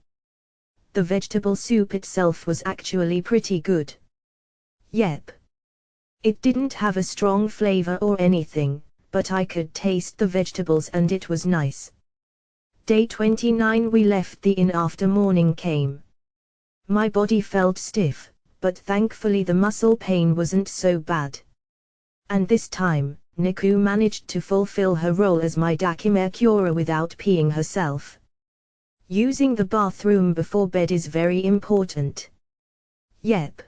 The vegetable soup itself was actually pretty good. Yep. It didn't have a strong flavor or anything, but I could taste the vegetables and it was nice. Day 29 we left the inn after morning came. My body felt stiff, but thankfully the muscle pain wasn't so bad. And this time, Niku managed to fulfill her role as my Dakimakura without peeing herself. Using the bathroom before bed is very important. Yep.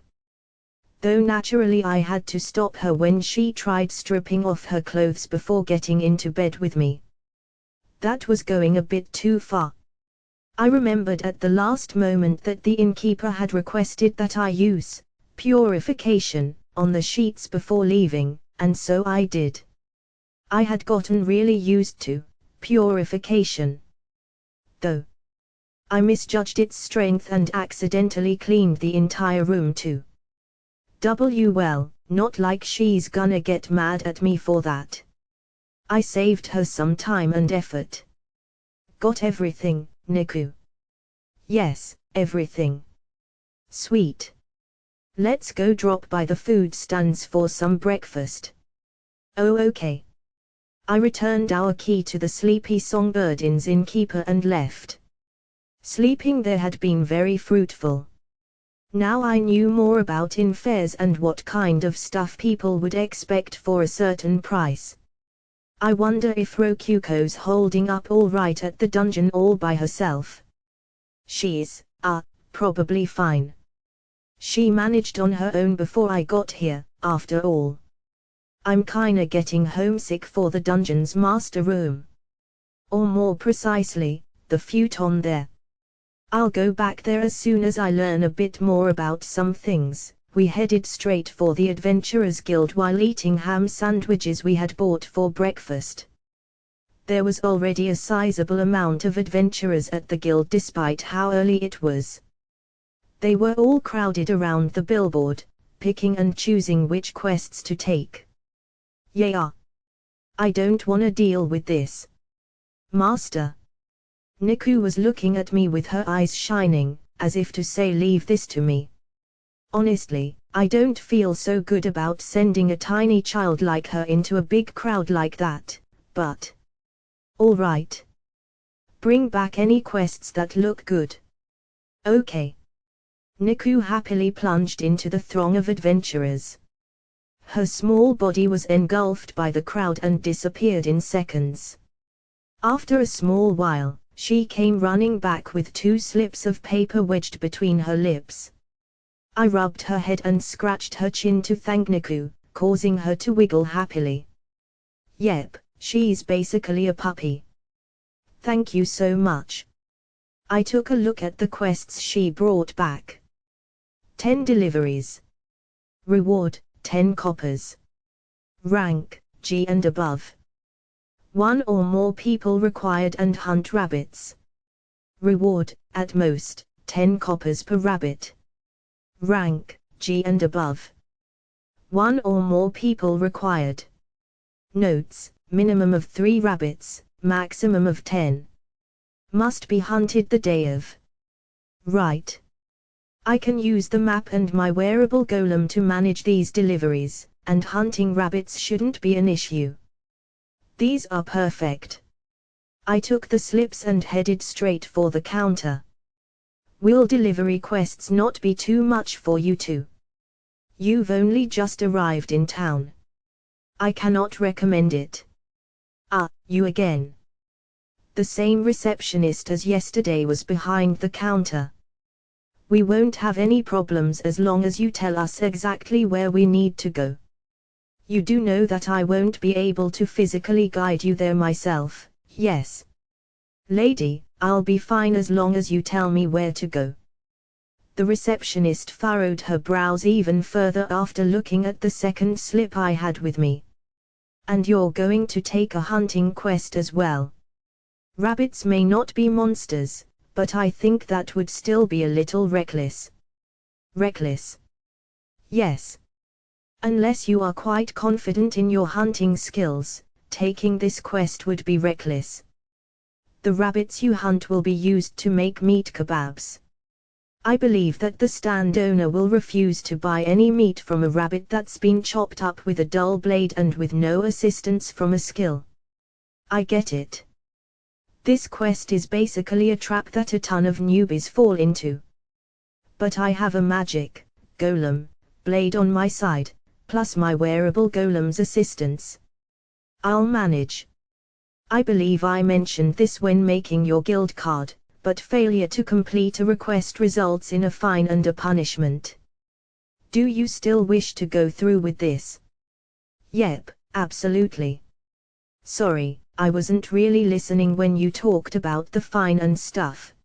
Though naturally I had to stop her when she tried stripping off her clothes before getting into bed with me. That was going a bit too far. I remembered at the last moment that the innkeeper had requested that I use purification on the sheets before leaving, and so I did. I had gotten really used to purification. Though I misjudged its strength and accidentally cleaned the entire room too. Well, not like she's gonna get mad at me for that. I saved her some time and effort. Got everything, Niku? Yes, everything. Sweet. Let's go drop by the food stands for some breakfast. Oh okay. I returned our key to the sleepy Songbird Inn's innkeeper and left. Sleeping there had been very fruitful. Now I knew more about inn fares and what kind of stuff people would expect for a certain price. I wonder if Rokuko's holding up all right at the dungeon all by herself. She's, probably fine. She managed on her own before I got here, after all. I'm kinda getting homesick for the dungeon's master room. Or more precisely, the futon there. I'll go back there as soon as I learn a bit more about some things. We headed straight for the Adventurers Guild while eating ham sandwiches we had bought for breakfast. There was already a sizable amount of adventurers at the guild despite how early it was. They were all crowded around the billboard, picking and choosing which quests to take. Yeah. I don't wanna deal with this. Master. Niku was looking at me with her eyes shining, as if to say leave this to me. Honestly, I don't feel so good about sending a tiny child like her into a big crowd like that, but... Alright. Bring back any quests that look good. Okay. Niku happily plunged into the throng of adventurers. Her small body was engulfed by the crowd and disappeared in seconds. After a small while, she came running back with 2 slips of paper wedged between her lips. I rubbed her head and scratched her chin to thank Niku, causing her to wiggle happily. Yep, she's basically a puppy. Thank you so much. I took a look at the quests she brought back. 10 deliveries. Reward, 10 coppers. Rank, G and above. 1 or more people required and hunt rabbits. Reward, at most, 10 coppers per rabbit. Rank, G and above. 1 or more people required. Notes, minimum of 3 rabbits, maximum of 10. Must be hunted the day of. Right. I can use the map and my wearable golem to manage these deliveries, and hunting rabbits shouldn't be an issue. These are perfect. I took the slips and headed straight for the counter. Will delivery quests not be too much for you two? You've only just arrived in town. I cannot recommend it. Ah, you again. The same receptionist as yesterday was behind the counter. We won't have any problems as long as you tell us exactly where we need to go. You do know that I won't be able to physically guide you there myself, yes? Lady, I'll be fine as long as you tell me where to go. The receptionist furrowed her brows even further after looking at the second slip I had with me. And you're going to take a hunting quest as well. Rabbits may not be monsters, but I think that would still be a little reckless. Reckless? Yes. Unless you are quite confident in your hunting skills, taking this quest would be reckless. The rabbits you hunt will be used to make meat kebabs. I believe that the stand owner will refuse to buy any meat from a rabbit that's been chopped up with a dull blade and with no assistance from a skill. I get it. This quest is basically a trap that a ton of newbies fall into. But I have a magic, golem, blade on my side, plus my wearable golem's assistance. I'll manage. I believe I mentioned this when making your guild card, but failure to complete a request results in a fine and a punishment. Do you still wish to go through with this? Yep, absolutely. Sorry, I wasn't really listening when you talked about the fine and stuff.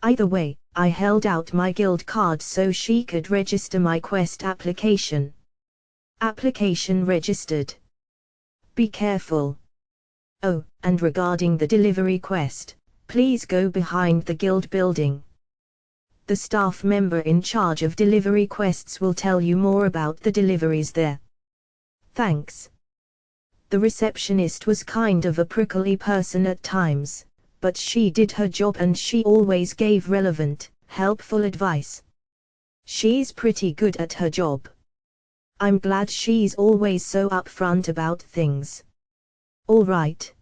Either way, I held out my guild card so she could register my quest application. Application registered. Be careful. Oh, and regarding the delivery quest, please go behind the guild building. The staff member in charge of delivery quests will tell you more about the deliveries there. Thanks. The receptionist was kind of a prickly person at times, but she did her job and she always gave relevant, helpful advice. She's pretty good at her job. I'm glad she's always so upfront about things. All right.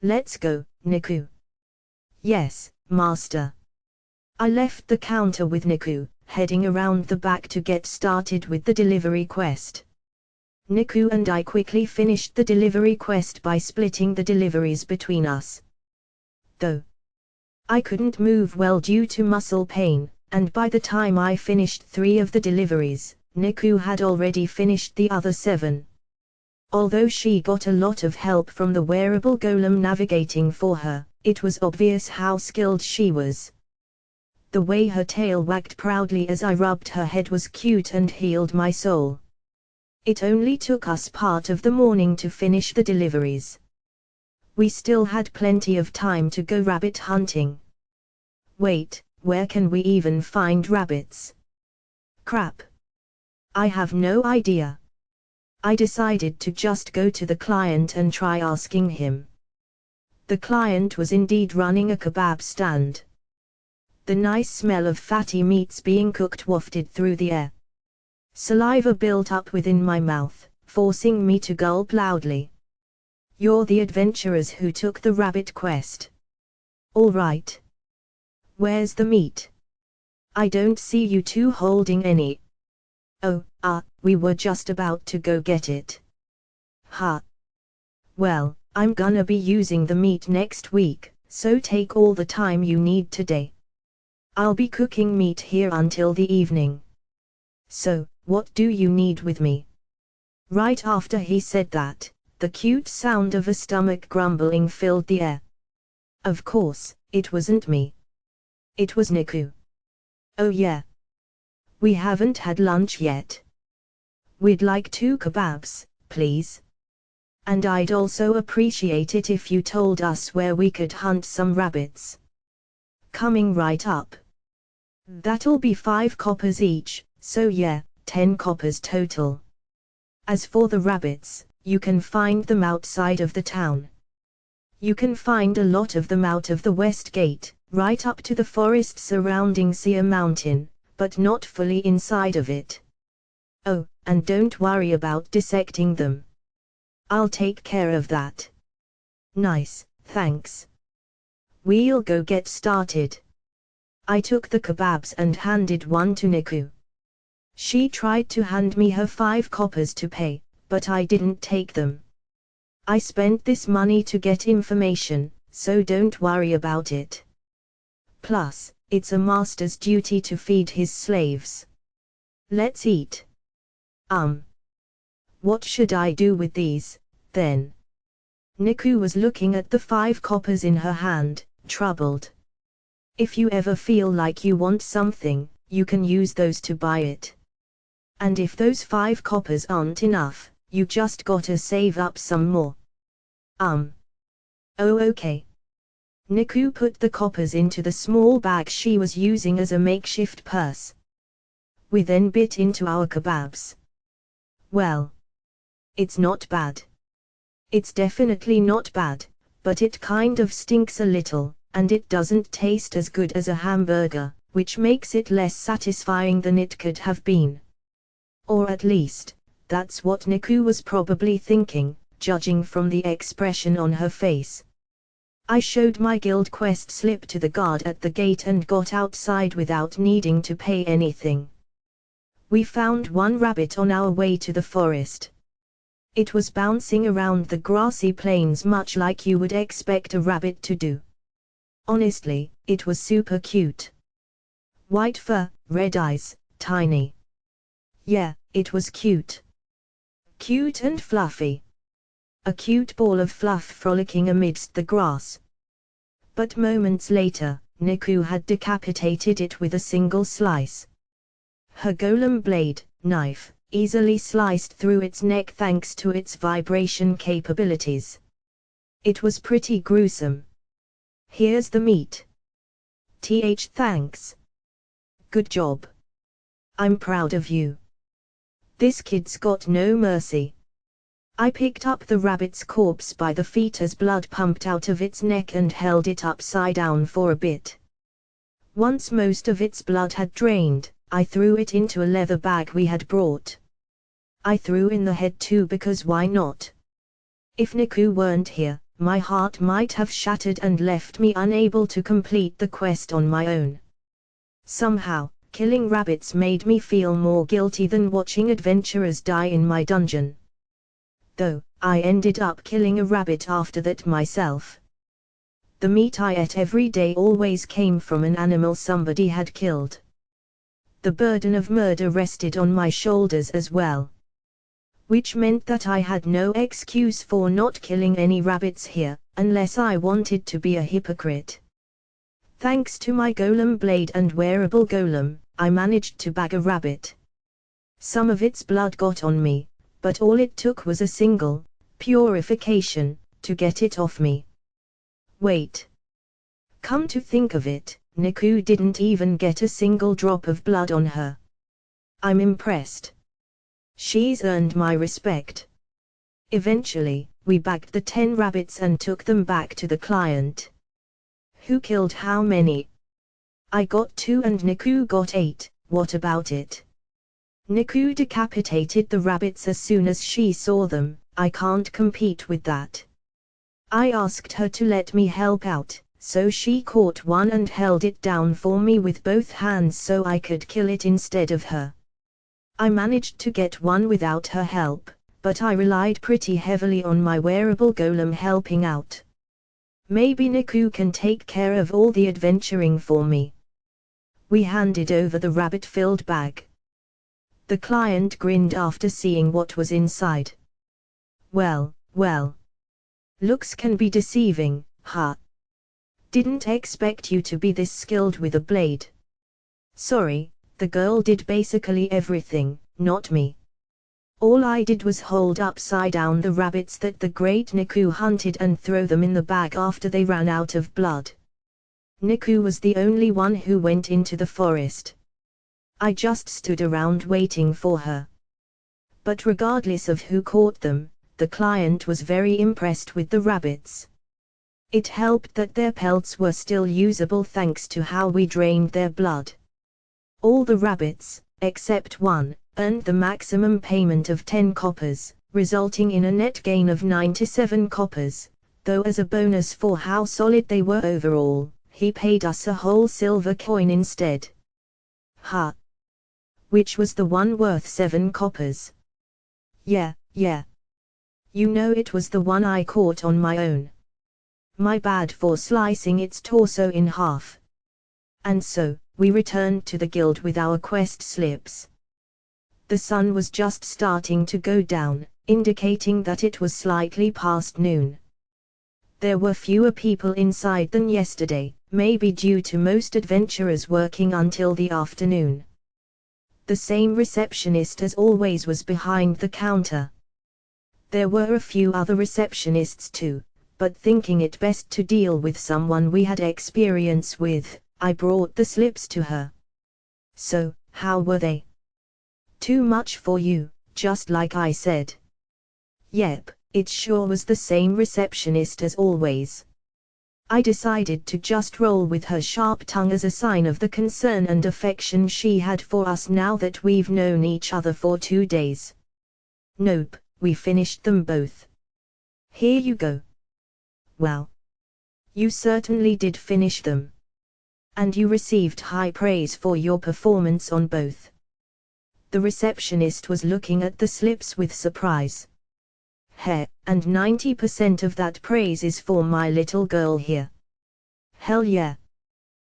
Let's go, Niku. Yes, master. I left the counter with Niku, heading around the back to get started with the delivery quest. Niku and I quickly finished the delivery quest by splitting the deliveries between us. Though I couldn't move well due to muscle pain, and by the time I finished 3 of the deliveries, Niku had already finished the other 7. Although she got a lot of help from the wearable golem navigating for her, it was obvious how skilled she was. The way her tail wagged proudly as I rubbed her head was cute and healed my soul. It only took us part of the morning to finish the deliveries. We still had plenty of time to go rabbit hunting. Wait, where can we even find rabbits? Crap. I have no idea. I decided to just go to the client and try asking him. The client was indeed running a kebab stand. The nice smell of fatty meats being cooked wafted through the air. Saliva built up within my mouth, forcing me to gulp loudly. You're the adventurers who took the rabbit quest. All right. Where's the meat? I don't see you two holding any. Oh, we were just about to go get it. Ha. Well, I'm gonna be using the meat next week, so take all the time you need today. I'll be cooking meat here until the evening. So, what do you need with me? Right after he said that, the cute sound of a stomach grumbling filled the air. Of course, it wasn't me. It was Niku. Oh yeah. We haven't had lunch yet. We'd like 2 kebabs, please. And I'd also appreciate it if you told us where we could hunt some rabbits. Coming right up. That'll be 5 coppers each, so yeah, 10 coppers total. As for the rabbits, you can find them outside of the town. You can find a lot of them out of the west gate, right up to the forest surrounding Sia Mountain, but not fully inside of it. Oh, and don't worry about dissecting them. I'll take care of that. Nice, thanks. We'll go get started. I took the kebabs and handed one to Niku. She tried to hand me her 5 coppers to pay, but I didn't take them. I spent this money to get information, so don't worry about it. Plus, it's a master's duty to feed his slaves. Let's eat. What should I do with these, then? Niku was looking at the 5 coppers in her hand, troubled. If you ever feel like you want something, you can use those to buy it. And if those 5 coppers aren't enough, you just gotta save up some more. Oh okay. Niku put the coppers into the small bag she was using as a makeshift purse. We then bit into our kebabs. Well, it's not bad. It's definitely not bad, but it kind of stinks a little, and it doesn't taste as good as a hamburger, which makes it less satisfying than it could have been. Or at least, that's what Niku was probably thinking, judging from the expression on her face. I showed my guild quest slip to the guard at the gate and got outside without needing to pay anything. We found one rabbit on our way to the forest. It was bouncing around the grassy plains much like you would expect a rabbit to do. Honestly, it was super cute. White fur, red eyes, tiny. Yeah, it was cute. Cute and fluffy. A cute ball of fluff frolicking amidst the grass. But moments later, Niku had decapitated it with a single slice. Her golem blade, knife, easily sliced through its neck thanks to its vibration capabilities. It was pretty gruesome. Here's the meat. Thanks. Good job. I'm proud of you. This kid's got no mercy. I picked up the rabbit's corpse by the feet as blood pumped out of its neck and held it upside down for a bit. Once most of its blood had drained, I threw it into a leather bag we had brought. I threw in the head too because why not? If Niku weren't here, my heart might have shattered and left me unable to complete the quest on my own. Somehow, killing rabbits made me feel more guilty than watching adventurers die in my dungeon. Though, I ended up killing a rabbit after that myself. The meat I ate every day always came from an animal somebody had killed. The burden of murder rested on my shoulders as well. Which meant that I had no excuse for not killing any rabbits here, unless I wanted to be a hypocrite. Thanks to my golem blade and wearable golem, I managed to bag a rabbit. Some of its blood got on me, but all it took was a single purification to get it off me. Wait. Come to think of it, Niku didn't even get a single drop of blood on her. I'm impressed. She's earned my respect. Eventually, we bagged the 10 rabbits and took them back to the client. Who killed how many? I got 2 and Niku got 8, what about it? Niku decapitated the rabbits as soon as she saw them, I can't compete with that. I asked her to let me help out, so she caught one and held it down for me with both hands so I could kill it instead of her. I managed to get one without her help, but I relied pretty heavily on my wearable golem helping out. Maybe Niku can take care of all the adventuring for me. We handed over the rabbit-filled bag. The client grinned after seeing what was inside. Well, well. Looks can be deceiving, huh? Didn't expect you to be this skilled with a blade. Sorry, the girl did basically everything, not me. All I did was hold upside down the rabbits that the great Niku hunted and throw them in the bag after they ran out of blood. Niku was the only one who went into the forest. I just stood around waiting for her. But regardless of who caught them, the client was very impressed with the rabbits. It helped that their pelts were still usable thanks to how we drained their blood. All the rabbits, except one, earned the maximum payment of 10 coppers, resulting in a net gain of 97 coppers, though as a bonus for how solid they were overall, he paid us a whole silver coin instead. Ha! Which was the one worth 7 coppers? Yeah. You know it was the one I caught on my own. My bad for slicing its torso in half. And so, we returned to the guild with our quest slips. The sun was just starting to go down, indicating that it was slightly past noon. There were fewer people inside than yesterday, maybe due to most adventurers working until the afternoon. The same receptionist as always was behind the counter. There were a few other receptionists too, but thinking it best to deal with someone we had experience with, I brought the slips to her. So, how were they? Too much for you, just like I said. Yep, it sure was the same receptionist as always. I decided to just roll with her sharp tongue as a sign of the concern and affection she had for us now that we've known each other for 2 days. Nope, we finished them both. Here you go. Well, you certainly did finish them. And you received high praise for your performance on both. The receptionist was looking at the slips with surprise. Heh, and 90% of that praise is for my little girl here. Hell yeah.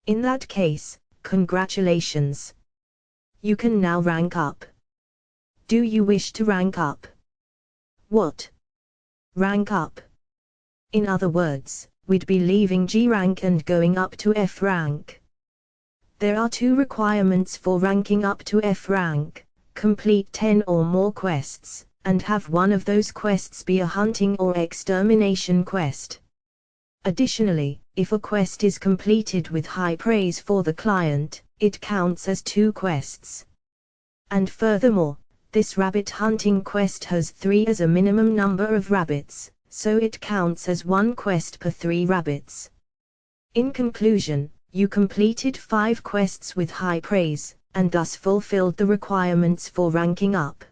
In that case, congratulations. You can now rank up. Do you wish to rank up? What? Rank up. In other words, we'd be leaving G rank and going up to F rank. There are 2 requirements for ranking up to F rank: complete 10 or more quests, and have one of those quests be a hunting or extermination quest. Additionally, if a quest is completed with high praise for the client, it counts as 2 quests. And furthermore, this rabbit hunting quest has 3 as a minimum number of rabbits, so it counts as 1 quest per 3 rabbits. In conclusion, you completed 5 quests with high praise, and thus fulfilled the requirements for ranking up.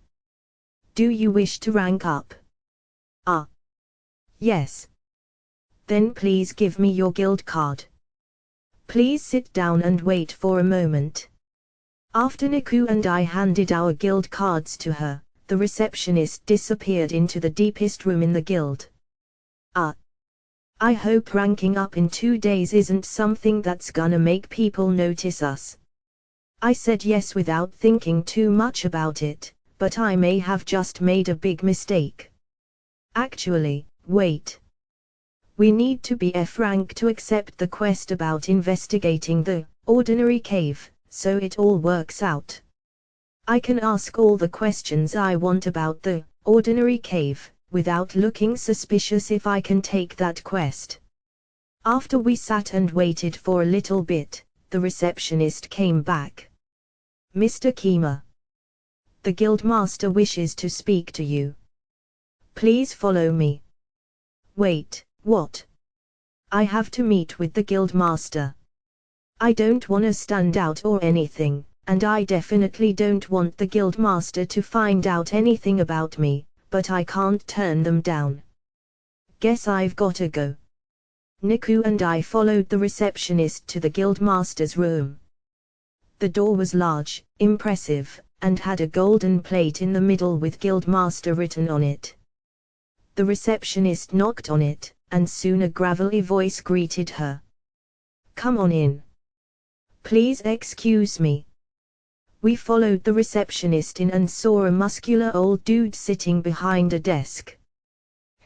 Do you wish to rank up? Yes. Then please give me your guild card. Please sit down and wait for a moment. After Niku and I handed our guild cards to her, the receptionist disappeared into the deepest room in the guild. I hope ranking up in 2 days isn't something that's gonna make people notice us. I said yes without thinking too much about it, but I may have just made a big mistake. Actually, wait. We need to be F rank to accept the quest about investigating the ordinary cave, so it all works out. I can ask all the questions I want about the ordinary cave, without looking suspicious if I can take that quest. After we sat and waited for a little bit, the receptionist came back. Mr. Kima. The guildmaster wishes to speak to you. Please follow me. Wait, what? I have to meet with the guildmaster. I don't wanna stand out or anything, and I definitely don't want the guildmaster to find out anything about me, but I can't turn them down. Guess I've gotta go. Niku and I followed the receptionist to the guildmaster's room. The door was large, impressive, and had a golden plate in the middle with guildmaster written on it. The receptionist knocked on it, and soon a gravelly voice greeted her. "Come on in. Please excuse me." We followed the receptionist in and saw a muscular old dude sitting behind a desk.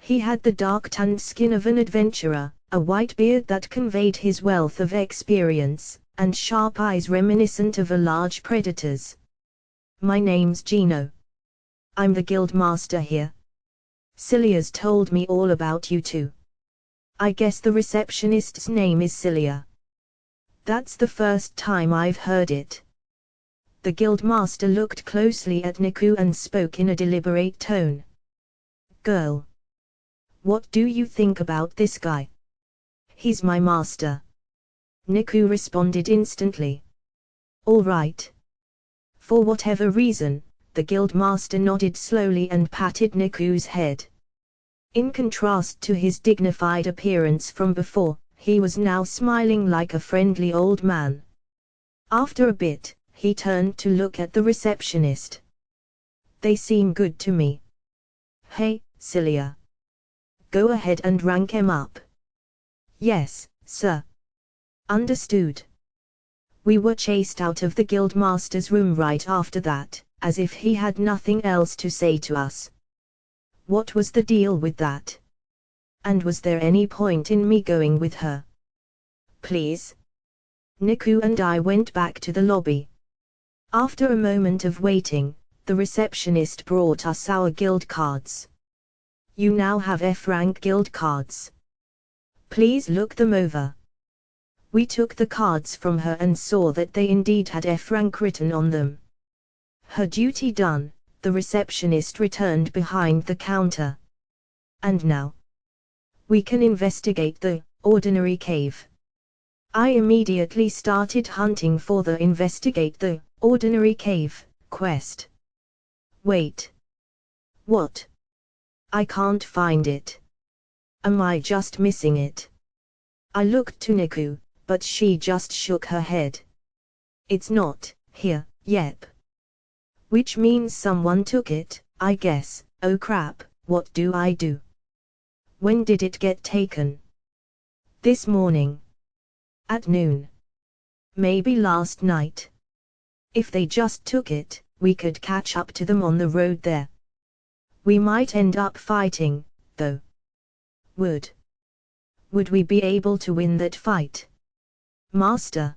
He had the dark-tanned skin of an adventurer, a white beard that conveyed his wealth of experience, and sharp eyes reminiscent of a large predator's. "My name's Gino. I'm the guildmaster here. Celia's told me all about you too." "I guess the receptionist's name is Celia." "That's the first time I've heard it." The guildmaster looked closely at Niku and spoke in a deliberate tone. "Girl, what do you think about this guy?" "He's my master." Niku responded instantly. "All right." For whatever reason, the guildmaster nodded slowly and patted Niku's head. In contrast to his dignified appearance from before, he was now smiling like a friendly old man. After a bit, he turned to look at the receptionist. "They seem good to me. Hey, Celia. Go ahead and rank 'em up." "Yes, sir." "Understood." We were chased out of the guildmaster's room right after that, as if he had nothing else to say to us. What was the deal with that? And was there any point in me going with her? "Please." Niku and I went back to the lobby. After a moment of waiting, the receptionist brought us our guild cards. "You now have F-rank guild cards. Please look them over." We took the cards from her and saw that they indeed had F-rank written on them. Her duty done, the receptionist returned behind the counter. "And now we can investigate the ordinary cave." I immediately started hunting for the Investigate the Ordinary Cave quest. "Wait. What? I can't find it. Am I just missing it?" I looked to Niku, but she just shook her head. "It's not here, yep. Which means someone took it, I guess." "Oh crap, what do I do?" "When did it get taken?" "This morning. At noon. Maybe last night. If they just took it, we could catch up to them on the road there. We might end up fighting, though. Would we be able to win that fight?" "Master."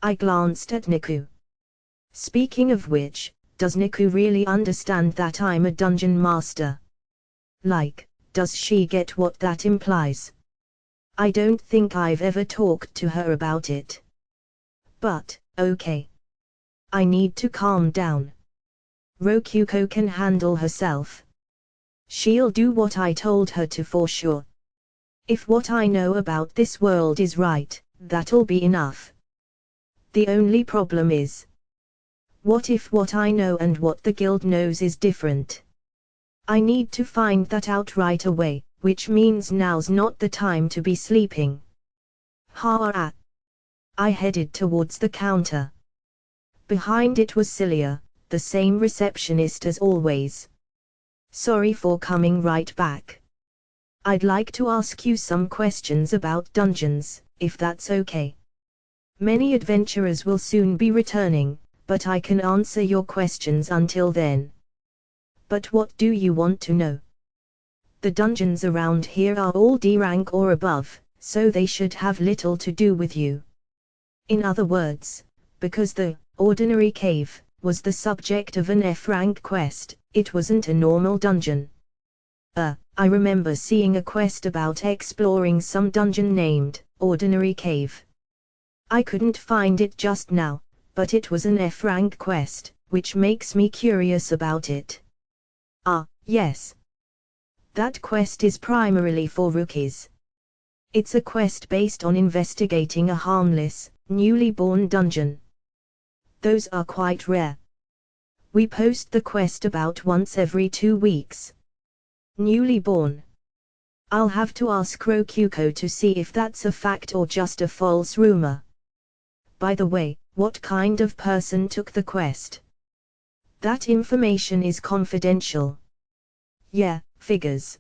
I glanced at Niku. Speaking of which, does Niku really understand that I'm a dungeon master? Like, does she get what that implies? I don't think I've ever talked to her about it. But, okay. I need to calm down. Rokuko can handle herself. She'll do what I told her to for sure. If what I know about this world is right, that'll be enough. The only problem is, what if what I know and what the guild knows is different? I need to find that out right away, which means now's not the time to be sleeping. Ha! I headed towards the counter. Behind it was Celia, the same receptionist as always. "Sorry for coming right back. I'd like to ask you some questions about dungeons, if that's okay. Many adventurers will soon be returning, but I can answer your questions until then." "But what do you want to know?" "The dungeons around here are all D rank or above, so they should have little to do with you. In other words, because the Ordinary Cave was the subject of an F-rank quest, it wasn't a normal dungeon." I remember seeing a quest about exploring some dungeon named Ordinary Cave. I couldn't find it just now, but it was an F-rank quest, which makes me curious about it." "Ah, yes. That quest is primarily for rookies. It's a quest based on investigating a harmless, newly born dungeon. Those are quite rare. We post the quest about once every 2 weeks. Newly born. I'll have to ask Rokuko to see if that's a fact or just a false rumor. By the way, what kind of person took the quest? That information is confidential. Yeah, figures.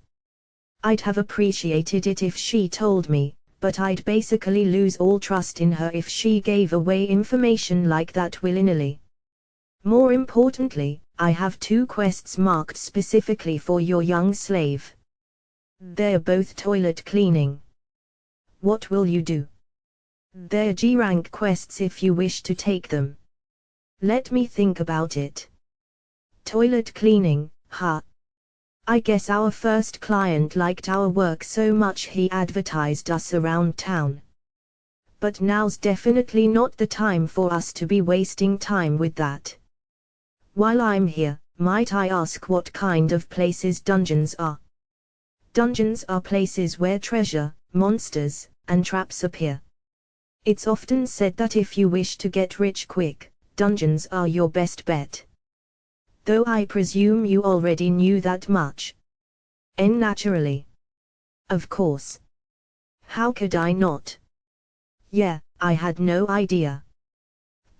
I'd have appreciated it if she told me, but I'd basically lose all trust in her if she gave away information like that willy-nilly. More importantly, I have 2 quests marked specifically for your young slave. They're both toilet cleaning. What will you do? They're G-rank quests if you wish to take them. Let me think about it. Toilet cleaning, huh? I guess our first client liked our work so much he advertised us around town. But now's definitely not the time for us to be wasting time with that. While I'm here, might I ask what kind of places dungeons are? Dungeons are places where treasure, monsters, and traps appear. It's often said that if you wish to get rich quick, dungeons are your best bet. Though I presume you already knew that much. Naturally. Of course. How could I not? Yeah, I had no idea.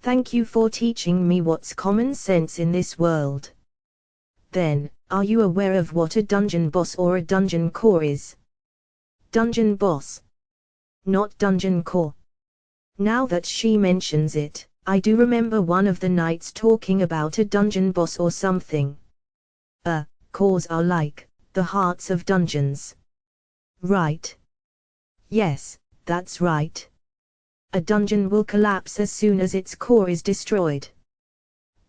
Thank you for teaching me what's common sense in this world. Then, are you aware of what a dungeon boss or a dungeon core is? Dungeon boss. Not dungeon core. Now that she mentions it, I do remember one of the knights talking about a dungeon boss or something. Cores are like the hearts of dungeons. Right. Yes, that's right. A dungeon will collapse as soon as its core is destroyed.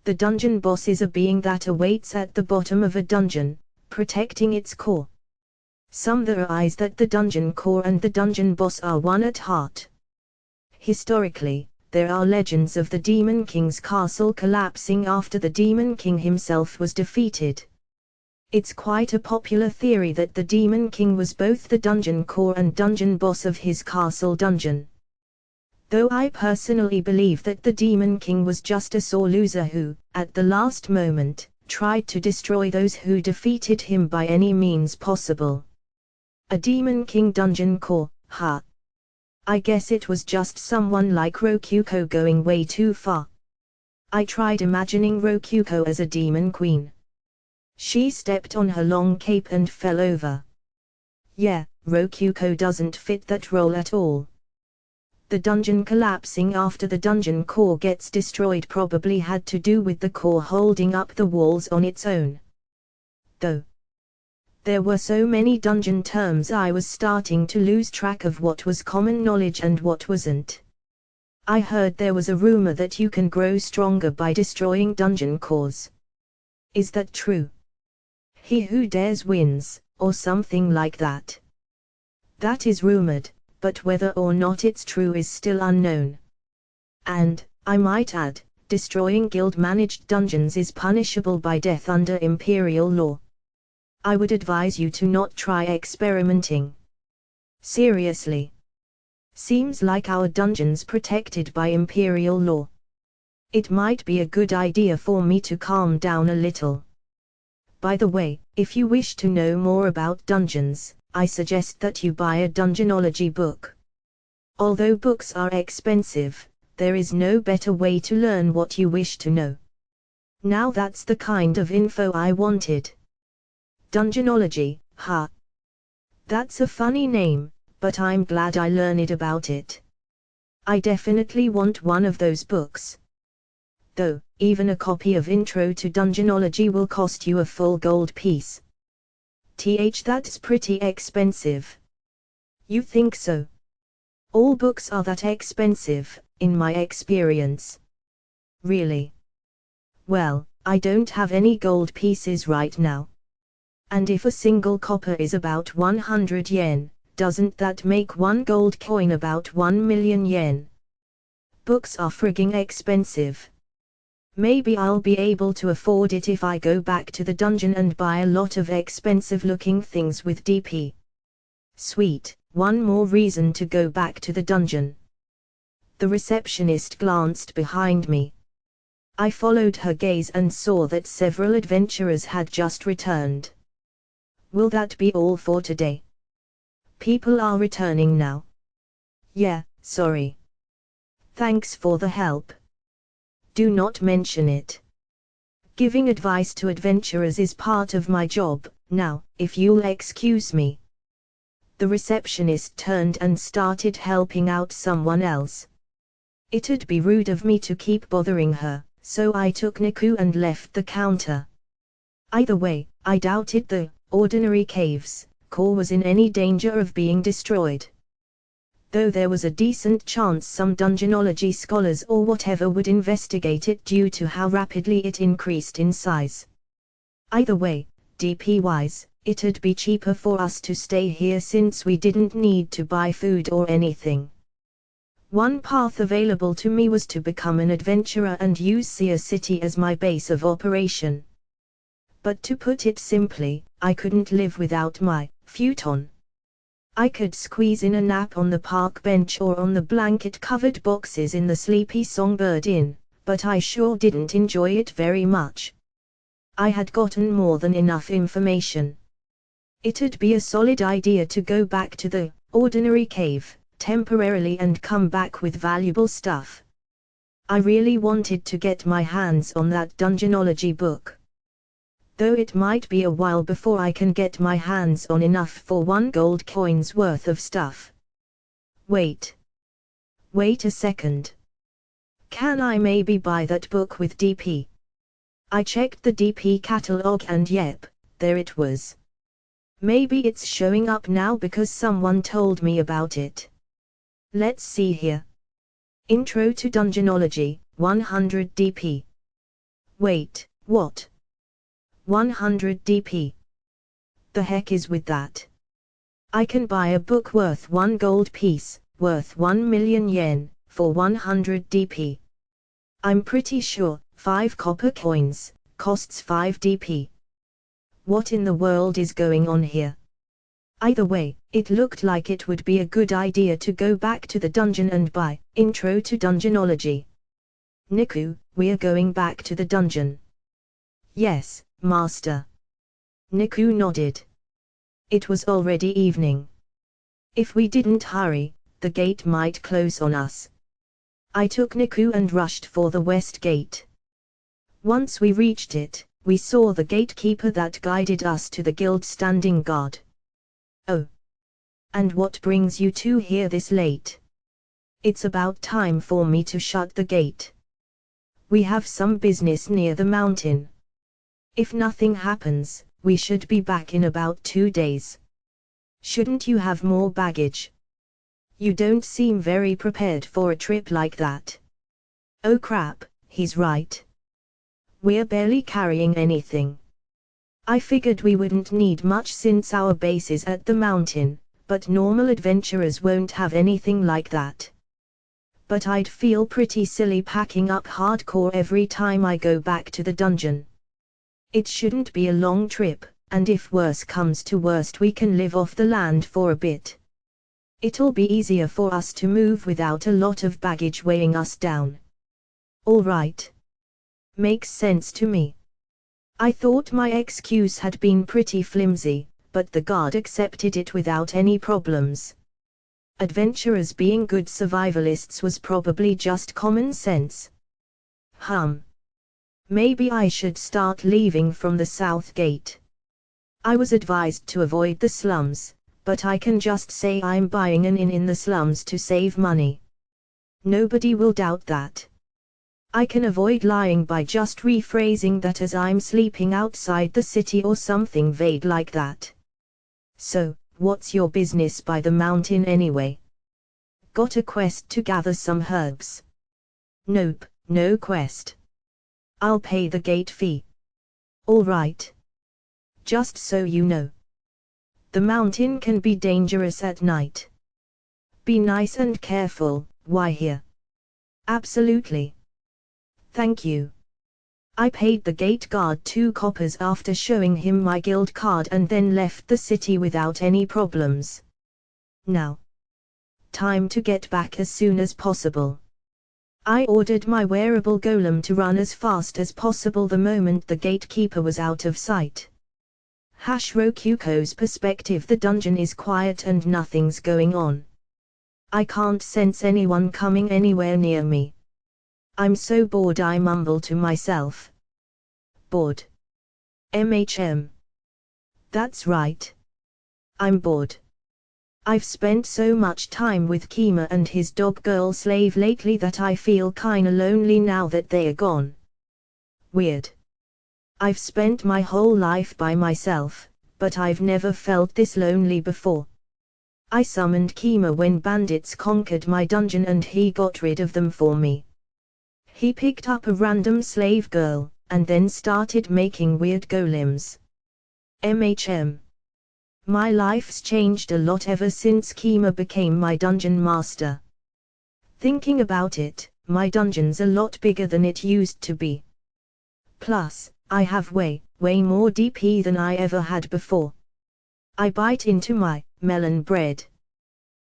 The dungeon boss is a being that awaits at the bottom of a dungeon, protecting its core. Some theorize that the dungeon core and the dungeon boss are one at heart. Historically, there are legends of the Demon King's castle collapsing after the Demon King himself was defeated. It's quite a popular theory that the Demon King was both the dungeon core and dungeon boss of his castle dungeon. Though I personally believe that the Demon King was just a sore loser who, at the last moment, tried to destroy those who defeated him by any means possible. A Demon King dungeon core, huh? I guess it was just someone like Rokuko going way too far. I tried imagining Rokuko as a demon queen. She stepped on her long cape and fell over. Yeah, Rokuko doesn't fit that role at all. The dungeon collapsing after the dungeon core gets destroyed probably had to do with the core holding up the walls on its own. Though there were so many dungeon terms, I was starting to lose track of what was common knowledge and what wasn't. I heard there was a rumor that you can grow stronger by destroying dungeon cores. Is that true? He who dares wins, or something like that. That is rumored, but whether or not it's true is still unknown. And, I might add, destroying guild-managed dungeons is punishable by death under imperial law. I would advise you to not try experimenting. Seriously. Seems like our dungeon's protected by imperial law. It might be a good idea for me to calm down a little. By the way, if you wish to know more about dungeons, I suggest that you buy a dungeonology book. Although books are expensive, there is no better way to learn what you wish to know. Now that's the kind of info I wanted. Dungeonology, huh? That's a funny name, but I'm glad I learned about it. I definitely want one of those books. Though, even a copy of Intro to Dungeonology will cost you a full gold piece. That's pretty expensive. You think so? All books are that expensive, in my experience. Really? Well, I don't have any gold pieces right now. And if a single copper is about 100 yen, doesn't that make one gold coin about 1 million yen? Books are frigging expensive. Maybe I'll be able to afford it if I go back to the dungeon and buy a lot of expensive looking things with DP. Sweet, one more reason to go back to the dungeon. The receptionist glanced behind me. I followed her gaze and saw that several adventurers had just returned. Will that be all for today? People are returning now. Yeah, sorry. Thanks for the help. Do not mention it. Giving advice to adventurers is part of my job. Now, if you'll excuse me. The receptionist turned and started helping out someone else. It'd be rude of me to keep bothering her, so I took Niku and left the counter. Either way, I doubted the ordinary cave's core was in any danger of being destroyed. Though there was a decent chance some dungeonology scholars or whatever would investigate it due to how rapidly it increased in size. Either way, DP-wise, it'd be cheaper for us to stay here since we didn't need to buy food or anything. One path available to me was to become an adventurer and use Seer City as my base of operation. But to put it simply, I couldn't live without my futon. I could squeeze in a nap on the park bench or on the blanket-covered boxes in the sleepy Songbird Inn, but I sure didn't enjoy it very much. I had gotten more than enough information. It'd be a solid idea to go back to the ordinary cave temporarily and come back with valuable stuff. I really wanted to get my hands on that dungeonology book. Though it might be a while before I can get my hands on enough for 1 gold coin's worth of stuff. Wait a second. Can I maybe buy that book with DP? I checked the DP catalog and yep, there it was. Maybe it's showing up now because someone told me about it. Let's see here. Intro to Dungeonology, 100 DP. Wait, what? 100 DP. The heck is with that? I can buy a book worth 1 gold piece, worth 1 million yen, for 100 DP. I'm pretty sure 5 copper coins costs 5 DP. What in the world is going on here? Either way, it looked like it would be a good idea to go back to the dungeon and buy Intro to Dungeonology. Niku, we're going back to the dungeon. Yes, Master. Niku nodded. It was already evening. If we didn't hurry, the gate might close on us. I took Niku and rushed for the west gate. Once we reached it, we saw the gatekeeper that guided us to the guild standing guard. Oh. And what brings you two here this late? It's about time for me to shut the gate. We have some business near the mountain. If nothing happens, we should be back in about 2 days. Shouldn't you have more baggage? You don't seem very prepared for a trip like that. Oh crap, he's right. We're barely carrying anything. I figured we wouldn't need much since our base is at the mountain, but normal adventurers won't have anything like that. But I'd feel pretty silly packing up hardcore every time I go back to the dungeon. It shouldn't be a long trip, and if worse comes to worst we can live off the land for a bit. It'll be easier for us to move without a lot of baggage weighing us down. All right. Makes sense to me. I thought my excuse had been pretty flimsy, but the guard accepted it without any problems. Adventurers being good survivalists was probably just common sense. Maybe I should start leaving from the south gate. I was advised to avoid the slums, but I can just say I'm buying an inn in the slums to save money. Nobody will doubt that. I can avoid lying by just rephrasing that as I'm sleeping outside the city or something vague like that. So, what's your business by the mountain anyway? Got a quest to gather some herbs? Nope, no quest. I'll pay the gate fee. All right. Just so you know. The mountain can be dangerous at night. Be nice and careful, why here? Absolutely. Thank you. I paid the gate guard 2 coppers after showing him my guild card and then left the city without any problems. Now. Time to get back as soon as possible. I ordered my wearable golem to run as fast as possible the moment the gatekeeper was out of sight. Rokuko's perspective, the dungeon is quiet and nothing's going on. I can't sense anyone coming anywhere near me. I'm so bored, I mumble to myself. Bored. That's right. I'm bored. I've spent so much time with Kima and his dog girl slave lately that I feel kinda lonely now that they're gone. Weird. I've spent my whole life by myself, but I've never felt this lonely before. I summoned Kima when bandits conquered my dungeon and he got rid of them for me. He picked up a random slave girl, and then started making weird golems. My life's changed a lot ever since Kima became my dungeon master. Thinking about it, my dungeon's a lot bigger than it used to be. Plus, I have way more DP than I ever had before. I bite into my melon bread.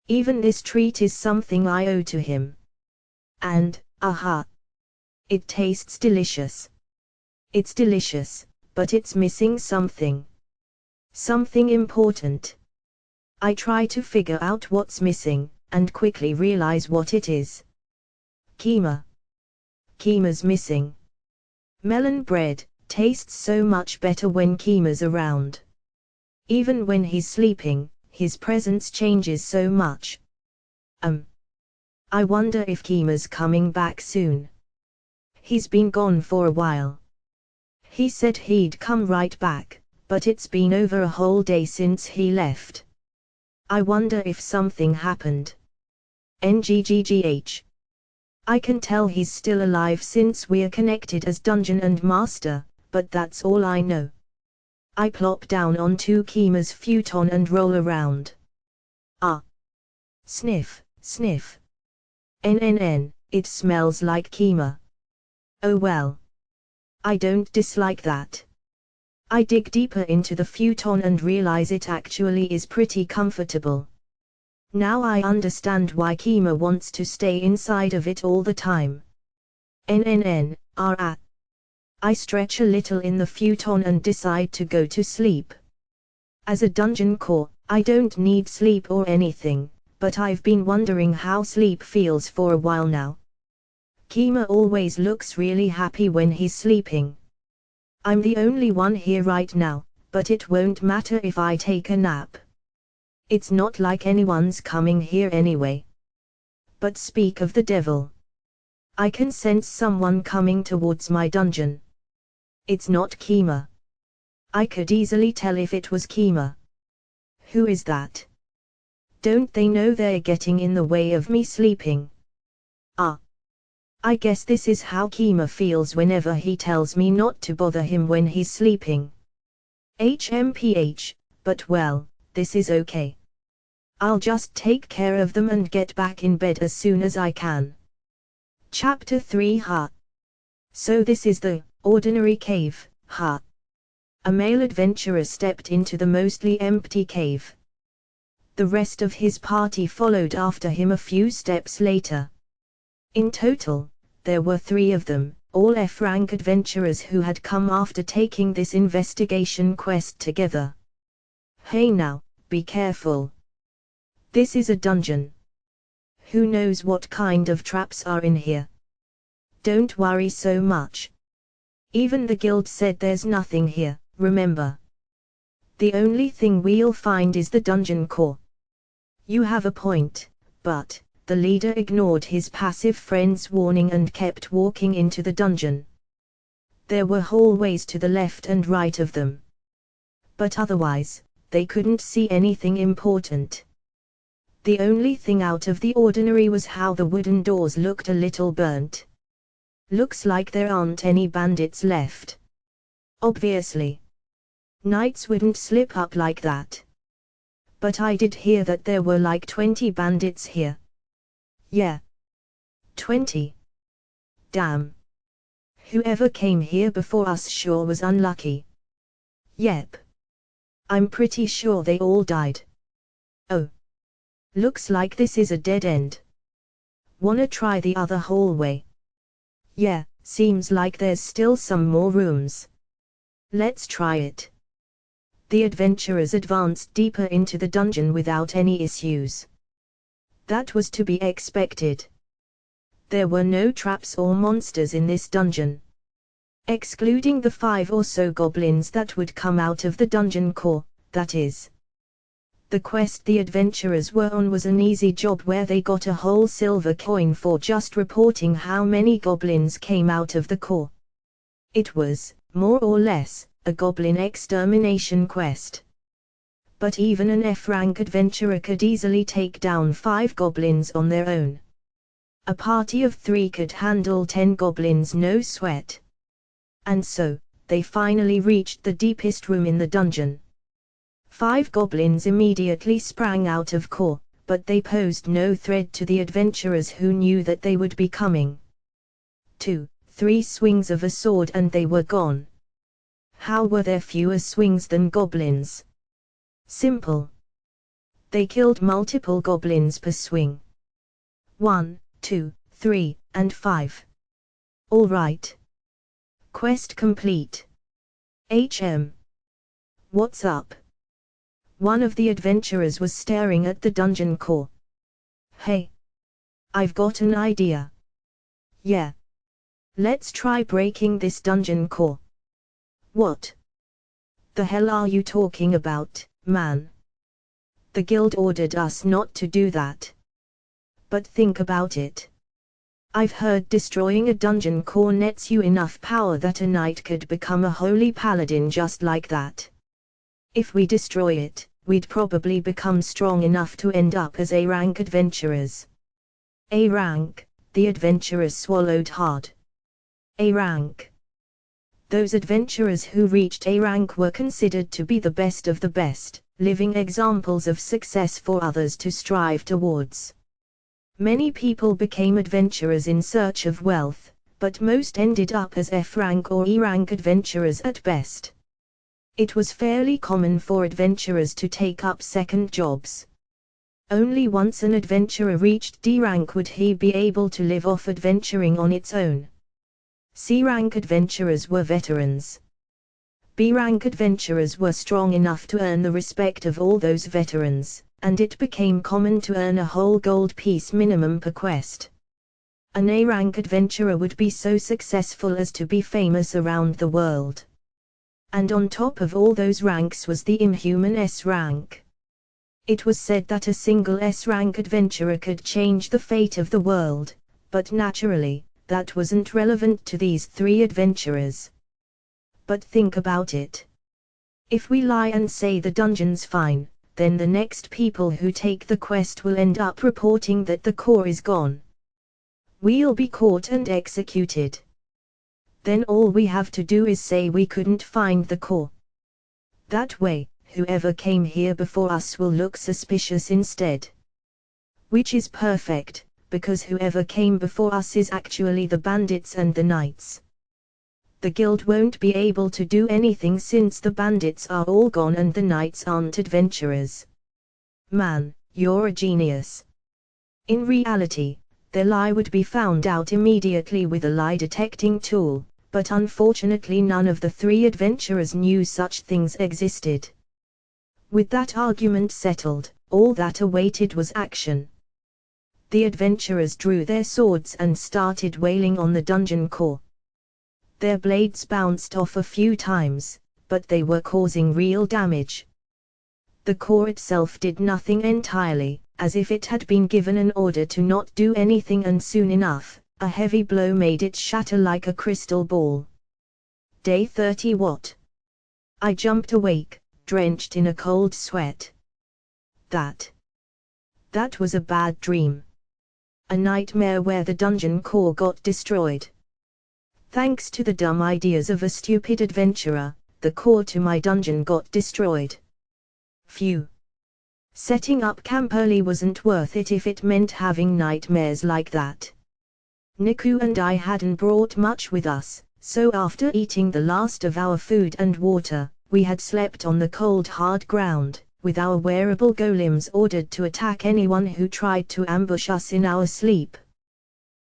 Even this treat is something I owe to him. And, aha! It tastes delicious. It's delicious, but it's missing something. Something important. I try to figure out what's missing, and quickly realize what it is. Kima. Kima's missing. Melon bread tastes so much better when Kima's around. Even when he's sleeping, his presence changes so much. I wonder if Kima's coming back soon. He's been gone for a while. He said he'd come right back, but it's been over a whole day since he left. I wonder if something happened. NGGGH. I can tell he's still alive since we're connected as dungeon and master, but that's all I know. I plop down onto Kima's futon and roll around. Ah! Sniff, sniff. It smells like Kima. Oh well. I don't dislike that. I dig deeper into the futon and realize it actually is pretty comfortable. Now I understand why Kima wants to stay inside of it all the time. I stretch a little in the futon and decide to go to sleep. As a dungeon core, I don't need sleep or anything, but I've been wondering how sleep feels for a while now. Kima always looks really happy when he's sleeping. I'm the only one here right now, but it won't matter if I take a nap. It's not like anyone's coming here anyway. But speak of the devil. I can sense someone coming towards my dungeon. It's not Kima. I could easily tell if it was Kima. Who is that? Don't they know they're getting in the way of me sleeping? Ah. I guess this is how Kima feels whenever he tells me not to bother him when he's sleeping. But well, this is okay. I'll just take care of them and get back in bed as soon as I can. Chapter 3 So this is the ordinary cave, A male adventurer stepped into the mostly empty cave. The rest of his party followed after him a few steps later. In total, there were 3 of them, all F-rank adventurers who had come after taking this investigation quest together. Hey now, be careful. This is a dungeon. Who knows what kind of traps are in here? Don't worry so much. Even the guild said there's nothing here, remember. The only thing we'll find is the dungeon core. You have a point, but the leader ignored his passive friend's warning and kept walking into the dungeon. There were hallways to the left and right of them. But otherwise, they couldn't see anything important. The only thing out of the ordinary was how the wooden doors looked a little burnt. Looks like there aren't any bandits left. Obviously. Knights wouldn't slip up like that. But I did hear that there were like 20 bandits here. Yeah. 20. Damn. Whoever came here before us sure was unlucky. Yep. I'm pretty sure they all died. Oh. Looks like this is a dead end. Wanna try the other hallway? Yeah, seems like there's still some more rooms. Let's try it. The adventurers advanced deeper into the dungeon without any issues. That was to be expected. There were no traps or monsters in this dungeon. Excluding the 5 or so goblins that would come out of the dungeon core, that is. The quest the adventurers were on was an easy job where they got a whole silver coin for just reporting how many goblins came out of the core. It was, more or less, a goblin extermination quest. But even an F-rank adventurer could easily take down 5 goblins on their own. A party of 3 could handle 10 goblins no sweat. And so, they finally reached the deepest room in the dungeon. 5 goblins immediately sprang out of core, but they posed no threat to the adventurers who knew that they would be coming. 2, 3 swings of a sword and they were gone. How were there fewer swings than goblins? Simple. They killed multiple goblins per swing. 1, 2, 3, and 5. All right. Quest complete. What's up? One of the adventurers was staring at the dungeon core. Hey. I've got an idea. Yeah. Let's try breaking this dungeon core. What the hell are you talking about, man? The guild ordered us not to do that. But think about it. I've heard destroying a dungeon core nets you enough power that a knight could become a holy paladin just like that. If we destroy it, we'd probably become strong enough to end up as A-rank adventurers. A-rank, the adventurers swallowed hard. A-rank. Those adventurers who reached A-rank were considered to be the best of the best, living examples of success for others to strive towards. Many people became adventurers in search of wealth, but most ended up as F-rank or E-rank adventurers at best. It was fairly common for adventurers to take up second jobs. Only once an adventurer reached D-rank would he be able to live off adventuring on its own. C-rank adventurers were veterans. B-rank adventurers were strong enough to earn the respect of all those veterans, and it became common to earn a whole gold piece minimum per quest. An A-rank adventurer would be so successful as to be famous around the world. And on top of all those ranks was the inhuman S-rank. It was said that a single S-rank adventurer could change the fate of the world, but naturally, that wasn't relevant to these 3 adventurers. But think about it. If we lie and say the dungeon's fine, then the next people who take the quest will end up reporting that the core is gone. We'll be caught and executed. Then all we have to do is say we couldn't find the core. That way, whoever came here before us will look suspicious instead. Which is perfect, because whoever came before us is actually the bandits and the knights. The guild won't be able to do anything since the bandits are all gone and the knights aren't adventurers. Man, you're a genius. In reality, their lie would be found out immediately with a lie detecting tool, but unfortunately none of the 3 adventurers knew such things existed. With that argument settled, all that awaited was action. The adventurers drew their swords and started wailing on the dungeon core. Their blades bounced off a few times, but they were causing real damage. The core itself did nothing entirely, as if it had been given an order to not do anything, and soon enough, a heavy blow made it shatter like a crystal ball. Day 30. What? I jumped awake, drenched in a cold sweat. That was a bad dream. A nightmare where the dungeon core got destroyed. Thanks to the dumb ideas of a stupid adventurer, the core to my dungeon got destroyed. Phew. Setting up camp early wasn't worth it if it meant having nightmares like that. Niku and I hadn't brought much with us, so after eating the last of our food and water, we had slept on the cold hard ground, with our wearable golems ordered to attack anyone who tried to ambush us in our sleep.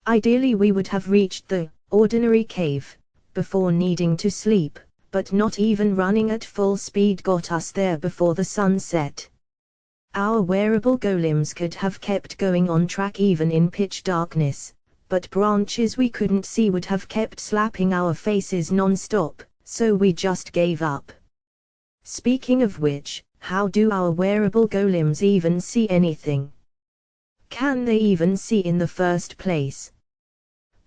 Ideally we would have reached the ordinary cave before needing to sleep, but not even running at full speed got us there before the sun set. Our wearable golems could have kept going on track even in pitch darkness, but branches we couldn't see would have kept slapping our faces non-stop, so we just gave up. Speaking of which, how do our wearable golems even see anything? Can they even see in the first place?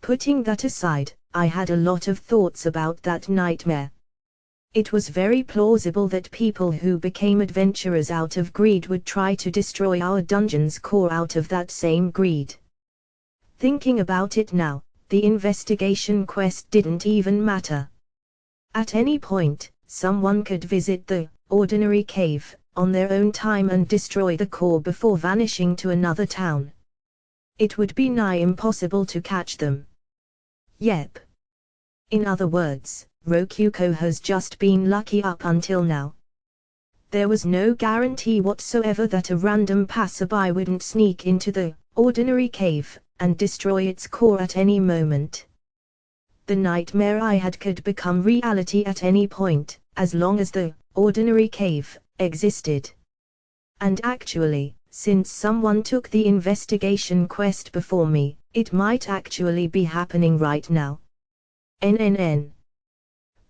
Putting that aside, I had a lot of thoughts about that nightmare. It was very plausible that people who became adventurers out of greed would try to destroy our dungeon's core out of that same greed. Thinking about it now, the investigation quest didn't even matter. At any point, someone could visit the ordinary cave on their own time and destroy the core before vanishing to another town. It would be nigh impossible to catch them. Yep. In other words, Rokuko has just been lucky up until now. There was no guarantee whatsoever that a random passerby wouldn't sneak into the ordinary cave and destroy its core at any moment. The nightmare I had could become reality at any point, as long as the ordinary cave existed. And actually, since someone took the investigation quest before me, it might actually be happening right now. NNN.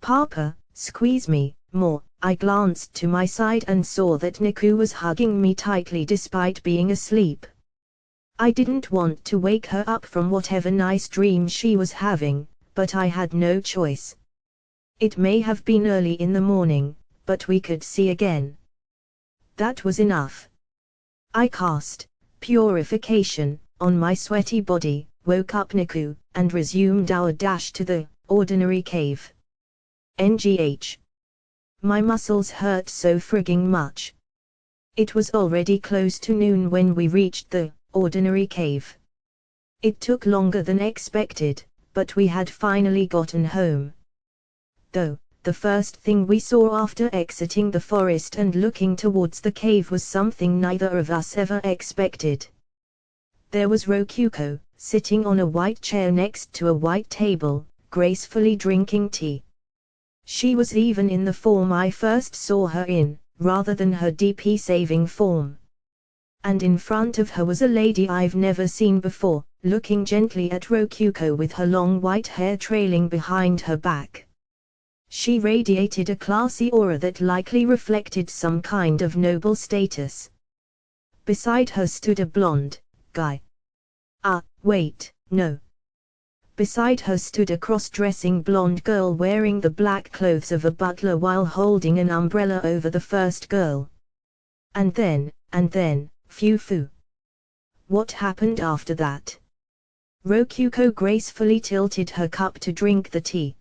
Papa, squeeze me more. I glanced to my side and saw that Niku was hugging me tightly despite being asleep. I didn't want to wake her up from whatever nice dream she was having, but I had no choice. It may have been early in the morning, but we could see again. That was enough. I cast purification on my sweaty body, woke up Niku, and resumed our dash to the ordinary cave. NGH. My muscles hurt so frigging much. It was already close to noon when we reached the ordinary cave. It took longer than expected, but we had finally gotten home. Though, the first thing we saw after exiting the forest and looking towards the cave was something neither of us ever expected. There was Rokuko, sitting on a white chair next to a white table, gracefully drinking tea. She was even in the form I first saw her in, rather than her DP-saving form. And in front of her was a lady I've never seen before, looking gently at Rokuko with her long white hair trailing behind her back. She radiated a classy aura that likely reflected some kind of noble status. Beside her stood a blonde guy. Wait, no. Beside her stood a cross-dressing blonde girl wearing the black clothes of a butler while holding an umbrella over the first girl. And then, phew. What happened after that? Rokuko gracefully tilted her cup to drink the tea.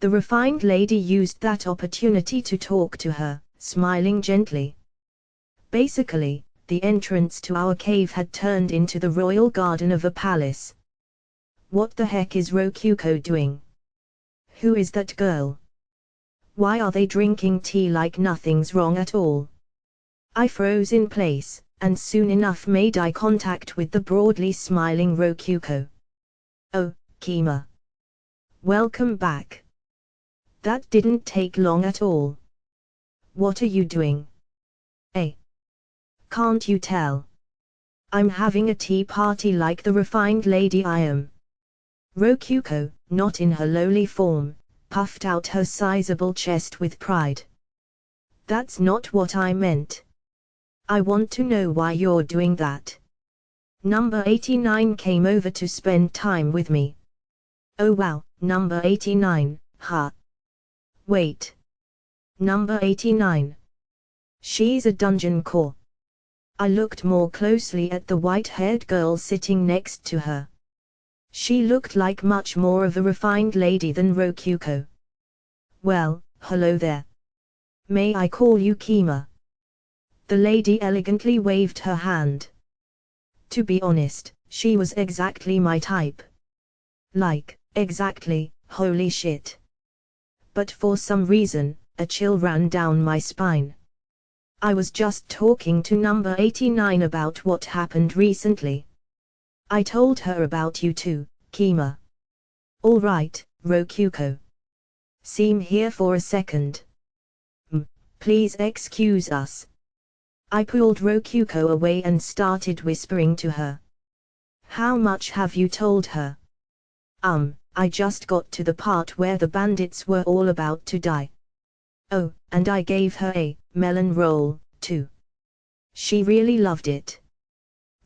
The refined lady used that opportunity to talk to her, smiling gently. Basically, the entrance to our cave had turned into the royal garden of a palace. What the heck is Rokuko doing? Who is that girl? Why are they drinking tea like nothing's wrong at all? I froze in place, and soon enough made eye contact with the broadly smiling Rokuko. Oh, Kima. Welcome back. That didn't take long at all. What are you doing? Can't you tell? I'm having a tea party like the refined lady I am. Rokuko, not in her lowly form, puffed out her sizable chest with pride. That's not what I meant. I want to know why you're doing that. Number 89 came over to spend time with me. Oh wow, number 89, huh? Wait. Number 89. She's a dungeon core. I looked more closely at the white-haired girl sitting next to her. She looked like much more of a refined lady than Rokuko. Well, hello there. May I call you Kima? The lady elegantly waved her hand. To be honest, she was exactly my type. Like, exactly, holy shit. But for some reason, a chill ran down my spine. I was just talking to number 89 about what happened recently. I told her about you too, Kima. All right, Rokuko. Seem here for a second. Please excuse us. I pulled Rokuko away and started whispering to her. How much have you told her? I just got to the part where the bandits were all about to die. Oh, and I gave her a melon roll, too. She really loved it.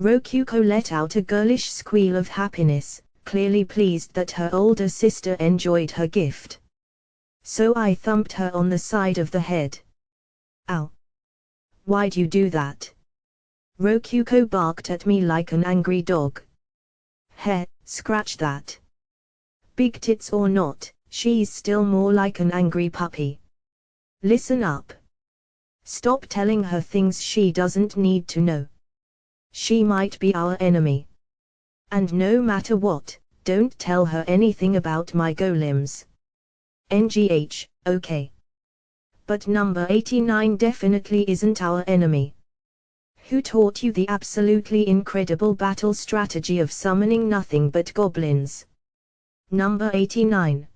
Rokuko let out a girlish squeal of happiness, clearly pleased that her older sister enjoyed her gift. So I thumped her on the side of the head. Ow! Why'd you do that? Rokuko barked at me like an angry dog. Heh, scratch that. Big tits or not, she's still more like an angry puppy. Listen up. Stop telling her things she doesn't need to know. She might be our enemy. And no matter what, don't tell her anything about my golems. NGH, okay. But number 89 definitely isn't our enemy. Who taught you the absolutely incredible battle strategy of summoning nothing but goblins? Number 89.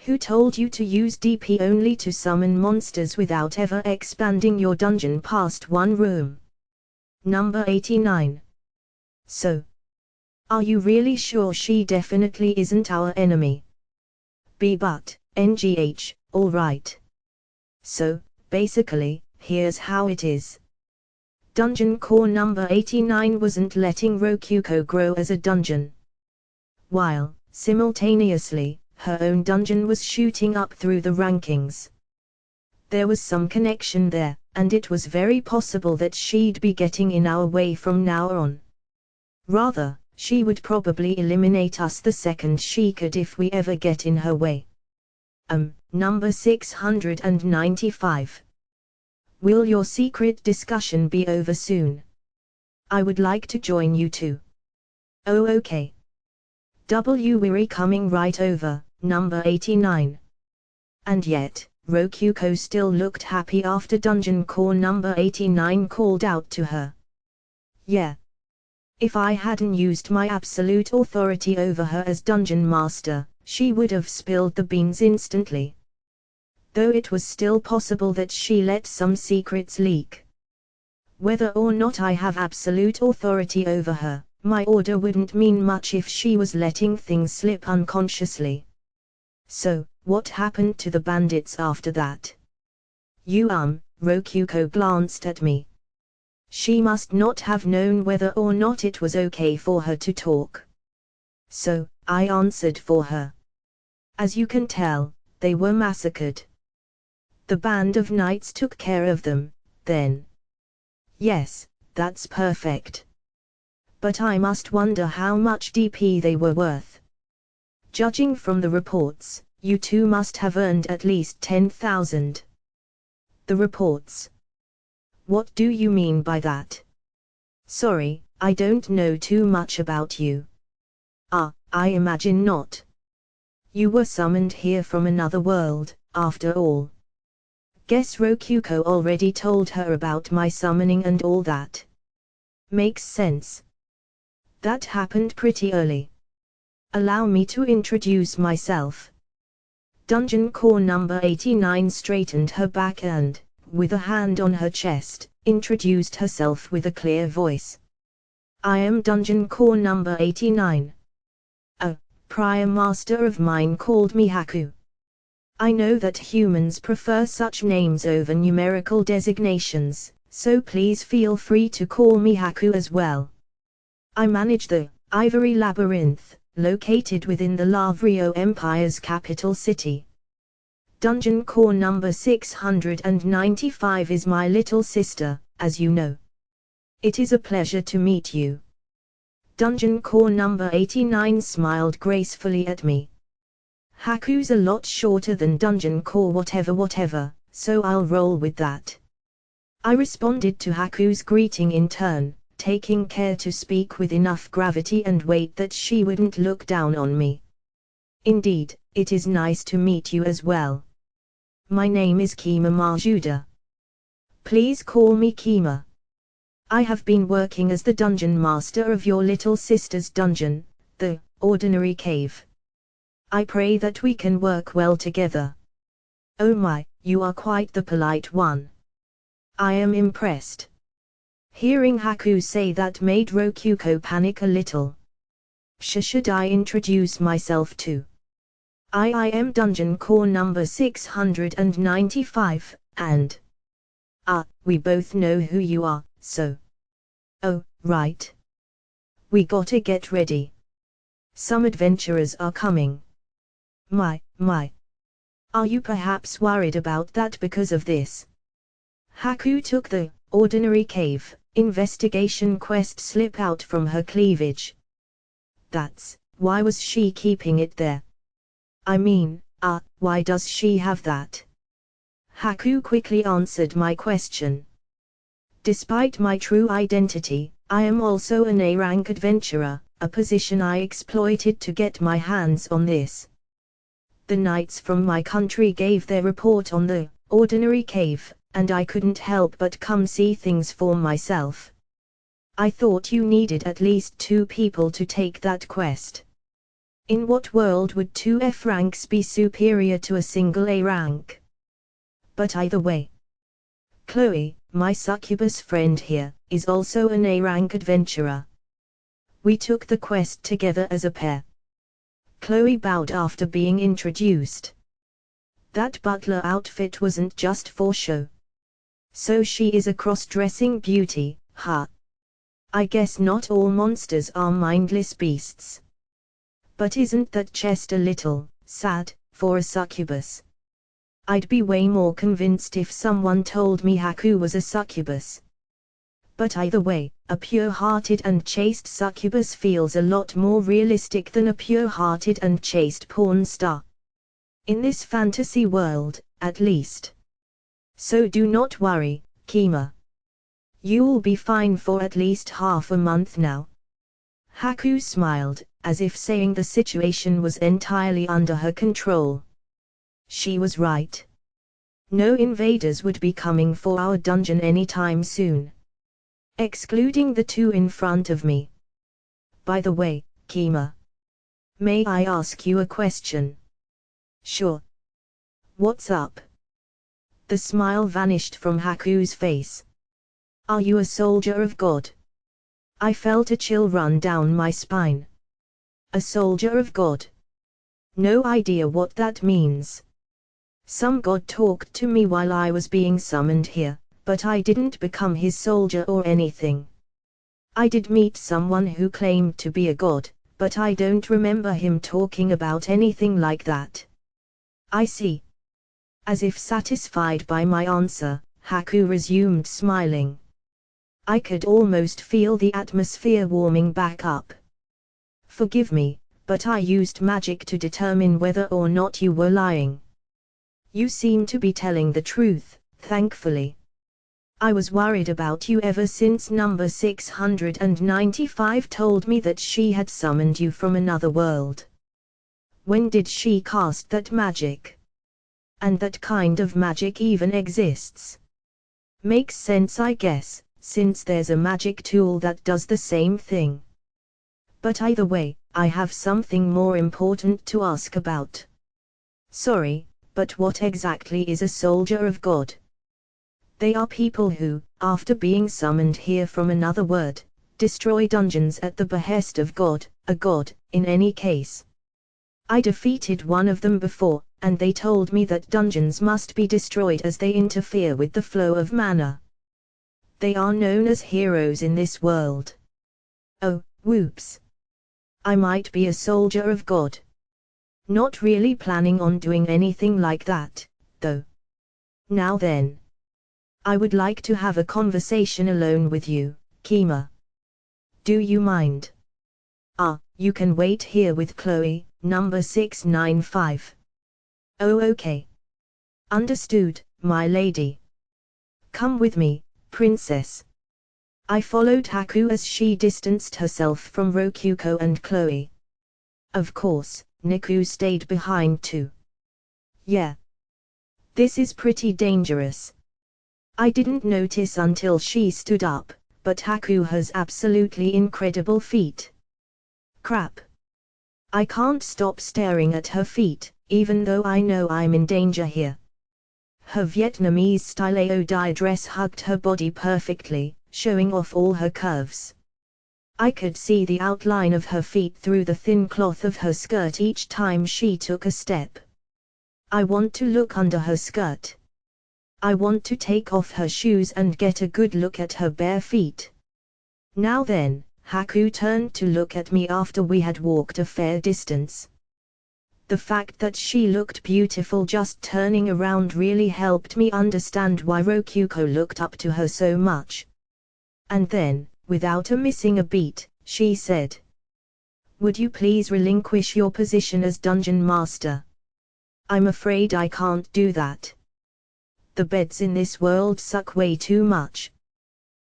Who told you to use DP only to summon monsters without ever expanding your dungeon past one room? Number 89. So, are you really sure she definitely isn't our enemy? But, NGH, alright. So, basically, here's how it is. Dungeon core number 89 wasn't letting Rokuko grow as a dungeon. While, simultaneously, her own dungeon was shooting up through the rankings. There was some connection there, and it was very possible that she'd be getting in our way from now on. Rather, she would probably eliminate us the second she could if we ever get in her way. Number 695. Will your secret discussion be over soon? I would like to join you too. Oh okay. We're coming right over, number 89. And yet, Rokuko still looked happy after dungeon core number 89 called out to her. Yeah. If I hadn't used my absolute authority over her as dungeon master, she would have spilled the beans instantly. Though it was still possible that she let some secrets leak. Whether or not I have absolute authority over her, my order wouldn't mean much if she was letting things slip unconsciously. So, what happened to the bandits after that? Rokuko glanced at me. She must not have known whether or not it was okay for her to talk. So, I answered for her. As you can tell, they were massacred. The band of knights took care of them, then. Yes, that's perfect. But I must wonder how much DP they were worth. Judging from the reports, you two must have earned at least 10,000. The reports? What do you mean by that? Sorry, I don't know too much about you. I imagine not. You were summoned here from another world, after all. Guess Rokuko already told her about my summoning and all that. Makes sense. That happened pretty early. Allow me to introduce myself. Dungeon core number 89 straightened her back and, with a hand on her chest, introduced herself with a clear voice. I am Dungeon core number 89. A prior master of mine called me Haku. I know that humans prefer such names over numerical designations, so please feel free to call me Haku as well. I manage the Ivory Labyrinth, located within the Lavrio Empire's capital city. Dungeon core number 695 is my little sister, as you know. It is a pleasure to meet you. Dungeon core number 89 smiled gracefully at me. Haku's a lot shorter than dungeon core whatever, so I'll roll with that. I responded to Haku's greeting in turn, taking care to speak with enough gravity and weight that she wouldn't look down on me. Indeed, it is nice to meet you as well. My name is Kima Majuda. Please call me Kima. I have been working as the dungeon master of your little sister's dungeon, the Ordinary Cave. I pray that we can work well together. Oh my, you are quite the polite one. I am impressed. Hearing Haku say that made Rokuko panic a little. Should I introduce myself too? I am Dungeon Core number 695, and... we both know who you are, so... Oh, right. We gotta get ready. Some adventurers are coming. My. Are you perhaps worried about that because of this? Haku took the ordinary cave investigation quest slip out from her cleavage. That's why was she keeping it there? I mean, why does she have that? Haku quickly answered my question. Despite my true identity, I am also an A-rank adventurer, a position I exploited to get my hands on this. The knights from my country gave their report on the ordinary cave, and I couldn't help but come see things for myself. I thought you needed at least 2 people to take that quest. In what world would 2 F ranks be superior to a single A rank? But either way, Chloe, my succubus friend here, is also an A rank adventurer. We took the quest together as a pair. Chloe bowed after being introduced. That butler outfit wasn't just for show. So she is a cross-dressing beauty, huh? I guess not all monsters are mindless beasts. But isn't that chest a little sad for a succubus? I'd be way more convinced if someone told me Haku was a succubus. But either way, a pure-hearted and chaste succubus feels a lot more realistic than a pure-hearted and chaste porn star. In this fantasy world, at least. So do not worry, Kima. You'll be fine for at least half a month now. Haku smiled, as if saying the situation was entirely under her control. She was right. No invaders would be coming for our dungeon anytime soon. Excluding the 2 in front of me. By the way, Kima. May I ask you a question? Sure. What's up? The smile vanished from Haku's face. Are you a soldier of God? I felt a chill run down my spine. A soldier of God? No idea what that means. Some god talked to me while I was being summoned here, but I didn't become his soldier or anything. I did meet someone who claimed to be a god, but I don't remember him talking about anything like that. I see. As if satisfied by my answer, Haku resumed smiling. I could almost feel the atmosphere warming back up. Forgive me, but I used magic to determine whether or not you were lying. You seem to be telling the truth, thankfully. I was worried about you ever since number 695 told me that she had summoned you from another world. When did she cast that magic? And that kind of magic even exists. Makes sense, I guess, since there's a magic tool that does the same thing. But either way, I have something more important to ask about. Sorry, but what exactly is a soldier of God? They are people who, after being summoned here from another world, destroy dungeons at the behest of God, a god, in any case. I defeated one of them before, and they told me that dungeons must be destroyed as they interfere with the flow of mana. They are known as heroes in this world. Oh, whoops. I might be a soldier of God. Not really planning on doing anything like that, though. Now then. I would like to have a conversation alone with you, Kima. Do you mind? You can wait here with Chloe, number 695. Oh, okay. Understood, my lady. Come with me, princess. I followed Haku as she distanced herself from Rokuko and Chloe. Of course, Niku stayed behind too. Yeah. This is pretty dangerous. I didn't notice until she stood up, but Haku has absolutely incredible feet. Crap. I can't stop staring at her feet, even though I know I'm in danger here. Her Vietnamese style dye dress hugged her body perfectly, showing off all her curves. I could see the outline of her feet through the thin cloth of her skirt each time she took a step. I want to look under her skirt. I want to take off her shoes and get a good look at her bare feet. Now then, Haku turned to look at me after we had walked a fair distance. The fact that she looked beautiful just turning around really helped me understand why Rokuko looked up to her so much. And then, without missing a beat, she said, "Would you please relinquish your position as dungeon master? I'm afraid I can't do that. The beds in this world suck way too much.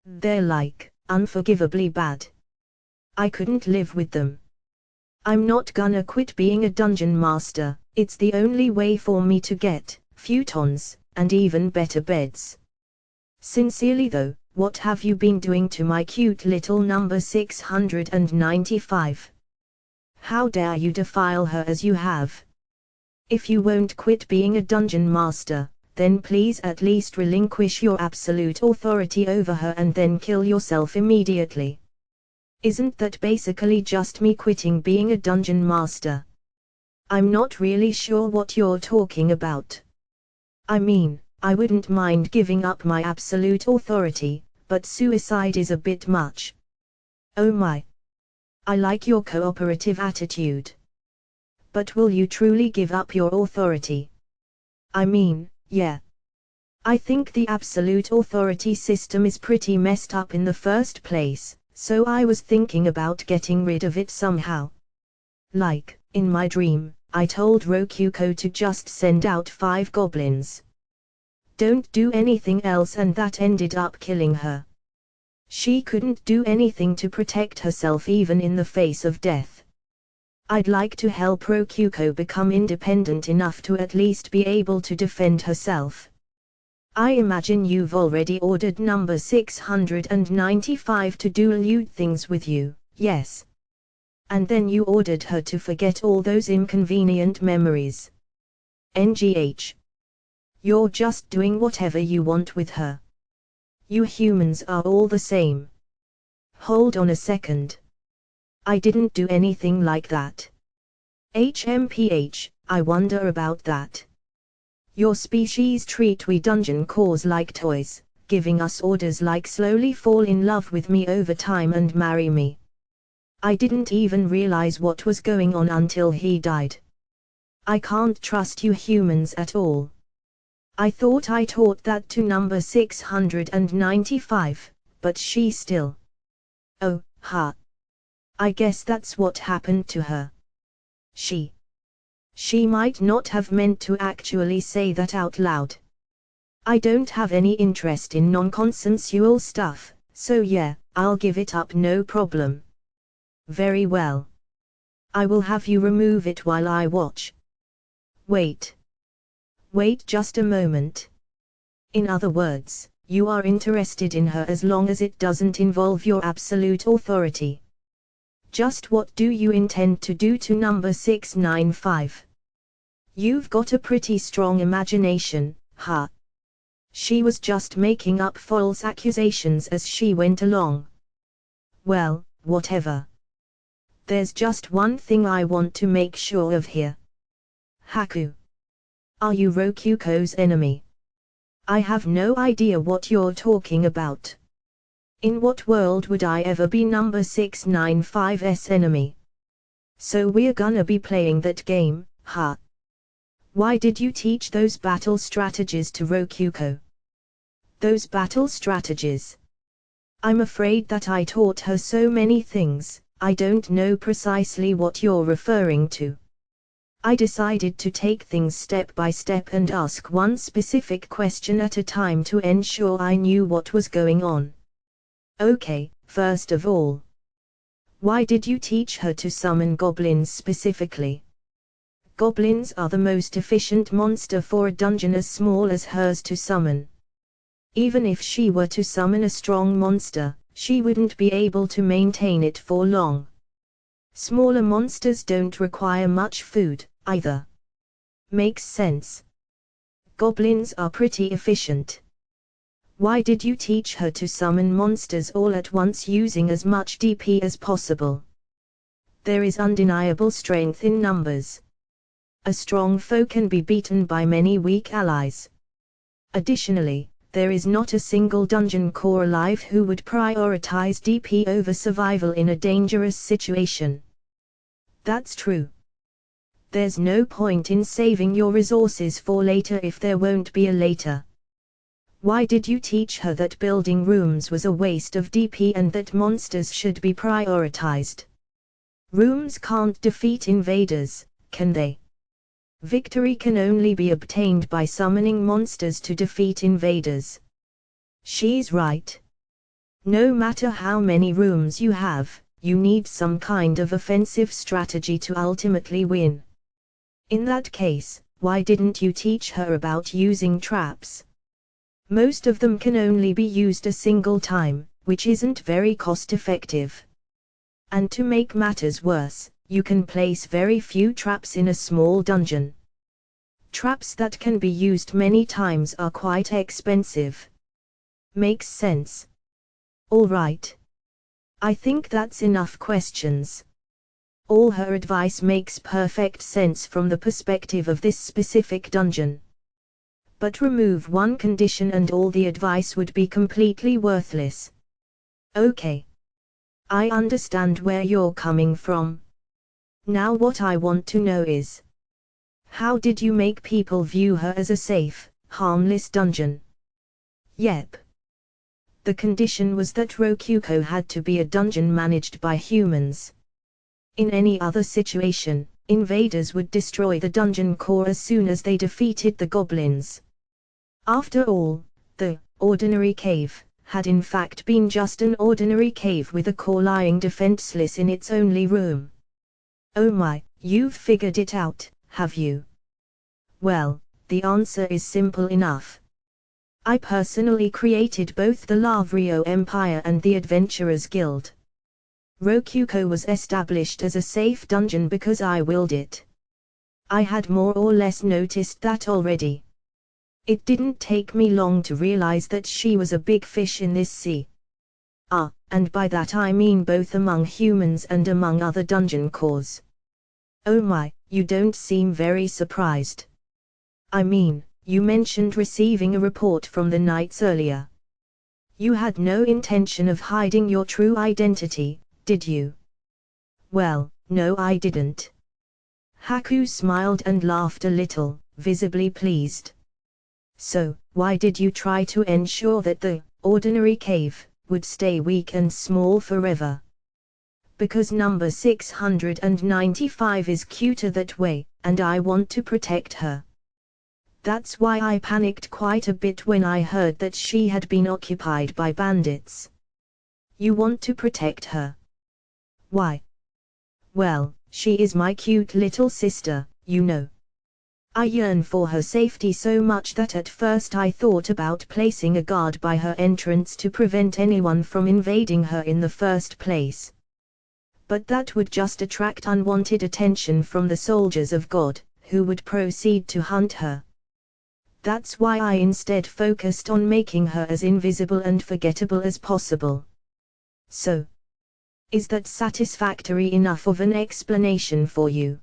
They're like, unforgivably bad. I couldn't live with them. I'm not gonna quit being a dungeon master, it's the only way for me to get futons, and even better beds. Sincerely though, what have you been doing to my cute little number 695? How dare you defile her as you have? If you won't quit being a dungeon master, then please at least relinquish your absolute authority over her and then kill yourself immediately. Isn't that basically just me quitting being a dungeon master? I'm not really sure what you're talking about. I mean, I wouldn't mind giving up my absolute authority, but suicide is a bit much. Oh my. I like your cooperative attitude. But will you truly give up your authority? I mean, yeah. I think the absolute authority system is pretty messed up in the first place, so I was thinking about getting rid of it somehow. Like, in my dream, I told Rokuko to just send out 5 goblins. Don't do anything else, and that ended up killing her. She couldn't do anything to protect herself even in the face of death. I'd like to help Rokuko become independent enough to at least be able to defend herself. I imagine you've already ordered number 695 to do lewd things with you, yes. And then you ordered her to forget all those inconvenient memories. NGH. You're just doing whatever you want with her. You humans are all the same. Hold on a second. I didn't do anything like that. HMPH, I wonder about that. Your species treat we dungeon cores like toys, giving us orders like slowly fall in love with me over time and marry me. I didn't even realize what was going on until he died. I can't trust you humans at all. I thought I taught that to number 695, but she still. Oh, ha. I guess that's what happened to her. She might not have meant to actually say that out loud. I don't have any interest in non-consensual stuff, so yeah, I'll give it up no problem. Very well. I will have you remove it while I watch. Wait just a moment. In other words, you are interested in her as long as it doesn't involve your absolute authority. Just what do you intend to do to number 695? You've got a pretty strong imagination, huh? She was just making up false accusations as she went along. Well, whatever. There's just one thing I want to make sure of here. Haku. Are you Rokuko's enemy? I have no idea what you're talking about. In what world would I ever be number 695's enemy? So we're gonna be playing that game, huh? Why did you teach those battle strategies to Rokuko? Those battle strategies? I'm afraid that I taught her so many things, I don't know precisely what you're referring to. I decided to take things step by step and ask one specific question at a time to ensure I knew what was going on. Okay, first of all, why did you teach her to summon goblins specifically? Goblins are the most efficient monster for a dungeon as small as hers to summon. Even if she were to summon a strong monster, she wouldn't be able to maintain it for long. Smaller monsters don't require much food, either. Makes sense. Goblins are pretty efficient. Why did you teach her to summon monsters all at once using as much DP as possible? There is undeniable strength in numbers. A strong foe can be beaten by many weak allies. Additionally, there is not a single dungeon core alive who would prioritize DP over survival in a dangerous situation. That's true. There's no point in saving your resources for later if there won't be a later. Why did you teach her that building rooms was a waste of DP and that monsters should be prioritized? Rooms can't defeat invaders, can they? Victory can only be obtained by summoning monsters to defeat invaders. She's right. No matter how many rooms you have, you need some kind of offensive strategy to ultimately win. In that case, why didn't you teach her about using traps? Most of them can only be used a single time, which isn't very cost-effective. And to make matters worse, you can place very few traps in a small dungeon. Traps that can be used many times are quite expensive. Makes sense. All right. I think that's enough questions. All her advice makes perfect sense from the perspective of this specific dungeon. But remove one condition and all the advice would be completely worthless. Okay. I understand where you're coming from. Now what I want to know is, how did you make people view her as a safe, harmless dungeon? Yep. The condition was that Rokuko had to be a dungeon managed by humans. In any other situation, invaders would destroy the dungeon core as soon as they defeated the goblins. After all, the ordinary cave had in fact been just an ordinary cave with a core lying defenseless in its only room. Oh my, you've figured it out, have you? Well, the answer is simple enough. I personally created both the Lavrio Empire and the Adventurers Guild. Rokuko was established as a safe dungeon because I willed it. I had more or less noticed that already. It didn't take me long to realize that she was a big fish in this sea. And by that I mean both among humans and among other dungeon cores. Oh my, you don't seem very surprised. I mean, you mentioned receiving a report from the knights earlier. You had no intention of hiding your true identity, did you? Well, no I didn't. Haku smiled and laughed a little, visibly pleased. So, why did you try to ensure that the ordinary cave would stay weak and small forever? Because number 695 is cuter that way, and I want to protect her. That's why I panicked quite a bit when I heard that she had been occupied by bandits. You want to protect her? Why? Well, she is my cute little sister, you know. I yearn for her safety so much that at first I thought about placing a guard by her entrance to prevent anyone from invading her in the first place. But that would just attract unwanted attention from the soldiers of God, who would proceed to hunt her. That's why I instead focused on making her as invisible and forgettable as possible. So, is that satisfactory enough of an explanation for you?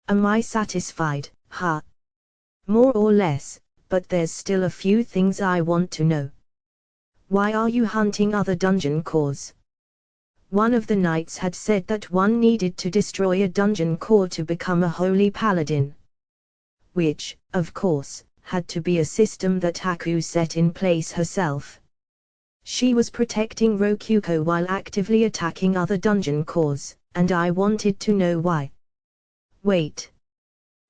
Am I satisfied? Ha! More or less, but there's still a few things I want to know. Why are you hunting other dungeon cores? One of the knights had said that one needed to destroy a dungeon core to become a holy paladin. Which, of course, had to be a system that Haku set in place herself. She was protecting Rokuko while actively attacking other dungeon cores, and I wanted to know why. Wait.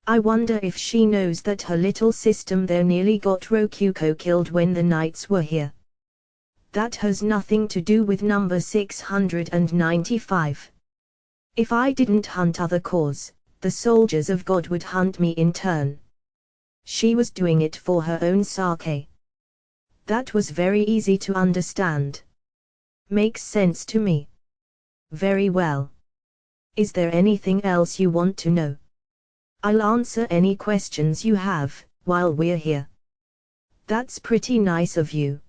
I wonder if she knows that her little system there nearly got Rokuko killed when the knights were here. That has nothing to do with number 695. If I didn't hunt other cores, the soldiers of God would hunt me in turn. She was doing it for her own sake. That was very easy to understand. Makes sense to me. Very well. Is there anything else you want to know? I'll answer any questions you have, while we're here. That's pretty nice of you.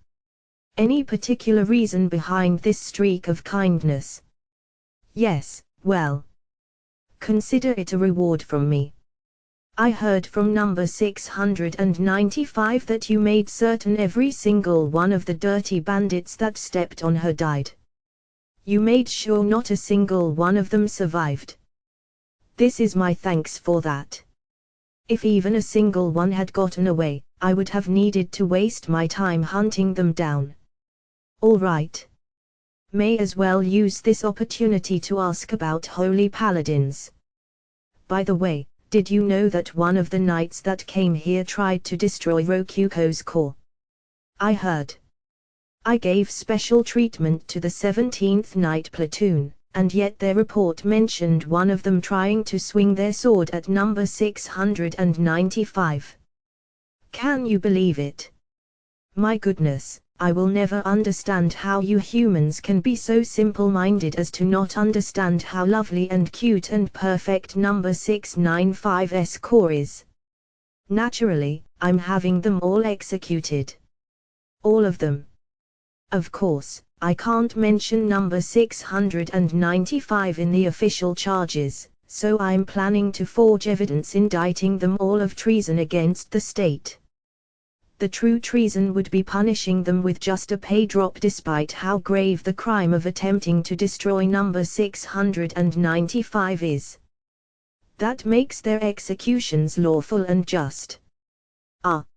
Any particular reason behind this streak of kindness? Yes, well. Consider it a reward from me. I heard from number 695 that you made certain every single one of the dirty bandits that stepped on her died. You made sure not a single one of them survived. This is my thanks for that. If even a single one had gotten away, I would have needed to waste my time hunting them down. All right. May as well use this opportunity to ask about holy paladins. By the way, did you know that one of the knights that came here tried to destroy Rokuko's core? I heard. I gave special treatment to the 17th Knight Platoon, and yet their report mentioned one of them trying to swing their sword at number 695. Can you believe it? My goodness, I will never understand how you humans can be so simple-minded as to not understand how lovely and cute and perfect number 695's core is. Naturally, I'm having them all executed. All of them. Of course, I can't mention number 695 in the official charges, so I'm planning to forge evidence indicting them all of treason against the state. The true treason would be punishing them with just a pay drop despite how grave the crime of attempting to destroy number 695 is. That makes their executions lawful and just.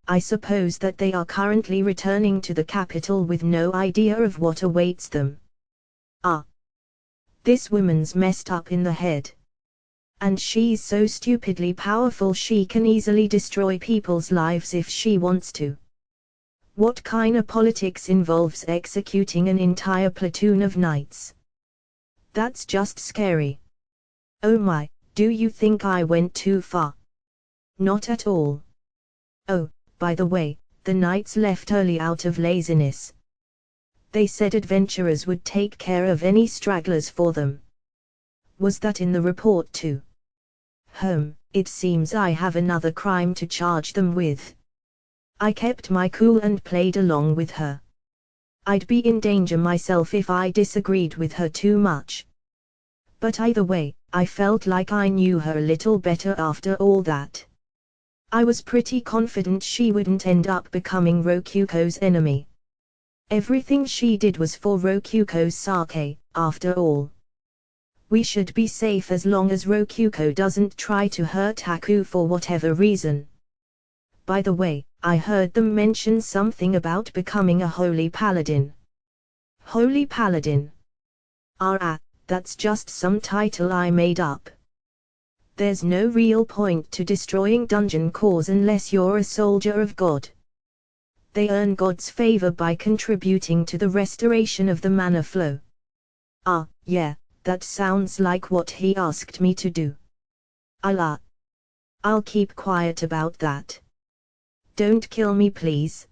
I suppose that they are currently returning to the capital with no idea of what awaits them. This woman's messed up in the head. And she's so stupidly powerful she can easily destroy people's lives if she wants to. What kind of politics involves executing an entire platoon of knights? That's just scary. Oh my, do you think I went too far? Not at all. Oh, by the way, the knights left early out of laziness. They said adventurers would take care of any stragglers for them. Was that in the report too? It seems I have another crime to charge them with. I kept my cool and played along with her. I'd be in danger myself if I disagreed with her too much. But either way, I felt like I knew her a little better after all that. I was pretty confident she wouldn't end up becoming Rokuko's enemy. Everything she did was for Rokuko's sake, after all. We should be safe as long as Rokuko doesn't try to hurt Haku for whatever reason. By the way, I heard them mention something about becoming a holy paladin. Holy paladin? That's just some title I made up. There's no real point to destroying dungeon cores unless you're a soldier of God. They earn God's favor by contributing to the restoration of the mana flow. Yeah, that sounds like what he asked me to do. I'll keep quiet about that. Don't kill me please.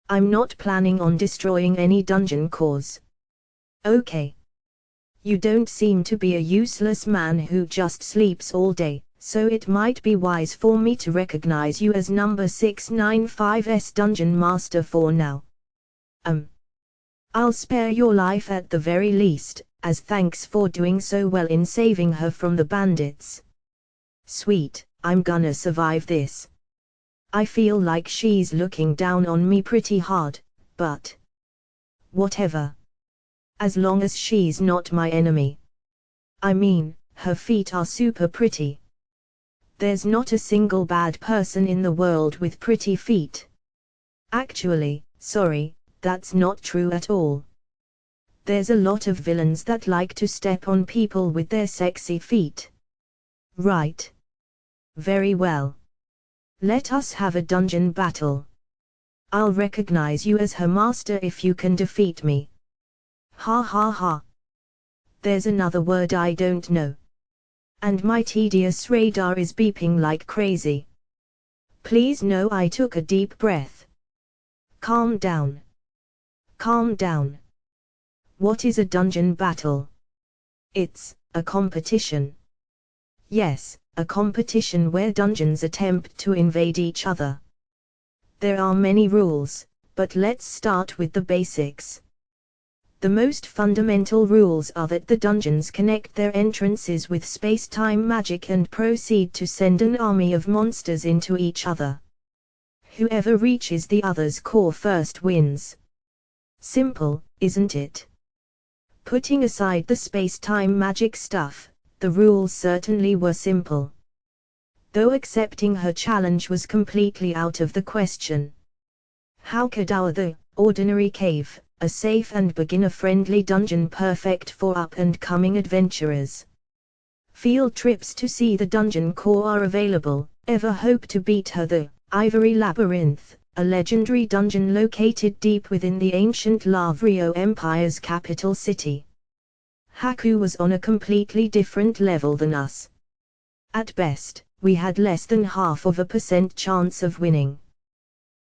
I'm not planning on destroying any dungeon cores. Okay. You don't seem to be a useless man who just sleeps all day, so it might be wise for me to recognize you as number 695's dungeon master for now. I'll spare your life at the very least, as thanks for doing so well in saving her from the bandits. Sweet, I'm gonna survive this. I feel like she's looking down on me pretty hard, but whatever. As long as she's not my enemy. I mean, her feet are super pretty. There's not a single bad person in the world with pretty feet. Actually, sorry, that's not true at all. There's a lot of villains that like to step on people with their sexy feet. Right. Very well. Let us have a dungeon battle. I'll recognize you as her master if you can defeat me. Ha ha ha. There's another word I don't know. And my tedious radar is beeping like crazy. Please know I took a deep breath. Calm down. Calm down. What is a dungeon battle? It's a competition. Yes, a competition where dungeons attempt to invade each other. There are many rules, but let's start with the basics. The most fundamental rules are that the dungeons connect their entrances with space-time magic and proceed to send an army of monsters into each other. Whoever reaches the other's core first wins. Simple, isn't it? Putting aside the space-time magic stuff, the rules certainly were simple. Though accepting her challenge was completely out of the question. How could the ordinary cave, a safe and beginner-friendly dungeon perfect for up-and-coming adventurers? Field trips to see the dungeon core are available, ever hope to beat her the Ivory Labyrinth, a legendary dungeon located deep within the ancient Lavrio Empire's capital city. Haku was on a completely different level than us. At best, we had less than 0.5% chance of winning.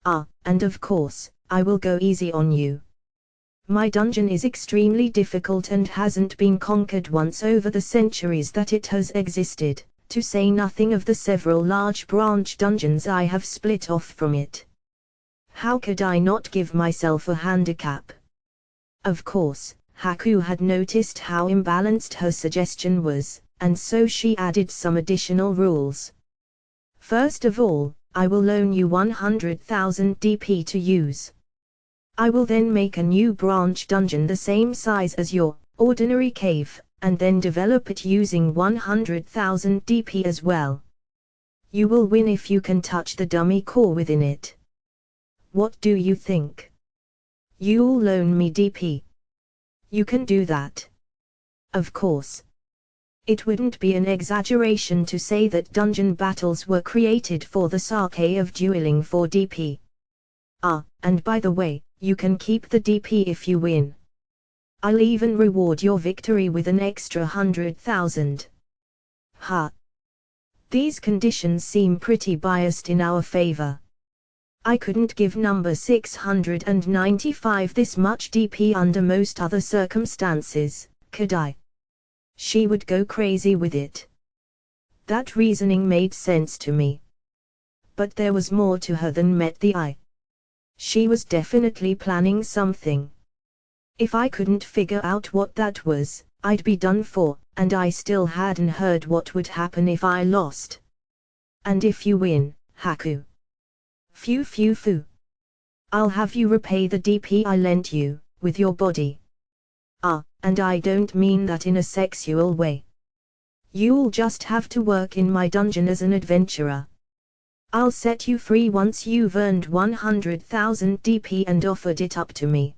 And of course, I will go easy on you. My dungeon is extremely difficult and hasn't been conquered once over the centuries that it has existed, to say nothing of the several large branch dungeons I have split off from it. How could I not give myself a handicap? Of course, Haku had noticed how imbalanced her suggestion was, and so she added some additional rules. First of all, I will loan you 100,000 DP to use. I will then make a new branch dungeon the same size as your ordinary cave, and then develop it using 100,000 DP as well. You will win if you can touch the dummy core within it. What do you think? You'll loan me DP. You can do that. Of course. It wouldn't be an exaggeration to say that dungeon battles were created for the sake of dueling for DP. And by the way, you can keep the DP if you win. I'll even reward your victory with an extra 100,000. These conditions seem pretty biased in our favor. I couldn't give number 695 this much DP under most other circumstances, could I? She would go crazy with it. That reasoning made sense to me. But there was more to her than met the eye. She was definitely planning something. If I couldn't figure out what that was, I'd be done for, and I still hadn't heard what would happen if I lost. And if you win, Haku. Phew. I'll have you repay the DP I lent you, with your body. And I don't mean that in a sexual way. You'll just have to work in my dungeon as an adventurer. I'll set you free once you've earned 100,000 DP and offered it up to me.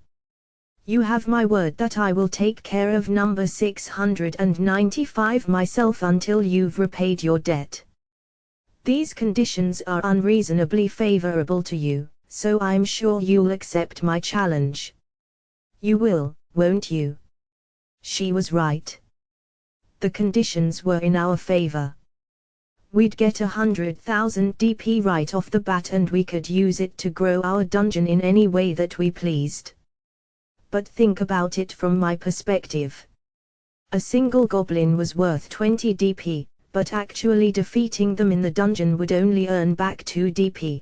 You have my word that I will take care of number 695 myself until you've repaid your debt. These conditions are unreasonably favorable to you, so I'm sure you'll accept my challenge. You will, won't you? She was right. The conditions were in our favor. We'd get 100,000 DP right off the bat and we could use it to grow our dungeon in any way that we pleased. But think about it from my perspective. A single goblin was worth 20 DP, but actually defeating them in the dungeon would only earn back 2 DP.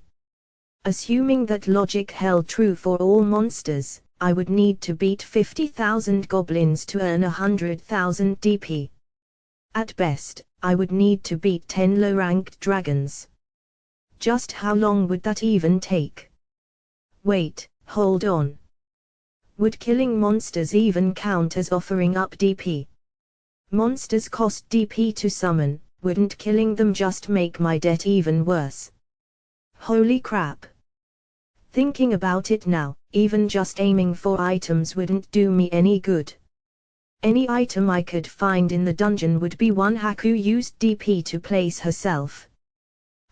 Assuming that logic held true for all monsters, I would need to beat 50,000 goblins to earn 100,000 DP. At best, I would need to beat 10 low-ranked dragons. Just how long would that even take? Wait, hold on. Would killing monsters even count as offering up DP? Monsters cost DP to summon, wouldn't killing them just make my debt even worse? Holy crap! Thinking about it now, even just aiming for items wouldn't do me any good. Any item I could find in the dungeon would be one Haku used DP to place herself.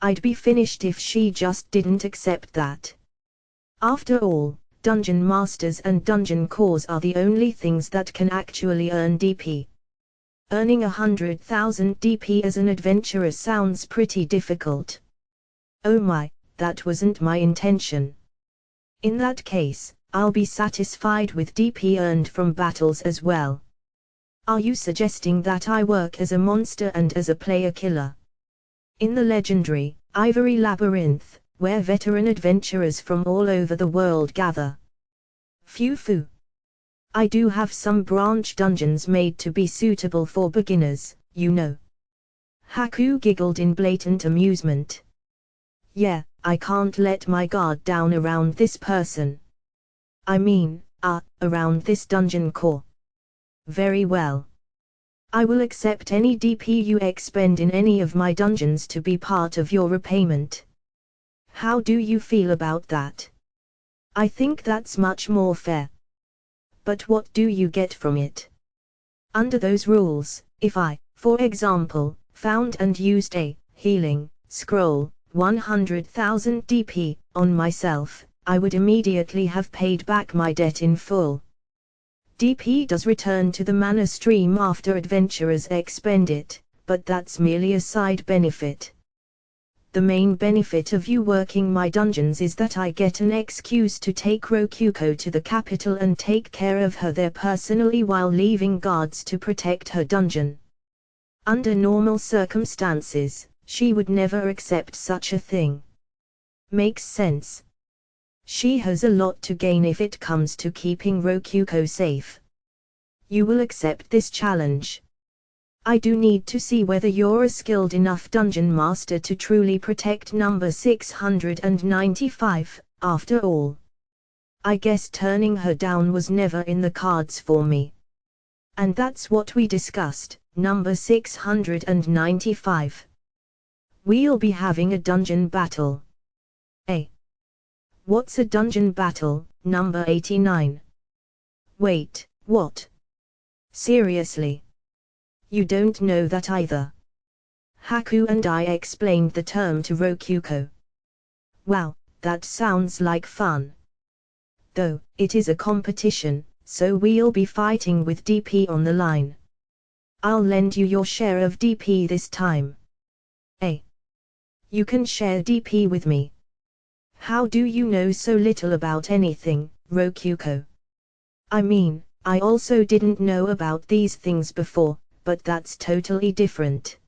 I'd be finished if she just didn't accept that. After all, dungeon masters and dungeon cores are the only things that can actually earn DP. Earning 100,000 DP as an adventurer sounds pretty difficult. Oh my, that wasn't my intention. In that case, I'll be satisfied with DP earned from battles as well. Are you suggesting that I work as a monster and as a player killer? In the legendary, Ivory Labyrinth, where veteran adventurers from all over the world gather. Phew. I do have some branch dungeons made to be suitable for beginners, you know. Haku giggled in blatant amusement. Yeah, I can't let my guard down around this person. I mean, around this dungeon core. Very well. I will accept any DP you expend in any of my dungeons to be part of your repayment. How do you feel about that? I think that's much more fair. But what do you get from it? Under those rules, if I, for example, found and used a healing scroll, 100,000 DP, on myself, I would immediately have paid back my debt in full. DP does return to the mana stream after adventurers expend it, but that's merely a side benefit. The main benefit of you working my dungeons is that I get an excuse to take Rokuko to the capital and take care of her there personally while leaving guards to protect her dungeon. Under normal circumstances, she would never accept such a thing. Makes sense. She has a lot to gain if it comes to keeping Rokuko safe. You will accept this challenge. I do need to see whether you're a skilled enough dungeon master to truly protect number 695, after all. I guess turning her down was never in the cards for me. And that's what we discussed, number 695. We'll be having a dungeon battle. What's a dungeon battle, number 89? Wait, what? Seriously? You don't know that either. Haku and I explained the term to Rokuko. Wow, that sounds like fun. Though, it is a competition, so we'll be fighting with DP on the line. I'll lend you your share of DP this time. You can share DP with me. How do you know so little about anything, Rokuko? I mean, I also didn't know about these things before, but that's totally different.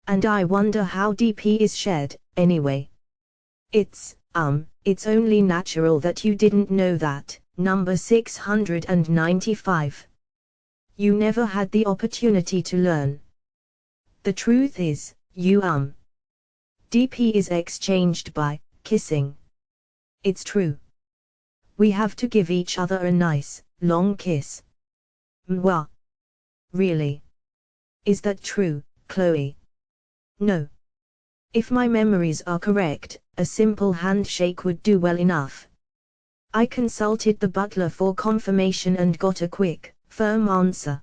And I wonder how DP is shared, anyway. It's only natural that you didn't know that, number 695. You never had the opportunity to learn. The truth is, DP is exchanged by kissing. It's true. We have to give each other a nice, long kiss. Mwah. Really? Is that true, Chloe? No. If my memories are correct, a simple handshake would do well enough. I consulted the butler for confirmation and got a quick, firm answer.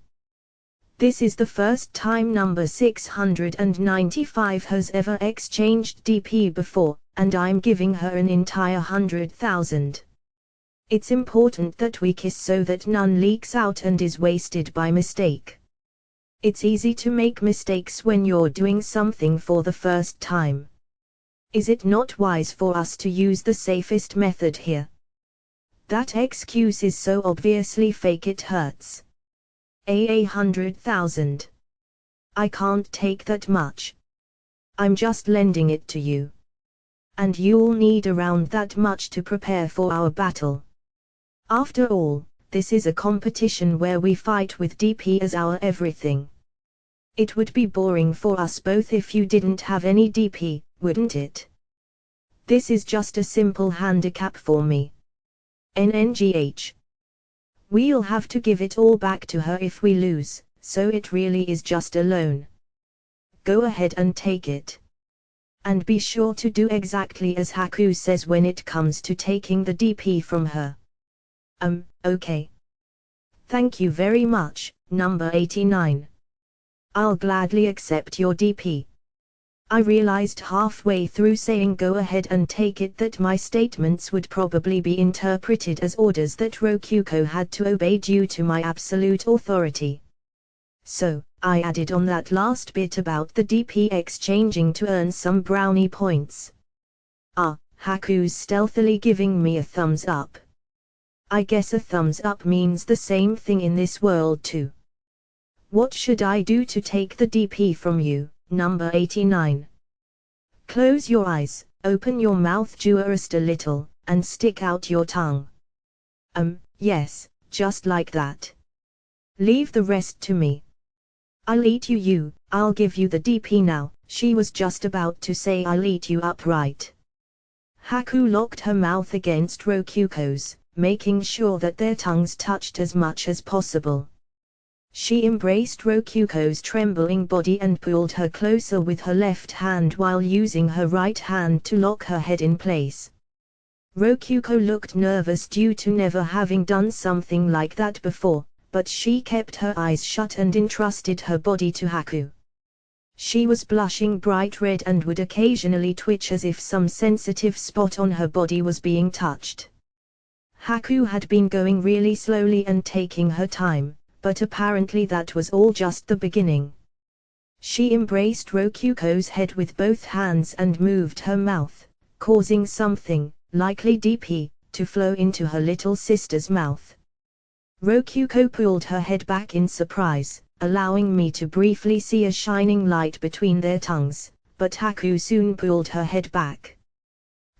This is the first time number 695 has ever exchanged DP before, and I'm giving her an entire 100,000. It's important that we kiss so that none leaks out and is wasted by mistake. It's easy to make mistakes when you're doing something for the first time. Is it not wise for us to use the safest method here? That excuse is so obviously fake it hurts. 100,000. I can't take that much. I'm just lending it to you. And you'll need around that much to prepare for our battle. After all, this is a competition where we fight with DP as our everything. It would be boring for us both if you didn't have any DP, wouldn't it? This is just a simple handicap for me. NNGH. We'll have to give it all back to her if we lose, so it really is just a loan. Go ahead and take it. And be sure to do exactly as Haku says when it comes to taking the DP from her. Okay. Thank you very much, number 89. I'll gladly accept your DP. I realized halfway through saying go ahead and take it that my statements would probably be interpreted as orders that Rokuko had to obey due to my absolute authority. So, I added on that last bit about the DP exchanging to earn some brownie points. Haku's stealthily giving me a thumbs up. I guess a thumbs up means the same thing in this world too. What should I do to take the DP from you? Number 89. Close your eyes, open your mouth just a little, and stick out your tongue. Yes, just like that. Leave the rest to me. I'll eat you, I'll give you the DP now. She was just about to say I'll eat you upright. Haku locked her mouth against Rokuko's, making sure that their tongues touched as much as possible. She embraced Rokuko's trembling body and pulled her closer with her left hand while using her right hand to lock her head in place. Rokuko looked nervous due to never having done something like that before, but she kept her eyes shut and entrusted her body to Haku. She was blushing bright red and would occasionally twitch as if some sensitive spot on her body was being touched. Haku had been going really slowly and taking her time, but apparently that was all just the beginning. She embraced Rokuko's head with both hands and moved her mouth, causing something, likely DP, to flow into her little sister's mouth. Rokuko pulled her head back in surprise, allowing me to briefly see a shining light between their tongues, but Haku soon pulled her head back.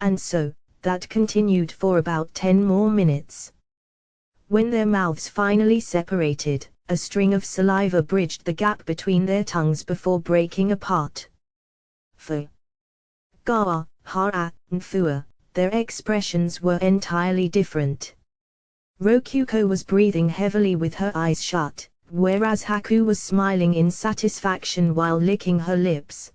And so, that continued for about 10 more minutes. When their mouths finally separated, a string of saliva bridged the gap between their tongues before breaking apart. Fu, Gawa, Hara, and Fua, their expressions were entirely different. Rokuko was breathing heavily with her eyes shut, whereas Haku was smiling in satisfaction while licking her lips.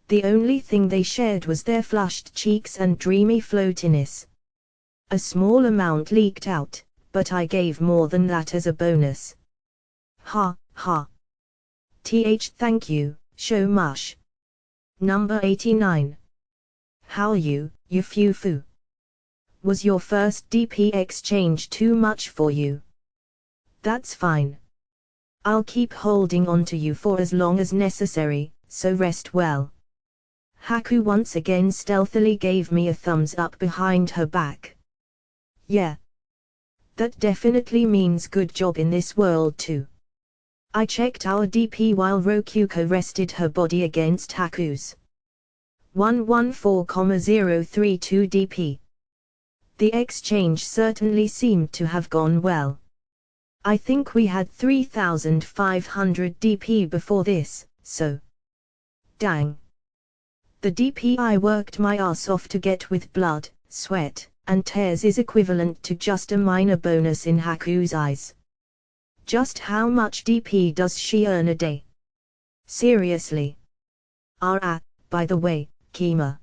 The only thing they shared was their flushed cheeks and dreamy floatiness. A small amount leaked out, but I gave more than that as a bonus. Ha, ha. Thank you, so much. Number 89. How you fufu? Was your first DP exchange too much for you? That's fine. I'll keep holding on to you for as long as necessary, so rest well. Haku once again stealthily gave me a thumbs up behind her back. Yeah. That definitely means good job in this world too. I checked our DP while Rokuko rested her body against Haku's. 114,032 DP. The exchange certainly seemed to have gone well. I think we had 3,500 DP before this, so. Dang. The DP I worked my ass off to get with blood, sweat, and tears is equivalent to just a minor bonus in Haku's eyes. Just how much DP does she earn a day? Seriously. By the way, Kima.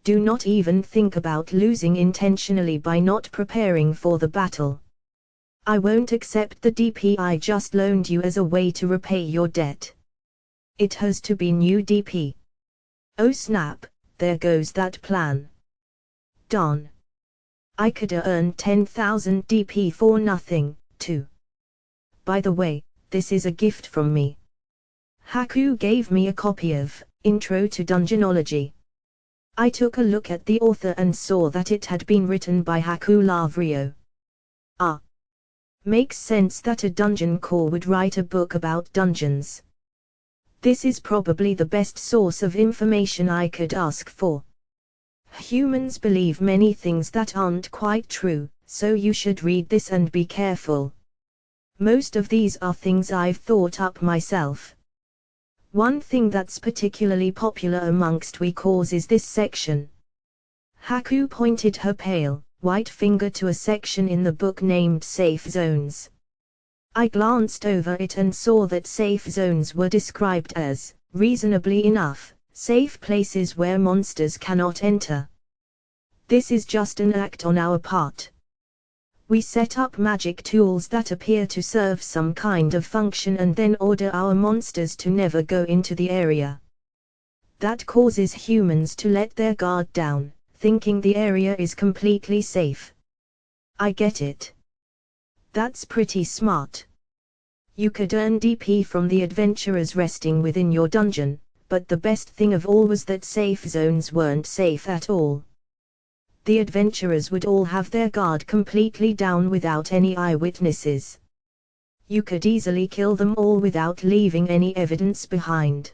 Do not even think about losing intentionally by not preparing for the battle. I won't accept the DP I just loaned you as a way to repay your debt. It has to be new DP. Oh snap, there goes that plan. Darn. I could earn 10,000 DP for nothing, too. By the way, this is a gift from me. Haku gave me a copy of Intro to Dungeonology. I took a look at the author and saw that it had been written by Haku Lavrio. Makes sense that a dungeon core would write a book about dungeons. This is probably the best source of information I could ask for. Humans believe many things that aren't quite true, so you should read this and be careful. Most of these are things I've thought up myself. One thing that's particularly popular amongst we cores is this section. Haku pointed her pale, white finger to a section in the book named Safe Zones. I glanced over it and saw that safe zones were described as, reasonably enough, safe places where monsters cannot enter. This is just an act on our part. We set up magic tools that appear to serve some kind of function and then order our monsters to never go into the area. That causes humans to let their guard down, thinking the area is completely safe. I get it. That's pretty smart. You could earn DP from the adventurers resting within your dungeon, but the best thing of all was that safe zones weren't safe at all. The adventurers would all have their guard completely down without any eyewitnesses. You could easily kill them all without leaving any evidence behind.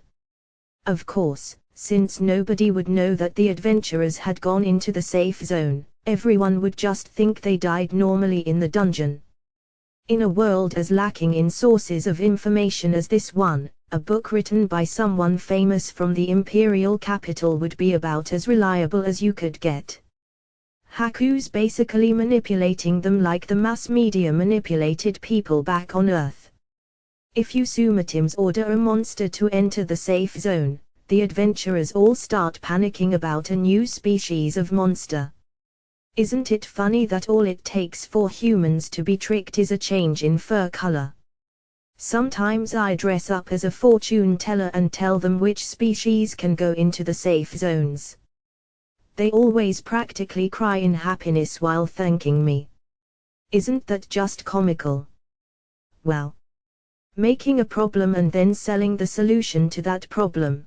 Of course, since nobody would know that the adventurers had gone into the safe zone, everyone would just think they died normally in the dungeon. In a world as lacking in sources of information as this one, a book written by someone famous from the imperial capital would be about as reliable as you could get. Haku's basically manipulating them like the mass media manipulated people back on Earth. If you Sumatims order a monster to enter the safe zone, the adventurers all start panicking about a new species of monster. Isn't it funny that all it takes for humans to be tricked is a change in fur color? Sometimes I dress up as a fortune teller and tell them which species can go into the safe zones. They always practically cry in happiness while thanking me. Isn't that just comical? Well, making a problem and then selling the solution to that problem.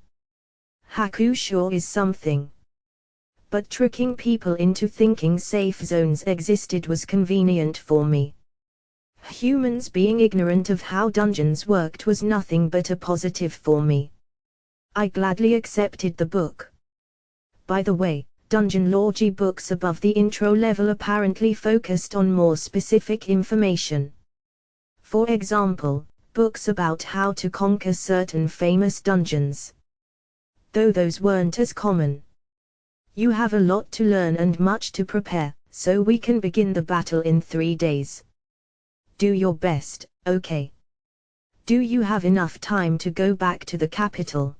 Haku sure is something. But tricking people into thinking safe zones existed was convenient for me. Humans being ignorant of how dungeons worked was nothing but a positive for me. I gladly accepted the book. By the way, LNAudioBooks above the intro level apparently focused on more specific information. For example, books about how to conquer certain famous dungeons. Though those weren't as common. You have a lot to learn and much to prepare, so we can begin the battle in 3 days. Do your best, okay? Do you have enough time to go back to the capital?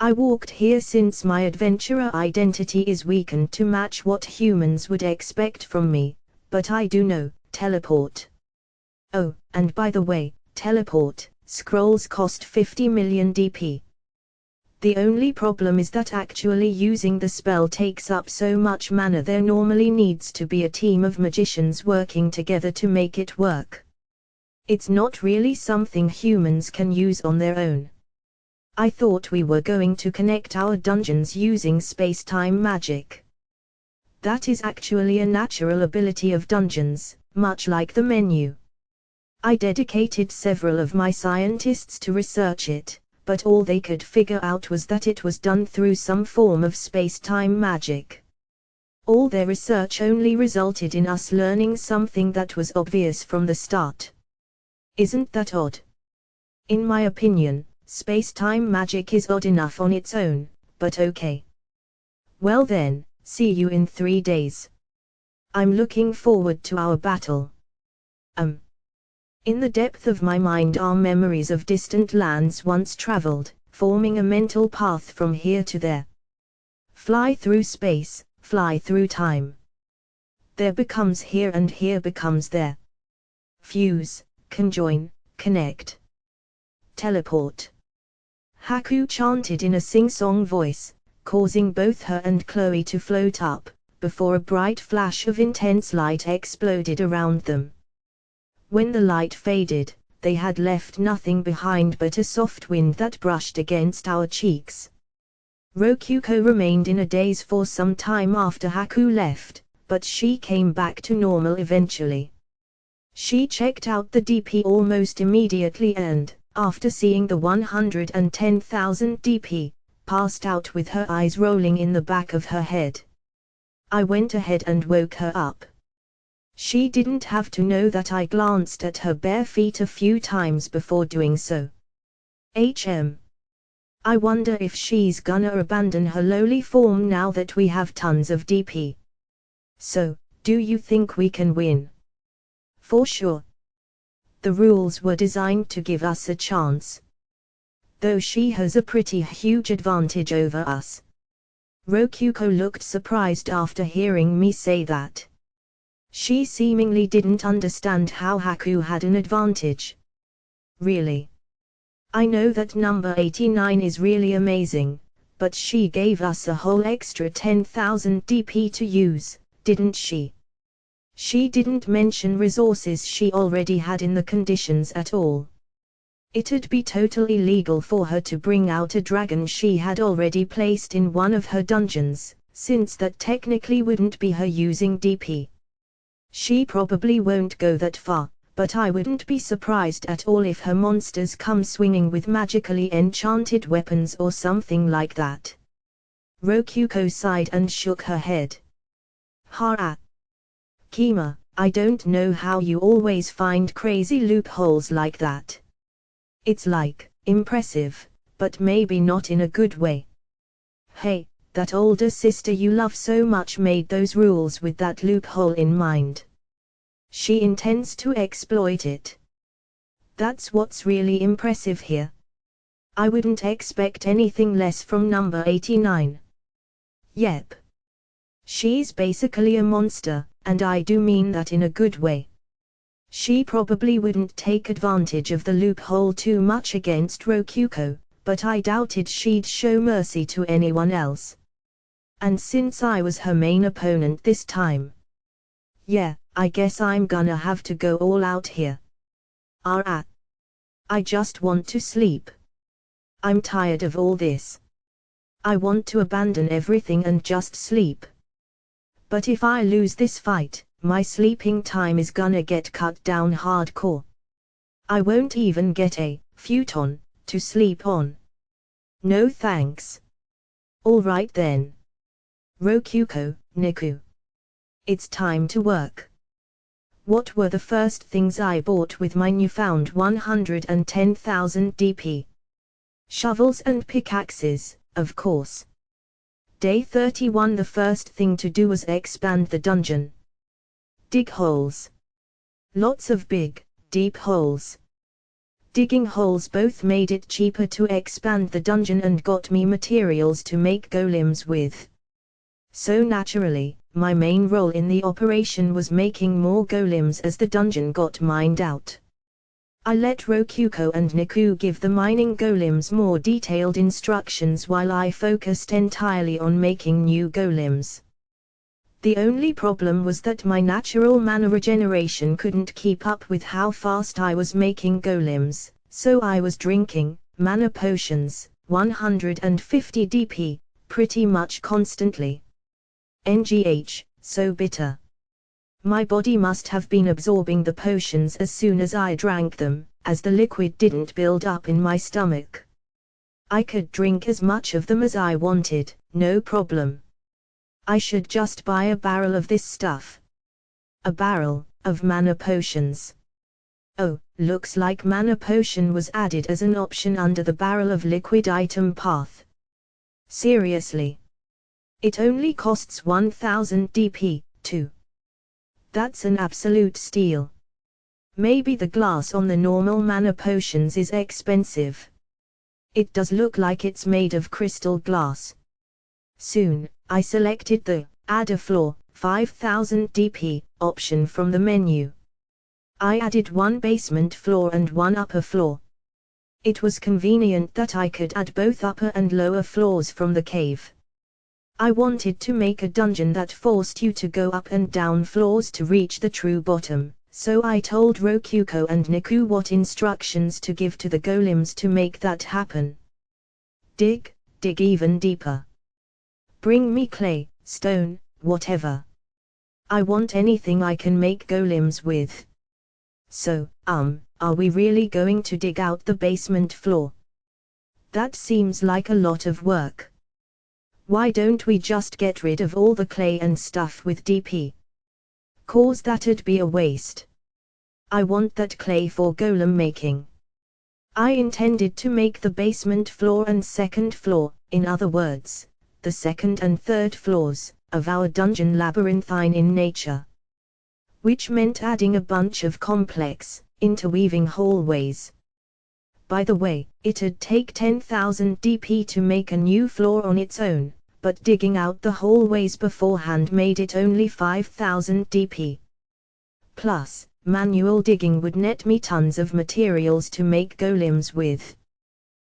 I walked here since my adventurer identity is weakened to match what humans would expect from me, but I do know, teleport. Oh, and by the way, teleport, scrolls cost 50 million DP. The only problem is that actually using the spell takes up so much mana there normally needs to be a team of magicians working together to make it work. It's not really something humans can use on their own. I thought we were going to connect our dungeons using space-time magic. That is actually a natural ability of dungeons, much like the menu. I dedicated several of my scientists to research it, but all they could figure out was that it was done through some form of space-time magic. All their research only resulted in us learning something that was obvious from the start. Isn't that odd? In my opinion, space-time magic is odd enough on its own, but okay. Well then, see you in 3 days. I'm looking forward to our battle. In the depth of my mind are memories of distant lands once traveled, forming a mental path from here to there. Fly through space, fly through time. There becomes here and here becomes there. Fuse, conjoin, connect. Teleport. Haku chanted in a sing-song voice, causing both her and Chloe to float up, before a bright flash of intense light exploded around them. When the light faded, they had left nothing behind but a soft wind that brushed against our cheeks. Rokuko remained in a daze for some time after Haku left, but she came back to normal eventually. She checked out the DP almost immediately and, after seeing the 110,000 DP, passed out with her eyes rolling in the back of her head. I went ahead and woke her up. She didn't have to know that I glanced at her bare feet a few times before doing so. I wonder if she's gonna abandon her lowly form now that we have tons of DP. So, do you think we can win? For sure. The rules were designed to give us a chance. Though she has a pretty huge advantage over us. Rokuko looked surprised after hearing me say that. She seemingly didn't understand how Haku had an advantage. Really? I know that number 89 is really amazing, but she gave us a whole extra 10,000 DP to use, didn't she? She didn't mention resources she already had in the conditions at all. It'd be totally legal for her to bring out a dragon she had already placed in one of her dungeons, since that technically wouldn't be her using DP. She probably won't go that far, but I wouldn't be surprised at all if her monsters come swinging with magically enchanted weapons or something like that. Rokuko sighed and shook her head. Ha! Kima, I don't know how you always find crazy loopholes like that. It's like, impressive, but maybe not in a good way. Hey, that older sister you love so much made those rules with that loophole in mind. She intends to exploit it. That's what's really impressive here. I wouldn't expect anything less from number 89. Yep. She's basically a monster, and I do mean that in a good way. She probably wouldn't take advantage of the loophole too much against Rokuko, but I doubted she'd show mercy to anyone else. And since I was her main opponent this time, yeah, I guess I'm gonna have to go all out here. I just want to sleep. I'm tired of all this. I want to abandon everything and just sleep. But if I lose this fight, my sleeping time is gonna get cut down hardcore. I won't even get a futon to sleep on. No thanks. Alright then. Rokuko, Niku. It's time to work. What were the first things I bought with my newfound 110,000 DP? Shovels and pickaxes, of course. Day 31. The first thing to do was expand the dungeon. Dig holes. Lots of big, deep holes. Digging holes both made it cheaper to expand the dungeon and got me materials to make golems with. So naturally, my main role in the operation was making more golems as the dungeon got mined out. I let Rokuko and Niku give the mining golems more detailed instructions while I focused entirely on making new golems. The only problem was that my natural mana regeneration couldn't keep up with how fast I was making golems, so I was drinking mana potions, 150 DP, pretty much constantly. NGH, so bitter. My body must have been absorbing the potions as soon as I drank them, as the liquid didn't build up in my stomach. I could drink as much of them as I wanted, no problem. I should just buy a barrel of this stuff. A barrel of mana potions. Oh, looks like mana potion was added as an option under the barrel of liquid item path. Seriously. It only costs 1000 DP, too. That's an absolute steal. Maybe the glass on the normal mana potions is expensive. It does look like it's made of crystal glass. Soon, I selected the Add a Floor, 5000 DP, option from the menu. I added one basement floor and one upper floor. It was convenient that I could add both upper and lower floors from the cave. I wanted to make a dungeon that forced you to go up and down floors to reach the true bottom, so I told Rokuko and Niku what instructions to give to the golems to make that happen. Dig even deeper. Bring me clay, stone, whatever. I want anything I can make golems with. So, are we really going to dig out the basement floor? That seems like a lot of work. Why don't we just get rid of all the clay and stuff with DP? 'Cause that'd be a waste. I want that clay for golem making. I intended to make the basement floor and second floor, in other words, the second and third floors, of our dungeon labyrinthine in nature. Which meant adding a bunch of complex, interweaving hallways. By the way, it'd take 10,000 DP to make a new floor on its own, but digging out the hallways beforehand made it only 5,000 DP. Plus, manual digging would net me tons of materials to make golems with.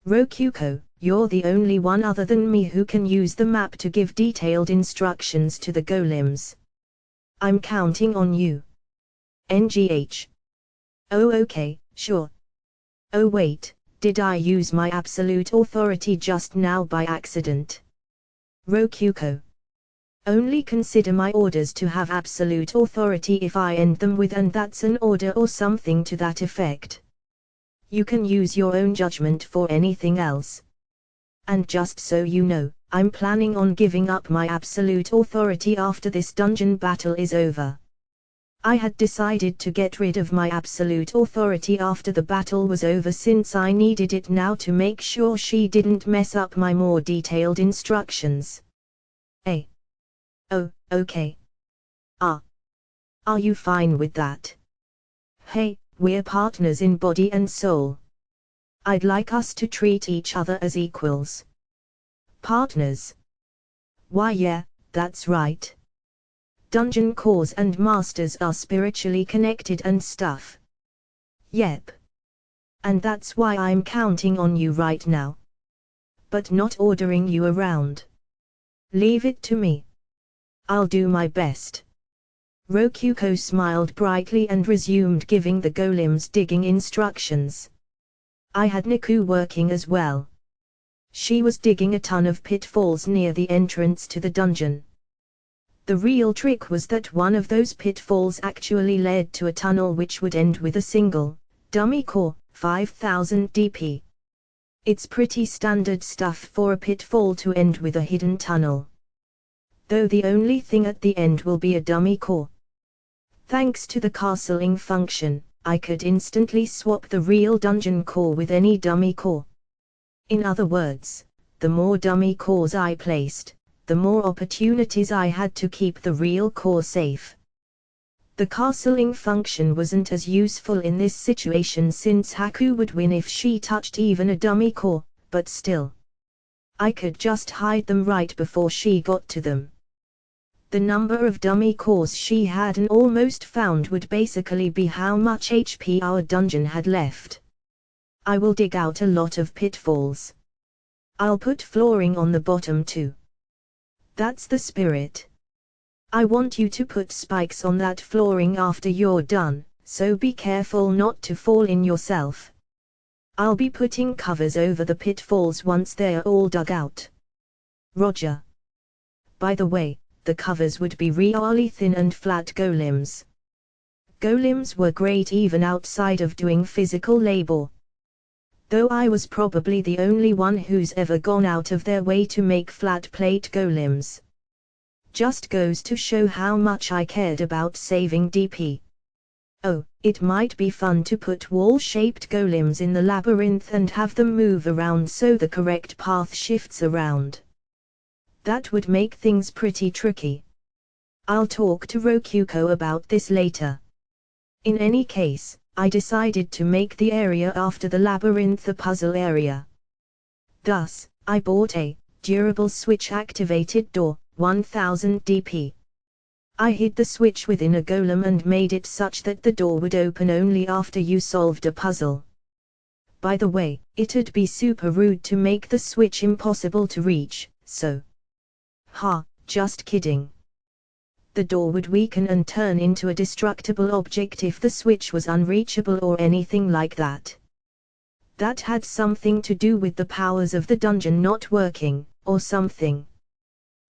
Rokuko, you're the only one other than me who can use the map to give detailed instructions to the golems. I'm counting on you. NGH. Oh okay, sure. Oh wait, did I use my absolute authority just now by accident? Rokuko. Only consider my orders to have absolute authority if I end them with "and that's an order" or something to that effect. You can use your own judgment for anything else. And just so you know, I'm planning on giving up my absolute authority after this dungeon battle is over. I had decided to get rid of my absolute authority after the battle was over, since I needed it now to make sure she didn't mess up my more detailed instructions. Oh, okay. Are you fine with that? Hey, we're partners in body and soul. I'd like us to treat each other as equals. Partners? Why yeah, that's right. Dungeon cores and masters are spiritually connected and stuff. Yep. And that's why I'm counting on you right now. But not ordering you around. Leave it to me. I'll do my best. Rokuko smiled brightly and resumed giving the golems digging instructions. I had Niku working as well. She was digging a ton of pitfalls near the entrance to the dungeon. The real trick was that one of those pitfalls actually led to a tunnel which would end with a single, dummy core, 5000 DP. It's pretty standard stuff for a pitfall to end with a hidden tunnel. Though the only thing at the end will be a dummy core. Thanks to the castling function, I could instantly swap the real dungeon core with any dummy core. In other words, the more dummy cores I placed, the more opportunities I had to keep the real core safe. The castling function wasn't as useful in this situation since Haku would win if she touched even a dummy core, but still. I could just hide them right before she got to them. The number of dummy cores she had and almost found would basically be how much HP our dungeon had left. I will dig out a lot of pitfalls. I'll put flooring on the bottom too. That's the spirit. I want you to put spikes on that flooring after you're done, so be careful not to fall in yourself. I'll be putting covers over the pitfalls once they're all dug out. Roger. By the way, the covers would be really thin and flat golems. Golems were great even outside of doing physical labor. Though I was probably the only one who's ever gone out of their way to make flat plate golems. Just goes to show how much I cared about saving DP. Oh, it might be fun to put wall-shaped golems in the labyrinth and have them move around so the correct path shifts around. That would make things pretty tricky. I'll talk to Rokuko about this later. In any case, I decided to make the area after the labyrinth a puzzle area. Thus, I bought a durable switch-activated door, 1000 DP. I hid the switch within a golem and made it such that the door would open only after you solved a puzzle. By the way, it'd be super rude to make the switch impossible to reach, so. Just kidding. The door would weaken and turn into a destructible object if the switch was unreachable or anything like that. That had something to do with the powers of the dungeon not working, or something.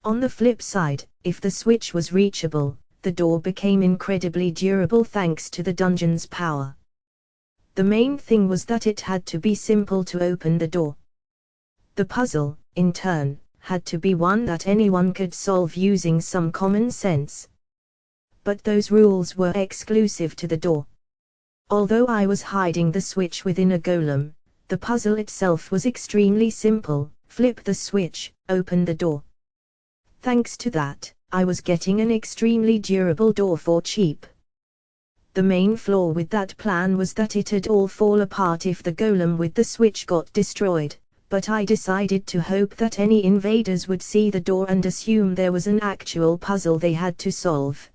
On the flip side, if the switch was reachable, the door became incredibly durable thanks to the dungeon's power. The main thing was that it had to be simple to open the door. The puzzle, in turn, had to be one that anyone could solve using some common sense. But those rules were exclusive to the door. Although I was hiding the switch within a golem, the puzzle itself was extremely simple: flip the switch, open the door. Thanks to that, I was getting an extremely durable door for cheap. The main flaw with that plan was that it'd all fall apart if the golem with the switch got destroyed, but I decided to hope that any invaders would see the door and assume there was an actual puzzle they had to solve.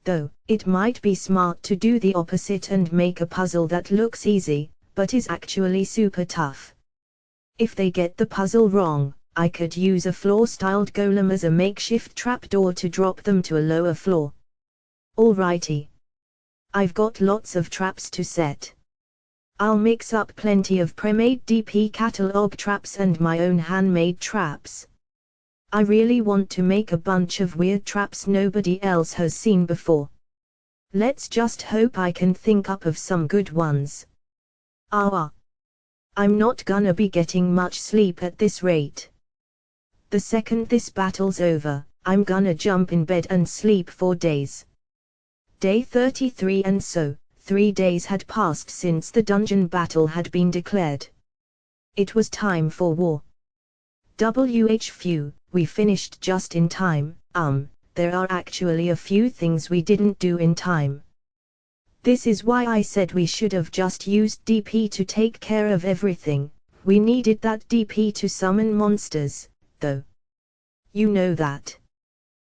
Though, it might be smart to do the opposite and make a puzzle that looks easy, but is actually super tough. If they get the puzzle wrong, I could use a floor-styled golem as a makeshift trapdoor to drop them to a lower floor. Alrighty. I've got lots of traps to set. I'll mix up plenty of pre-made DP catalog traps and my own handmade traps. I really want to make a bunch of weird traps nobody else has seen before. Let's just hope I can think up of some good ones. I'm not gonna be getting much sleep at this rate. The second this battle's over, I'm gonna jump in bed and sleep for days. Day 33, and so, 3 days had passed since the dungeon battle had been declared. It was time for war. Phew, we finished just in time. There are actually a few things we didn't do in time. This is why I said we should have just used DP to take care of everything. We needed that DP to summon monsters, though. You know that.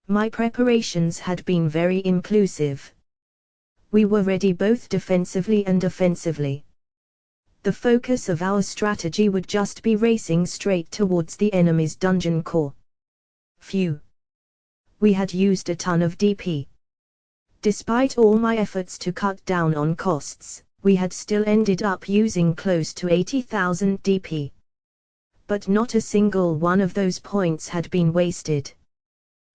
My preparations had been very inclusive. We were ready both defensively and offensively. The focus of our strategy would just be racing straight towards the enemy's dungeon core. Phew. We had used a ton of DP. Despite all my efforts to cut down on costs, we had still ended up using close to 80,000 DP. But not a single one of those points had been wasted.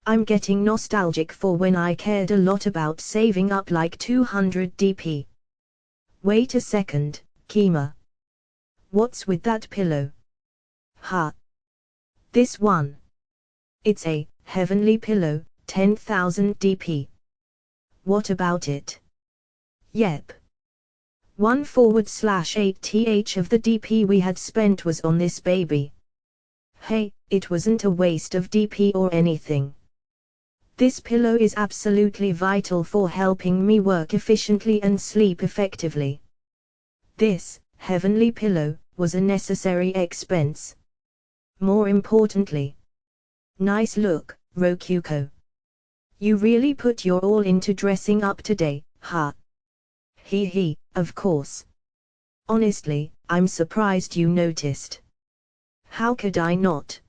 I'm getting nostalgic for when I cared a lot about saving up like 200 DP. Wait a second, Kima. What's with that pillow? Ha! This one. It's a heavenly pillow, 10,000 DP. What about it? Yep. 1/8th of the DP we had spent was on this baby. Hey, it wasn't a waste of DP or anything. This pillow is absolutely vital for helping me work efficiently and sleep effectively. This heavenly pillow was a necessary expense. More importantly, nice look, Rokuko. You really put your all into dressing up today, huh? Hee, of course. Honestly, I'm surprised you noticed. How could I not?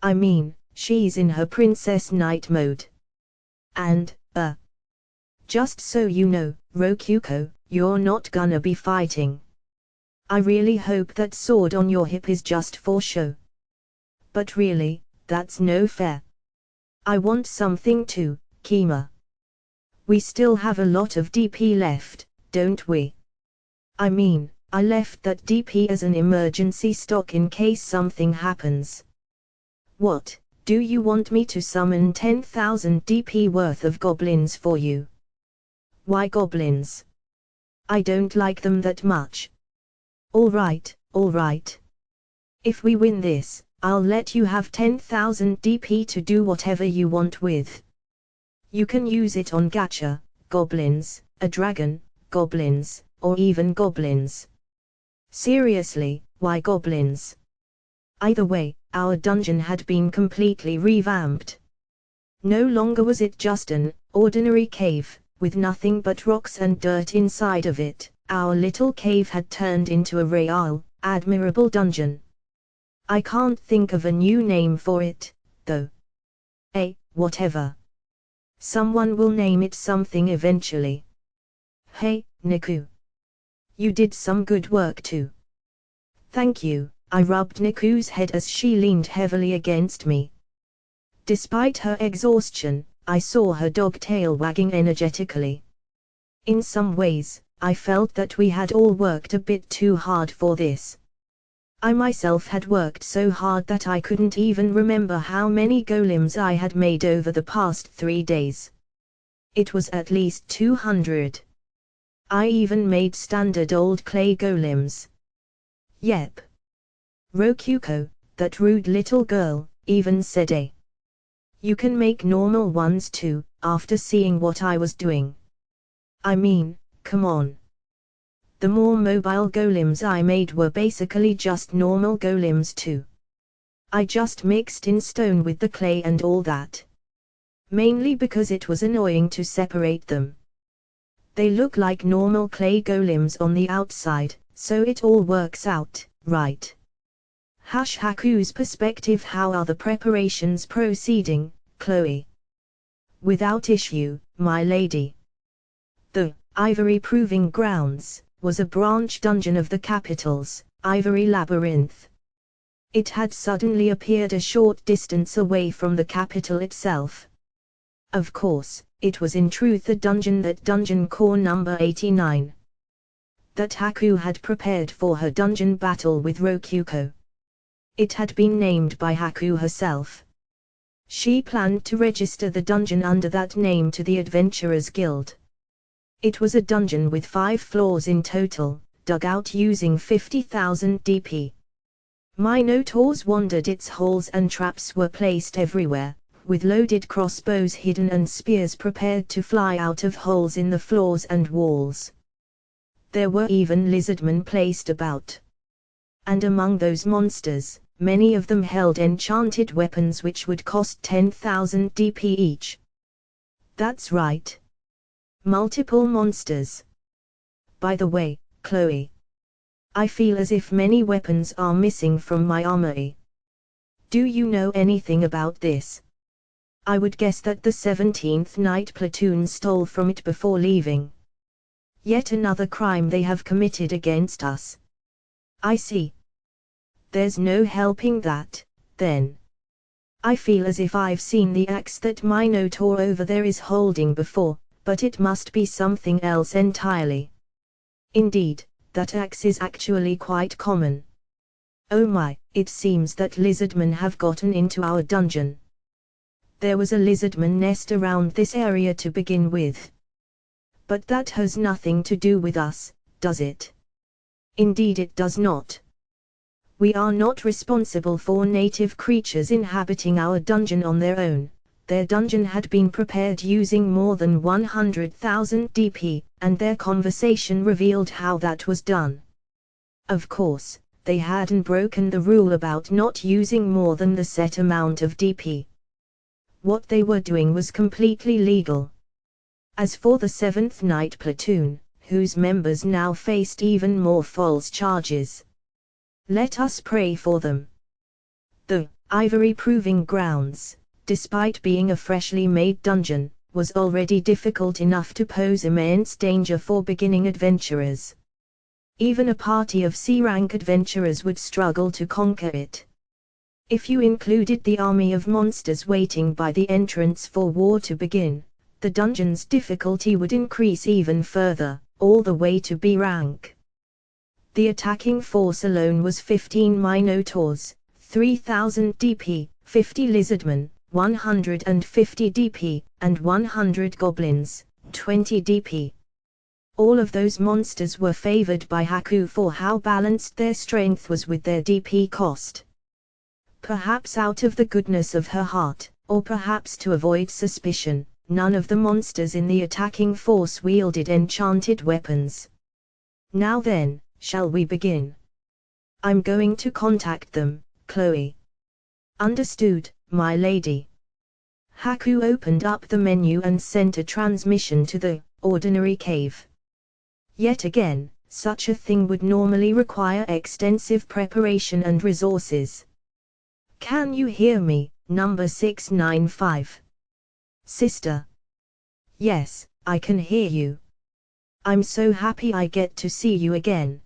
I mean, she's in her princess knight mode. And, just so you know, Rokuko, you're not gonna be fighting. I really hope that sword on your hip is just for show. But really, that's no fair. I want something too, Kima. We still have a lot of DP left, don't we? I mean, I left that DP as an emergency stock in case something happens. What, do you want me to summon 10,000 DP worth of goblins for you? Why goblins? I don't like them that much. Alright. If we win this, I'll let you have 10,000 DP to do whatever you want with. You can use it on gacha, goblins, a dragon, goblins, or even goblins. Seriously, why goblins? Either way, our dungeon had been completely revamped. No longer was it just an ordinary cave, with nothing but rocks and dirt inside of it. Our little cave had turned into a real, admirable dungeon. I can't think of a new name for it, though. Whatever. Someone will name it something eventually. Hey, Niku. You did some good work too. Thank you, I rubbed Niku's head as she leaned heavily against me. Despite her exhaustion, I saw her dog tail wagging energetically. In some ways, I felt that we had all worked a bit too hard for this. I myself had worked so hard that I couldn't even remember how many golems I had made over the past 3 days. It was at least 200. I even made standard old clay golems. Yep. Rokuko, that rude little girl, even said you can make normal ones too, after seeing what I was doing. I mean, come on. The more mobile golems I made were basically just normal golems too. I just mixed in stone with the clay and all that. Mainly because it was annoying to separate them. They look like normal clay golems on the outside, so it all works out, right? Haku's perspective. How are the preparations proceeding, Chloe? Without issue, my lady. The Ivory Proving Grounds was a branch dungeon of the capital's Ivory Labyrinth. It had suddenly appeared a short distance away from the capital itself. Of course, it was in truth a dungeon, that dungeon core number 89. That Haku had prepared for her dungeon battle with Rokuko. It had been named by Haku herself. She planned to register the dungeon under that name to the Adventurers Guild. It was a dungeon with 5 floors in total, dug out using 50,000 DP. Minotaurs wandered its halls and traps were placed everywhere, with loaded crossbows hidden and spears prepared to fly out of holes in the floors and walls. There were even lizardmen placed about. And among those monsters, many of them held enchanted weapons which would cost 10,000 DP each. That's right. Multiple monsters. By the way, Chloe, I feel as if many weapons are missing from my armory. Do you know anything about this? I would guess that the 17th Night Platoon stole from it before leaving. Yet another crime they have committed against us. I see. There's no helping that, then. I feel as if I've seen the axe that Minotaur over there is holding before, but it must be something else entirely. Indeed, that axe is actually quite common. Oh my, it seems that lizardmen have gotten into our dungeon. There was a lizardman nest around this area to begin with. But that has nothing to do with us, does it? Indeed it does not. We are not responsible for native creatures inhabiting our dungeon on their own. Their dungeon had been prepared using more than 100,000 DP, and their conversation revealed how that was done. Of course, they hadn't broken the rule about not using more than the set amount of DP. What they were doing was completely legal. As for the 7th Night Platoon, whose members now faced even more false charges, let us pray for them. The Ivory Proving Grounds, despite being a freshly made dungeon, was already difficult enough to pose immense danger for beginning adventurers. Even a party of C-rank adventurers would struggle to conquer it. If you included the army of monsters waiting by the entrance for war to begin, the dungeon's difficulty would increase even further, all the way to B rank. The attacking force alone was 15 Minotaurs, 3,000 DP, 50 lizardmen, 150 DP, and 100 goblins, 20 DP. All of those monsters were favored by Haku for how balanced their strength was with their DP cost. Perhaps out of the goodness of her heart, or perhaps to avoid suspicion, none of the monsters in the attacking force wielded enchanted weapons. Now then, shall we begin? I'm going to contact them, Chloe. Understood, my lady. Haku opened up the menu and sent a transmission to the ordinary cave. Yet again, such a thing would normally require extensive preparation and resources. Can you hear me, number 695? Sister. Yes, I can hear you. I'm so happy I get to see you again.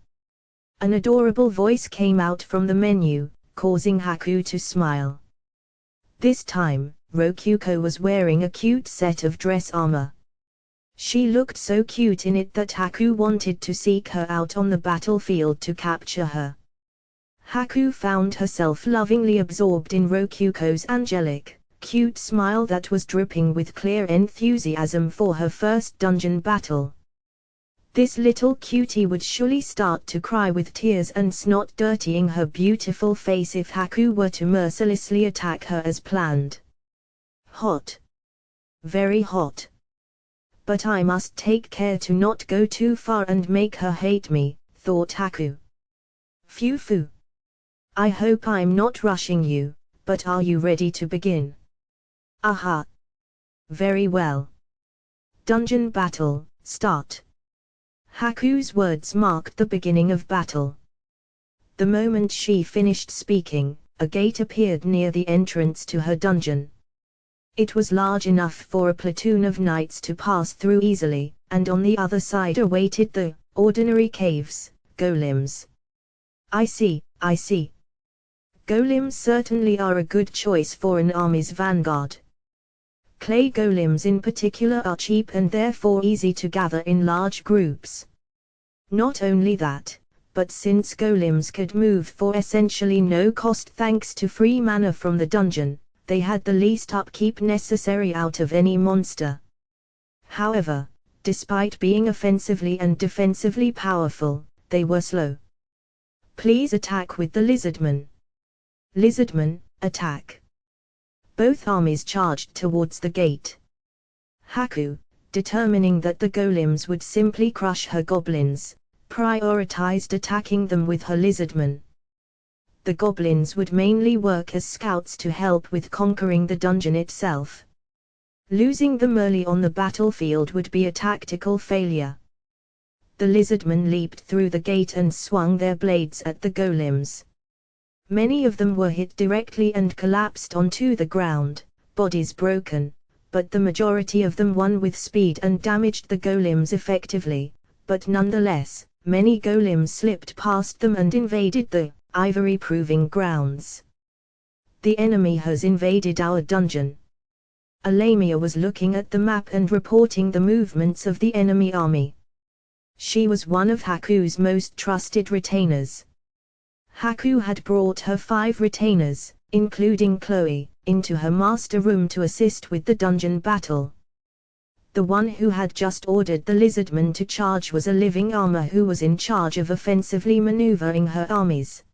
An adorable voice came out from the menu, causing Haku to smile. This time, Rokuko was wearing a cute set of dress armor. She looked so cute in it that Haku wanted to seek her out on the battlefield to capture her. Haku found herself lovingly absorbed in Rokuko's angelic, cute smile that was dripping with clear enthusiasm for her first dungeon battle. This little cutie would surely start to cry with tears and snot dirtying her beautiful face if Haku were to mercilessly attack her as planned. Hot. Very hot. But I must take care to not go too far and make her hate me, thought Haku. Phew. I hope I'm not rushing you, but are you ready to begin? Aha. Very well. Dungeon battle, start. Haku's words marked the beginning of battle. The moment she finished speaking, a gate appeared near the entrance to her dungeon. It was large enough for a platoon of knights to pass through easily, and on the other side awaited the ordinary caves, golems. I see. Golems certainly are a good choice for an army's vanguard. Clay golems in particular are cheap and therefore easy to gather in large groups. Not only that, but since golems could move for essentially no cost thanks to free mana from the dungeon, they had the least upkeep necessary out of any monster. However, despite being offensively and defensively powerful, they were slow. Please attack with the lizardman. Lizardman, attack. Both armies charged towards the gate. Haku, determining that the golems would simply crush her goblins, prioritized attacking them with her lizardman. The goblins would mainly work as scouts to help with conquering the dungeon itself. Losing them early on the battlefield would be a tactical failure. The lizardmen leaped through the gate and swung their blades at the golems. Many of them were hit directly and collapsed onto the ground, bodies broken, but the majority of them won with speed and damaged the golems effectively, but nonetheless, many golems slipped past them and invaded the ivory proving grounds. The enemy has invaded our dungeon. Alamia was looking at the map and reporting the movements of the enemy army. She was one of Haku's most trusted retainers. Haku had brought her 5 retainers, including Chloe, into her master room to assist with the dungeon battle. The one who had just ordered the lizardman to charge was a living armor who was in charge of offensively maneuvering her armies.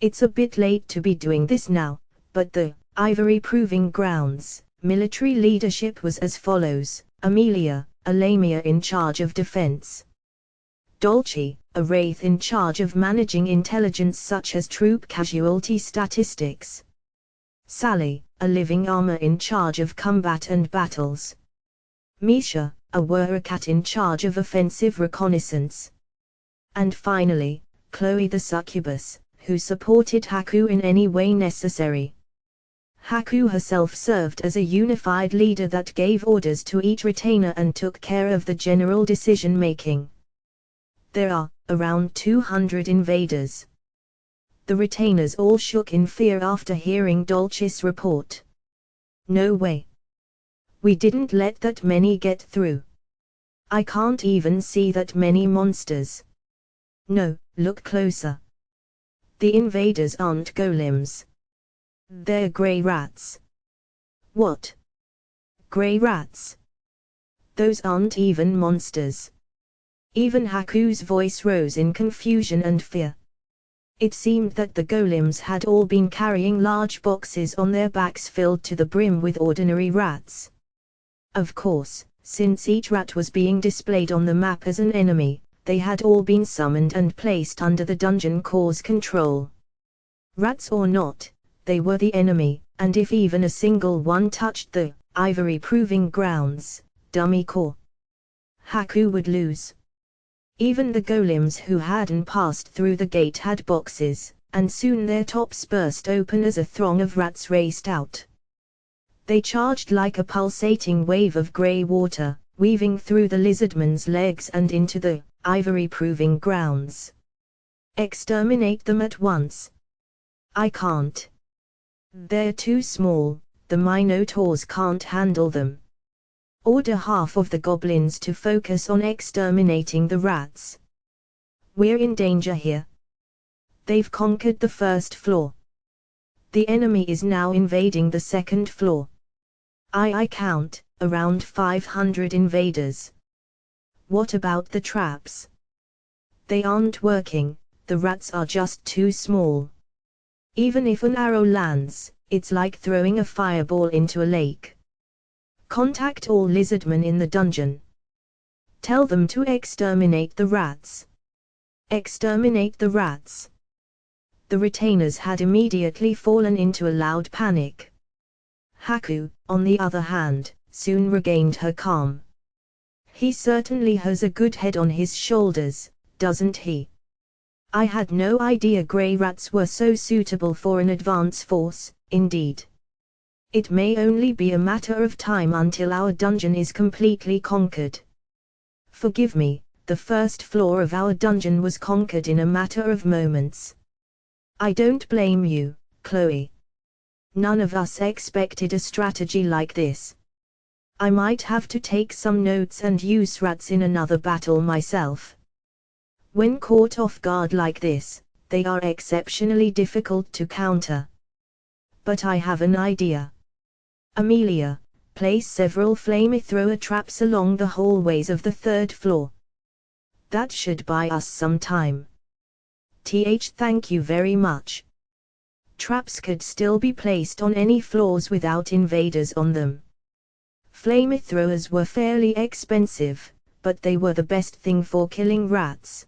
It's a bit late to be doing this now, but the ivory proving grounds military leadership was as follows: Amelia, a Lamia in charge of defense. Dolce, a wraith in charge of managing intelligence such as troop casualty statistics. Sally, a living armor in charge of combat and battles. Misha, a Wuracat in charge of offensive reconnaissance. And finally, Chloe the succubus, who supported Haku in any way necessary. Haku herself served as a unified leader that gave orders to each retainer and took care of the general decision-making. There are around 200 invaders. The retainers all shook in fear after hearing Dolce's report. No way. We didn't let that many get through. I can't even see that many monsters. No, look closer. The invaders aren't golems. They're grey rats. What? Grey rats? Those aren't even monsters. Even Haku's voice rose in confusion and fear. It seemed that the golems had all been carrying large boxes on their backs filled to the brim with ordinary rats. Of course, since each rat was being displayed on the map as an enemy, they had all been summoned and placed under the dungeon core's control. Rats or not, they were the enemy, and if even a single one touched the ivory proving grounds, dummy core, Haku would lose. Even the golems who hadn't passed through the gate had boxes, and soon their tops burst open as a throng of rats raced out. They charged like a pulsating wave of grey water, weaving through the lizardman's legs and into the ivory proving grounds. Exterminate them at once. I can't. They're too small, the Minotaurs can't handle them. Order half of the goblins to focus on exterminating the rats. We're in danger here. They've conquered the first floor. The enemy is now invading the second floor. I count, around 500 invaders. What about the traps? They aren't working, the rats are just too small. Even if an arrow lands, it's like throwing a fireball into a lake. Contact all lizardmen in the dungeon. Tell them to exterminate the rats. Exterminate the rats. The retainers had immediately fallen into a loud panic. Haku, on the other hand, soon regained her calm. He certainly has a good head on his shoulders, doesn't he? I had no idea grey rats were so suitable for an advance force, indeed. It may only be a matter of time until our dungeon is completely conquered. Forgive me, the first floor of our dungeon was conquered in a matter of moments. I don't blame you, Chloe. None of us expected a strategy like this. I might have to take some notes and use rats in another battle myself. When caught off guard like this, they are exceptionally difficult to counter. But I have an idea. Amelia, place several flamethrower traps along the hallways of the 3rd floor. That should buy us some time. Thank you very much. Traps could still be placed on any floors without invaders on them. Flamethrowers were fairly expensive, but they were the best thing for killing rats.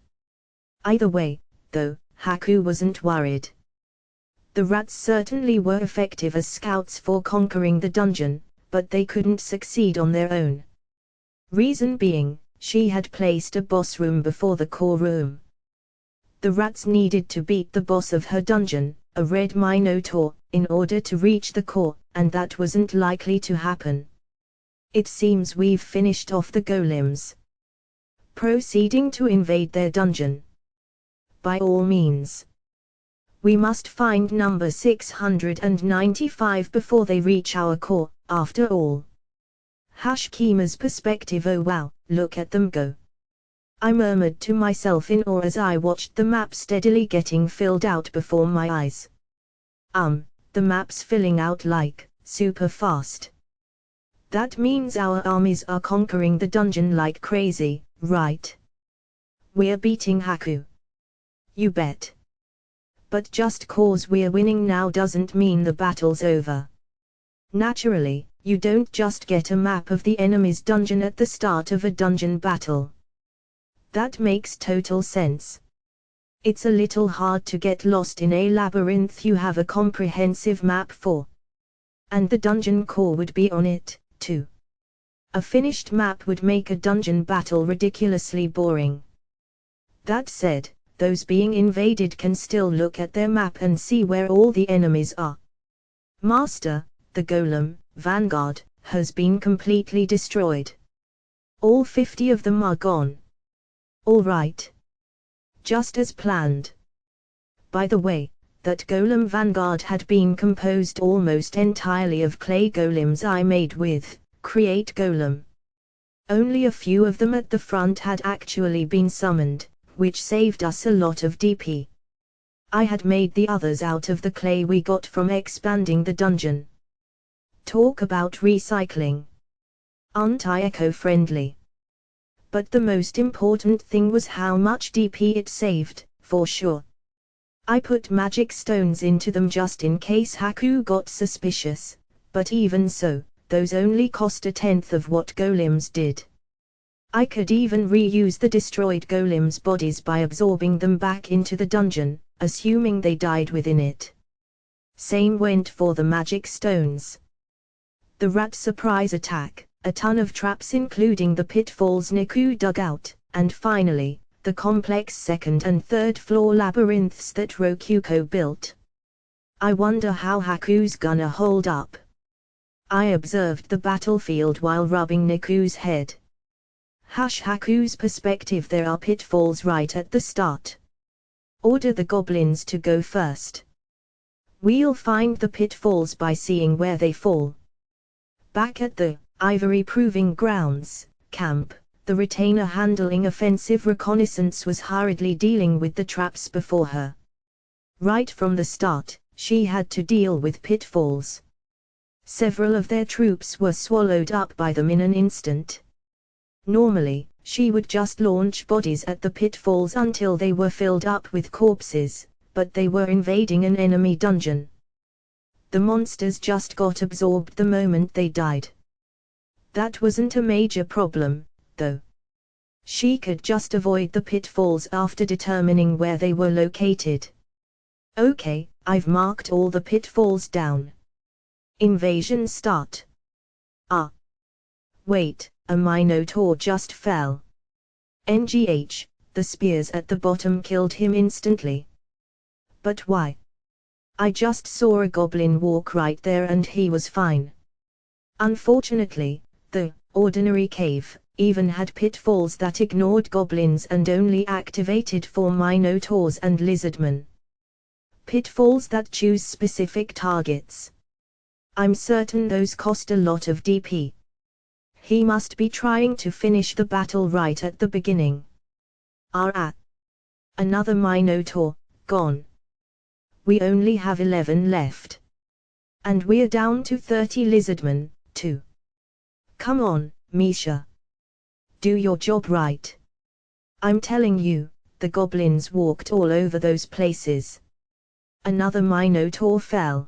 Either way, though, Haku wasn't worried. The rats certainly were effective as scouts for conquering the dungeon, but they couldn't succeed on their own. Reason being, she had placed a boss room before the core room. The rats needed to beat the boss of her dungeon, a red Minotaur, in order to reach the core, and that wasn't likely to happen. It seems we've finished off the golems. Proceeding to invade their dungeon. By all means. We must find number 695 before they reach our core, after all. Kima's perspective. Oh wow, look at them go. I murmured to myself in awe as I watched the map steadily getting filled out before my eyes. The map's filling out like, super fast. That means our armies are conquering the dungeon like crazy, right? We're beating Haku. You bet. But just cause we're winning now doesn't mean the battle's over. Naturally, you don't just get a map of the enemy's dungeon at the start of a dungeon battle. That makes total sense. It's a little hard to get lost in a labyrinth you have a comprehensive map for. And the dungeon core would be on it, too. A finished map would make a dungeon battle ridiculously boring. That said, those being invaded can still look at their map and see where all the enemies are. Master, the golem, vanguard, has been completely destroyed. All 50 of them are gone. All right. Just as planned. By the way, that golem vanguard had been composed almost entirely of clay golems I made with Create Golem. Only a few of them at the front had actually been summoned, which saved us a lot of DP. I had made the others out of the clay we got from expanding the dungeon. Talk about recycling. Aren't I eco-friendly? But the most important thing was how much DP it saved, for sure. I put magic stones into them just in case Haku got suspicious, but even so, those only cost 1/10 of what golems did. I could even reuse the destroyed golems' bodies by absorbing them back into the dungeon, assuming they died within it. Same went for the magic stones. The rat surprise attack, a ton of traps including the pitfalls Niku dug out, and finally, the complex 2nd and 3rd floor labyrinths that Rokuko built. I wonder how Haku's gonna hold up. I observed the battlefield while rubbing Niku's head. Haku's perspective. There are pitfalls right at the start. Order the goblins to go first. We'll find the pitfalls by seeing where they fall. Back at the Ivory Proving Grounds camp, the retainer handling offensive reconnaissance was hurriedly dealing with the traps before her. Right from the start, she had to deal with pitfalls. Several of their troops were swallowed up by them in an instant. Normally, she would just launch bodies at the pitfalls until they were filled up with corpses, but they were invading an enemy dungeon. The monsters just got absorbed the moment they died. That wasn't a major problem, though. She could just avoid the pitfalls after determining where they were located. Okay, I've marked all the pitfalls down. Invasion start. Wait, a Minotaur just fell. NGH, the spears at the bottom killed him instantly. But why? I just saw a goblin walk right there and he was fine. Unfortunately, the ordinary cave even had pitfalls that ignored goblins and only activated for Minotaurs and lizardmen. pitfalls that choose specific targets. I'm certain those cost a lot of DP. He must be trying to finish the battle right at the beginning. Another Minotaur, gone. We only have 11 left. And we're down to 30 lizardmen, too. Come on, Misha. Do your job right. I'm telling you, the goblins walked all over those places. Another Minotaur fell.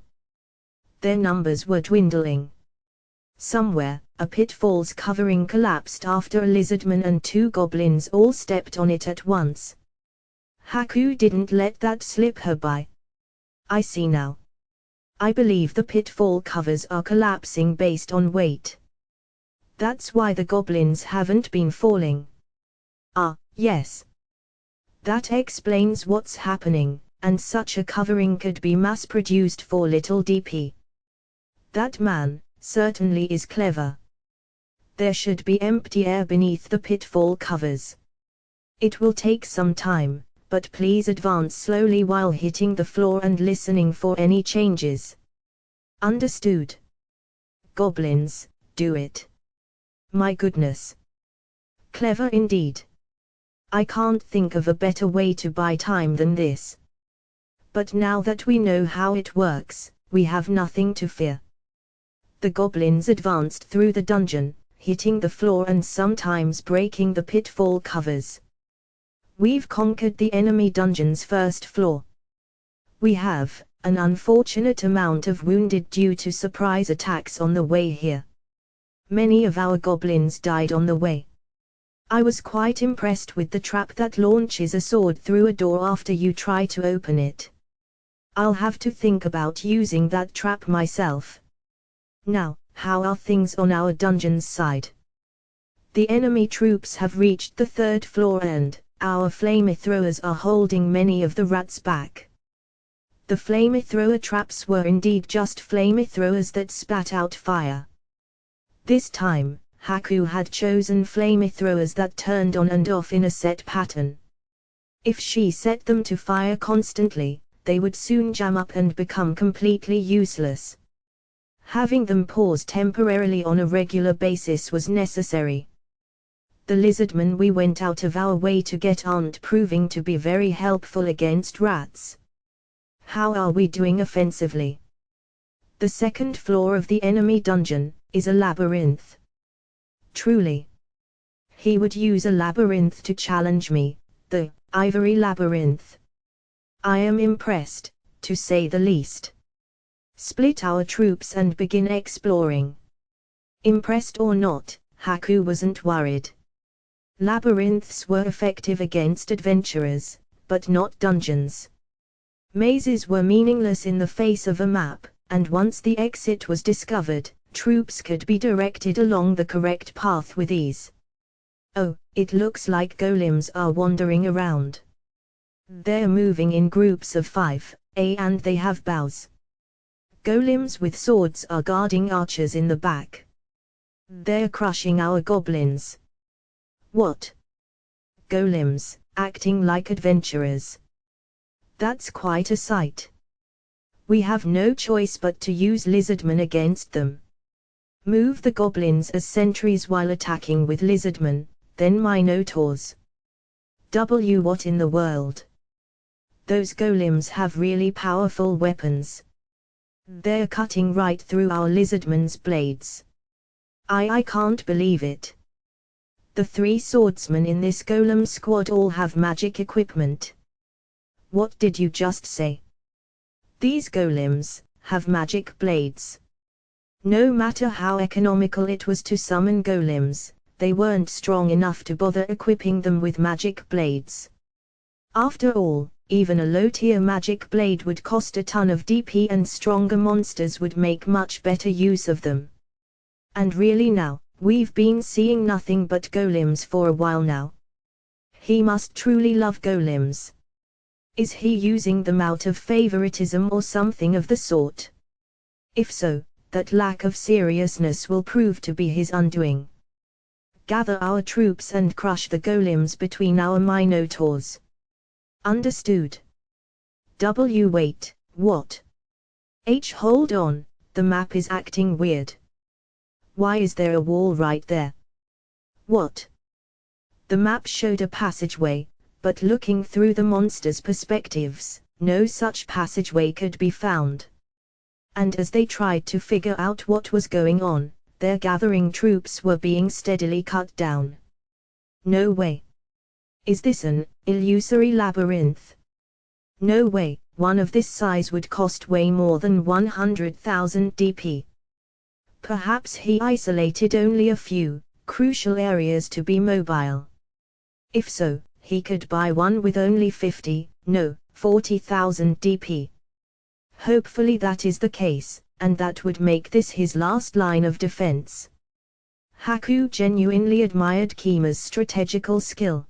Their numbers were dwindling. Somewhere, a pitfall's covering collapsed after a lizardman and 2 goblins all stepped on it at once. Haku didn't let that slip her by. I see now. I believe the pitfall covers are collapsing based on weight. That's why the goblins haven't been falling. Yes. That explains what's happening, and such a covering could be mass-produced for little DP. That man certainly is clever. There should be empty air beneath the pitfall covers. It will take some time, but please advance slowly while hitting the floor and listening for any changes. Understood? Goblins, do it. My goodness. Clever indeed. I can't think of a better way to buy time than this. But now that we know how it works, we have nothing to fear. The goblins advanced through the dungeon, hitting the floor and sometimes breaking the pitfall covers. We've conquered the enemy dungeon's first floor. We have an unfortunate amount of wounded due to surprise attacks on the way here. Many of our goblins died on the way. I was quite impressed with the trap that launches a sword through a door after you try to open it. I'll have to think about using that trap myself. Now, how are things on our dungeon's side? The enemy troops have reached the 3rd floor and our flamethrowers are holding many of the rats back. The flamethrower traps were indeed just flamethrowers that spat out fire. This time, Haku had chosen flamethrowers that turned on and off in a set pattern. If she set them to fire constantly, they would soon jam up and become completely useless. Having them pause temporarily on a regular basis was necessary. The lizardmen we went out of our way to get aren't proving to be very helpful against rats. How are we doing offensively? The 2nd floor of the enemy dungeon is a labyrinth. Truly. He would use a labyrinth to challenge me, the ivory labyrinth. I am impressed, to say the least. Split our troops and begin exploring. Impressed or not, Haku wasn't worried. Labyrinths were effective against adventurers, but not dungeons. Mazes were meaningless in the face of a map, and once the exit was discovered, troops could be directed along the correct path with ease. Oh, it looks like golems are wandering around. They're moving in groups of 5, and they have bows. Golems with swords are guarding archers in the back. They're crushing our goblins. What? Golems, acting like adventurers. That's quite a sight. We have no choice but to use lizardmen against them. Move the goblins as sentries while attacking with lizardmen, then minotaurs. What in the world? Those golems have really powerful weapons. They're cutting right through our lizardmen's blades. I can't believe it. The 3 swordsmen in this golem squad all have magic equipment. What did you just say? These golems have magic blades. No matter how economical it was to summon golems, they weren't strong enough to bother equipping them with magic blades. After all, even a low-tier magic blade would cost a ton of DP and stronger monsters would make much better use of them. And really now, we've been seeing nothing but golems for a while now. He must truly love golems. Is he using them out of favoritism or something of the sort? If so, that lack of seriousness will prove to be his undoing. Gather our troops and crush the golems between our minotaurs. Understood. Wait, what? Hold on, the map is acting weird. Why is there a wall right there? What? The map showed a passageway, but looking through the monsters' perspectives, no such passageway could be found. And as they tried to figure out what was going on, their gathering troops were being steadily cut down. No way. Is this an illusory labyrinth? No way, one of this size would cost way more than 100,000 DP. Perhaps he isolated only a few crucial areas to be mobile. If so, he could buy one with only 40,000 DP. Hopefully that is the case, and that would make this his last line of defense. Haku genuinely admired Kima's strategical skill.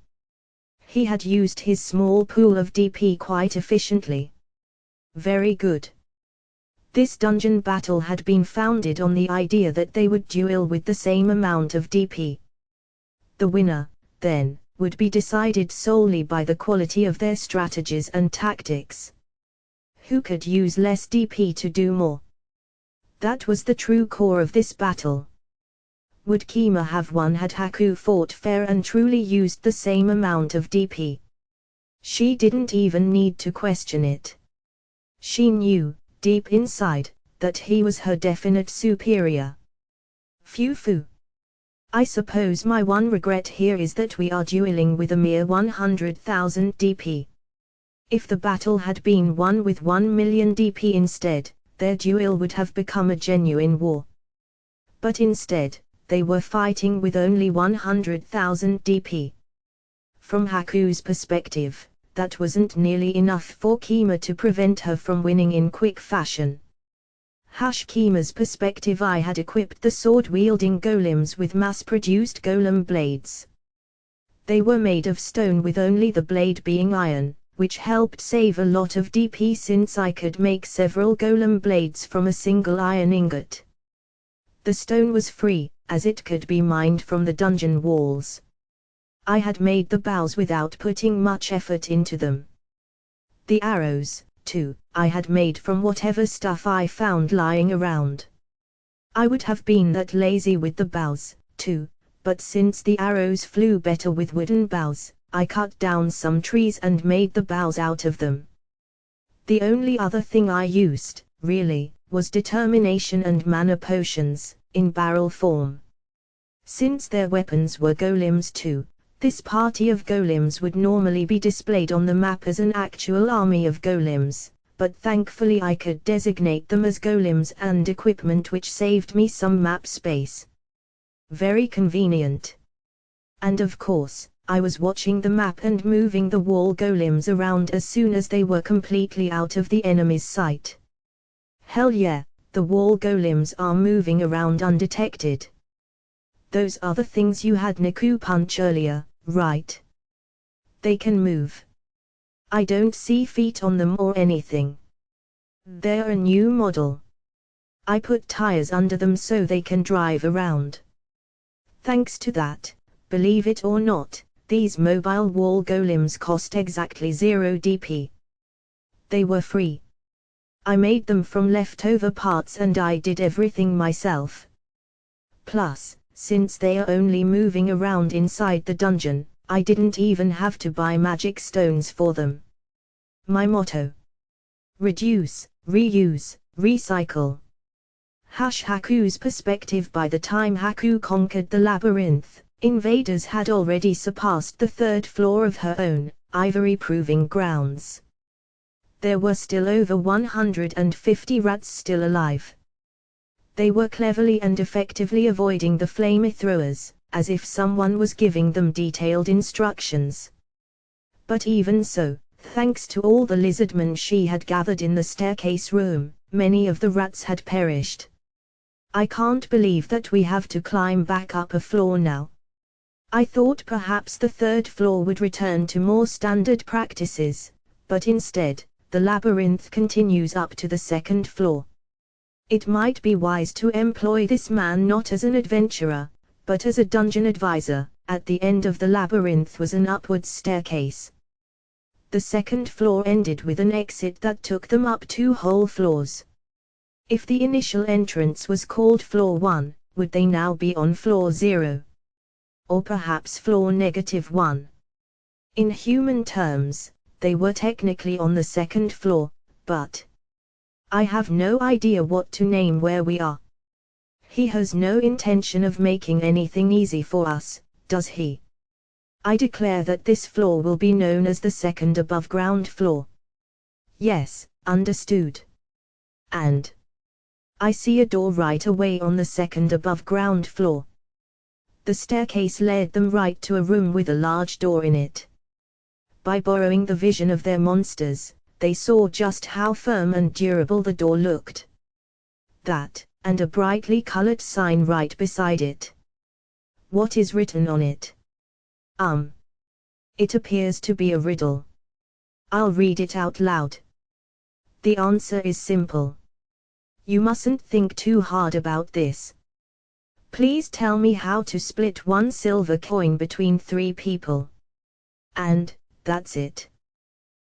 He had used his small pool of DP quite efficiently. Very good. This dungeon battle had been founded on the idea that they would duel with the same amount of DP. The winner, then, would be decided solely by the quality of their strategies and tactics. Who could use less DP to do more? That was the true core of this battle. Would Kima have won had Haku fought fair and truly used the same amount of DP? She didn't even need to question it. She knew, deep inside, that he was her definite superior. Phew. I suppose my one regret here is that we are dueling with a mere 100,000 DP. If the battle had been won with 1 million DP instead, their duel would have become a genuine war. But instead, they were fighting with only 100,000 DP. From Haku's perspective, that wasn't nearly enough for Kima to prevent her from winning in quick fashion. Kima's perspective, I had equipped the sword-wielding golems with mass-produced golem blades. They were made of stone with only the blade being iron, which helped save a lot of DP since I could make several golem blades from a single iron ingot. The stone was free, as it could be mined from the dungeon walls. I had made the bows without putting much effort into them. The arrows, too, I had made from whatever stuff I found lying around. I would have been that lazy with the bows, too, but since the arrows flew better with wooden bows, I cut down some trees and made the bows out of them. The only other thing I used, really, was determination and mana potions, in barrel form. Since their weapons were golems too, this party of golems would normally be displayed on the map as an actual army of golems, but thankfully I could designate them as golems and equipment, which saved me some map space. Very convenient. And of course, I was watching the map and moving the wall golems around as soon as they were completely out of the enemy's sight. Hell yeah, the wall golems are moving around undetected. Those are the things you had Niku punch earlier, right? They can move. I don't see feet on them or anything. They're a new model. I put tires under them so they can drive around. Thanks to that, believe it or not, these mobile wall golems cost exactly 0 DP. They were free. I made them from leftover parts and I did everything myself. Plus, since they are only moving around inside the dungeon, I didn't even have to buy magic stones for them. My motto: reduce, reuse, recycle. Haku's perspective: by the time Haku conquered the labyrinth, invaders had already surpassed the 3rd floor of her own ivory proving grounds. There were still over 150 rats still alive. They were cleverly and effectively avoiding the flamethrowers, as if someone was giving them detailed instructions. But even so, thanks to all the lizardmen she had gathered in the staircase room, many of the rats had perished. I can't believe that we have to climb back up a floor now. I thought perhaps the 3rd floor would return to more standard practices, but instead, the labyrinth continues up to the 2nd floor. It might be wise to employ this man not as an adventurer, but as a dungeon advisor. At the end of the labyrinth was an upwards staircase. The second floor ended with an exit that took them up 2 whole floors. If the initial entrance was called floor 1, would they now be on floor 0? Or perhaps floor -1? In human terms, they were technically on the second floor, but I have no idea what to name where we are. He has no intention of making anything easy for us, does he? I declare that this floor will be known as the second above ground floor. Yes, understood. And I see a door right away on the second above ground floor. The staircase led them right to a room with a large door in it. By borrowing the vision of their monsters, they saw just how firm and durable the door looked. That, and a brightly colored sign right beside it. What is written on it? It appears to be a riddle. I'll read it out loud. The answer is simple. You mustn't think too hard about this. Please tell me how to split 1 silver coin between 3 people. And that's it.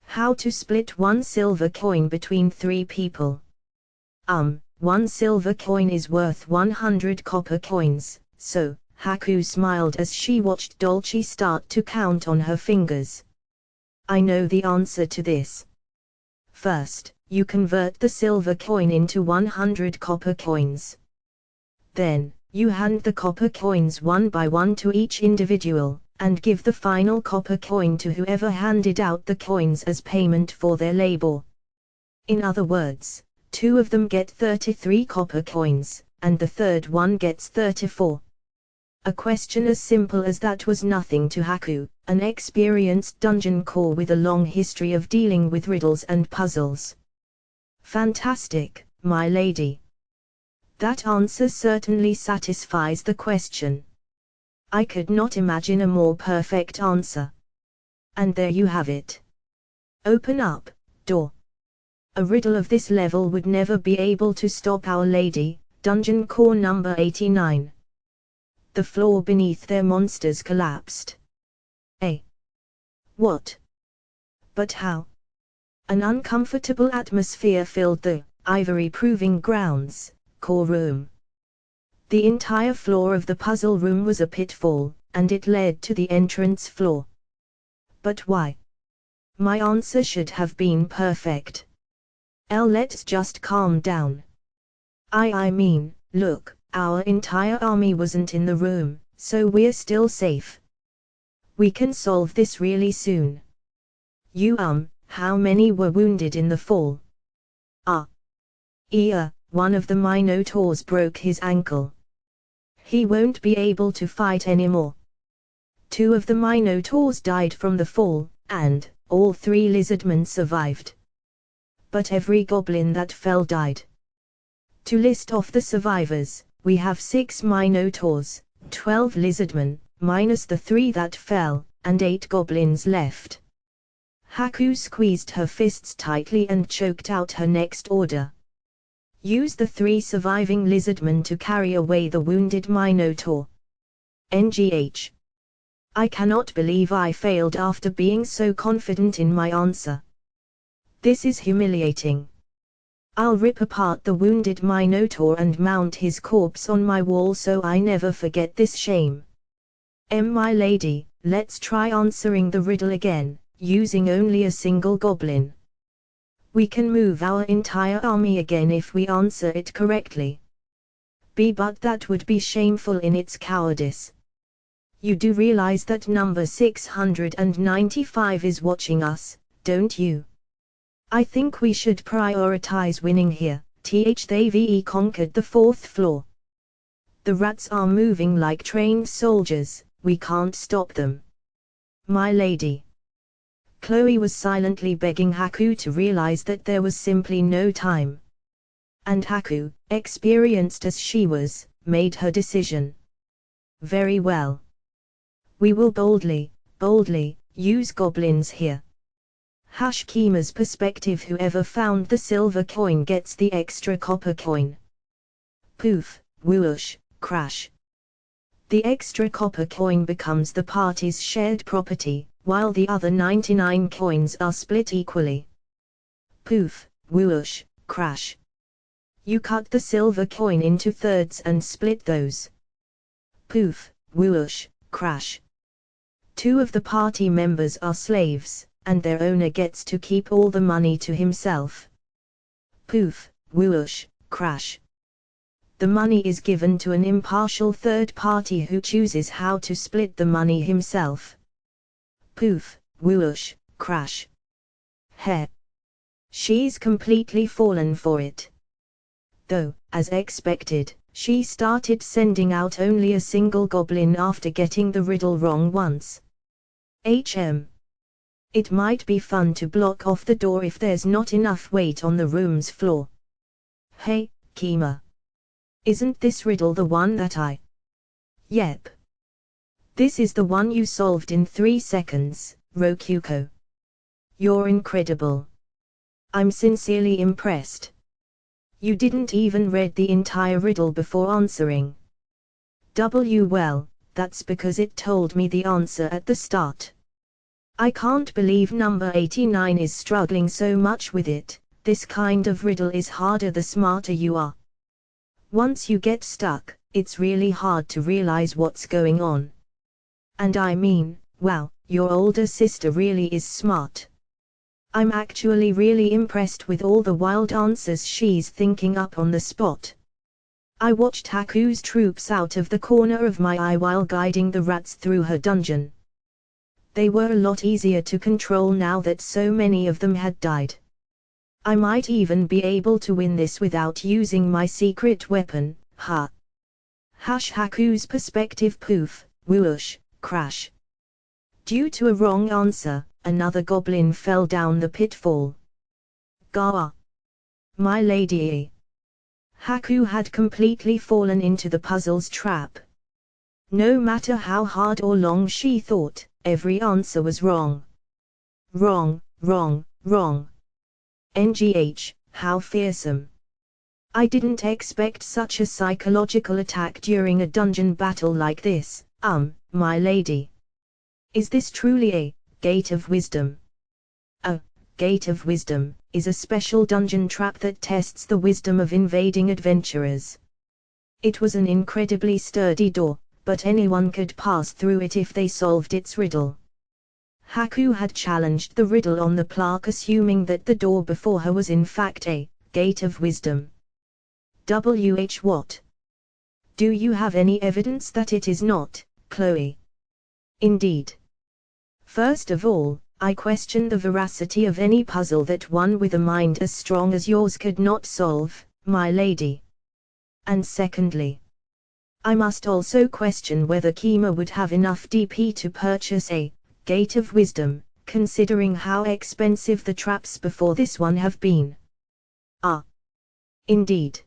How to split 1 silver coin between 3 people. 1 silver coin is worth 100 copper coins, so Haku smiled as she watched Dolce start to count on her fingers. I know the answer to this. First, you convert the silver coin into 100 copper coins. Then, you hand the copper coins one by one to each individual, and give the final copper coin to whoever handed out the coins as payment for their labor. In other words, 2 of them get 33 copper coins, and the third one gets 34. A question as simple as that was nothing to Haku, an experienced dungeon core with a long history of dealing with riddles and puzzles. Fantastic, my lady. That answer certainly satisfies the question. I could not imagine a more perfect answer. And there you have it. Open up, door. A riddle of this level would never be able to stop Our Lady, Dungeon Core number 89. The floor beneath their monsters collapsed. What? But how? An uncomfortable atmosphere filled the ivory proving grounds core room. The entire floor of the puzzle room was a pitfall, and it led to the entrance floor. But why? My answer should have been perfect. Let's just calm down. I mean, look, our entire army wasn't in the room, so we're still safe. We can solve this really soon. How many were wounded in the fall? One of the Minotaurs broke his ankle. He won't be able to fight anymore. 2 of the Minotaurs died from the fall, and all 3 lizardmen survived. But every goblin that fell died. To list off the survivors, we have 6 Minotaurs, 12 lizardmen, minus the 3 that fell, and 8 goblins left. Haku squeezed her fists tightly and choked out her next order. Use the 3 surviving lizardmen to carry away the wounded Minotaur. NGH. I cannot believe I failed after being so confident in my answer. This is humiliating. I'll rip apart the wounded Minotaur and mount his corpse on my wall so I never forget this shame. My lady, let's try answering the riddle again, using only a single goblin. We can move our entire army again if we answer it correctly. But that would be shameful in its cowardice. You do realize that number 695 is watching us, don't you? I think we should prioritize winning here. They've conquered the 4th floor. The rats are moving like trained soldiers, we can't stop them. My lady. Chloe was silently begging Haku to realize that there was simply no time. And Haku, experienced as she was, made her decision. Very well. We will boldly, use goblins here. Kima's perspective, whoever found the silver coin gets the extra copper coin. Poof, whoosh, crash. The extra copper coin becomes the party's shared property, while the other 99 coins are split equally. Poof, whoosh, crash. You cut the silver coin into thirds and split those. Poof, whoosh, crash. 2 of the party members are slaves, and their owner gets to keep all the money to himself. Poof, whoosh, crash. The money is given to an impartial third party who chooses how to split the money himself. Poof, whoosh, crash. Heh. She's completely fallen for it. Though, as expected, she started sending out only a single goblin after getting the riddle wrong once. It might be fun to block off the door if there's not enough weight on the room's floor. Hey, Kima. Isn't this riddle the one that I... Yep. This is the one you solved in 3 seconds, Rokuko. You're incredible. I'm sincerely impressed. You didn't even read the entire riddle before answering. Well, that's because it told me the answer at the start. I can't believe number 89 is struggling so much with it. This kind of riddle is harder the smarter you are. Once you get stuck, it's really hard to realize what's going on. And I mean, wow, your older sister really is smart. I'm actually really impressed with all the wild answers she's thinking up on the spot. I watched Haku's troops out of the corner of my eye while guiding the rats through her dungeon. They were a lot easier to control now that so many of them had died. I might even be able to win this without using my secret weapon, ha. Haku's perspective. Poof, whoosh, crash. Due to a wrong answer, another goblin fell down the pitfall. Gawa. My lady. Haku had completely fallen into the puzzle's trap. No matter how hard or long she thought, every answer was wrong. Wrong, wrong, wrong. NGH, how fearsome. I didn't expect such a psychological attack during a dungeon battle like this, my lady. Is this truly a Gate of Wisdom? A Gate of Wisdom is a special dungeon trap that tests the wisdom of invading adventurers. It was an incredibly sturdy door, but anyone could pass through it if they solved its riddle. Haku had challenged the riddle on the plaque, assuming that the door before her was in fact a Gate of Wisdom. What? Do you have any evidence that it is not, Chloe? Indeed. First of all, I question the veracity of any puzzle that one with a mind as strong as yours could not solve, my lady. And secondly, I must also question whether Kima would have enough DP to purchase a Gate of Wisdom, considering how expensive the traps before this one have been. Ah. Indeed.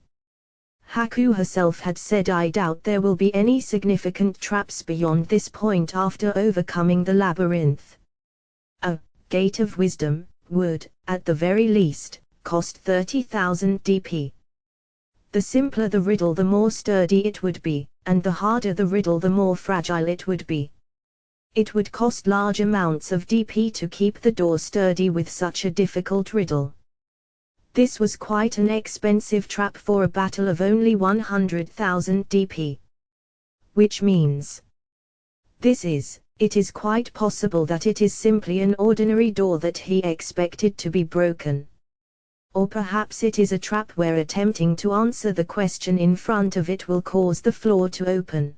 Haku herself had said, I doubt there will be any significant traps beyond this point after overcoming the labyrinth. A Gate of Wisdom would, at the very least, cost 30,000 DP. The simpler the riddle, the more sturdy it would be, and the harder the riddle, the more fragile it would be. It would cost large amounts of DP to keep the door sturdy with such a difficult riddle. This was quite an expensive trap for a battle of only 100,000 DP. Which means, it is quite possible that it is simply an ordinary door that he expected to be broken. Or perhaps it is a trap where attempting to answer the question in front of it will cause the floor to open.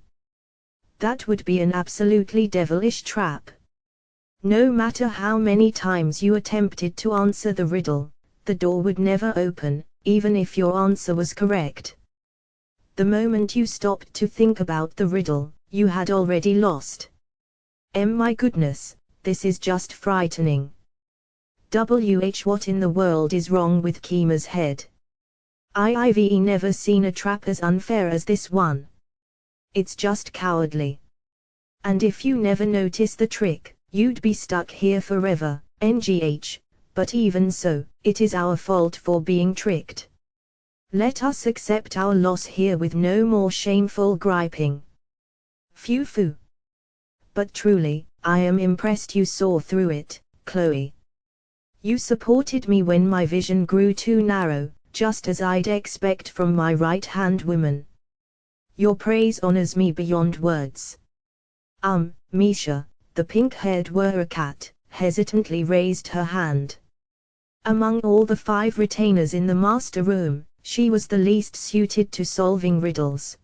That would be an absolutely devilish trap. No matter how many times you attempted to answer the riddle, the door would never open, even if your answer was correct. The moment you stopped to think about the riddle, you had already lost. My goodness, this is just frightening. What in the world is wrong with Kima's head? I've never seen a trap as unfair as this one. It's just cowardly. And if you never notice the trick, you'd be stuck here forever, NGH. But even so, it is our fault for being tricked. Let us accept our loss here with no more shameful griping. Phew. But truly, I am impressed you saw through it, Chloe. You supported me when my vision grew too narrow, just as I'd expect from my right-hand woman. Your praise honors me beyond words. Misha, the pink-haired cat, hesitantly raised her hand. Among all the 5 retainers in the master room, she was the least suited to solving riddles.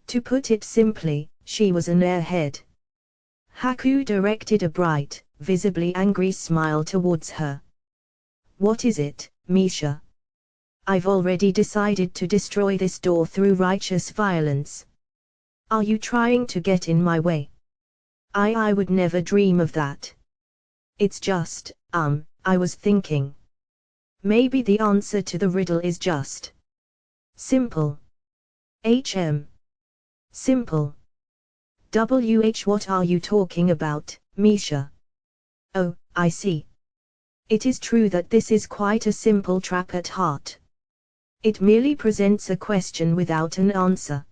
To put it simply, she was an airhead. Haku directed a bright, visibly angry smile towards her. What is it, Misha? I've already decided to destroy this door through righteous violence. Are you trying to get in my way? I would never dream of that. It's just, I was thinking. Maybe the answer to the riddle is just simple. Simple. What are you talking about, Misha? Oh, I see. It is true that this is quite a simple trap at heart. It merely presents a question without an answer.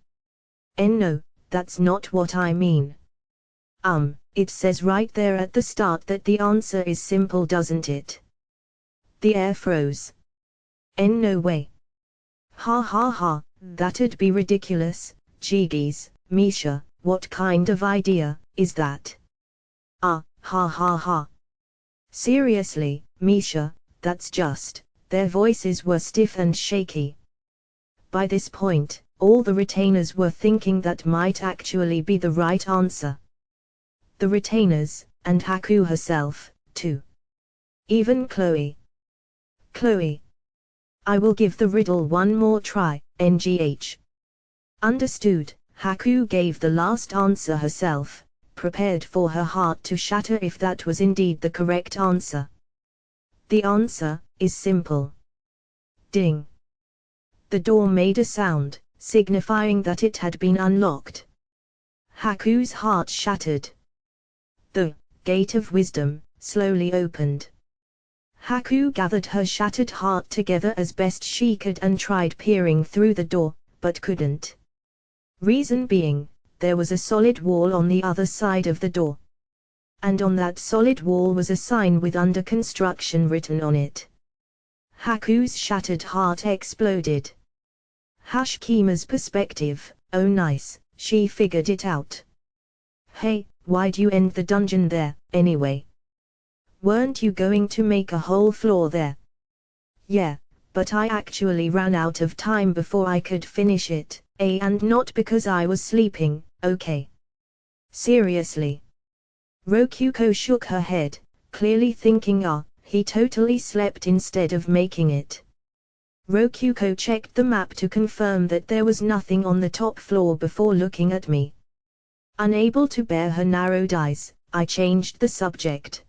And no, that's not what I mean. It says right there at the start that the answer is simple, doesn't it? The air froze. And no way. Ha ha ha, that'd be ridiculous, Jeegies, Misha, what kind of idea is that? Ha ha ha. Seriously, Misha, that's just, their voices were stiff and shaky. By this point, all the retainers were thinking that might actually be the right answer. The retainers, and Haku herself, too. Even Chloe. Chloe. I will give the riddle one more try, NGH. Understood, Haku gave the last answer herself, prepared for her heart to shatter if that was indeed the correct answer. The answer is simple. Ding. The door made a sound, signifying that it had been unlocked. Haku's heart shattered. The gate of wisdom slowly opened. Haku gathered her shattered heart together as best she could and tried peering through the door, but couldn't. Reason being, there was a solid wall on the other side of the door. And on that solid wall was a sign with "under construction" written on it. Haku's shattered heart exploded. Kima's perspective, oh nice, she figured it out. Hey, why'd you end the dungeon there, anyway? Weren't you going to make a whole floor there? Yeah, but I actually ran out of time before I could finish it, and not because I was sleeping, okay? Seriously. Rokuko shook her head, clearly thinking he totally slept instead of making it. Rokuko checked the map to confirm that there was nothing on the top floor before looking at me. Unable to bear her narrowed eyes, I changed the subject.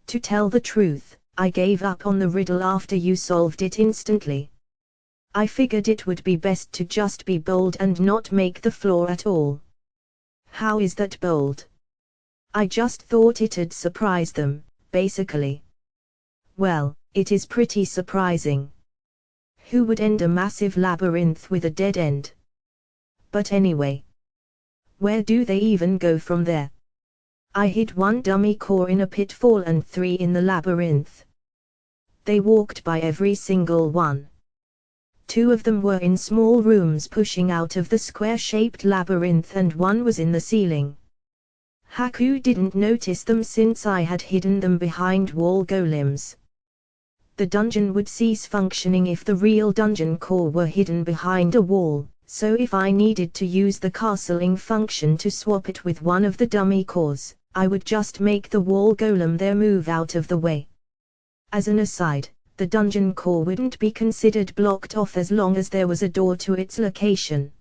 To tell the truth, I gave up on the riddle after you solved it instantly. I figured it would be best to just be bold and not make the floor at all. How is that bold? I just thought it'd surprise them, basically. Well, it is pretty surprising. Who would end a massive labyrinth with a dead end? But anyway. Where do they even go from there? I hid 1 dummy core in a pitfall and 3 in the labyrinth. They walked by every single one. 2 of them were in small rooms pushing out of the square-shaped labyrinth and 1 was in the ceiling. Haku didn't notice them since I had hidden them behind wall golems. The dungeon would cease functioning if the real dungeon core were hidden behind a wall, so if I needed to use the castling function to swap it with one of the dummy cores, I would just make the wall golem there move out of the way. As an aside, the dungeon core wouldn't be considered blocked off as long as there was a door to its location.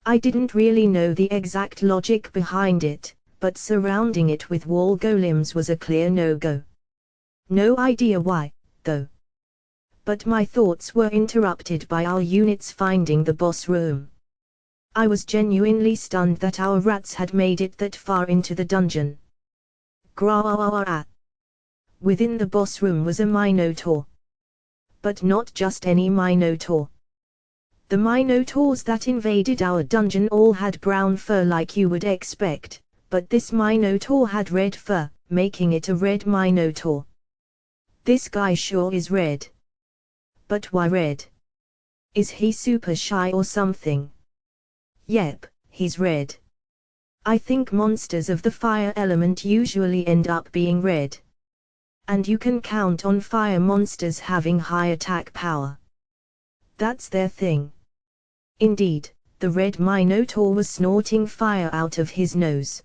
I didn't really know the exact logic behind it, but surrounding it with wall golems was a clear no-go. No idea why, though. But my thoughts were interrupted by our units finding the boss room. I was genuinely stunned that our rats had made it that far into the dungeon. Gra-ah-ah-ah. Within the boss room was a minotaur. But not just any minotaur. The minotaurs that invaded our dungeon all had brown fur like you would expect, but this Minotaur had red fur, making it a red Minotaur. This guy sure is red. But why red? Is he super shy or something? Yep, he's red. I think monsters of the fire element usually end up being red. And you can count on fire monsters having high attack power. That's their thing. Indeed, the red Minotaur was snorting fire out of his nose.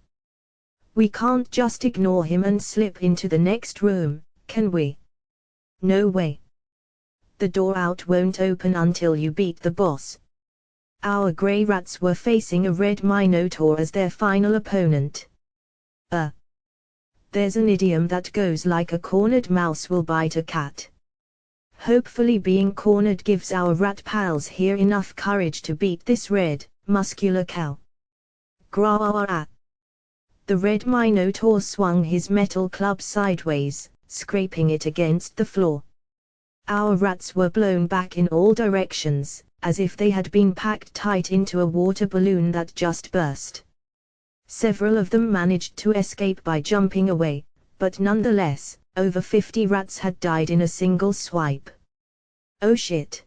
We can't just ignore him and slip into the next room, can we? No way. The door out won't open until you beat the boss. Our grey rats were facing a red Minotaur as their final opponent. There's an idiom that goes like a cornered mouse will bite a cat. Hopefully being cornered gives our rat pals here enough courage to beat this red, muscular cow. Grah-ah-ah. The red Minotaur swung his metal club sideways, scraping it against the floor. Our rats were blown back in all directions, as if they had been packed tight into a water balloon that just burst. Several of them managed to escape by jumping away, but nonetheless, over 50 rats had died in a single swipe. Oh shit!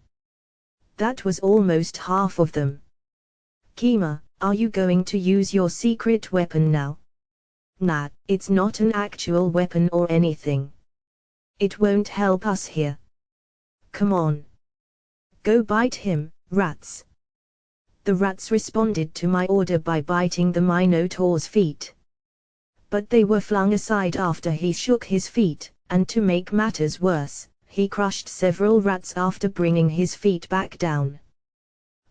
That was almost half of them. Kima, are you going to use your secret weapon now? Nah, it's not an actual weapon or anything. It won't help us here. Come on. Go bite him, rats. The rats responded to my order by biting the Minotaur's feet. But they were flung aside after he shook his feet, and to make matters worse, he crushed several rats after bringing his feet back down.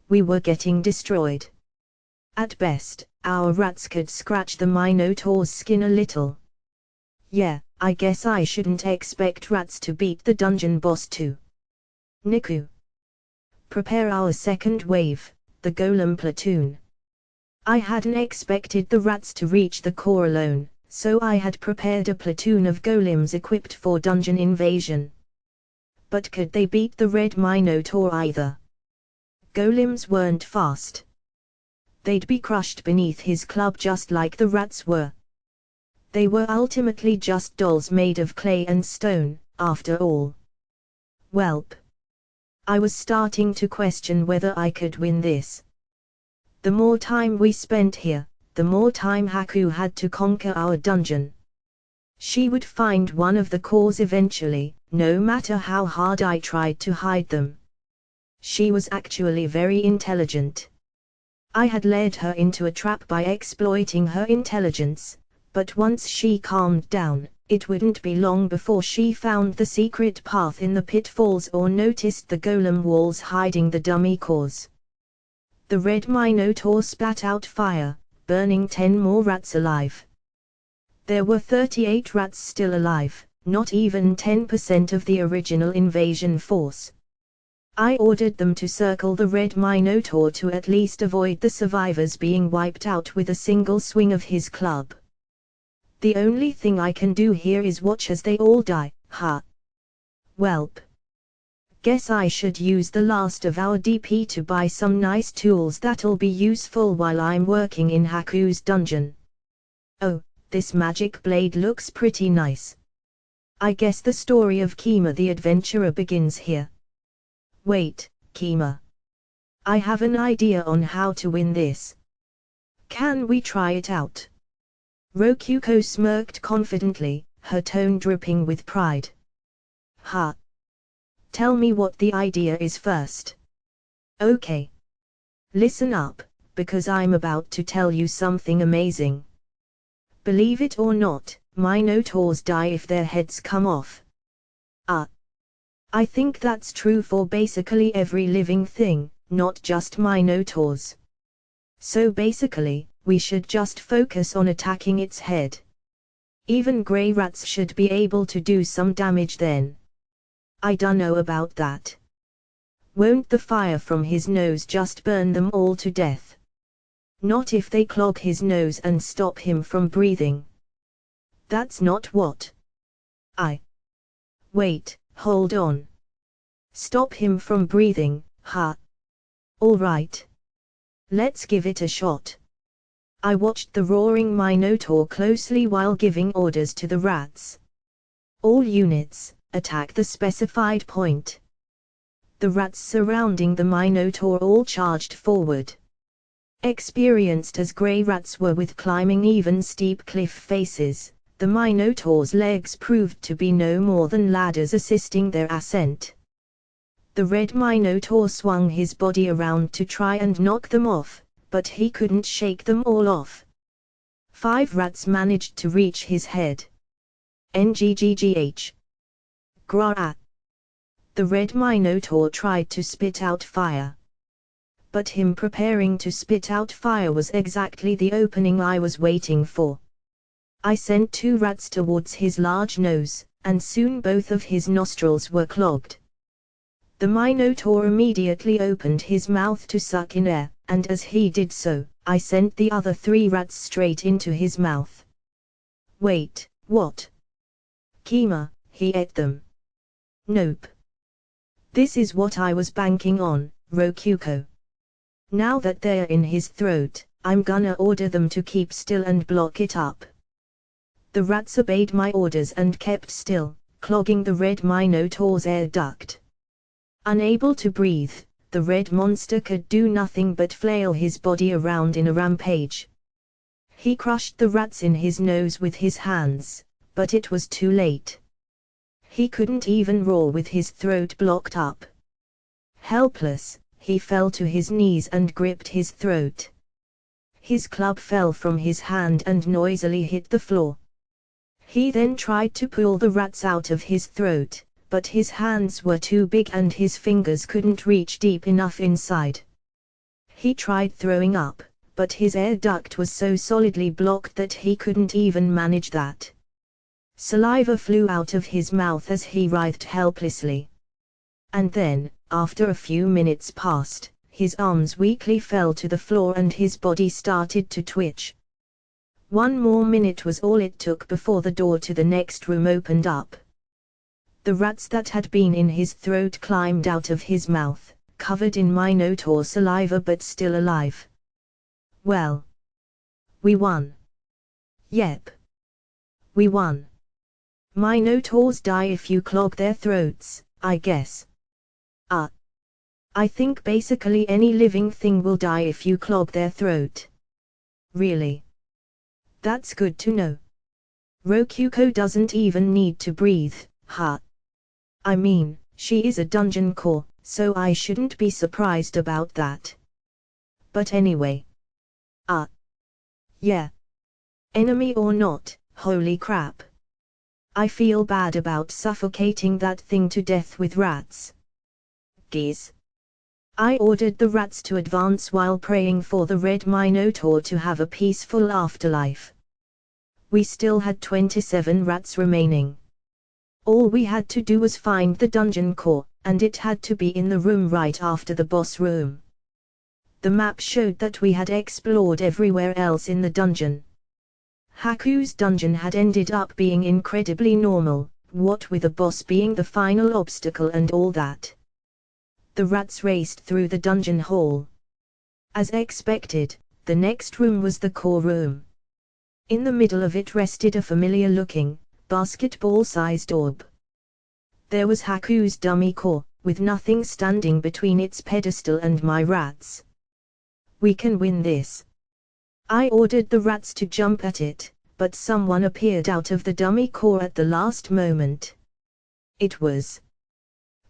We were getting destroyed. At best, our rats could scratch the Minotaur's skin a little. Yeah, I guess I shouldn't expect rats to beat the dungeon boss too. Niku. Prepare our second wave, the golem platoon. I hadn't expected the rats to reach the core alone, so I had prepared a platoon of golems equipped for dungeon invasion. But could they beat the red Minotaur either? Golems weren't fast. They'd be crushed beneath his club just like the rats were. They were ultimately just dolls made of clay and stone, after all. Welp. I was starting to question whether I could win this. The more time we spent here, the more time Haku had to conquer our dungeon. She would find one of the cores eventually, no matter how hard I tried to hide them. She was actually very intelligent. I had led her into a trap by exploiting her intelligence, but once she calmed down, it wouldn't be long before she found the secret path in the pitfalls or noticed the golem walls hiding the dummy cores. The red Minotaur spat out fire, burning 10 more rats alive. There were 38 rats still alive, not even 10% of the original invasion force. I ordered them to circle the red Minotaur to at least avoid the survivors being wiped out with a single swing of his club. The only thing I can do here is watch as they all die, huh? Welp. Guess I should use the last of our DP to buy some nice tools that'll be useful while I'm working in Haku's dungeon. Oh, this magic blade looks pretty nice. I guess the story of Kima the adventurer begins here. Wait, Kima. I have an idea on how to win this. Can we try it out? Rokuko smirked confidently, her tone dripping with pride. Ha! Tell me what the idea is first. Okay. Listen up, because I'm about to tell you something amazing. Believe it or not, Minotaurs die if their heads come off. I think that's true for basically every living thing, not just Minotaurs. So basically, we should just focus on attacking its head. Even grey rats should be able to do some damage then. I dunno about that. Won't the fire from his nose just burn them all to death? Not if they clog his nose and stop him from breathing. That's not what. Wait, hold on. Stop him from breathing, huh? Alright. Let's give it a shot. I watched the roaring Minotaur closely while giving orders to the rats. All units, attack the specified point. The rats surrounding the Minotaur all charged forward. Experienced as grey rats were with climbing even steep cliff faces, the Minotaur's legs proved to be no more than ladders assisting their ascent. The red Minotaur swung his body around to try and knock them off, but he couldn't shake them all off. 5 rats managed to reach his head. Ngggh. Gra. The red Minotaur tried to spit out fire. But him preparing to spit out fire was exactly the opening I was waiting for. I sent 2 rats towards his large nose, and soon both of his nostrils were clogged. The Minotaur immediately opened his mouth to suck in air, and as he did so, I sent the other 3 rats straight into his mouth. Wait, what? Kima, he ate them. Nope. This is what I was banking on, Rokuko. Now that they're in his throat, I'm gonna order them to keep still and block it up. The rats obeyed my orders and kept still, clogging the red Minotaur's air duct. Unable to breathe, the red monster could do nothing but flail his body around in a rampage. He crushed the rats in his nose with his hands, but it was too late. He couldn't even roar with his throat blocked up. Helpless, he fell to his knees and gripped his throat. His club fell from his hand and noisily hit the floor. He then tried to pull the rats out of his throat, but his hands were too big and his fingers couldn't reach deep enough inside. He tried throwing up, but his air duct was so solidly blocked that he couldn't even manage that. Saliva flew out of his mouth as he writhed helplessly. And then, after a few minutes passed, his arms weakly fell to the floor and his body started to twitch. 1 more minute was all it took before the door to the next room opened up. The rats that had been in his throat climbed out of his mouth, covered in Minotaur saliva but still alive. Well. We won. Yep. We won. Minotaurs die if you clog their throats, I guess. I think basically any living thing will die if you clog their throat. Really? That's good to know. Rokuko doesn't even need to breathe, huh? I mean, she is a dungeon core, so I shouldn't be surprised about that. But anyway. Yeah. Enemy or not, holy crap. I feel bad about suffocating that thing to death with rats. Geez. I ordered the rats to advance while praying for the red Minotaur to have a peaceful afterlife. We still had 27 rats remaining. All we had to do was find the dungeon core, and it had to be in the room right after the boss room. The map showed that we had explored everywhere else in the dungeon. Haku's dungeon had ended up being incredibly normal, what with the boss being the final obstacle and all that. The rats raced through the dungeon hall. As expected, the next room was the core room. In the middle of it rested a familiar-looking, basketball-sized orb. There was Haku's dummy core, with nothing standing between its pedestal and my rats. We can win this. I ordered the rats to jump at it, but someone appeared out of the dummy core at the last moment. It was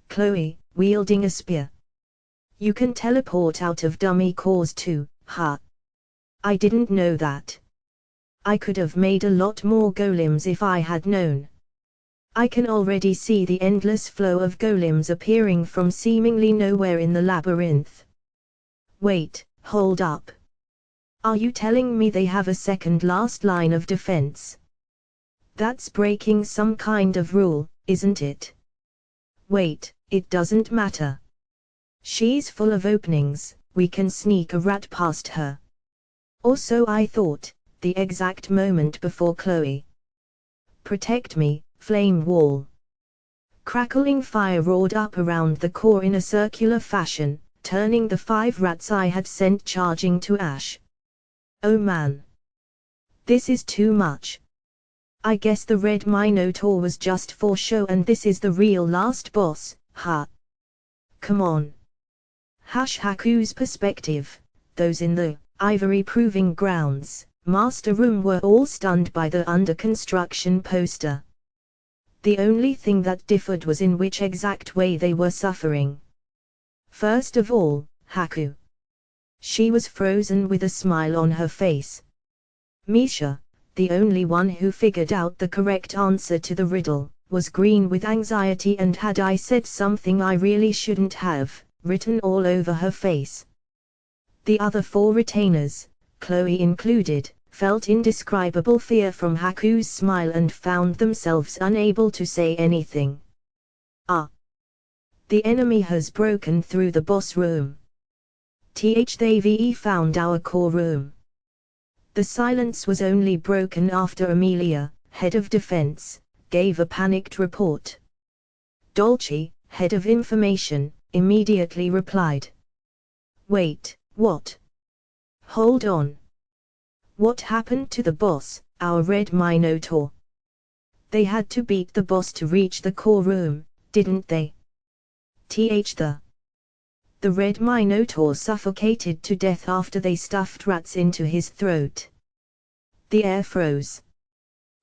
Chloe, wielding a spear. You can teleport out of dummy cores too, huh? I didn't know that. I could have made a lot more golems if I had known. I can already see the endless flow of golems appearing from seemingly nowhere in the labyrinth. Wait, hold up. Are you telling me they have a second last line of defense? That's breaking some kind of rule, isn't it? Wait, it doesn't matter. She's full of openings, we can sneak a rat past her. Or so I thought, the exact moment before Chloe. Protect me, flame wall. Crackling fire roared up around the core in a circular fashion, turning the 5 rats I had sent charging to ash. Oh man. This is too much. I guess the Red Minotaur was just for show and this is the real last boss, huh? Come on. Haku's perspective, those in the Ivory Proving Grounds Master Room were all stunned by the under construction poster. The only thing that differed was in which exact way they were suffering. First of all, Haku. She was frozen with a smile on her face. Misha, the only one who figured out the correct answer to the riddle, was green with anxiety and had I said something I really shouldn't have, written all over her face. The other four retainers, Chloe included, felt indescribable fear from Haku's smile and found themselves unable to say anything. Ah! The enemy has broken through the boss room. They've found our core room. The silence was only broken after Amelia, head of defense, gave a panicked report. Dolce, head of information, immediately replied. Wait, what? Hold on. What happened to the boss, our Red Minotaur? They had to beat the boss to reach the core room, didn't they? The Red Minotaur suffocated to death after they stuffed rats into his throat. The air froze.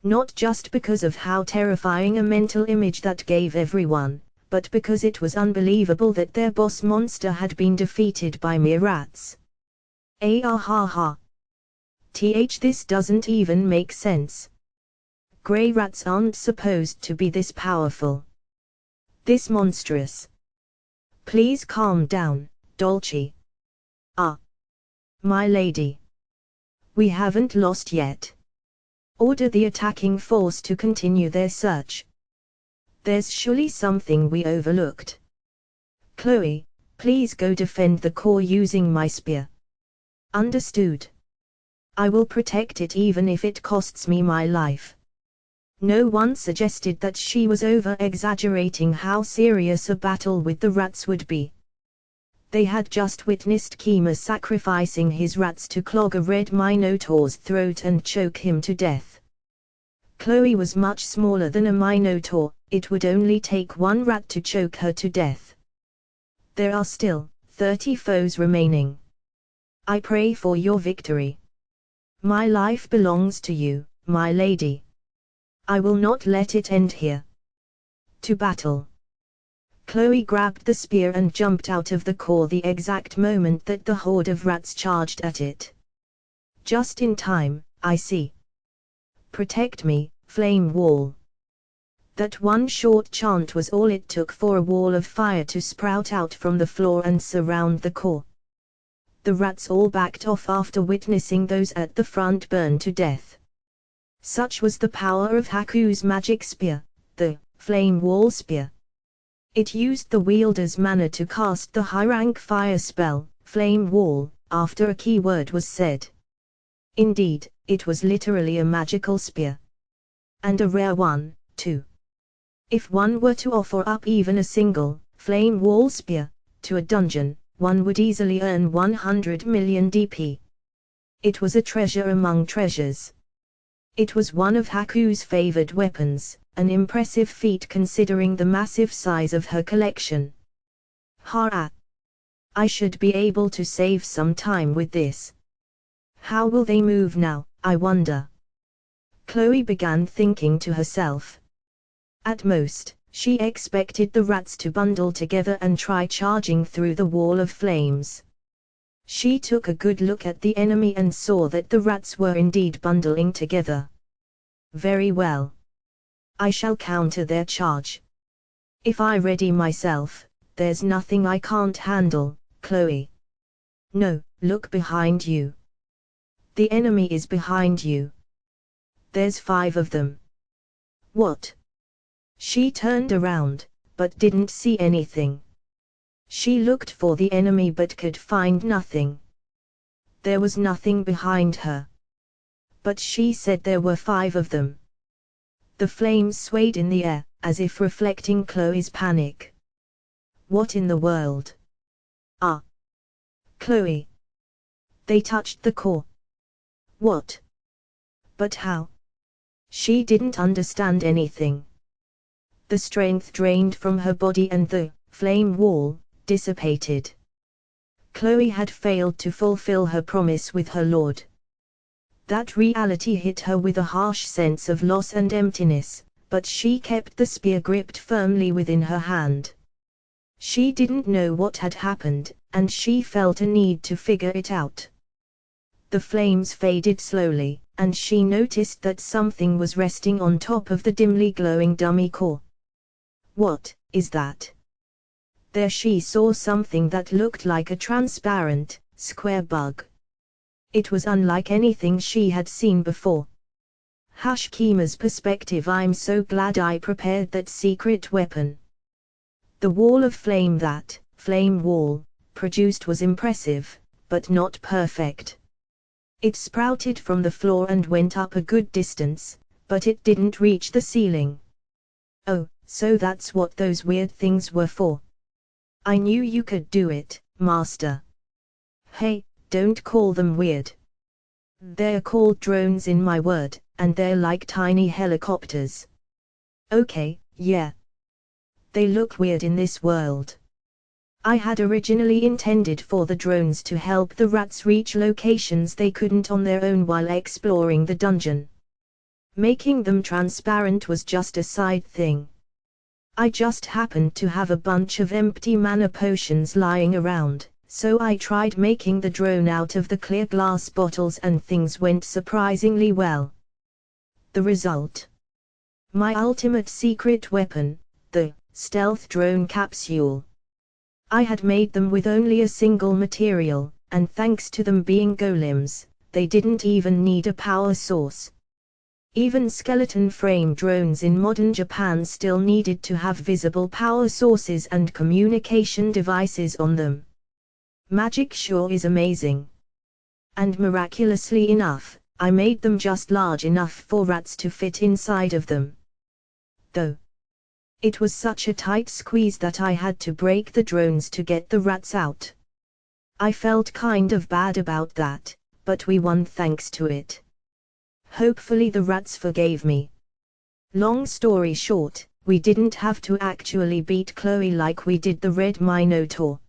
Not just because of how terrifying a mental image that gave everyone, but because it was unbelievable that their boss monster had been defeated by mere rats. Ah. This doesn't even make sense. Grey rats aren't supposed to be this powerful. This monstrous. Please calm down, Dolce. Ah. My lady. We haven't lost yet. Order the attacking force to continue their search. There's surely something we overlooked. Chloe, please go defend the core using my spear. Understood. I will protect it even if it costs me my life. No one suggested that she was over-exaggerating how serious a battle with the rats would be. They had just witnessed Kima sacrificing his rats to clog a Red Minotaur's throat and choke him to death. Chloe was much smaller than a Minotaur, it would only take one rat to choke her to death. There are still 30 foes remaining. I pray for your victory. My life belongs to you, my lady. I will not let it end here. To battle. Chloe grabbed the spear and jumped out of the core the exact moment that the horde of rats charged at it. Just in time, I see. Protect me, flame wall. That one short chant was all it took for a wall of fire to sprout out from the floor and surround the core. The rats all backed off after witnessing those at the front burn to death. Such was the power of Haku's magic spear, the Flame Wall Spear. It used the wielder's mana to cast the high-rank fire spell, Flame Wall, after a keyword was said. Indeed, it was literally a magical spear. And a rare one, too. If one were to offer up even a single, Flame Wall Spear, to a dungeon, one would easily earn 100 million DP. It was a treasure among treasures. It was one of Haku's favored weapons, an impressive feat considering the massive size of her collection. Ha! I should be able to save some time with this. How will they move now, I wonder? Chloe began thinking to herself. At most, she expected the rats to bundle together and try charging through the wall of flames. She took a good look at the enemy and saw that the rats were indeed bundling together. Very well. I shall counter their charge. If I ready myself, there's nothing I can't handle, Chloe. No, look behind you. The enemy is behind you. There's 5 of them. What? She turned around, but didn't see anything. She looked for the enemy but could find nothing. There was nothing behind her. But she said there were 5 of them. The flames swayed in the air, as if reflecting Chloe's panic. What in the world? Ah! Chloe! They touched the core. What? But how? She didn't understand anything. The strength drained from her body and the flame wall dissipated. Chloe had failed to fulfill her promise with her lord. That reality hit her with a harsh sense of loss and emptiness, but she kept the spear gripped firmly within her hand. She didn't know what had happened, and she felt a need to figure it out. The flames faded slowly, and she noticed that something was resting on top of the dimly glowing dummy core. What is that? There she saw something that looked like a transparent, square bug. It was unlike anything she had seen before. Kima's perspective. I'm so glad I prepared that secret weapon. The wall of flame that, flame wall, produced was impressive, but not perfect. It sprouted from the floor and went up a good distance, but it didn't reach the ceiling. Oh, so that's what those weird things were for. I knew you could do it, Master. Hey, don't call them weird. They're called drones in my word, and they're like tiny helicopters. Okay, yeah. They look weird in this world. I had originally intended for the drones to help the rats reach locations they couldn't on their own while exploring the dungeon. Making them transparent was just a side thing. I just happened to have a bunch of empty mana potions lying around, so I tried making the drone out of the clear glass bottles and things went surprisingly well. The result? My ultimate secret weapon, the stealth drone capsule. I had made them with only a single material, and thanks to them being golems, they didn't even need a power source. Even skeleton frame drones in modern Japan still needed to have visible power sources and communication devices on them. Magic sure is amazing. And miraculously enough, I made them just large enough for rats to fit inside of them. Though it was such a tight squeeze that I had to break the drones to get the rats out. I felt kind of bad about that, but we won thanks to it. Hopefully the rats forgave me. Long story short, we didn't have to actually beat Chloe like we did the Red Minotaur.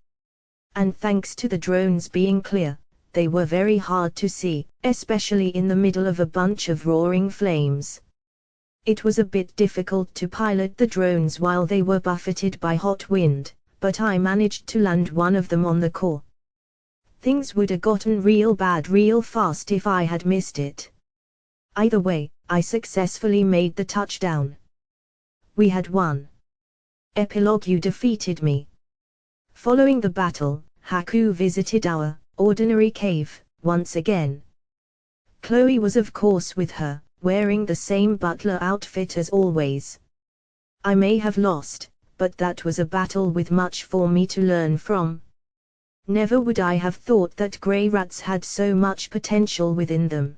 And thanks to the drones being clear, they were very hard to see, especially in the middle of a bunch of roaring flames. It was a bit difficult to pilot the drones while they were buffeted by hot wind, but I managed to land one of them on the core. Things would have gotten real bad real fast if I had missed it. Either way, I successfully made the touchdown. We had won. Epilogue: you defeated me. Following the battle, Haku visited our ordinary cave once again. Chloe was of course with her, wearing the same butler outfit as always. I may have lost, but that was a battle with much for me to learn from. Never would I have thought that grey rats had so much potential within them.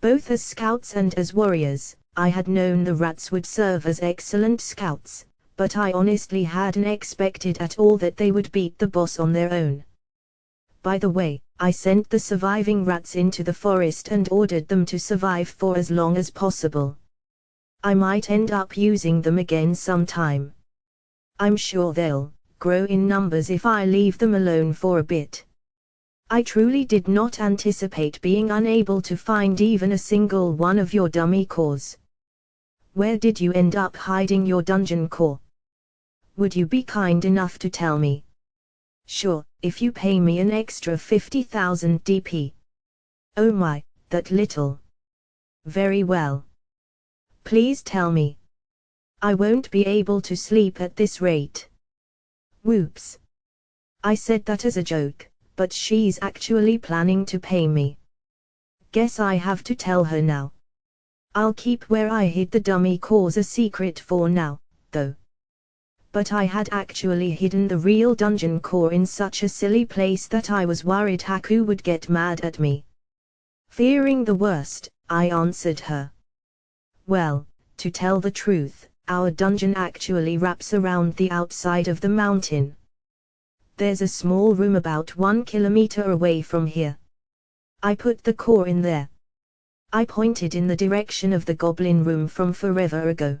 Both as scouts and as warriors, I had known the rats would serve as excellent scouts, but I honestly hadn't expected at all that they would beat the boss on their own. By the way, I sent the surviving rats into the forest and ordered them to survive for as long as possible. I might end up using them again sometime. I'm sure they'll grow in numbers if I leave them alone for a bit. I truly did not anticipate being unable to find even a single one of your dummy cores. Where did you end up hiding your dungeon core? Would you be kind enough to tell me? Sure, if you pay me an extra 50,000 DP. Oh my, that little. Very well. Please tell me. I won't be able to sleep at this rate. Whoops. I said that as a joke, but she's actually planning to pay me. Guess I have to tell her now. I'll keep where I hid the dummy cores a secret for now, though. But I had actually hidden the real dungeon core in such a silly place that I was worried Haku would get mad at me. Fearing the worst, I answered her. Well, to tell the truth, our dungeon actually wraps around the outside of the mountain. There's a small room about 1 kilometer away from here. I put the core in there. I pointed in the direction of the goblin room from forever ago.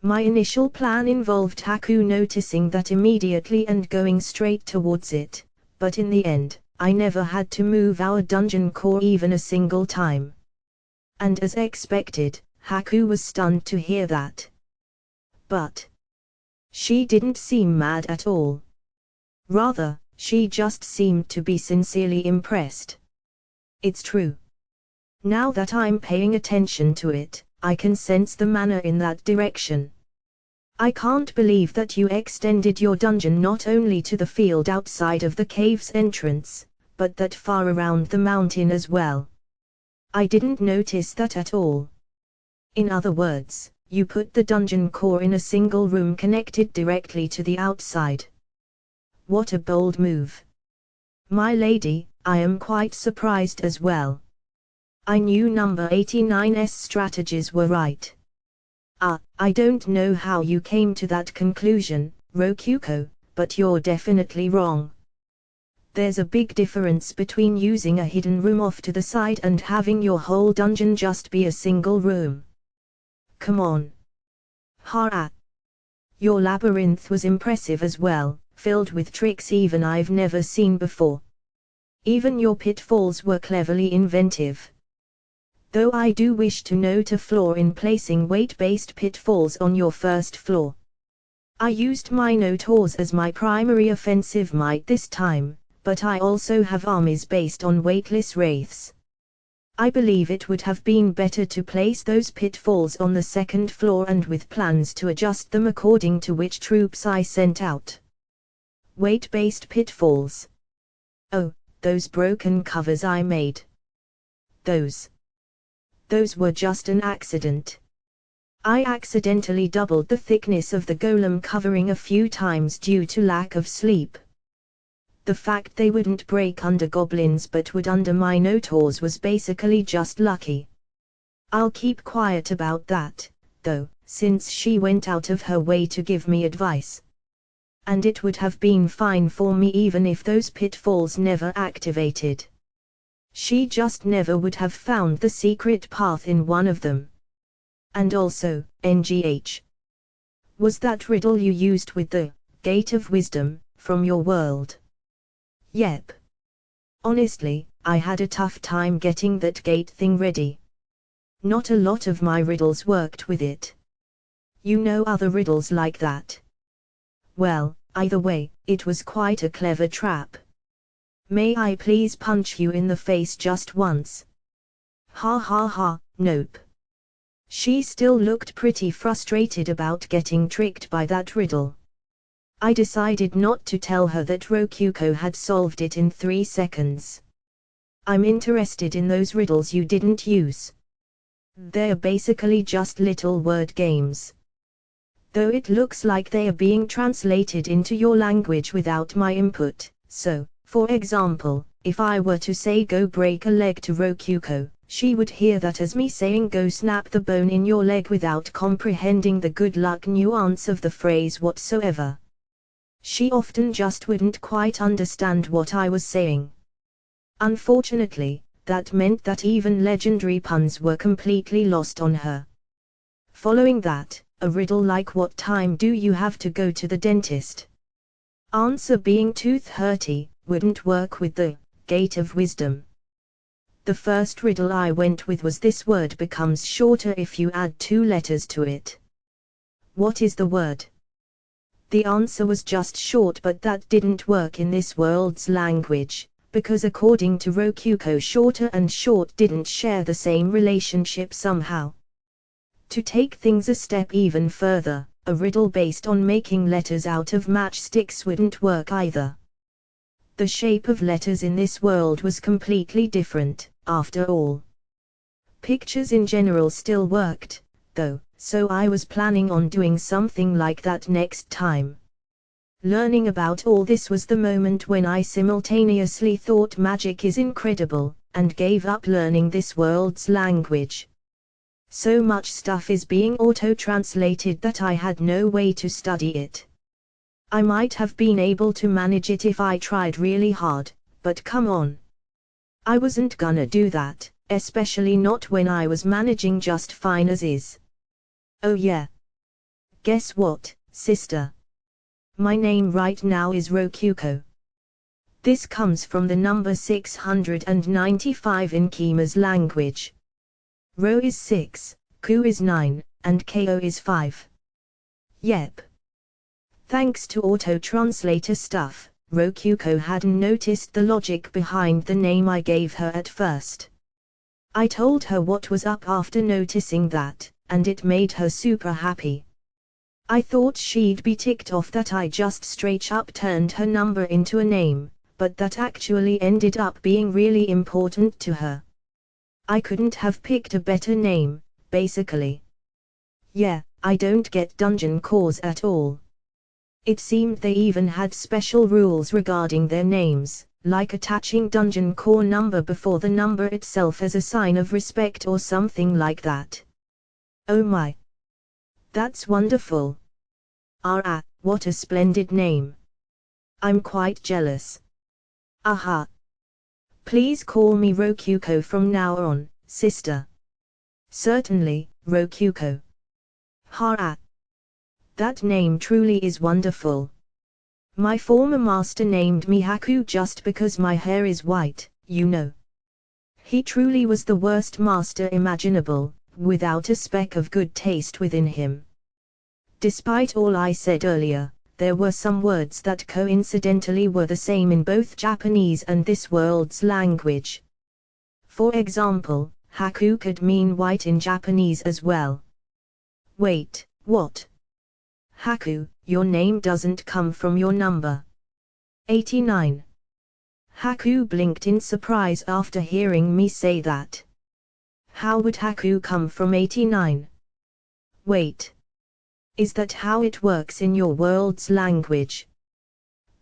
My initial plan involved Haku noticing that immediately and going straight towards it, but in the end, I never had to move our dungeon core even a single time. And as expected, Haku was stunned to hear that. But she didn't seem mad at all. Rather, she just seemed to be sincerely impressed. It's true. Now that I'm paying attention to it, I can sense the manner in that direction. I can't believe that you extended your dungeon not only to the field outside of the cave's entrance, but that far around the mountain as well. I didn't notice that at all. In other words, you put the dungeon core in a single room connected directly to the outside. What a bold move. My lady, I am quite surprised as well. I knew number 89's strategies were right. I don't know how you came to that conclusion, Rokuko, but you're definitely wrong. There's a big difference between using a hidden room off to the side and having your whole dungeon just be a single room. Come on. Ha! Your labyrinth was impressive as well, filled with tricks even I've never seen before. Even your pitfalls were cleverly inventive. Though I do wish to note a flaw in placing weight-based pitfalls on your first floor. I used Minotaurs as my primary offensive might this time, but I also have armies based on weightless wraiths. I believe it would have been better to place those pitfalls on the second floor and with plans to adjust them according to which troops I sent out. Weight-based pitfalls. Oh, those broken covers I made. Those were just an accident. I accidentally doubled the thickness of the golem covering a few times due to lack of sleep. The fact they wouldn't break under goblins but would under minotaurs was basically just lucky. I'll keep quiet about that, though, since she went out of her way to give me advice. And it would have been fine for me even if those pitfalls never activated. She just never would have found the secret path in one of them. And also, NGH. Was that riddle you used with the Gate of Wisdom from your world? Yep. Honestly, I had a tough time getting that gate thing ready. Not a lot of my riddles worked with it. You know other riddles like that? Well, either way, it was quite a clever trap. May I please punch you in the face just once? Ha ha ha, nope. She still looked pretty frustrated about getting tricked by that riddle. I decided not to tell her that Rokuko had solved it in 3 seconds. I'm interested in those riddles you didn't use. They're basically just little word games. Though it looks like they are being translated into your language without my input, so, for example, if I were to say go break a leg to Rokuko, she would hear that as me saying go snap the bone in your leg without comprehending the good luck nuance of the phrase whatsoever. She often just wouldn't quite understand what I was saying. Unfortunately, that meant that even legendary puns were completely lost on her. Following that, a riddle like what time do you have to go to the dentist? Answer being tooth hurty, wouldn't work with the Gate of Wisdom. The first riddle I went with was this word becomes shorter if you add 2 letters to it. What is the word? The answer was just short, but that didn't work in this world's language, because according to Rokuko shorter and short didn't share the same relationship somehow. To take things a step even further, a riddle based on making letters out of matchsticks wouldn't work either. The shape of letters in this world was completely different, after all. Pictures in general still worked, though, so I was planning on doing something like that next time. Learning about all this was the moment when I simultaneously thought magic is incredible, and gave up learning this world's language. So much stuff is being auto-translated that I had no way to study it. I might have been able to manage it if I tried really hard, but come on. I wasn't gonna do that, especially not when I was managing just fine as is. Oh yeah. Guess what, sister? My name right now is Rokyuko. This comes from the number 695 in Kima's language. Ro is 6, Ku is 9, and Ko is 5. Yep. Thanks to auto-translator stuff, Rokyuko hadn't noticed the logic behind the name I gave her at first. I told her what was up after noticing that, and it made her super happy. I thought she'd be ticked off that I just straight up turned her number into a name, but that actually ended up being really important to her. I couldn't have picked a better name, basically. Yeah, I don't get dungeon cores at all. It seemed they even had special rules regarding their names, like attaching dungeon core number before the number itself as a sign of respect or something like that. Oh my! That's wonderful! What a splendid name! I'm quite jealous. Aha! Please call me Rokyuko from now on, sister. Certainly, Rokyuko. That name truly is wonderful. My former master named me Haku just because my hair is white, you know. He truly was the worst master imaginable, without a speck of good taste within him. Despite all I said earlier, there were some words that coincidentally were the same in both Japanese and this world's language. For example, Haku could mean white in Japanese as well. Wait, what? Haku, your name doesn't come from your number. 89. Haku blinked in surprise after hearing me say that. How would Haku come from 89? Wait. Is that how it works in your world's language?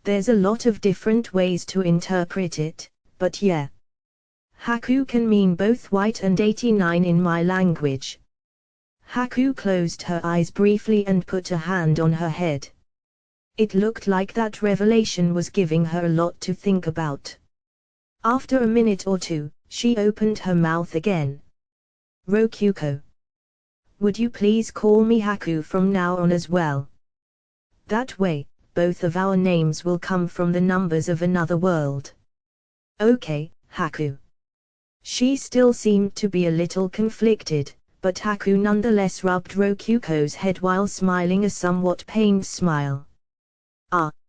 There's a lot of different ways to interpret it, but yeah. Haku can mean both white and 89 in my language. Haku closed her eyes briefly and put a hand on her head. It looked like that revelation was giving her a lot to think about. After a minute or two, she opened her mouth again. Rokyuko. Would you please call me Haku from now on as well? That way, both of our names will come from the numbers of another world. Okay, Haku. She still seemed to be a little conflicted, but Haku nonetheless rubbed Rokyuko's head while smiling a somewhat pained smile.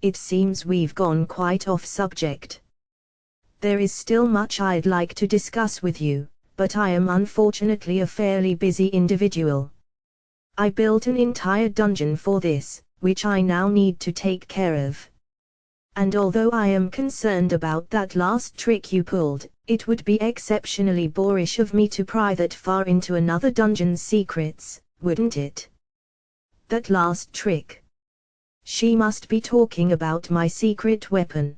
It seems we've gone quite off subject. There is still much I'd like to discuss with you, but I am unfortunately a fairly busy individual. I built an entire dungeon for this, which I now need to take care of. And although I am concerned about that last trick you pulled, it would be exceptionally boorish of me to pry that far into another dungeon's secrets, wouldn't it? That last trick. She must be talking about my secret weapon.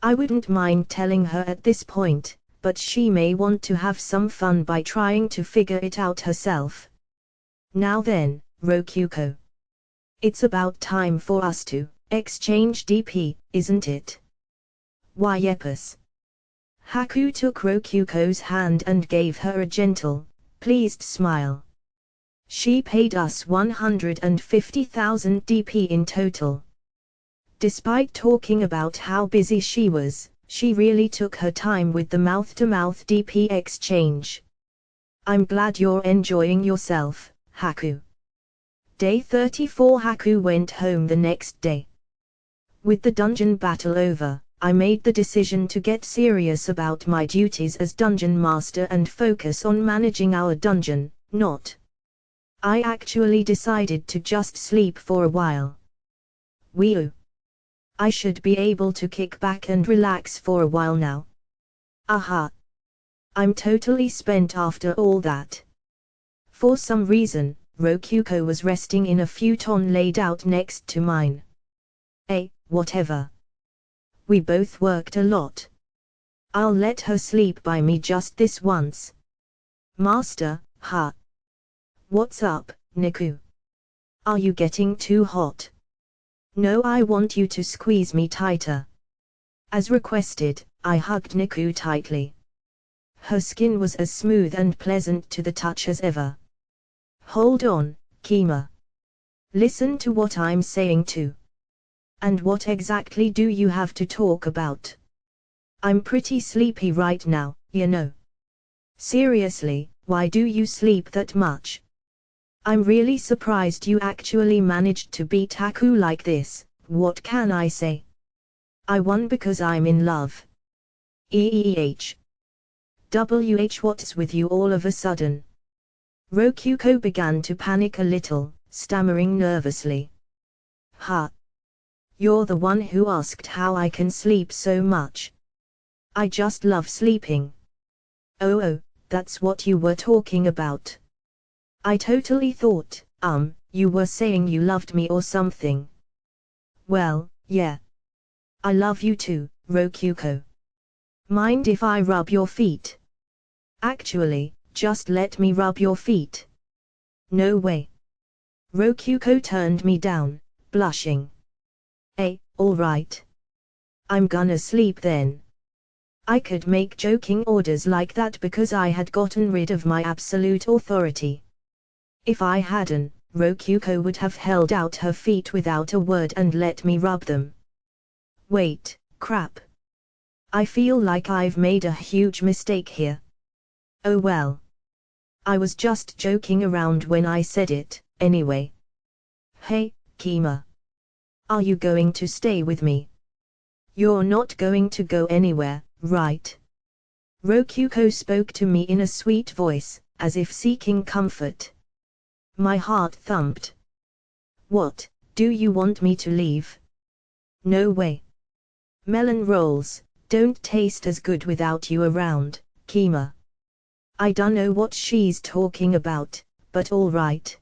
I wouldn't mind telling her at this point, but she may want to have some fun by trying to figure it out herself. Now then, Rokyuko. It's about time for us to exchange DP, isn't it? Why yepus. Haku took Rokyuko's hand and gave her a gentle, pleased smile. She paid us 150,000 DP in total. Despite talking about how busy she was, she really took her time with the mouth-to-mouth DP exchange. I'm glad you're enjoying yourself, Haku. Day 34. Haku went home the next day. With the dungeon battle over, I made the decision to get serious about my duties as dungeon master and focus on managing our dungeon, I actually decided to just sleep for a while. Whew. I should be able to kick back and relax for a while now. Aha. I'm totally spent after all that. For some reason, Rokyuko was resting in a futon laid out next to mine. Whatever. We both worked a lot. I'll let her sleep by me just this once. Master, What's up, Niku? Are you getting too hot? No, I want you to squeeze me tighter. As requested, I hugged Niku tightly. Her skin was as smooth and pleasant to the touch as ever. Hold on, Kima. Listen to what I'm saying too. And what exactly do you have to talk about? I'm pretty sleepy right now, you know. Seriously, why do you sleep that much? I'm really surprised you actually managed to beat Haku like this. What can I say? I won because I'm in love. What's with you all of a sudden? Rokuko began to panic a little, stammering nervously. Ha! You're the one who asked how I can sleep so much. I just love sleeping. Oh, that's what you were talking about. I totally thought, you were saying you loved me or something. Well, yeah. I love you too, Rokuko. Mind if I rub your feet? Actually, just let me rub your feet. No way. Rokuko turned me down, blushing. Alright. I'm gonna sleep then. I could make joking orders like that because I had gotten rid of my absolute authority. If I hadn't, Rokuko would have held out her feet without a word and let me rub them. Wait, crap. I feel like I've made a huge mistake here. Oh well. I was just joking around when I said it, anyway. Hey, Kima. Are you going to stay with me? You're not going to go anywhere, right? Rokuko spoke to me in a sweet voice, as if seeking comfort. My heart thumped. What, do you want me to leave? No way. Melon rolls don't taste as good without you around, Kima. I don't know what she's talking about, but alright.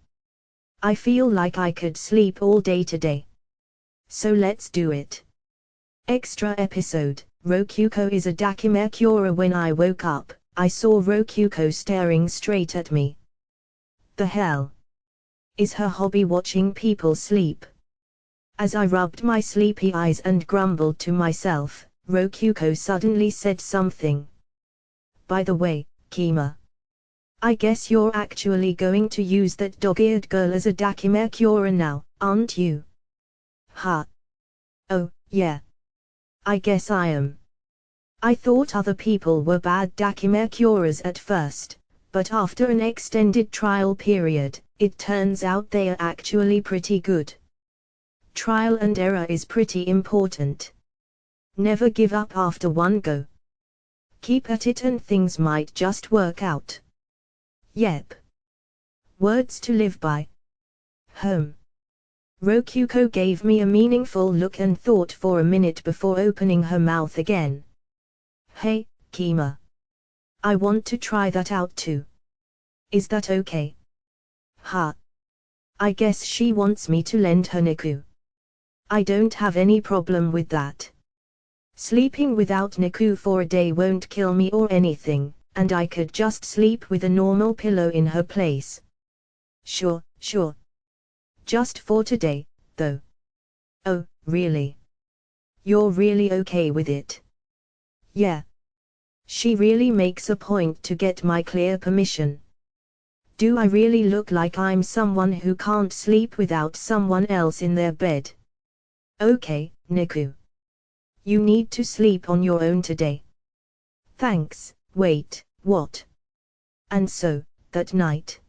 I feel like I could sleep all day today. So let's do it. Extra episode, Rokuko is a Dakimakura. When I woke up, I saw Rokuko staring straight at me. The hell? Is her hobby watching people sleep? As I rubbed my sleepy eyes and grumbled to myself, Rokuko suddenly said something. By the way, Kima. I guess you're actually going to use that dog-eared girl as a Dakimakura now, aren't you? Ha. Oh, yeah. I guess I am. I thought other people were bad Dakimakuras at first, but after an extended trial period, it turns out they are actually pretty good. Trial and error is pretty important. Never give up after one go. Keep at it and things might just work out. Yep. Words to live by. Home. Rokuko gave me a meaningful look and thought for a minute before opening her mouth again. Hey, Kima. I want to try that out too. Is that okay? Ha. I guess she wants me to lend her Niku. I don't have any problem with that. Sleeping without Niku for a day won't kill me or anything, and I could just sleep with a normal pillow in her place. Sure. Just for today, though. Oh, really? You're really okay with it? Yeah. She really makes a point to get my clear permission. Do I really look like I'm someone who can't sleep without someone else in their bed? Okay, Niku. You need to sleep on your own today. Thanks. Wait, what? And so, that night,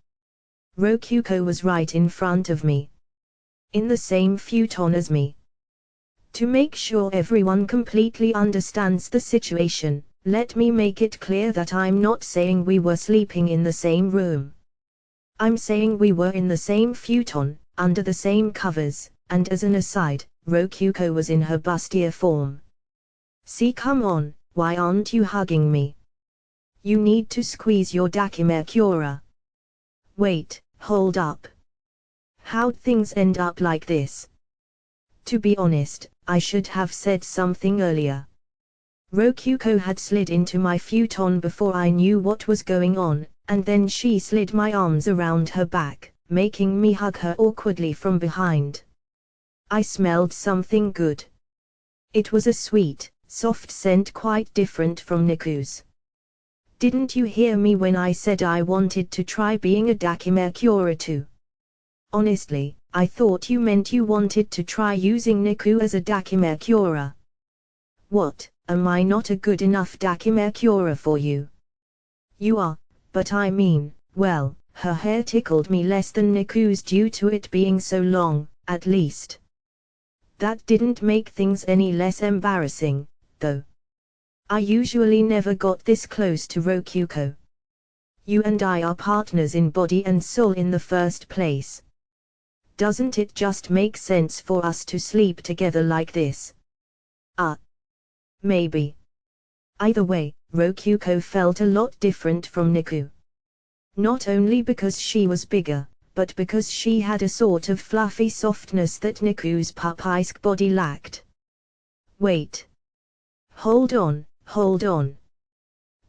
Rokuko was right in front of me. In the same futon as me. To make sure everyone completely understands the situation, let me make it clear that I'm not saying we were sleeping in the same room. I'm saying we were in the same futon, under the same covers, and as an aside, Rokuko was in her bustier form. See, come on, why aren't you hugging me? You need to squeeze your Dakimakura. Wait, hold up. How'd things end up like this? To be honest, I should have said something earlier. Rokuko had slid into my futon before I knew what was going on, and then she slid my arms around her back, making me hug her awkwardly from behind. I smelled something good. It was a sweet, soft scent quite different from Niku's. Didn't you hear me when I said I wanted to try being a Dakimakura too? Honestly, I thought you meant you wanted to try using Niku as a Dakimakura. What, am I not a good enough Dakimakura for you? You are, but I mean, well, her hair tickled me less than Niku's due to it being so long, at least. That didn't make things any less embarrassing, though. I usually never got this close to Rokyuko. You and I are partners in body and soul in the first place. Doesn't it just make sense for us to sleep together like this? Maybe. Either way, Rokyuko felt a lot different from Niku. Not only because she was bigger, but because she had a sort of fluffy softness that Niku's pup-esque body lacked. Wait. Hold on.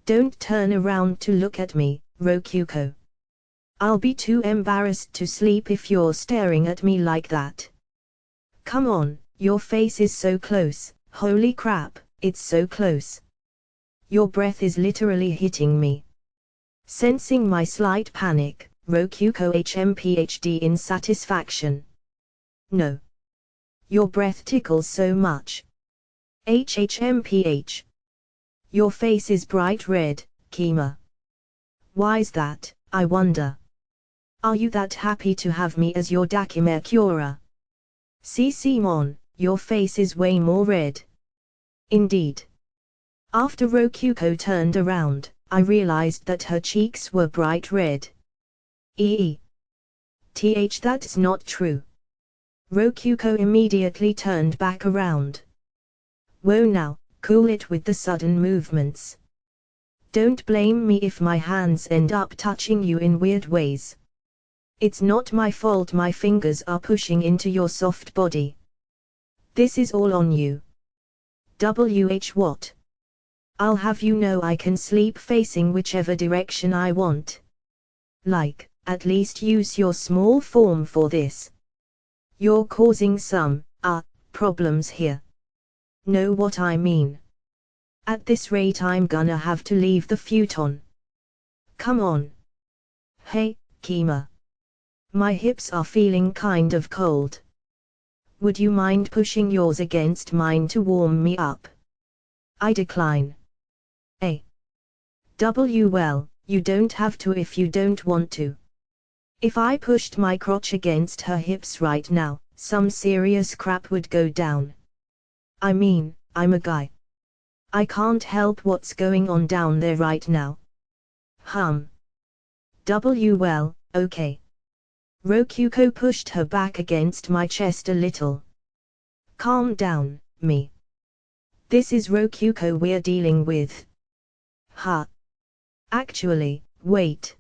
Don't turn around to look at me, Rokyuko. I'll be too embarrassed to sleep if you're staring at me like that. Come on, your face is so close, holy crap, it's so close. Your breath is literally hitting me. Sensing my slight panic, Rokyuko HMPHD in satisfaction. No. Your breath tickles so much. HHMPH. Your face is bright red, Kima. Why's that, I wonder? Are you that happy to have me as your Dakimakura? See Simon, your face is way more red. Indeed. After Rokyuko turned around, I realized that her cheeks were bright red. That's not true. Rokyuko immediately turned back around. Whoa now, cool it with the sudden movements. Don't blame me if my hands end up touching you in weird ways. It's not my fault my fingers are pushing into your soft body. This is all on you. What? I'll have you know I can sleep facing whichever direction I want. Like, at least use your small form for this. You're causing some, problems here. Know what I mean? At this rate I'm gonna have to leave the futon. Come on. Hey, Kima. My hips are feeling kind of cold. Would you mind pushing yours against mine to warm me up? I decline. Well, you don't have to if you don't want to. If I pushed my crotch against her hips right now, some serious crap would go down. I mean, I'm a guy. I can't help what's going on down there right now. Well, okay. Rokyuko pushed her back against my chest a little. Calm down, me. This is Rokyuko we're dealing with. Actually, wait.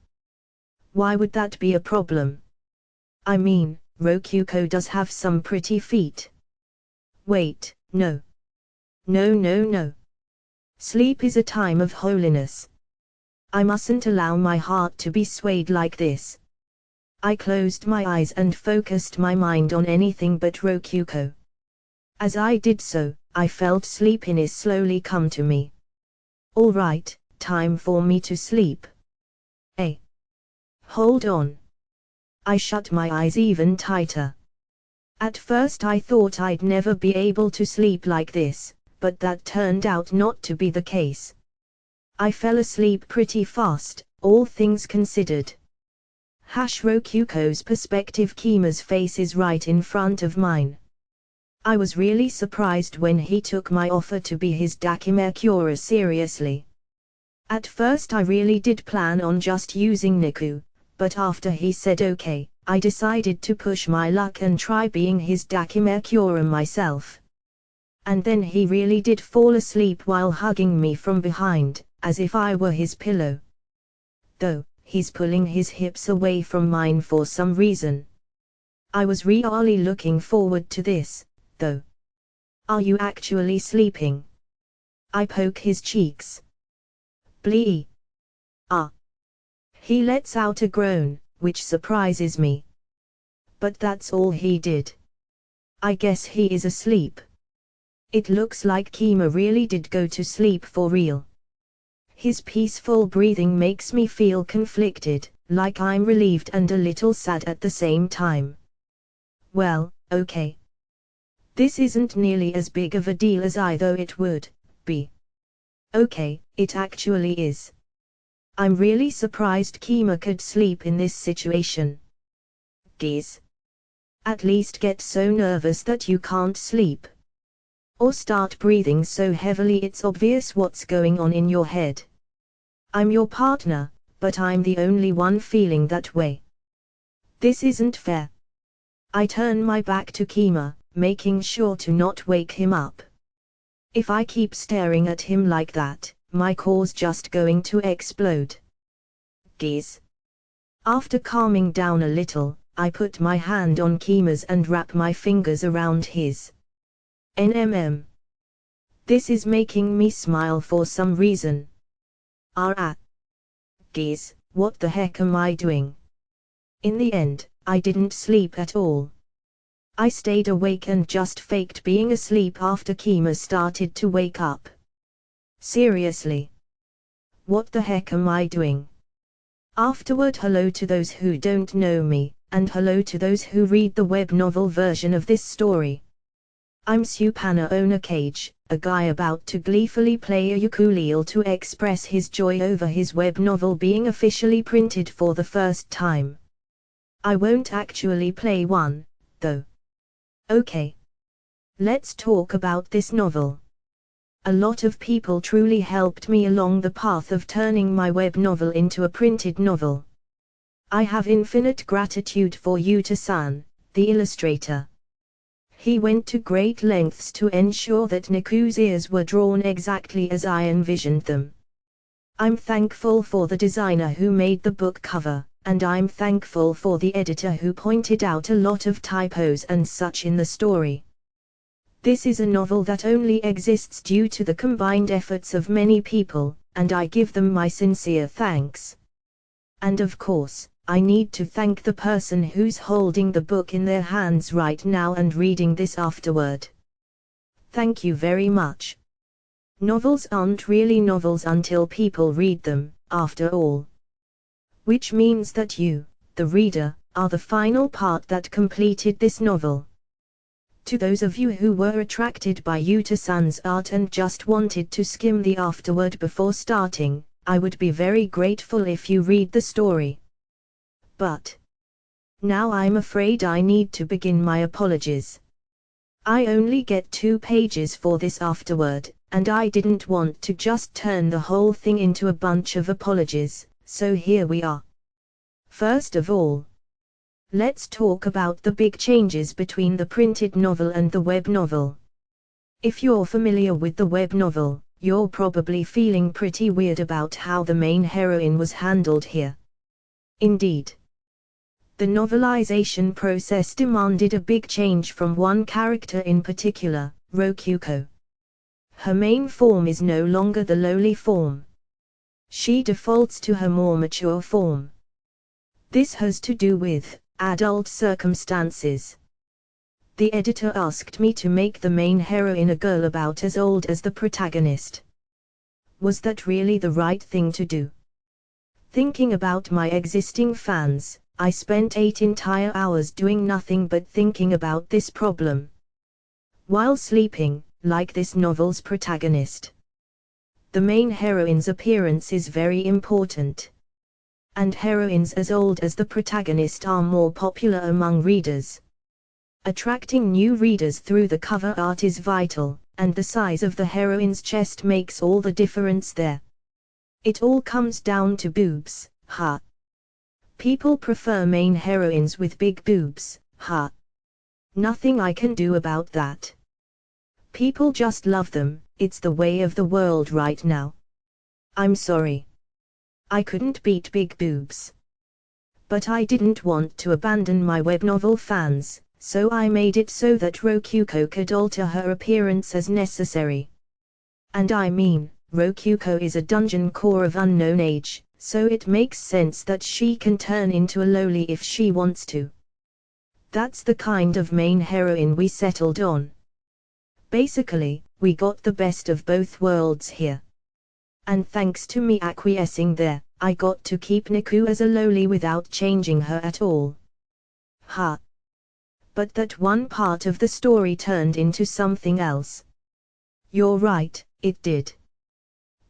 Why would that be a problem? I mean, Rokyuko does have some pretty feet. Wait, no. No. Sleep is a time of holiness. I mustn't allow my heart to be swayed like this. I closed my eyes and focused my mind on anything but Rokyuko. As I did so, I felt sleepiness slowly come to me. All right, time for me to sleep. Hold on. I shut my eyes even tighter. At first I thought I'd never be able to sleep like this, but that turned out not to be the case. I fell asleep pretty fast, all things considered. Rokyuko's perspective Kima's face is right in front of mine. I was really surprised when he took my offer to be his Dakimakura seriously. At first I really did plan on just using Niku, but after he said okay, I decided to push my luck and try being his Dakimakura myself. And then he really did fall asleep while hugging me from behind, as if I were his pillow. Though, he's pulling his hips away from mine for some reason. I was really looking forward to this, though. Are you actually sleeping? I poke his cheeks. Blee. He lets out a groan, which surprises me. But that's all he did. I guess he is asleep. It looks like Kima really did go to sleep for real. His peaceful breathing makes me feel conflicted, like I'm relieved and a little sad at the same time. Well, okay. This isn't nearly as big of a deal as I thought it would be. Okay, it actually is. I'm really surprised Kima could sleep in this situation. Geez. At least get so nervous that you can't sleep. Or start breathing so heavily it's obvious what's going on in your head. I'm your partner, but I'm the only one feeling that way. This isn't fair. I turn my back to Kima, making sure to not wake him up. If I keep staring at him like that, my core's just going to explode. Geez. After calming down a little, I put my hand on Kima's and wrap my fingers around his. NMM. This is making me smile for some reason. Geez, what the heck am I doing? In the end, I didn't sleep at all. I stayed awake and just faked being asleep after Kima started to wake up. Seriously. What the heck am I doing? Afterward, hello to those who don't know me, and hello to those who read the web novel version of this story. I'm Supana Onikage, a guy about to gleefully play a ukulele to express his joy over his web novel being officially printed for the first time. I won't actually play one, though. Okay. Let's talk about this novel. A lot of people truly helped me along the path of turning my web novel into a printed novel. I have infinite gratitude for Youta-san, the illustrator. He went to great lengths to ensure that Niku's ears were drawn exactly as I envisioned them. I'm thankful for the designer who made the book cover, and I'm thankful for the editor who pointed out a lot of typos and such in the story. This is a novel that only exists due to the combined efforts of many people, and I give them my sincere thanks. And of course, I need to thank the person who's holding the book in their hands right now and reading this afterward. Thank you very much. Novels aren't really novels until people read them, after all. Which means that you, the reader, are the final part that completed this novel. To those of you who were attracted by Yuta-san's art and just wanted to skim the afterword before starting, I would be very grateful if you read the story. But now I'm afraid I need to begin my apologies. I only get 2 pages for this afterword, and I didn't want to just turn the whole thing into a bunch of apologies, so here we are. First of all, let's talk about the big changes between the printed novel and the web novel. If you're familiar with the web novel, you're probably feeling pretty weird about how the main heroine was handled here. Indeed. The novelization process demanded a big change from one character in particular, Rokuko. Her main form is no longer the lowly form. She defaults to her more mature form. This has to do with adult circumstances. The editor asked me to make the main heroine a girl about as old as the protagonist. Was that really the right thing to do? Thinking about my existing fans, I spent 8 entire hours doing nothing but thinking about this problem. While sleeping, like this novel's protagonist. The main heroine's appearance is very important. And heroines as old as the protagonist are more popular among readers. Attracting new readers through the cover art is vital, and the size of the heroine's chest makes all the difference there. It all comes down to boobs, ha. People prefer main heroines with big boobs, ha. Nothing I can do about that. People just love them, it's the way of the world right now. I'm sorry. I couldn't beat big boobs. But I didn't want to abandon my web novel fans, so I made it so that Rokuko could alter her appearance as necessary. And I mean, Rokuko is a dungeon core of unknown age, so it makes sense that she can turn into a lowly if she wants to. That's the kind of main heroine we settled on. Basically, we got the best of both worlds here. and thanks to me acquiescing there, I got to keep Niku as a lowly without changing her at all. Ha! But that one part of the story turned into something else. You're right, it did.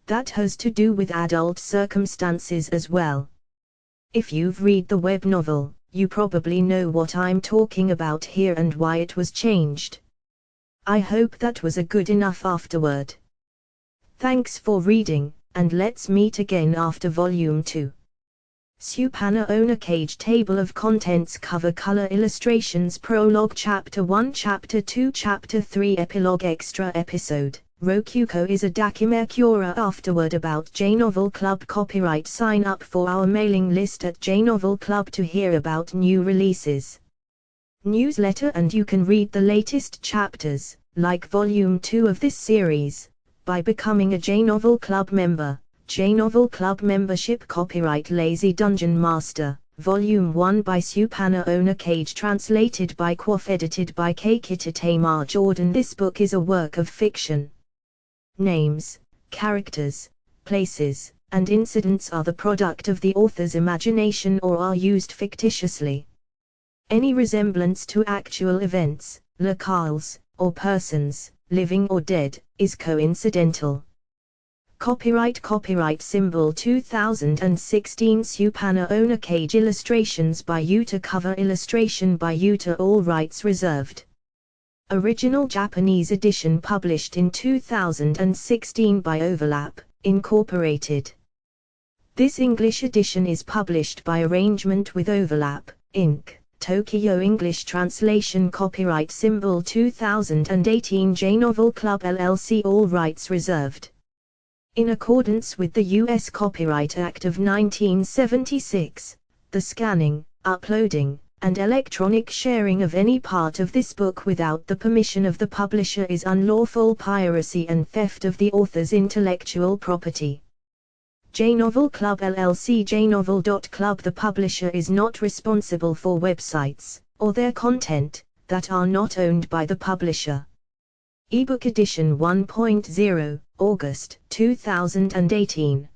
That has to do with adult circumstances as well. If you've read the web novel, you probably know what I'm talking about here and why it was changed. I hope that was a good enough afterword. Thanks for reading, and let's meet again after Volume 2. Supana Onikage Table of Contents Cover Color Illustrations Prologue Chapter 1 Chapter 2 Chapter 3 Epilogue Extra Episode Rokuko is a Dakimakura afterward about J-Novel Club Copyright. Sign up for our mailing list at J-Novel Club to hear about new releases. Newsletter, and you can read the latest chapters, like Volume 2 of this series, by becoming a J-Novel Club member. J-Novel Club Membership. Copyright Lazy Dungeon Master, Volume 1 by Supana Onikage, translated by Quoth, edited by Kititama Jordan. This book is a work of fiction. Names, characters, places, and incidents are the product of the author's imagination or are used fictitiously. Any resemblance to actual events, locales, or persons, living or dead, is coincidental. Copyright symbol 2016 Supana Onikage. Illustrations by Youta. Cover illustration by Youta. All rights reserved. Original Japanese edition published in 2016 by Overlap, Incorporated. This English edition is published by arrangement with Overlap, Inc., Tokyo. English translation. Copyright symbol 2018 J-Novel Club LLC. All rights reserved. In accordance with the U.S. Copyright Act of 1976, the scanning, uploading, and electronic sharing of any part of this book without the permission of the publisher is unlawful piracy and theft of the author's intellectual property. J-Novel Club LLC. jnovel.club. The publisher is not responsible for websites, or their content, that are not owned by the publisher. Ebook Edition 1.0, August 2018.